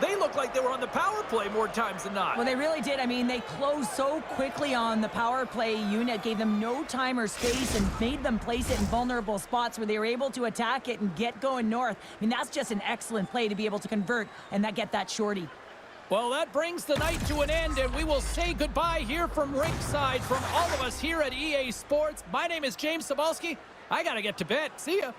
They looked like they were on the power play more times than not. Well, they really did. I mean, they closed so quickly on the power play unit, gave them no time or space, and made them place it in vulnerable spots where they were able to attack it and get going north. I mean, that's just an excellent play to be able to convert and get that shorty. Well, that brings the night to an end, and we will say goodbye here from ringside from all of us here at EA Sports. My name is James Cebulski. I got to get to bed. See ya.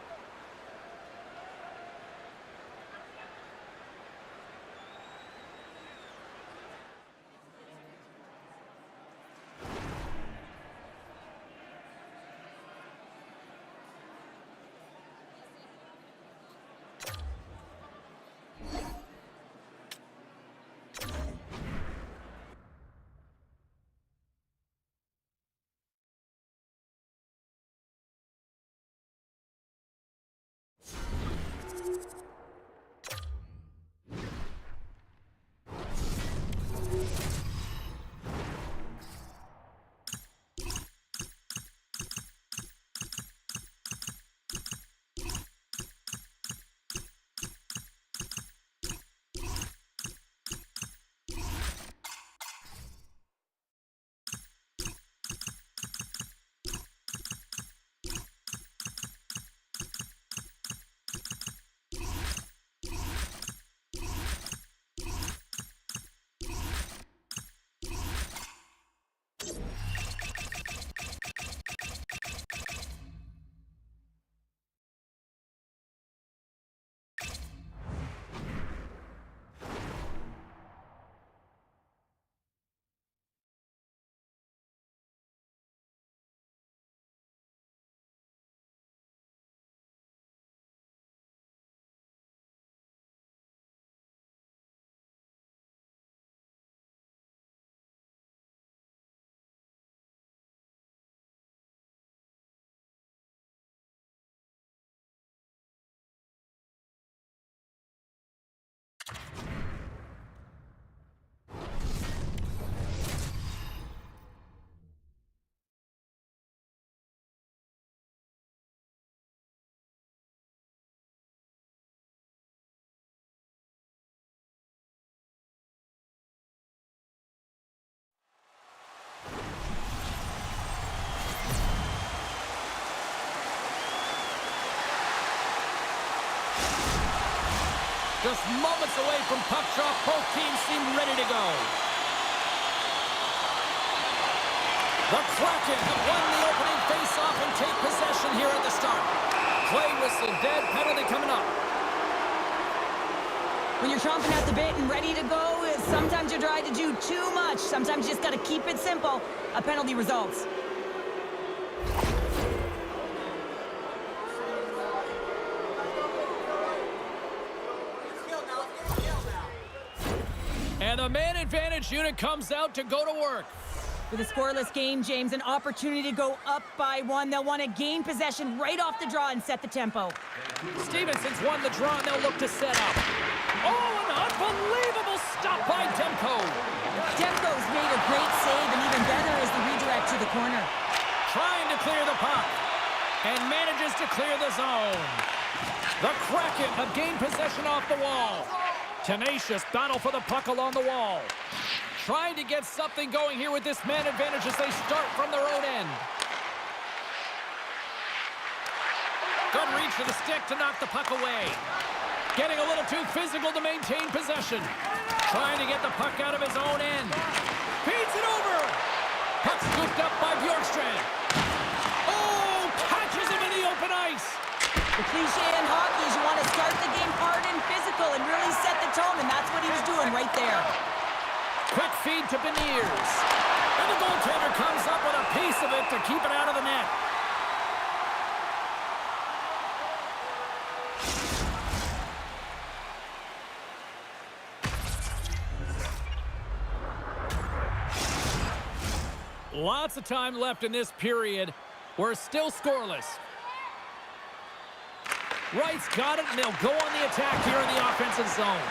Just moments away from puck drop, both teams seem ready to go. The Kraken have won the opening face-off and take possession here at the start. Play whistle dead, penalty coming up. When you're chomping at the bit and ready to go, sometimes you try to do too much. Sometimes you just got to keep it simple. A penalty results. And the man advantage unit comes out to go to work. With a scoreless game, James, an opportunity to go up by one. They'll want to gain possession right off the draw and set the tempo. Stevenson's won the draw, and they'll look to set up. Oh, an unbelievable stop by Demko. Demko's made a great save, and even better is the redirect to the corner. Trying to clear the puck, and manages to clear the zone. The Kraken have gained possession off the wall. Tenacious battle for the puck along the wall. Trying to get something going here with this man advantage as they start from their own end. Good reach to the stick to knock the puck away. Getting a little too physical to maintain possession. Trying to get the puck out of his own end. Feeds it over. Puck scooped up by Bjorkstrand. Oh, catches him in the open ice. The cliche in hockey is you want to start the game hard and physical and really set the tone, and that's what he was doing right there. Quick feed to Beniers. And the goaltender comes up with a piece of it to keep it out of the net. Lots of time left in this period. We're still scoreless. Wright's got it, and they'll go on the attack here in the offensive zone.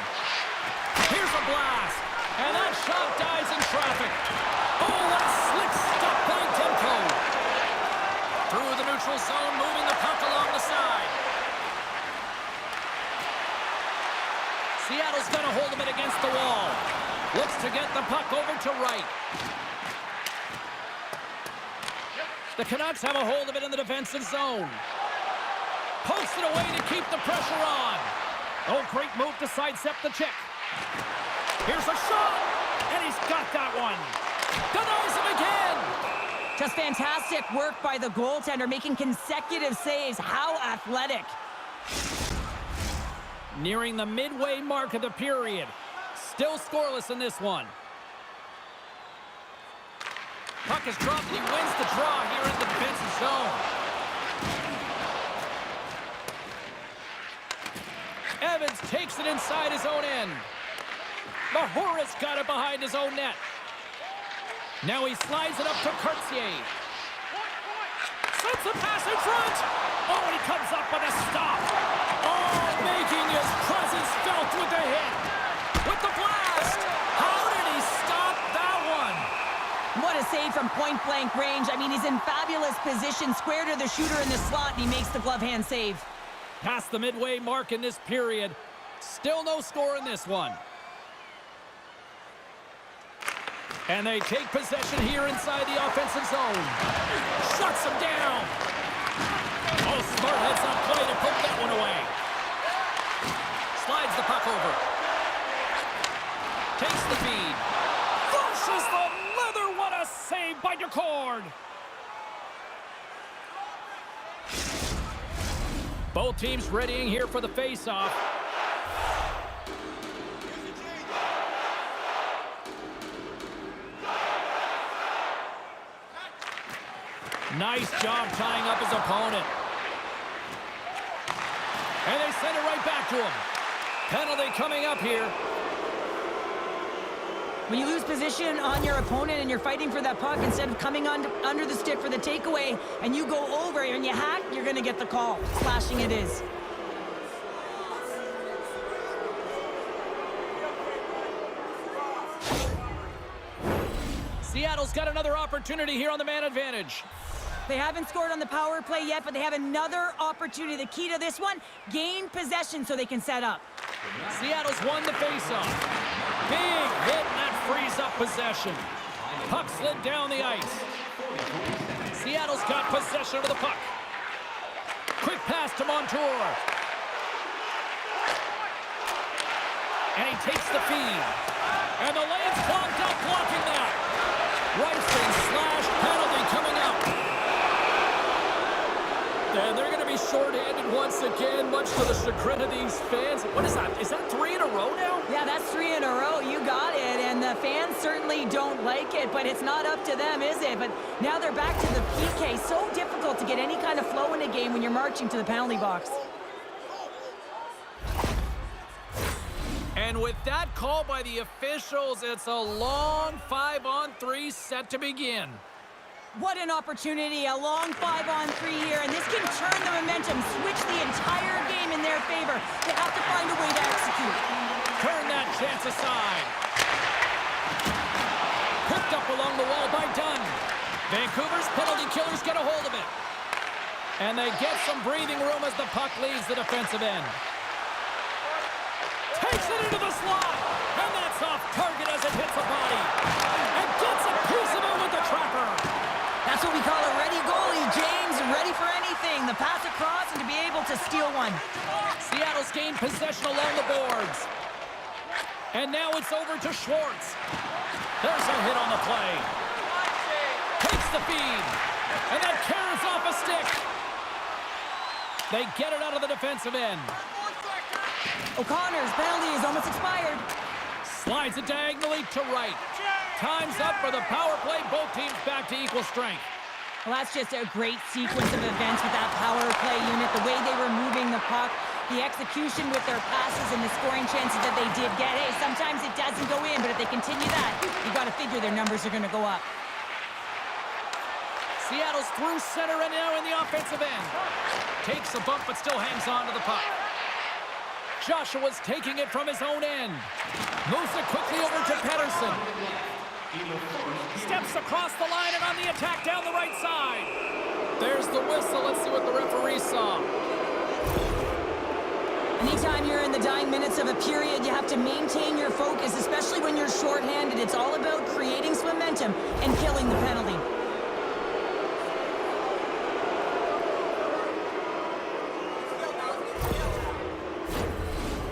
Here's a blast, and that shot dies in traffic. Oh, what a slick stop by Demko. Through the neutral zone, moving the puck along the side. Seattle's got a hold of it against the wall. Looks to get the puck over to Wright. The Canucks have a hold of it in the defensive zone. Posts it away to keep the pressure on. Oh, great move to sidestep the check. Here's a shot, and he's got that one. Denies him again. Just fantastic work by the goaltender, making consecutive saves. How athletic. Nearing the midway mark of the period. Still scoreless in this one. Puck is dropped, and he wins the draw here in the defensive zone. Evans takes it inside his own end. Mahora's got it behind his own net. Now he slides it up to Cartier. Sends the pass in front. Oh, and he comes up with a stop. Oh, making his presence felt with the hit. With the blast. How did he stop that one? What a save from point-blank range. I mean, he's in fabulous position, square to the shooter in the slot, and he makes the glove hand save. Past the midway mark in this period. Still no score in this one. And they take possession here inside the offensive zone. Shuts him down. Oh, smart heads-up play to put that one away. Slides the puck over. Takes the feed. Flushes the leather. What a save by Decord. Both teams readying here for the face-off. Nice job tying up his opponent. And they send it right back to him. Penalty coming up here. When you lose position on your opponent and you're fighting for that puck, instead of coming under the stick for the takeaway, and you go over and you hack, you're going to get the call. Slashing it is. Seattle's got another opportunity here on the man advantage. They haven't scored on the power play yet, but they have another opportunity. The key to this one, gain possession so they can set up. Seattle's won the faceoff. Big hit, and that frees up possession. Puck slid down the ice. Seattle's got possession of the puck. Quick pass to Montour. And he takes the feed. And the lane's clogged up, blocking that. Wright's been slashed, penalty coming up. And they're going to be shorthanded once again, much to the chagrin of these fans. What is that? Is that 3 in a row now? Yeah, that's 3 in a row. You got it. And the fans certainly don't like it, but it's not up to them, is it? But now they're back to the PK. So difficult to get any kind of flow in a game when you're marching to the penalty box. And with that call by the officials, it's a long 5-on-3 set to begin. What an opportunity, a long 5-on-3 here, and this can turn the momentum, switch the entire game in their favor. They have to find a way to execute. Turn that chance aside. Hooked up along the wall by Dunn. Vancouver's penalty killers get a hold of it. And they get some breathing room as the puck leaves the defensive end. Takes it into the slot, and that's off target as it hits a body. And gets a piece of it with the trapper. That's what we call a ready goalie, James. Ready for anything. The pass across and to be able to steal one. Seattle's gained possession along the boards. And now it's over to Schwartz. There's a hit on the play. Takes the feed. And that carries off a stick. They get it out of the defensive end. O'Connor's penalty is almost expired. Slides it diagonally to right. Time's up for the power play. Both teams back to equal strength. Well, that's just a great sequence of events with that power play unit. The way they were moving the puck, the execution with their passes, and the scoring chances that they did get. Hey, sometimes it doesn't go in, but if they continue that, you got to figure their numbers are going to go up. Seattle's through center and now in the offensive end. Takes a bump but still hangs on to the puck. Joshua's taking it from his own end. Moves it quickly over to Pettersson. Steps across the line and on the attack down the right side. There's the whistle. Let's see what the referee saw. Anytime you're in the dying minutes of a period, you have to maintain your focus, especially when you're shorthanded. It's all about creating some momentum and killing the penalty.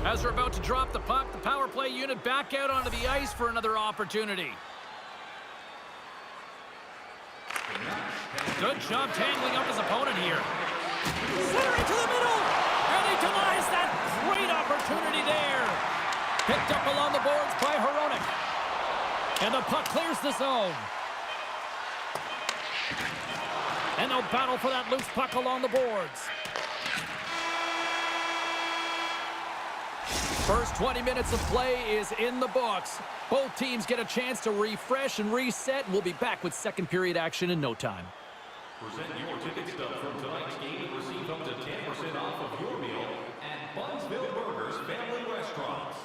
As they're about to drop the puck, the power play unit back out onto the ice for another opportunity. Good job tangling up his opponent here. Centering to the middle, and he denies that great opportunity there. Picked up along the boards by Hronek. And the puck clears the zone. And they'll battle for that loose puck along the boards. First 20 minutes of play is in the books. Both teams get a chance to refresh and reset. We'll be back with second period action in no time. Present your ticket stub from tonight's game and receive up to 10% off of your meal at Bunsville Burgers Family Restaurants.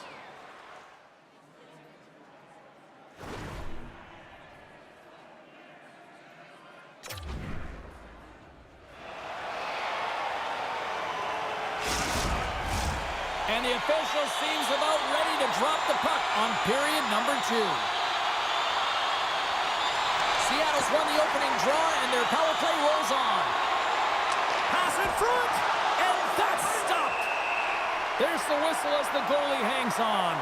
And the official seems about ready to drop the puck on period number 2. Seattle's won the opening draw, and their power play rolls on. Pass in front, and that's stopped. There's the whistle as the goalie hangs on.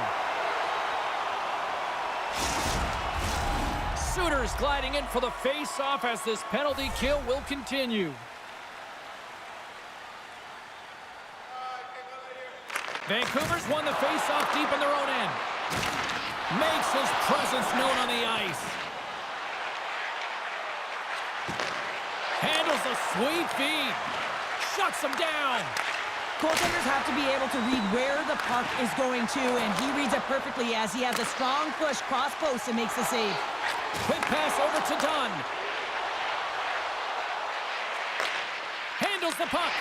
Suter's gliding in for the face-off as this penalty kill will continue. Vancouver's won the face-off deep in their own end. Makes his presence known on the ice. Handles a sweet feed. Shuts him down. Goaltenders have to be able to read where the puck is going to, and he reads it perfectly as he has a strong push cross post and makes the save. Quick pass over to Dunn. Handles the puck.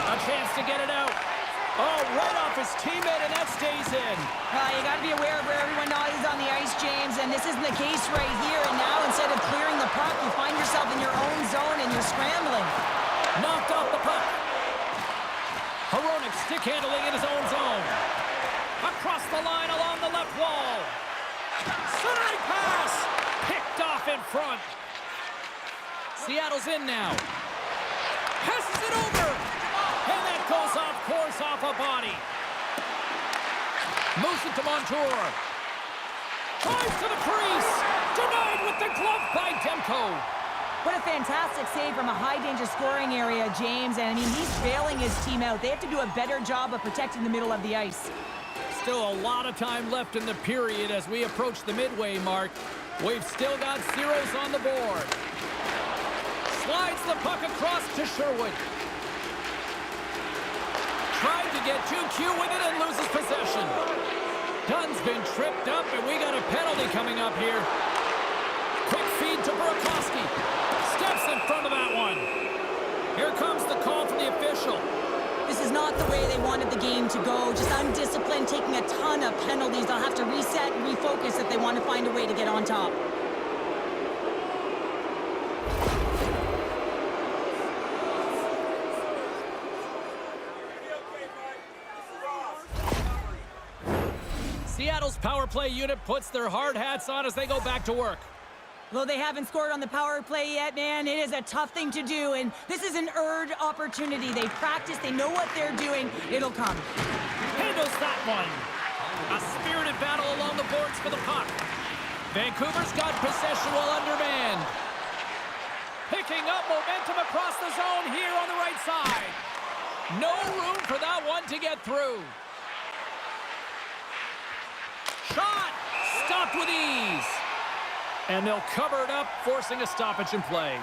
A chance to get it out. Oh, right off his teammate, and that stays in. You got to be aware of where everyone is on the ice, James, and this isn't the case right here. And now, instead of clearing the puck, you find yourself in your own zone and you're scrambling. Knocked off the puck. Hronek stick handling in his own zone. Across the line along the left wall. Centering pass. Picked off in front. Seattle's in now. Passes it over. And that goes off course off a body. Moves it to Montour. Drives to the crease. Denied with the glove by Demko. What a fantastic save from a high-danger scoring area, James. And, I mean, he's bailing his team out. They have to do a better job of protecting the middle of the ice. Still a lot of time left in the period as we approach the midway mark. We've still got zeros on the board. Slides the puck across to Sherwood. Tried to get too cute with it and loses possession. Dunn's been tripped up, and we got a penalty coming up here. Quick feed to Burakovsky. Steps in front of that one. Here comes the call from the official. This is not the way they wanted the game to go. Just undisciplined, taking a ton of penalties. They'll have to reset and refocus if they want to find a way to get on top. Seattle's power play unit puts their hard hats on as they go back to work. Though they haven't scored on the power play yet, man, it is a tough thing to do, and this is an earned opportunity. They practice, they know what they're doing. It'll come. Handles that one. A spirited battle along the boards for the puck. Vancouver's got possession while undermanned. Picking up momentum across the zone here on the right side. No room for that one to get through. Shot! Stopped with ease. And they'll cover it up, forcing a stoppage in play.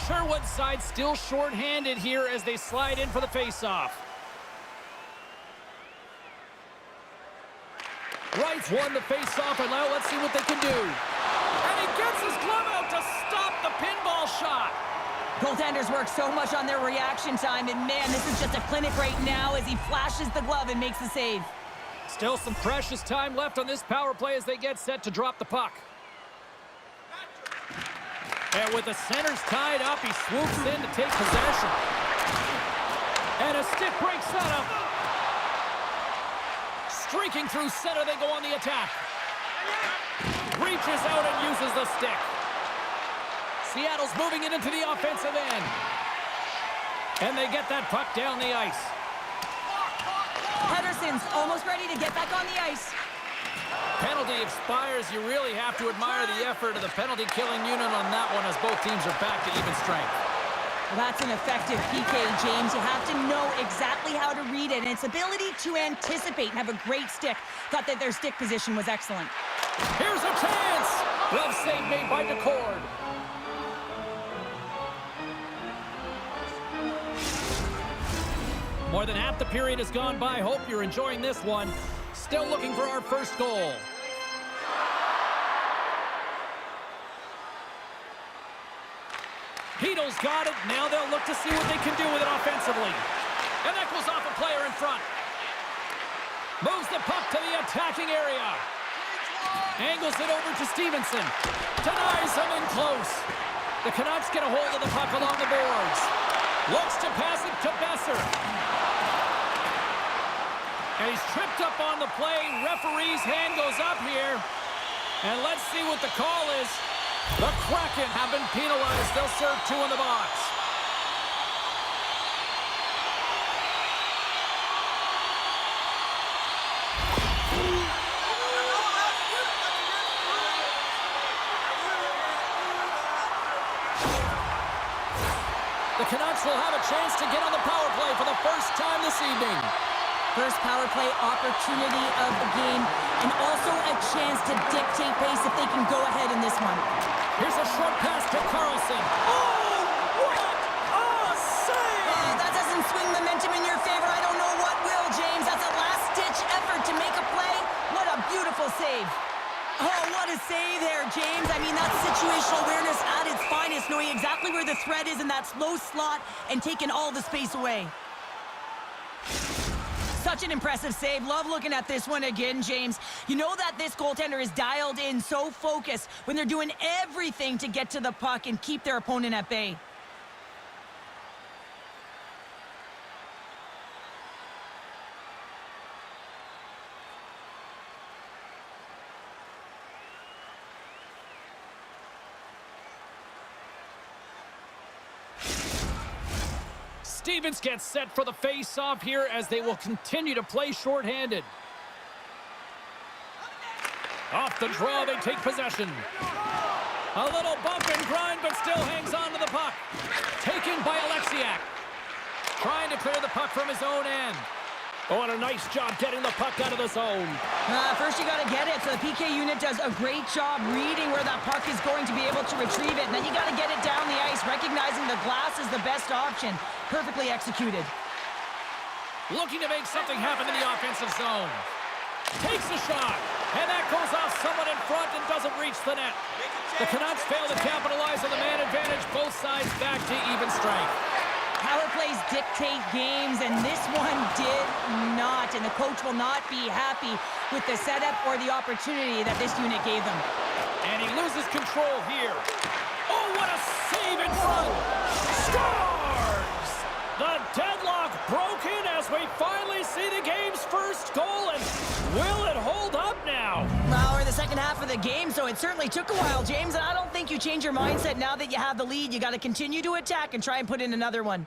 Sherwood's side still short-handed here as they slide in for the face-off. Wright's won the face-off, and now let's see what they can do. And he gets his glove out to stop the pinball shot. Goaltenders work so much on their reaction time, and man, this is just a clinic right now as he flashes the glove and makes the save. Still some precious time left on this power play as they get set to drop the puck. And with the centers tied up, he swoops in to take possession. And a stick breaks that up. Streaking through center, they go on the attack. Reaches out and uses the stick. Seattle's moving it into the offensive end. And they get that puck down the ice. Henderson's almost ready to get back on the ice. Penalty expires. You really have to admire the effort of the penalty-killing unit on that one as both teams are back to even strength. Well, that's an effective PK, James. You have to know exactly how to read it, and its ability to anticipate and have a great stick. Thought that their stick position was excellent. Here's a chance! Glove save made by DeCord. More than half the period has gone by. Hope you're enjoying this one. Still looking for our first goal. Heedle's got it. Now they'll look to see what they can do with it offensively. And that goes off a player in front. Moves the puck to the attacking area. Angles it over to Stevenson. Denies him in close. The Canucks get a hold of the puck along the boards. Looks to pass it to Besser. And he's tripped up on the play. Referee's hand goes up here. And let's see what the call is. The Kraken have been penalized. They'll serve 2 in the box. The Canucks will have a chance to get on the power play for the first time this evening. First power play opportunity of the game, and also a chance to dictate pace if they can go ahead in this one. Here's a short pass to Carlson. Oh, what a save! That doesn't swing momentum in your favor. I don't know what will, James. That's a last-ditch effort to make a play. What a beautiful save. Oh, what a save there, James. I mean, that's situational awareness at its finest, knowing exactly where the threat is in that slow slot and taking all the space away. Such an impressive save. Love looking at this one again, James. You know that this goaltender is dialed in, so focused when they're doing everything to get to the puck and keep their opponent at bay. Stevens gets set for the face-off here as they will continue to play shorthanded. Off the draw, they take possession. A little bump and grind, but still hangs on to the puck. Taken by Alexiak. Trying to clear the puck from his own end. Oh, and a nice job getting the puck out of the zone. First you got to get it, so the PK unit does a great job reading where that puck is going to be able to retrieve it. And then you got to get it down the ice, recognizing the glass is the best option. Perfectly executed. Looking to make something happen in the offensive zone. Takes a shot, and that goes off someone in front and doesn't reach the net. The Canucks fail to capitalize on the man advantage. Both sides back to even strength. Power plays dictate games, and this one did not. And the coach will not be happy with the setup or the opportunity that this unit gave them. And he loses control here. Oh, what a save in front! Scores! The deadlock broken as we finally see the game's first goal, and will it hold up now? Well, we're in the second half of the game, so it certainly took a while, James, and I don't think you change your mindset now that you have the lead. You got to continue to attack and try and put in another one.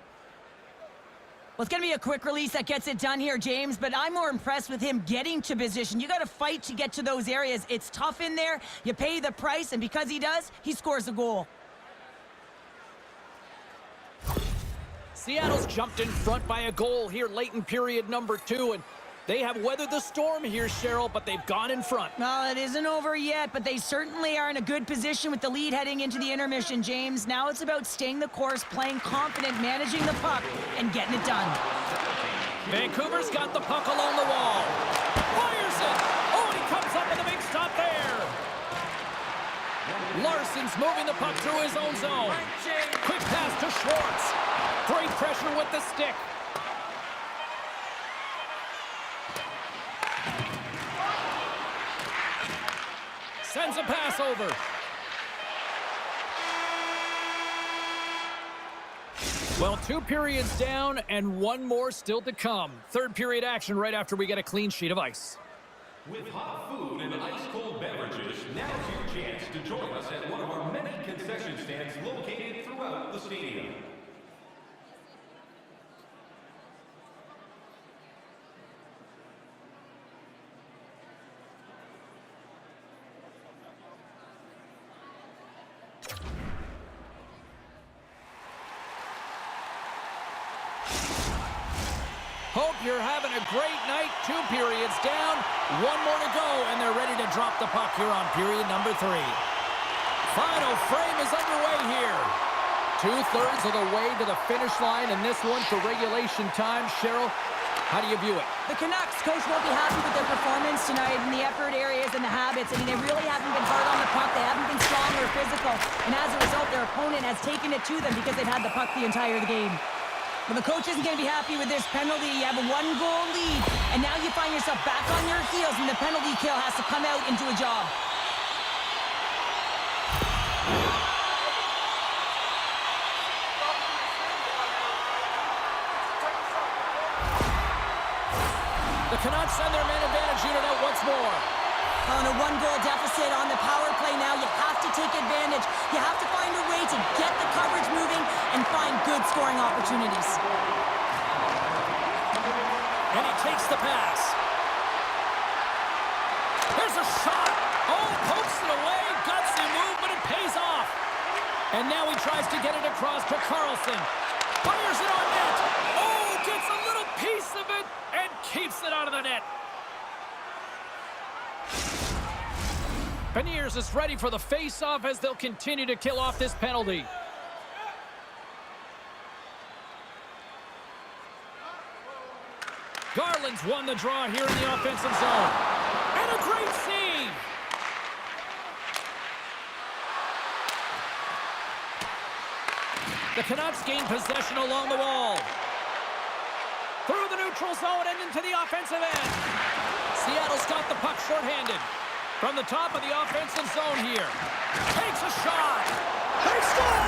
Well, it's going to be a quick release that gets it done here, James, but I'm more impressed with him getting to position. You got to fight to get to those areas. It's tough in there. You pay the price, and because he does, he scores a goal. Seattle's jumped in front by a goal here late in period number 2, and they have weathered the storm here, Cheryl, but they've gone in front. Well, it isn't over yet, but they certainly are in a good position with the lead heading into the intermission, James. Now it's about staying the course, playing confident, managing the puck, and getting it done. Vancouver's got the puck along the wall. Fires it! Oh, and he comes up with a big stop there. Larson's moving the puck through his own zone. Quick pass to Schwartz. Great pressure with the stick. Sends a pass over. Well, 2 periods down and 1 more still to come. Third period action right after we get a clean sheet of ice. With hot food and ice-cold beverages, now's your chance to join us at one of our many concession stands located throughout the stadium. Hope you're having a great night. 2 periods down, 1 more to go, and they're ready to drop the puck here on period number 3. Final frame is underway here. 2/3 of the way to the finish line, and this one for regulation time. Cheryl, how do you view it? The Canucks, coach, won't be happy with their performance tonight in the effort areas and the habits. I mean, they really haven't been hard on the puck. They haven't been strong or physical. And as a result, their opponent has taken it to them because they've had the puck the entire game. Well, the coach isn't going to be happy with this penalty. You have a 1-goal lead, and now you find yourself back on your heels, and the penalty kill has to come out and do a job. The Canucks send their man advantage unit out once more. On a 1-goal deficit on the power play now, you have to take advantage. You have to find a way to get the coverage moving and find good scoring opportunities. And he takes the pass. There's a shot. Oh, pokes it away. Gutsy move, but it pays off. And now he tries to get it across to Carlson. Fires it on net. Oh, gets a little piece of it and keeps it out of the net. Beniers is ready for the face-off as they'll continue to kill off this penalty. Garland's won the draw here in the offensive zone. And a great save! The Canucks gain possession along the wall. Through the neutral zone and into the offensive end. Seattle's got the puck shorthanded. From the top of the offensive zone here. Takes a shot. They score!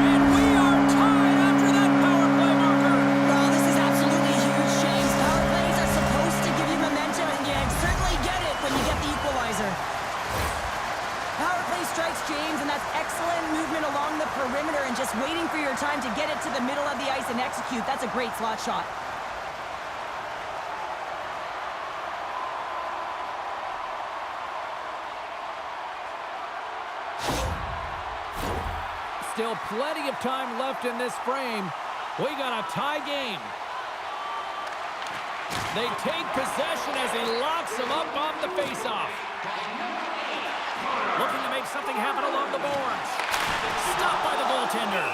And we are tied after that power play marker. Well, this is absolutely huge, James. Power plays are supposed to give you momentum, and you certainly get it when you get the equalizer. Power play strikes, James, and that's excellent movement along the perimeter and just waiting for your time to get it to the middle of the ice and execute. That's a great slot shot. Still plenty of time left in this frame. We got a tie game. They take possession as he locks him up off the faceoff. Looking to make something happen along the boards. Stopped by the goaltender.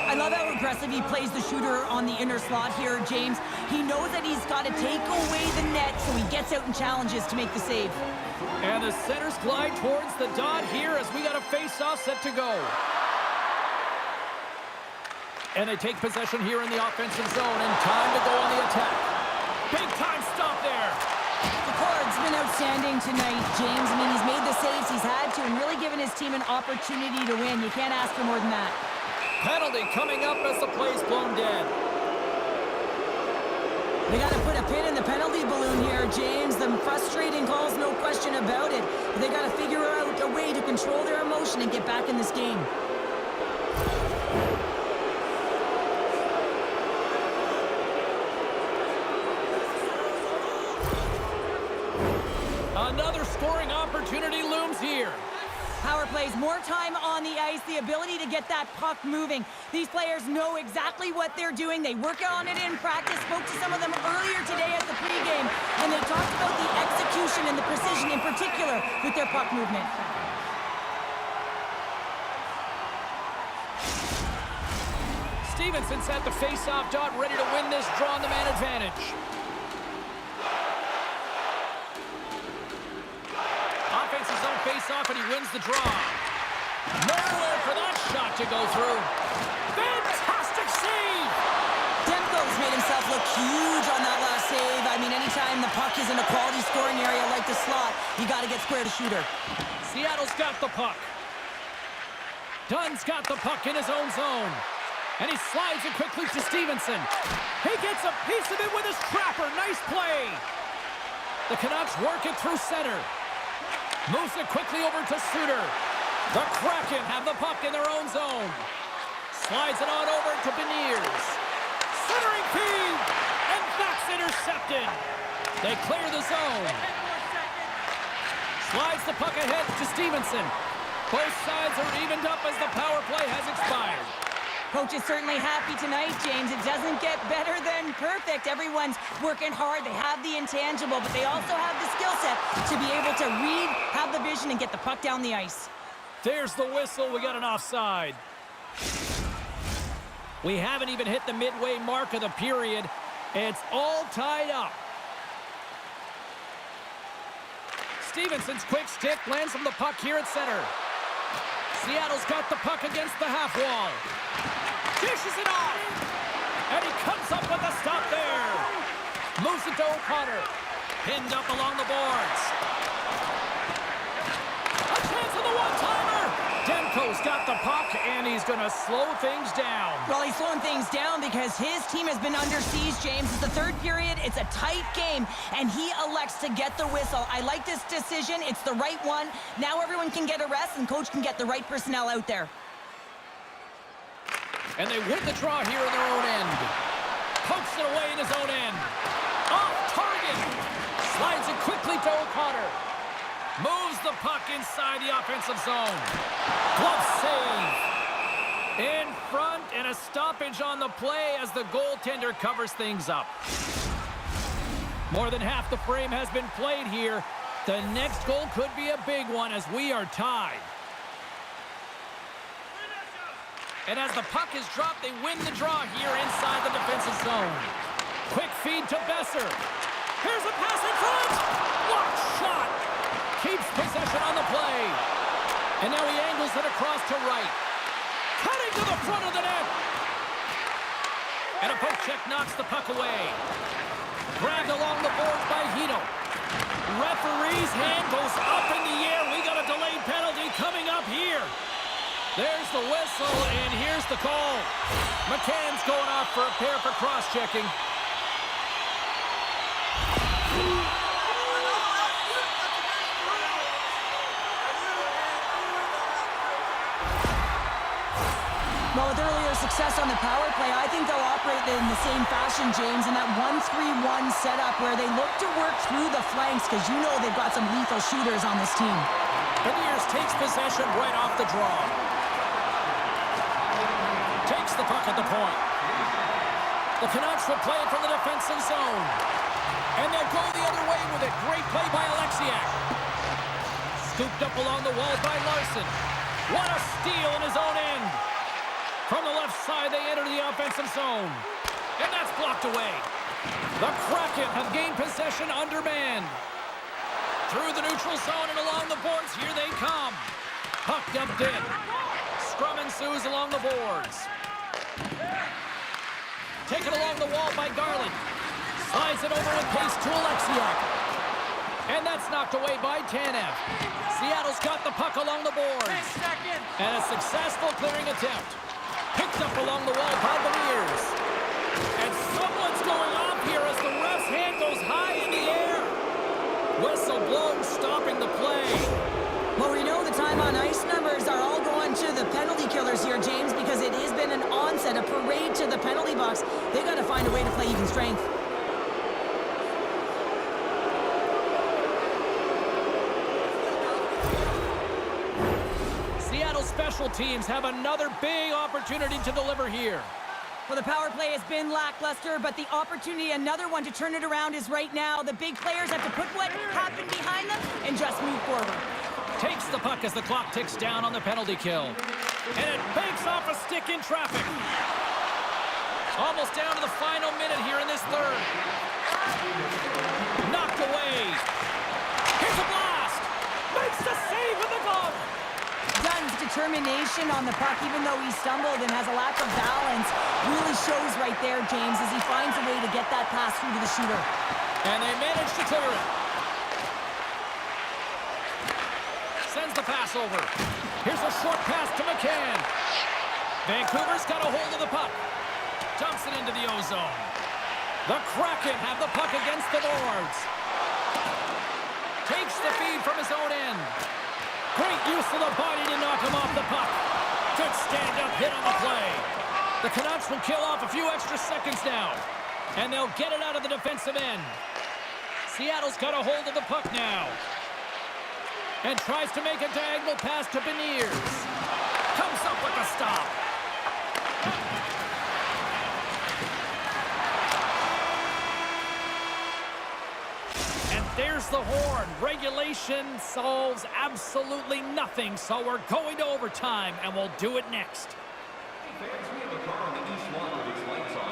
I love how aggressive he plays the shooter on the inner slot here, James. He knows that he's got to take away the net, so he gets out and challenges to make the save. And the centers glide towards the dot here as we got a face-off set to go. And they take possession here in the offensive zone, and time to go on the attack. Big time stop there. Picard's been outstanding tonight, James. I mean, he's made the saves he's had to and really given his team an opportunity to win. You can't ask for more than that. Penalty coming up as the play's blown dead. They got to put a pin in the penalty balloon here, James. The frustrating calls, no question about it. But they got to figure out a way to control their emotion and get back in this game. opportunity looms here. Power plays, more time on the ice, the ability to get that puck moving. These players know exactly what they're doing. They work on it in practice. Spoke to some of them earlier today at the pregame, and they talked about the execution and the precision in particular with their puck movement. Stevenson's at the face-off dot, ready to win this draw on the man advantage. Offense's own face-off, and he wins the draw. Nowhere for that shot to go through. Fantastic save! Demko's made himself look huge on that last save. I mean, anytime the puck is in a quality scoring area like the slot, you got to get square to shooter. Seattle's got the puck. Dunn's got the puck in his own zone. And he slides it quickly to Stevenson. He gets a piece of it with his trapper. Nice play. The Canucks work it through center. Moves it quickly over to Suter. The Kraken have the puck in their own zone. Slides it on over to Beniers. Centering feed. And that's intercepted. They clear the zone. Slides the puck ahead to Stevenson. Both sides are evened up as the power play has expired. Coach is certainly happy tonight, James. It doesn't get better than perfect. Everyone's working hard. They have the intangible, but they also have the skill set to be able to read, have the vision, and get the puck down the ice. There's the whistle. We got an offside. We haven't even hit the midway mark of the period. It's all tied up. Stevenson's quick stick lands from the puck here at center. Seattle's got the puck against the half wall. Dishes it off. And he comes up with a stop there. Moves it to O'Connor. Pinned up along the boards. A chance of the one-timer. Demko's got the puck, and he's going to slow things down. Well, he's slowing things down because his team has been under siege, James. It's the third period. It's a tight game, and he elects to get the whistle. I like this decision. It's the right one. Now everyone can get a rest, and coach can get the right personnel out there. And they win the draw here in their own end. Pokes it away in his own end. Off target. Slides it quickly to O'Connor. Moves the puck inside the offensive zone. Glove save. In front, and a stoppage on the play as the goaltender covers things up. More than half the frame has been played here. The next goal could be a big one as we are tied. And as the puck is dropped, they win the draw here inside the defensive zone. Quick feed to Besser. Here's a pass in front. Blocked shot. Keeps possession on the play. And now he angles it across to right. Cutting to the front of the net. And a poke check knocks the puck away. Grabbed along the boards by Hito. Referee's hand goes up in the air. We got a delayed penalty coming up here. There's the whistle, and here's the call. McCann's going off for a pair for cross-checking. Well, with earlier success on the power play, I think they'll operate in the same fashion, James, in that 1-3-1 setup where they look to work through the flanks because you know they've got some lethal shooters on this team. Beniers takes possession right off the draw. Takes the puck at the point. The Canucks will play it from the defensive zone. And they'll go the other way with it. Great play by Alexiak. Scooped up along the wall by Larson. What a steal in his own end. From the left side, they enter the offensive zone. And that's blocked away. The Kraken have gained possession undermanned. Through the neutral zone and along the boards, here they come. Puck dumped in. Scrum ensues along the boards. Taken along the wall by Garland. Slides it over with pace to Alexiak. And that's knocked away by Tanev. Seattle's got the puck along the boards. And a successful clearing attempt. Picked up along the wall by Beniers. And someone's going off here as the ref's hand goes high in the air. Whistle blown, stopping the play. Well, we know the time on ice numbers are all going to the penalty killers here, James, because it has been an onset, a parade to the penalty box. They got to find a way to play even strength. special teams have another big opportunity to deliver here. Well, the power play has been lackluster, but the opportunity, another one to turn it around, is right now. The big players have to put what happened behind them and just move forward. Takes the puck as the clock ticks down on the penalty kill. And it banks off a stick in traffic. Almost down to the final minute here in this third. Knocked away. Here's a blast. Makes the save with the glove. Dunn's determination on the puck, even though he stumbled and has a lack of balance, really shows right there, James, as he finds a way to get that pass through to the shooter. And they manage to clear it. Sends the pass over. Here's a short pass to McCann. Vancouver's got a hold of the puck. Dumps it into the O-zone. The Kraken have the puck against the boards. Takes the feed from his own end. Great use of the body to knock him off the puck. Good stand-up hit on the play. The Canucks will kill off a few extra seconds now. And they'll get it out of the defensive end. Seattle's got a hold of the puck now. And tries to make a diagonal pass to Beniers. Comes up with a stop. There's the horn. Regulation solves absolutely nothing, so we're going to overtime, and we'll do it next. Fans, we have a car on the east wall with its lights on.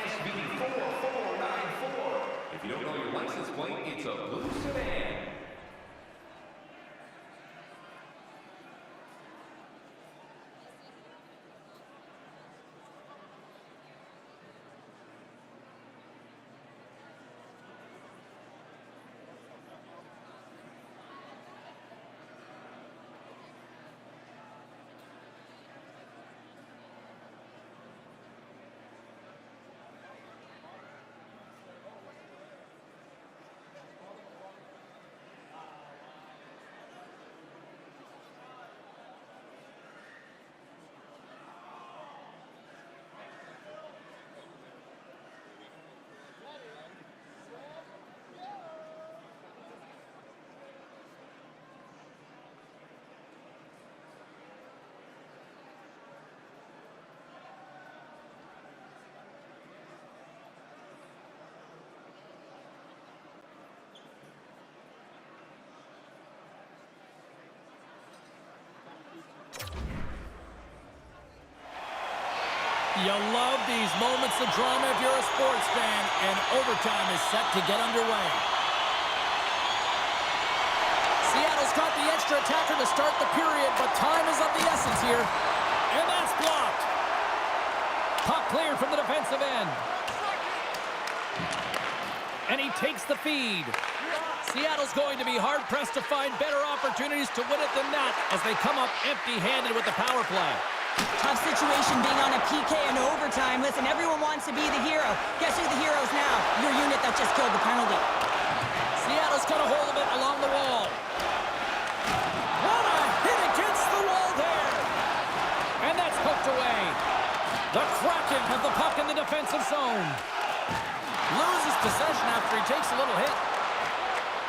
FSV 4494. If you don't know your license plate, it's a blue sedan. You love these moments of drama if you're a sports fan, and overtime is set to get underway. Seattle's got the extra attacker to start the period, but time is of the essence here. And that's blocked. Puck cleared from the defensive end. And he takes the feed. Seattle's going to be hard-pressed to find better opportunities to win it than that as they come up empty-handed with the power play. Tough situation being on a PK in overtime. Listen, everyone wants to be the hero. Guess who the hero is now? Your unit that just killed the penalty. Seattle's got a hold of it along the wall. What a hit against the wall there. And that's poked away. The Kraken have the puck in the defensive zone. Loses possession after he takes a little hit.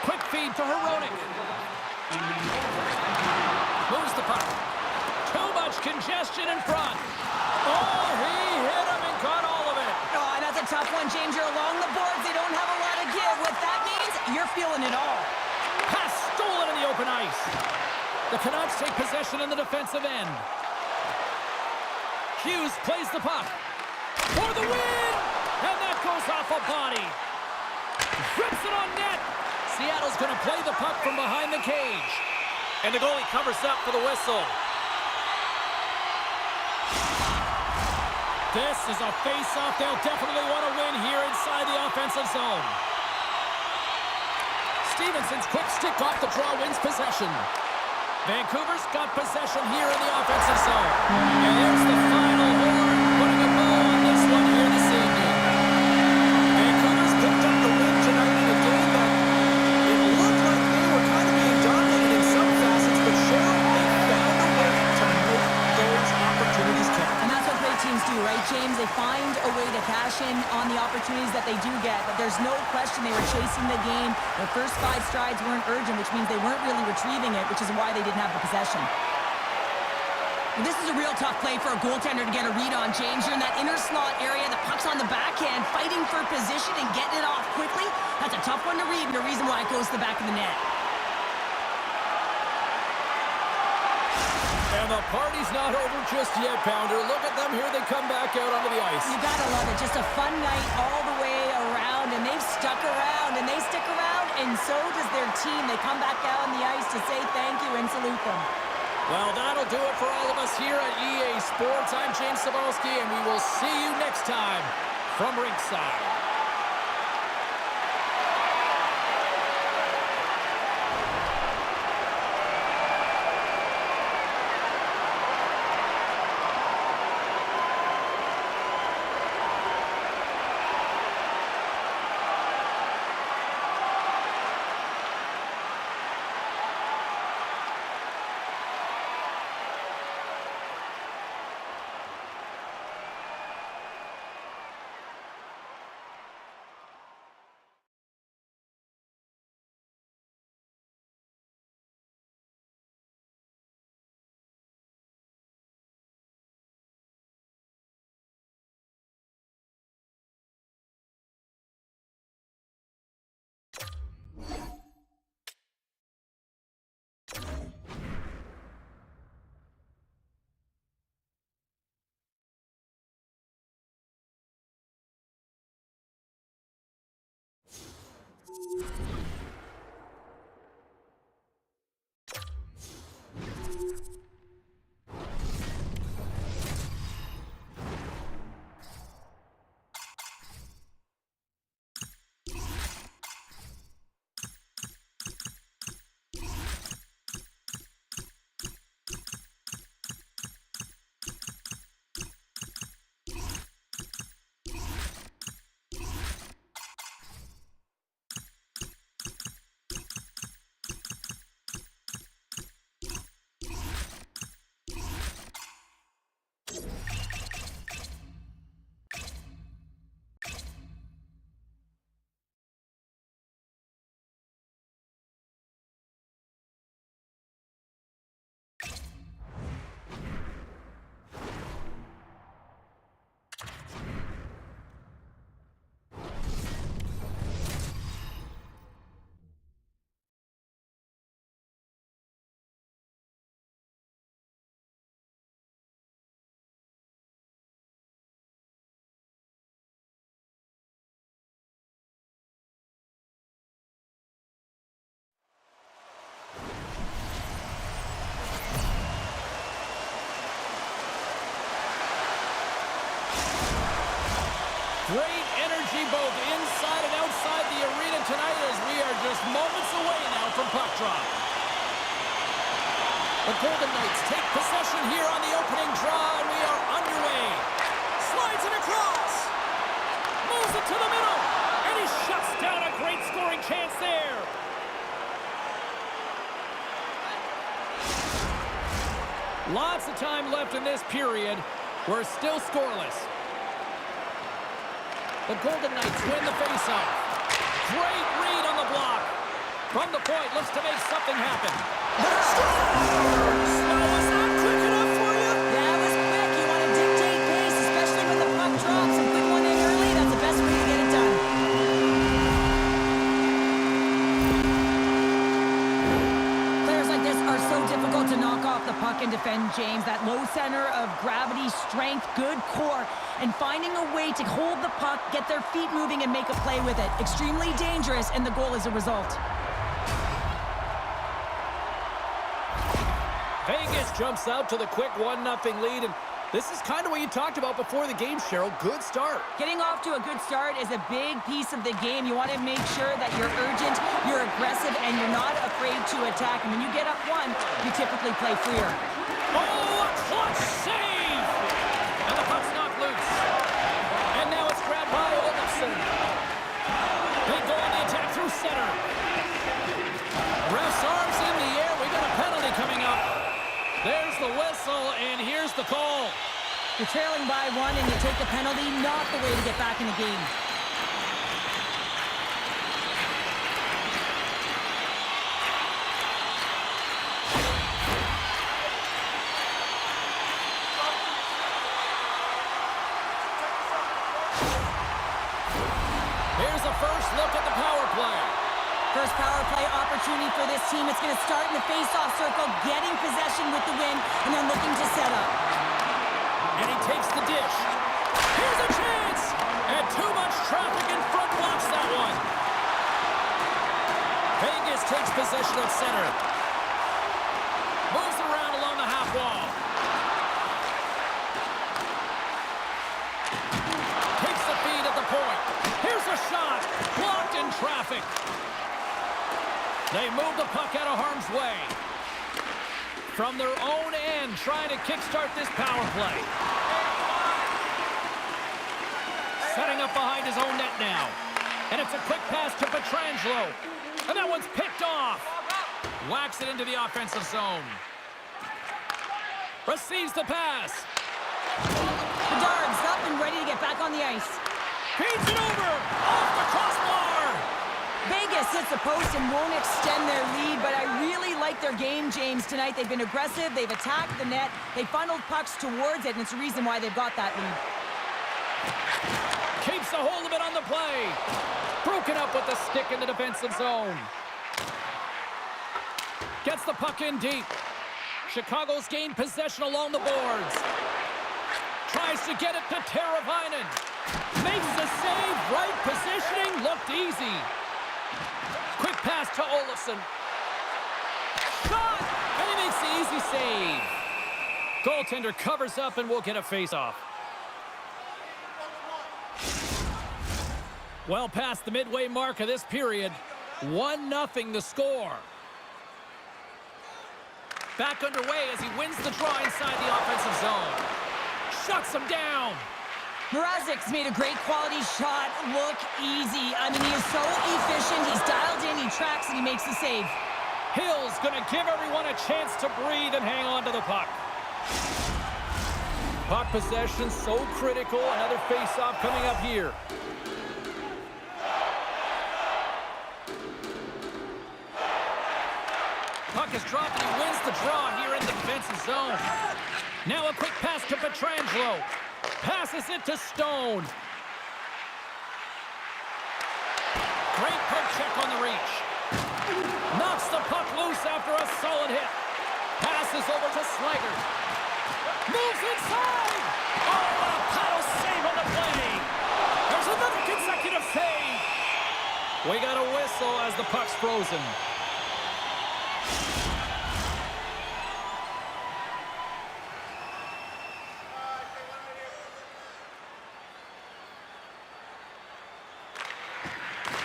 Quick feed to Hronek. Moves the puck. Too much congestion in front. Oh, he hit him and got all of it. Oh, and that's a tough one, James. You're along the boards. They don't have a lot of give. What that means, you're feeling it all. Pass stolen in the open ice. The Canucks take possession in the defensive end. Hughes plays the puck. For the win! And that goes off a body. Rips it on net. Seattle's going to play the puck from behind the cage. And the goalie covers up for the whistle. This is a face-off they'll definitely want to win here inside the offensive zone. Stevenson's quick stick off the draw wins possession. Vancouver's got possession here in the offensive zone. And there's the final horn, putting a bow on this one here this evening. Vancouver's picked up the win tonight in a game that it looked like they were kind of being dominated in some facets, but Cheryl, they found a way to make those opportunities count. And that's what great teams do, right, James? They find a way to cash in on the opportunities that they do get. But there's no question they were chasing the game. Their first 5 strides weren't urgent, which means they weren't really retrieving it, which is why they didn't have the possession. This is a real tough play for a goaltender to get a read on, James. You're in that inner slot area, the puck's on the backhand, fighting for position and getting it off quickly. That's a tough one to read, and the reason why it goes to the back of the net. And the party's not over just yet, Pounder. Look at them here. They come back out onto the ice. You gotta love it. Just a fun night all the way around, and they've stuck around, and they stick around, and so does their team. They come back out on the ice to say thank you and salute them. Well, that'll do it for all of us here at EA Sports. I'm James Cybulski, and we will see you next time from ringside. Great energy both inside and outside the arena tonight as we are just moments away now from puck drop. The Golden Knights take possession here on the opening draw, and we are underway. Slides it across. Moves it to the middle. And he shuts down a great scoring chance there. Lots of time left in this period. We're still scoreless. The Golden Knights win the faceoff. Great read on the block. From the point, looks to make something happen. Was that quick enough for you? That was quick. You want to dictate pace, especially when the puck drops. A quick one in early, that's the best way to get it done. Players like this are so difficult to knock off the puck and defend, James. That low center of gravity, strength, good core, and finding a way to hold the puck, get their feet moving, and make a play with it. Extremely dangerous, and the goal is a result. Vegas jumps out to the quick 1-0 lead, and this is kind of what you talked about before the game, Cheryl. Good start. Getting off to a good start is a big piece of the game. You want to make sure that you're urgent, you're aggressive, and you're not afraid to attack. And when you get up one, you typically play freer. Oh, a clutch save! And the puck's knocked loose. And now it's grabbed by Olofsson. They go on the attack through center. Ref's arms in the air. We got a penalty coming up. There's the whistle, and here's the call. You're trailing by one and you take the penalty, not the way to get back in the game. Here's a first look at the power play. First power play opportunity for this team. It's going to start in the face-off circle, getting possession with the win, and then looking to set up. And he takes the dish. Here's a chance! And too much traffic in front blocks that one. Vegas takes possession at center. Moves around along the half wall. Takes the feed at the point. Here's a shot. Blocked in traffic. They move the puck out of harm's way. From their own end, trying to kickstart this power play. Setting up behind his own net now. And it's a quick pass to Pietrangelo. And that one's picked off. Whacks it into the offensive zone. Receives the pass. Bedard's up and ready to get back on the ice. Feeds it over. Off the crossbar. Vegas hits the post and won't extend their lead, but I really like their game, James, tonight. They've been aggressive. They've attacked the net. They funneled pucks towards it, and it's the reason why they've got that lead. Keeps a hold of it on the play. Broken up with the stick in the defensive zone. Gets the puck in deep. Chicago's gained possession along the boards. Tries to get it to Teravainen. Makes the save. Right positioning. Looked easy. Quick pass to Olofsson. Shot! And he makes the easy save. Goaltender covers up and will get a face-off. Well past the midway mark of this period. 1-0 the score. Back underway as he wins the draw inside the offensive zone. Shuts him down. Mrazek's made a great quality shot look easy. I mean, he is so efficient. He's dialed in, he tracks, and he makes the save. Hill's going to give everyone a chance to breathe and hang on to the puck. Puck possession so critical. Another face-off coming up here. Puck is dropped and he wins the draw here in the defensive zone. Now a quick pass to Pietrangelo. Passes it to Stone. Great poke check on the reach. Knocks the puck loose after a solid hit. Passes over to Slager. Moves inside. Oh, what a paddle save on the play. There's another consecutive save. We got a whistle as the puck's frozen.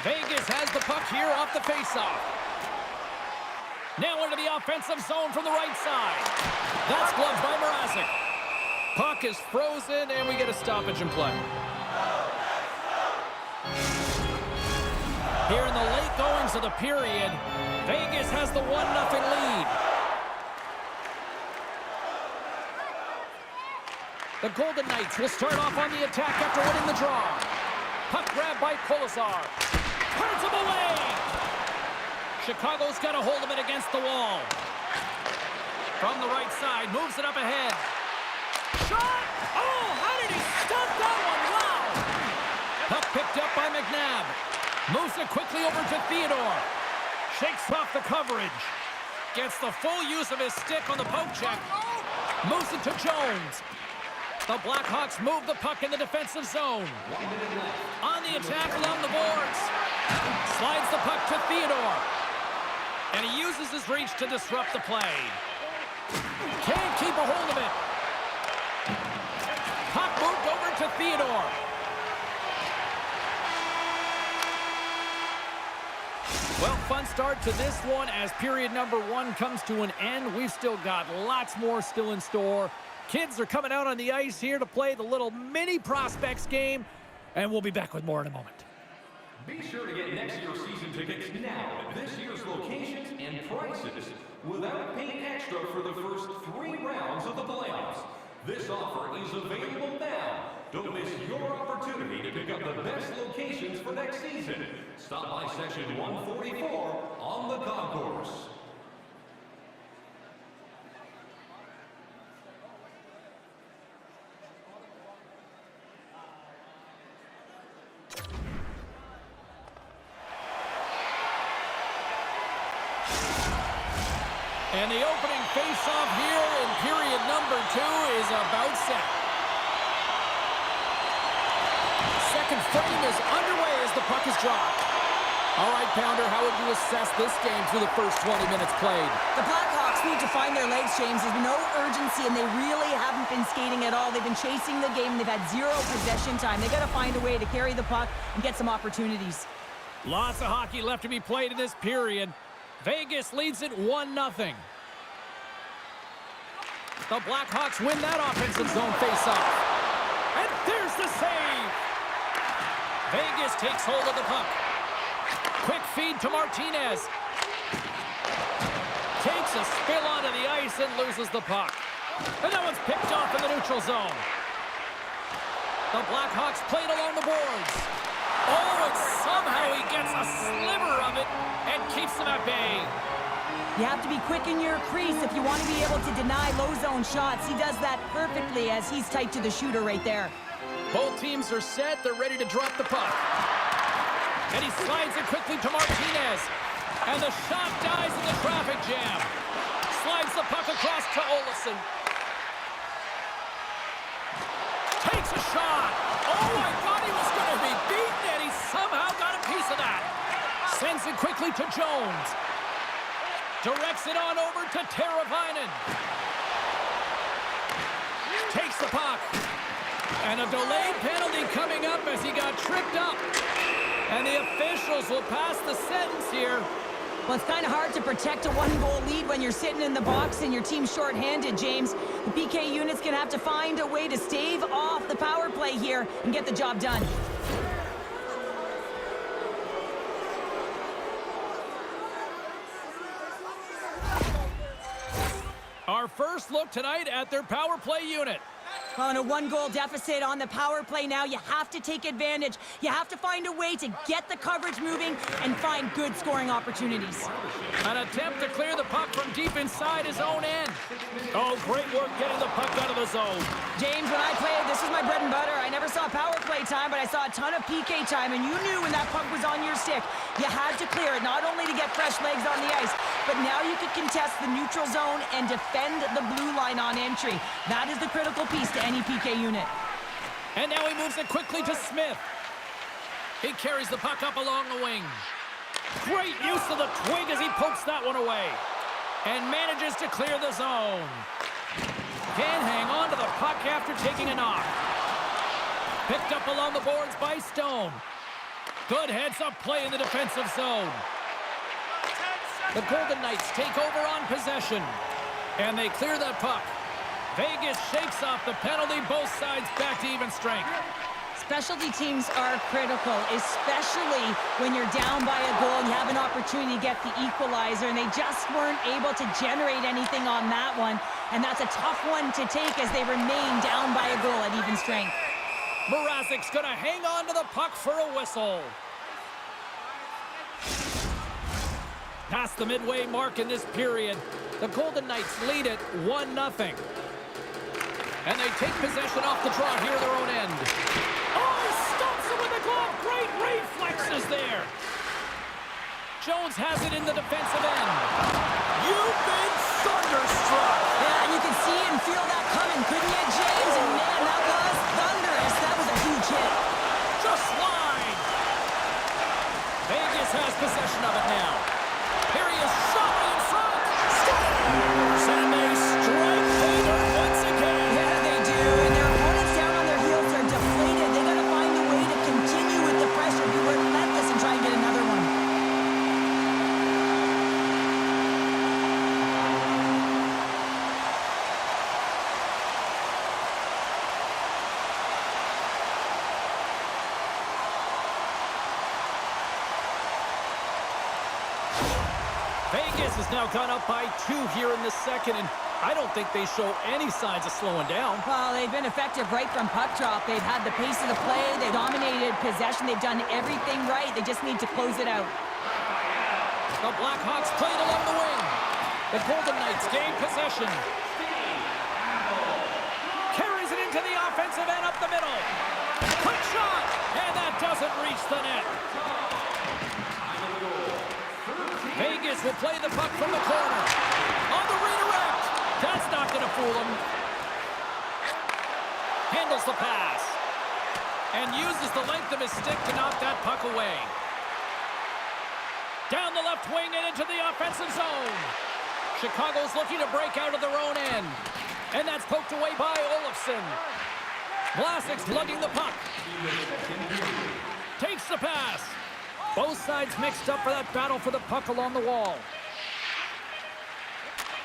Vegas has the puck here off the faceoff. Now into the offensive zone from the right side. That's gloved by Mrazek. Puck is frozen, and we get a stoppage in play. Here in the late goings of the period, Vegas has the 1-0 lead. The Golden Knights will start off on the attack after winning the draw. Puck grab by Kolesar. Turns him away. Chicago's got a hold of it against the wall. From the right side, moves it up ahead. Shot! Oh, how did he stop that one? Wow! Puck picked up by McNabb. Moves it quickly over to Theodore. Shakes off the coverage. Gets the full use of his stick on the poke check. Moves it to Jones. The Blackhawks move the puck in the defensive zone. On the attack along the boards. Slides the puck to Theodore. And he uses his reach to disrupt the play. Can't keep a hold of it. Puck moved over to Theodore. Well, fun start to this one as period number 1 comes to an end. We've still got lots more still in store. Kids are coming out on the ice here to play the little mini prospects game, and we'll be back with more in a moment. Be sure to get next year's season tickets now at this year's locations and prices without paying extra for the first 3 rounds of the playoffs. This offer is available now. Don't miss your opportunity to pick up the best locations for next season. Stop by section 144 on the concourse. And the opening face-off here in period number 2 is about set. Second frame is underway as the puck is dropped. All right, Pounder, how would you assess this game through the first 20 minutes played? The Blackhawks need to find their legs, James. There's no urgency, and they really haven't been skating at all. They've been chasing the game. They've had 0 possession time. They've got to find a way to carry the puck and get some opportunities. Lots of hockey left to be played in this period. Vegas leads it 1-0. The Blackhawks win that offensive zone face-off. And there's the save! Vegas takes hold of the puck. Quick feed to Martinez. Takes a spill onto the ice and loses the puck. And that one's picked off in the neutral zone. The Blackhawks played along the boards. Oh, and somehow he gets a sliver of it and keeps them at bay. You have to be quick in your crease if you want to be able to deny low zone shots. He does that perfectly as he's tight to the shooter right there. Both teams are set. They're ready to drop the puck. And he slides it quickly to Martinez. And the shot dies in the traffic jam. Slides the puck across to Olsen. Takes a shot. Oh, I thought he was going to be beaten, and he somehow got a piece of that. Sends it quickly to Jones. Directs it on over to Teravainen. Takes the puck. And a delayed penalty coming up as he got tripped up. And the officials will pass the sentence here. Well, it's kind of hard to protect a 1-goal lead when you're sitting in the box and your team's shorthanded, James. The PK unit's going to have to find a way to stave off the power play here and get the job done. Our first look tonight at their power play unit. On a 1-goal deficit on the power play now, you have to take advantage. You have to find a way to get the coverage moving and find good scoring opportunities. An attempt to clear the puck from deep inside his own end. Oh, great work getting the puck out of the zone. James, when I played, this was my bread and butter. I never saw power play time, but I saw a ton of PK time, and you knew when that puck was on your stick, you had to clear it, not only to get fresh legs on the ice, but now you could contest the neutral zone and defend the blue line on entry. That is the critical piece to any PK unit. And now he moves it quickly to Smith. He carries the puck up along the wing. Great use of the twig as he pokes that one away. And manages to clear the zone. Can't hang on to the puck after taking a knock. Picked up along the boards by Stone. Good heads-up play in the defensive zone. The Golden Knights take over on possession. And they clear that puck. Vegas shakes off the penalty, both sides back to even strength. Specialty teams are critical, especially when you're down by a goal and you have an opportunity to get the equalizer, and they just weren't able to generate anything on that one. And that's a tough one to take as they remain down by a goal at even strength. Mrazek's gonna hang on to the puck for a whistle. Past the midway mark in this period, the Golden Knights lead it 1-0. And they take possession off the draw here at their own end. Oh, he stops it with a glove. Great reflexes there. Jones has it in the defensive end. You've been thunderstruck. Yeah, and you can see and feel that coming, couldn't you, James? And man, that was thunderous. That was a huge hit. Just line. Vegas has possession of it now. Here he is, shot in front. Scores! And they strike Vader once again. Yeah, they do. And their opponents down on their heels are deflated. They got to find a way to continue with the pressure, be relentless, and try and get another one. Vegas has now gone up by 2 here in the second, and I don't think they show any signs of slowing down. Well, they've been effective right from puck drop. They've had the pace of the play. They've dominated possession. They've done everything right. They just need to close it out. The Blackhawks played along the wing. The Golden Knights gain possession. Carries it into the offensive end up the middle. Quick shot, and that doesn't reach the net. Vegas will play the puck from the corner. On That's not going to fool him. Handles the pass. And uses the length of his stick to knock that puck away. Down the left wing and into the offensive zone. Chicago's looking to break out of their own end. And that's poked away by Olofsson. Vlasic's lugging the puck. Takes the pass. Both sides mixed up for that battle for the puck along the wall.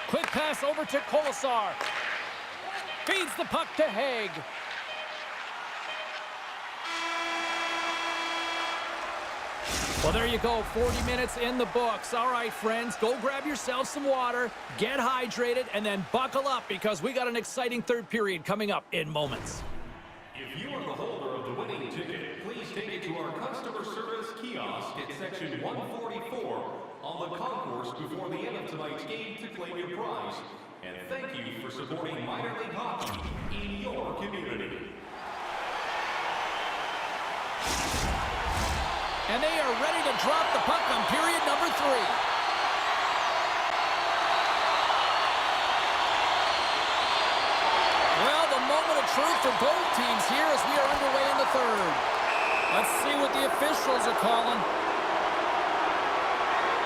Quick pass over to Kolesar. Feeds the puck to Haig. Well, there you go. 40 minutes in the books. All right, friends, go grab yourself some water, get hydrated, and then buckle up because we got an exciting third period coming up in moments. If you are the holder of the winning ticket, please take it to our customer service kiosk at section 144 on the concourse before the end of tonight's game to claim your prize. And thank you for supporting minor league hockey in your community. And they are ready to drop the puck on period number 3. Well, the moment of truth for both teams here as we are underway in the third. Let's see what the officials are calling.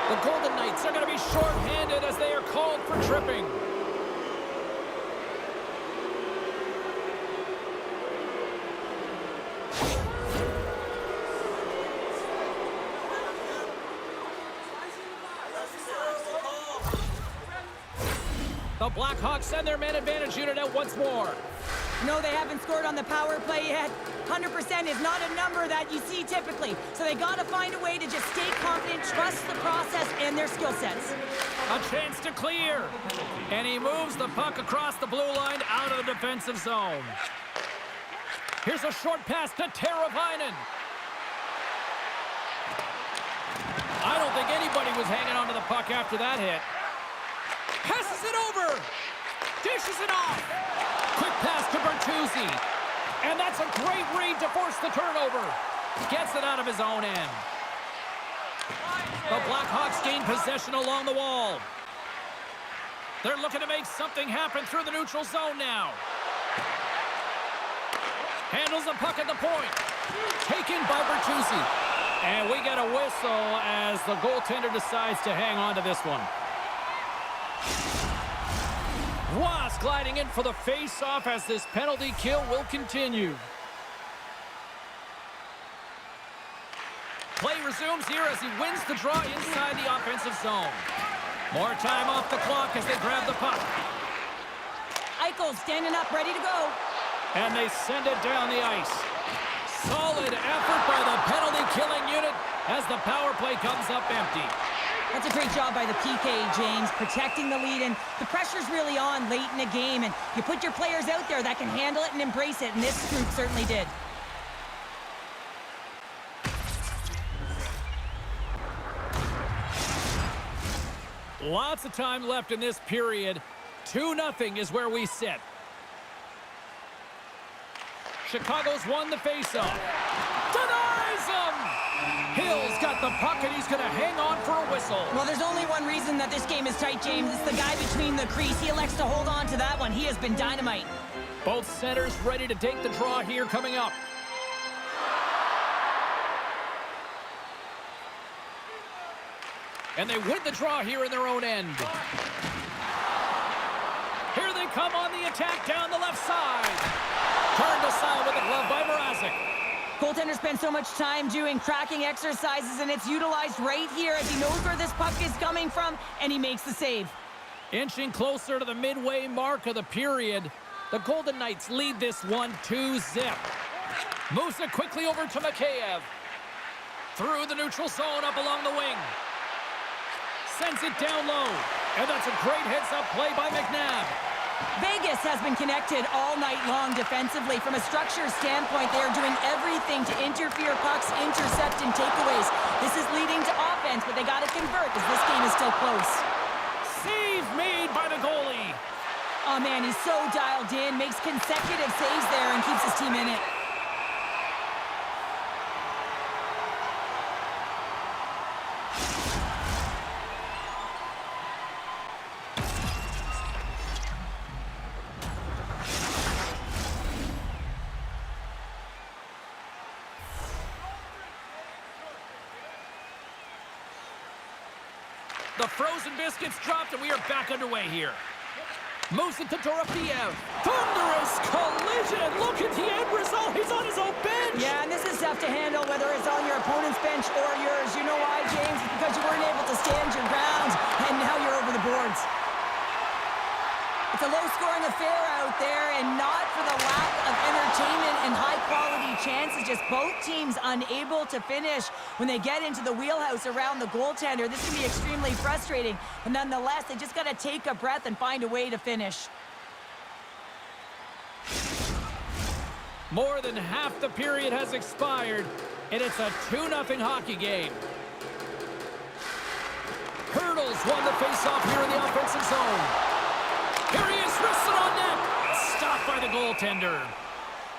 The Golden Knights are going to be shorthanded as they are called for tripping. The Blackhawks send their man advantage unit out once more. No, they haven't scored on the power play yet. 100% is not a number that you see typically. So they got to find a way to just stay confident, trust the process and their skill sets. A chance to clear. And he moves the puck across the blue line out of the defensive zone. Here's a short pass to Teravainen. I don't think anybody was hanging onto the puck after that hit. Passes it over. Dishes it off. Quick pass to Bertuzzi. And that's a great read to force the turnover. Gets it out of his own end. The Blackhawks gain possession along the wall. They're looking to make something happen through the neutral zone now. Handles the puck at the point. Taken by Bertuzzi. And we get a whistle as the goaltender decides to hang on to this one. Ross gliding in for the face-off as this penalty kill will continue. Play resumes here as he wins the draw inside the offensive zone. More time off the clock as they grab the puck. Eichel standing up, ready to go. And they send it down the ice. Solid effort by the penalty-killing unit as the power play comes up empty. That's a great job by the PK, James, protecting the lead. And the pressure's really on late in the game. And you put your players out there that can handle it and embrace it. And this group certainly did. Lots of time left in this period. 2-0 is where we sit. Chicago's won the faceoff. Denies him! Hill's got the puck and he's going to hang on for a whistle. Well, there's only one reason that this game is tight, James. It's the guy between the crease. He elects to hold on to that one. He has been dynamite. Both centers ready to take the draw here coming up. And they win the draw here in their own end. Here they come on the attack down the left side. Turned aside with a glove by Mrazek. Goaltender spends so much time doing tracking exercises, and it's utilized right here as he knows where this puck is coming from, and he makes the save. Inching closer to the midway mark of the period, the Golden Knights lead this one 2-0. Moves it quickly over to Mikheyev. Through the neutral zone up along the wing. Sends it down low. And that's a great heads-up play by McNabb. Vegas has been connected all night long defensively. From a structure standpoint, they are doing everything to interfere pucks, intercept, and takeaways. This is leading to offense, but they got to convert as this game is still close. Save made by the goalie. Oh, man, he's so dialed in, makes consecutive saves there, and keeps his team in it. The frozen biscuits dropped, and we are back underway here. Moves it to Dorofiev. Thunderous collision. Look at the end result. He's on his own bench. Yeah, and this is tough to handle, whether it's on your opponent's bench or yours. You know why, James? It's because you weren't able to stand your ground, and now you're over the boards. It's a low-scoring affair out there, and not for the lack of entertainment and high-quality chances. Just both teams unable to finish when they get into the wheelhouse around the goaltender. This can be extremely frustrating, but nonetheless, they just got to take a breath and find a way to finish. More than half the period has expired, and it's a 2-0 hockey game. Hurdles won the face-off here in the offensive zone. Here he is, wristed on net. Stopped by the goaltender.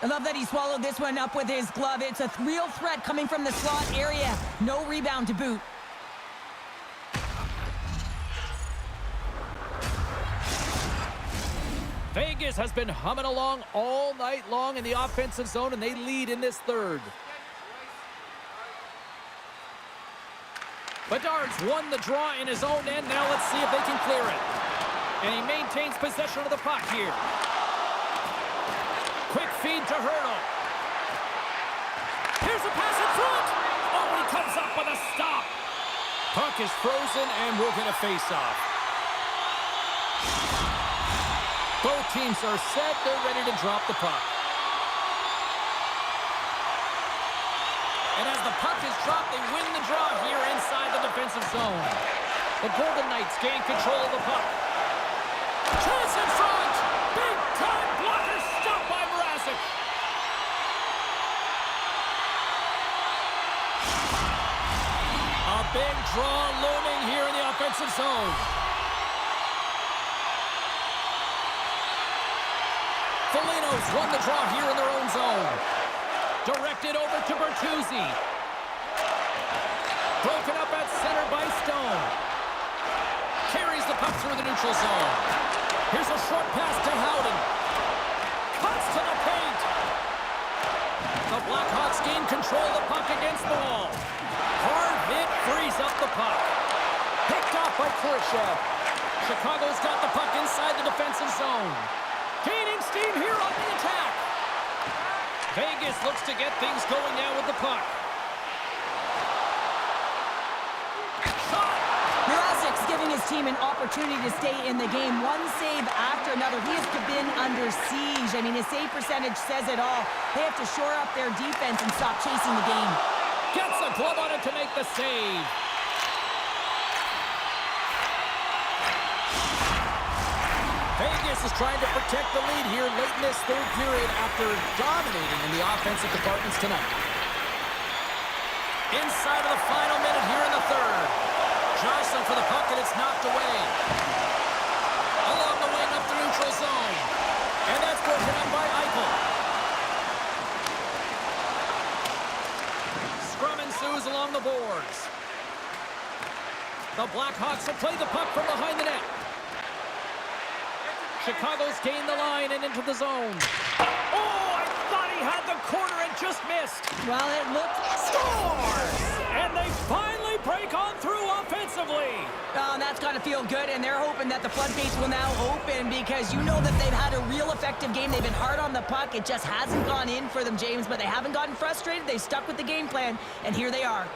I love that he swallowed this one up with his glove. It's a real threat coming from the slot area. No rebound to boot. Vegas has been humming along all night long in the offensive zone, and they lead in this third. Bedard's won the draw in his own end. Now let's see if they can clear it. And he maintains possession of the puck here. Quick feed to Hurdle. Here's a pass in front. Oh, he comes up with a stop. Puck is frozen, and we'll get a face-off. Both teams are set. They're ready to drop the puck. And as the puck is dropped, they win the draw here inside the defensive zone. The Golden Knights gain control of the puck. Chance in front! Big-time blocker stopped by Mrazek. A big draw looming here in the offensive zone. Foligno's won the draw here in their own zone. Directed over to Bertuzzi. Broken up at center by Stone. Carries the puck through the neutral zone. Here's a short pass to Howden. Cuts to the paint. The Blackhawks gain control of the puck against the wall. Hard hit frees up the puck. Picked off by Khrushchev. Chicago's got the puck inside the defensive zone. Gaining steam here on the attack. Vegas looks to get things going now with the puck. Mrazek's giving his team an opportunity to stay in the game. One save after another. He has been under siege. I mean, his save percentage says it all. They have to shore up their defense and stop chasing the game. Gets a glove on it to make the save. Vegas is trying to protect the lead here late in this third period after dominating in the offensive departments tonight. Inside of the final minute here in the third. Johnson for the puck, and it's knocked away. Along the wing up the neutral zone. And that's broken up by Eichel. Scrum ensues along the boards. The Blackhawks will play the puck from behind the net. Chicago's gained the line and into the zone. Oh, I thought he had the corner and just missed. Well, it looked... Scores! And they finally break on through offensively. Oh, that's got to feel good, and they're hoping that the floodgates will now open because you know that they've had a real effective game. They've been hard on the puck. It just hasn't gone in for them, James, but they haven't gotten frustrated. They've stuck with the game plan, and here they are.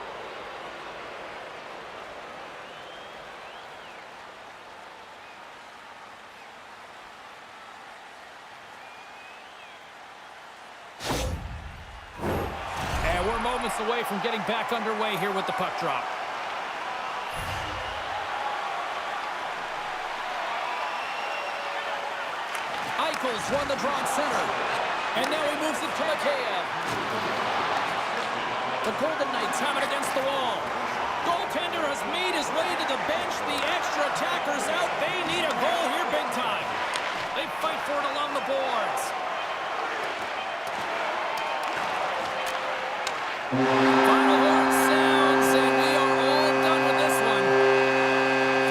Moments away from getting back underway here with the puck drop. Eichel's won the draw at center. And now he moves it to Mikheyev. The Golden Knights have it against the wall. Goaltender has made his way to the bench. The extra attacker's out. They need a goal here big time. They fight for it along the boards. Final horn sounds, and we are all done with this one.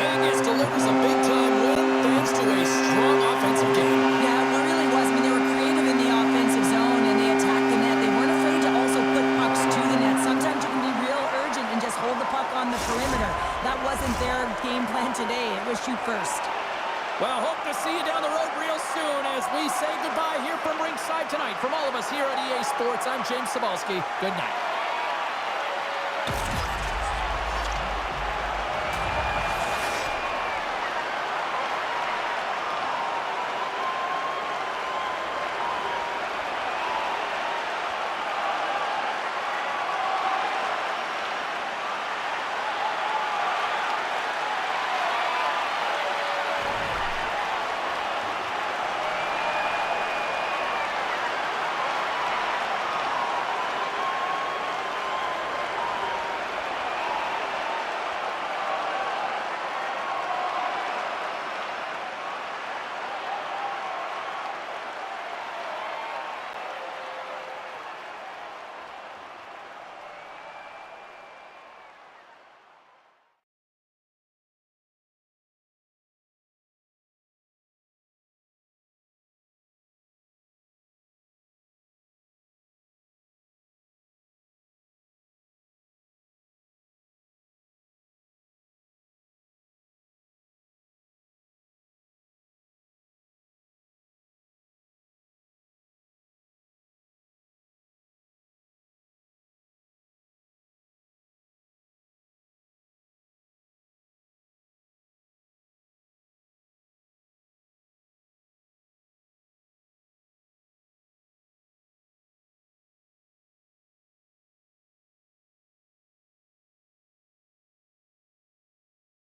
Vegas delivers a big-time win thanks to a strong offensive game. Yeah, it really was. I mean, they were creative in the offensive zone, and they attacked the net. They weren't afraid to also put pucks to the net. Sometimes you can be real urgent and just hold the puck on the perimeter. That wasn't their game to shoot first. Well, hope to see you down the road real soon as we say goodbye here from ringside tonight. From all of us here at EA Sports, I'm James Cebulski. Good night.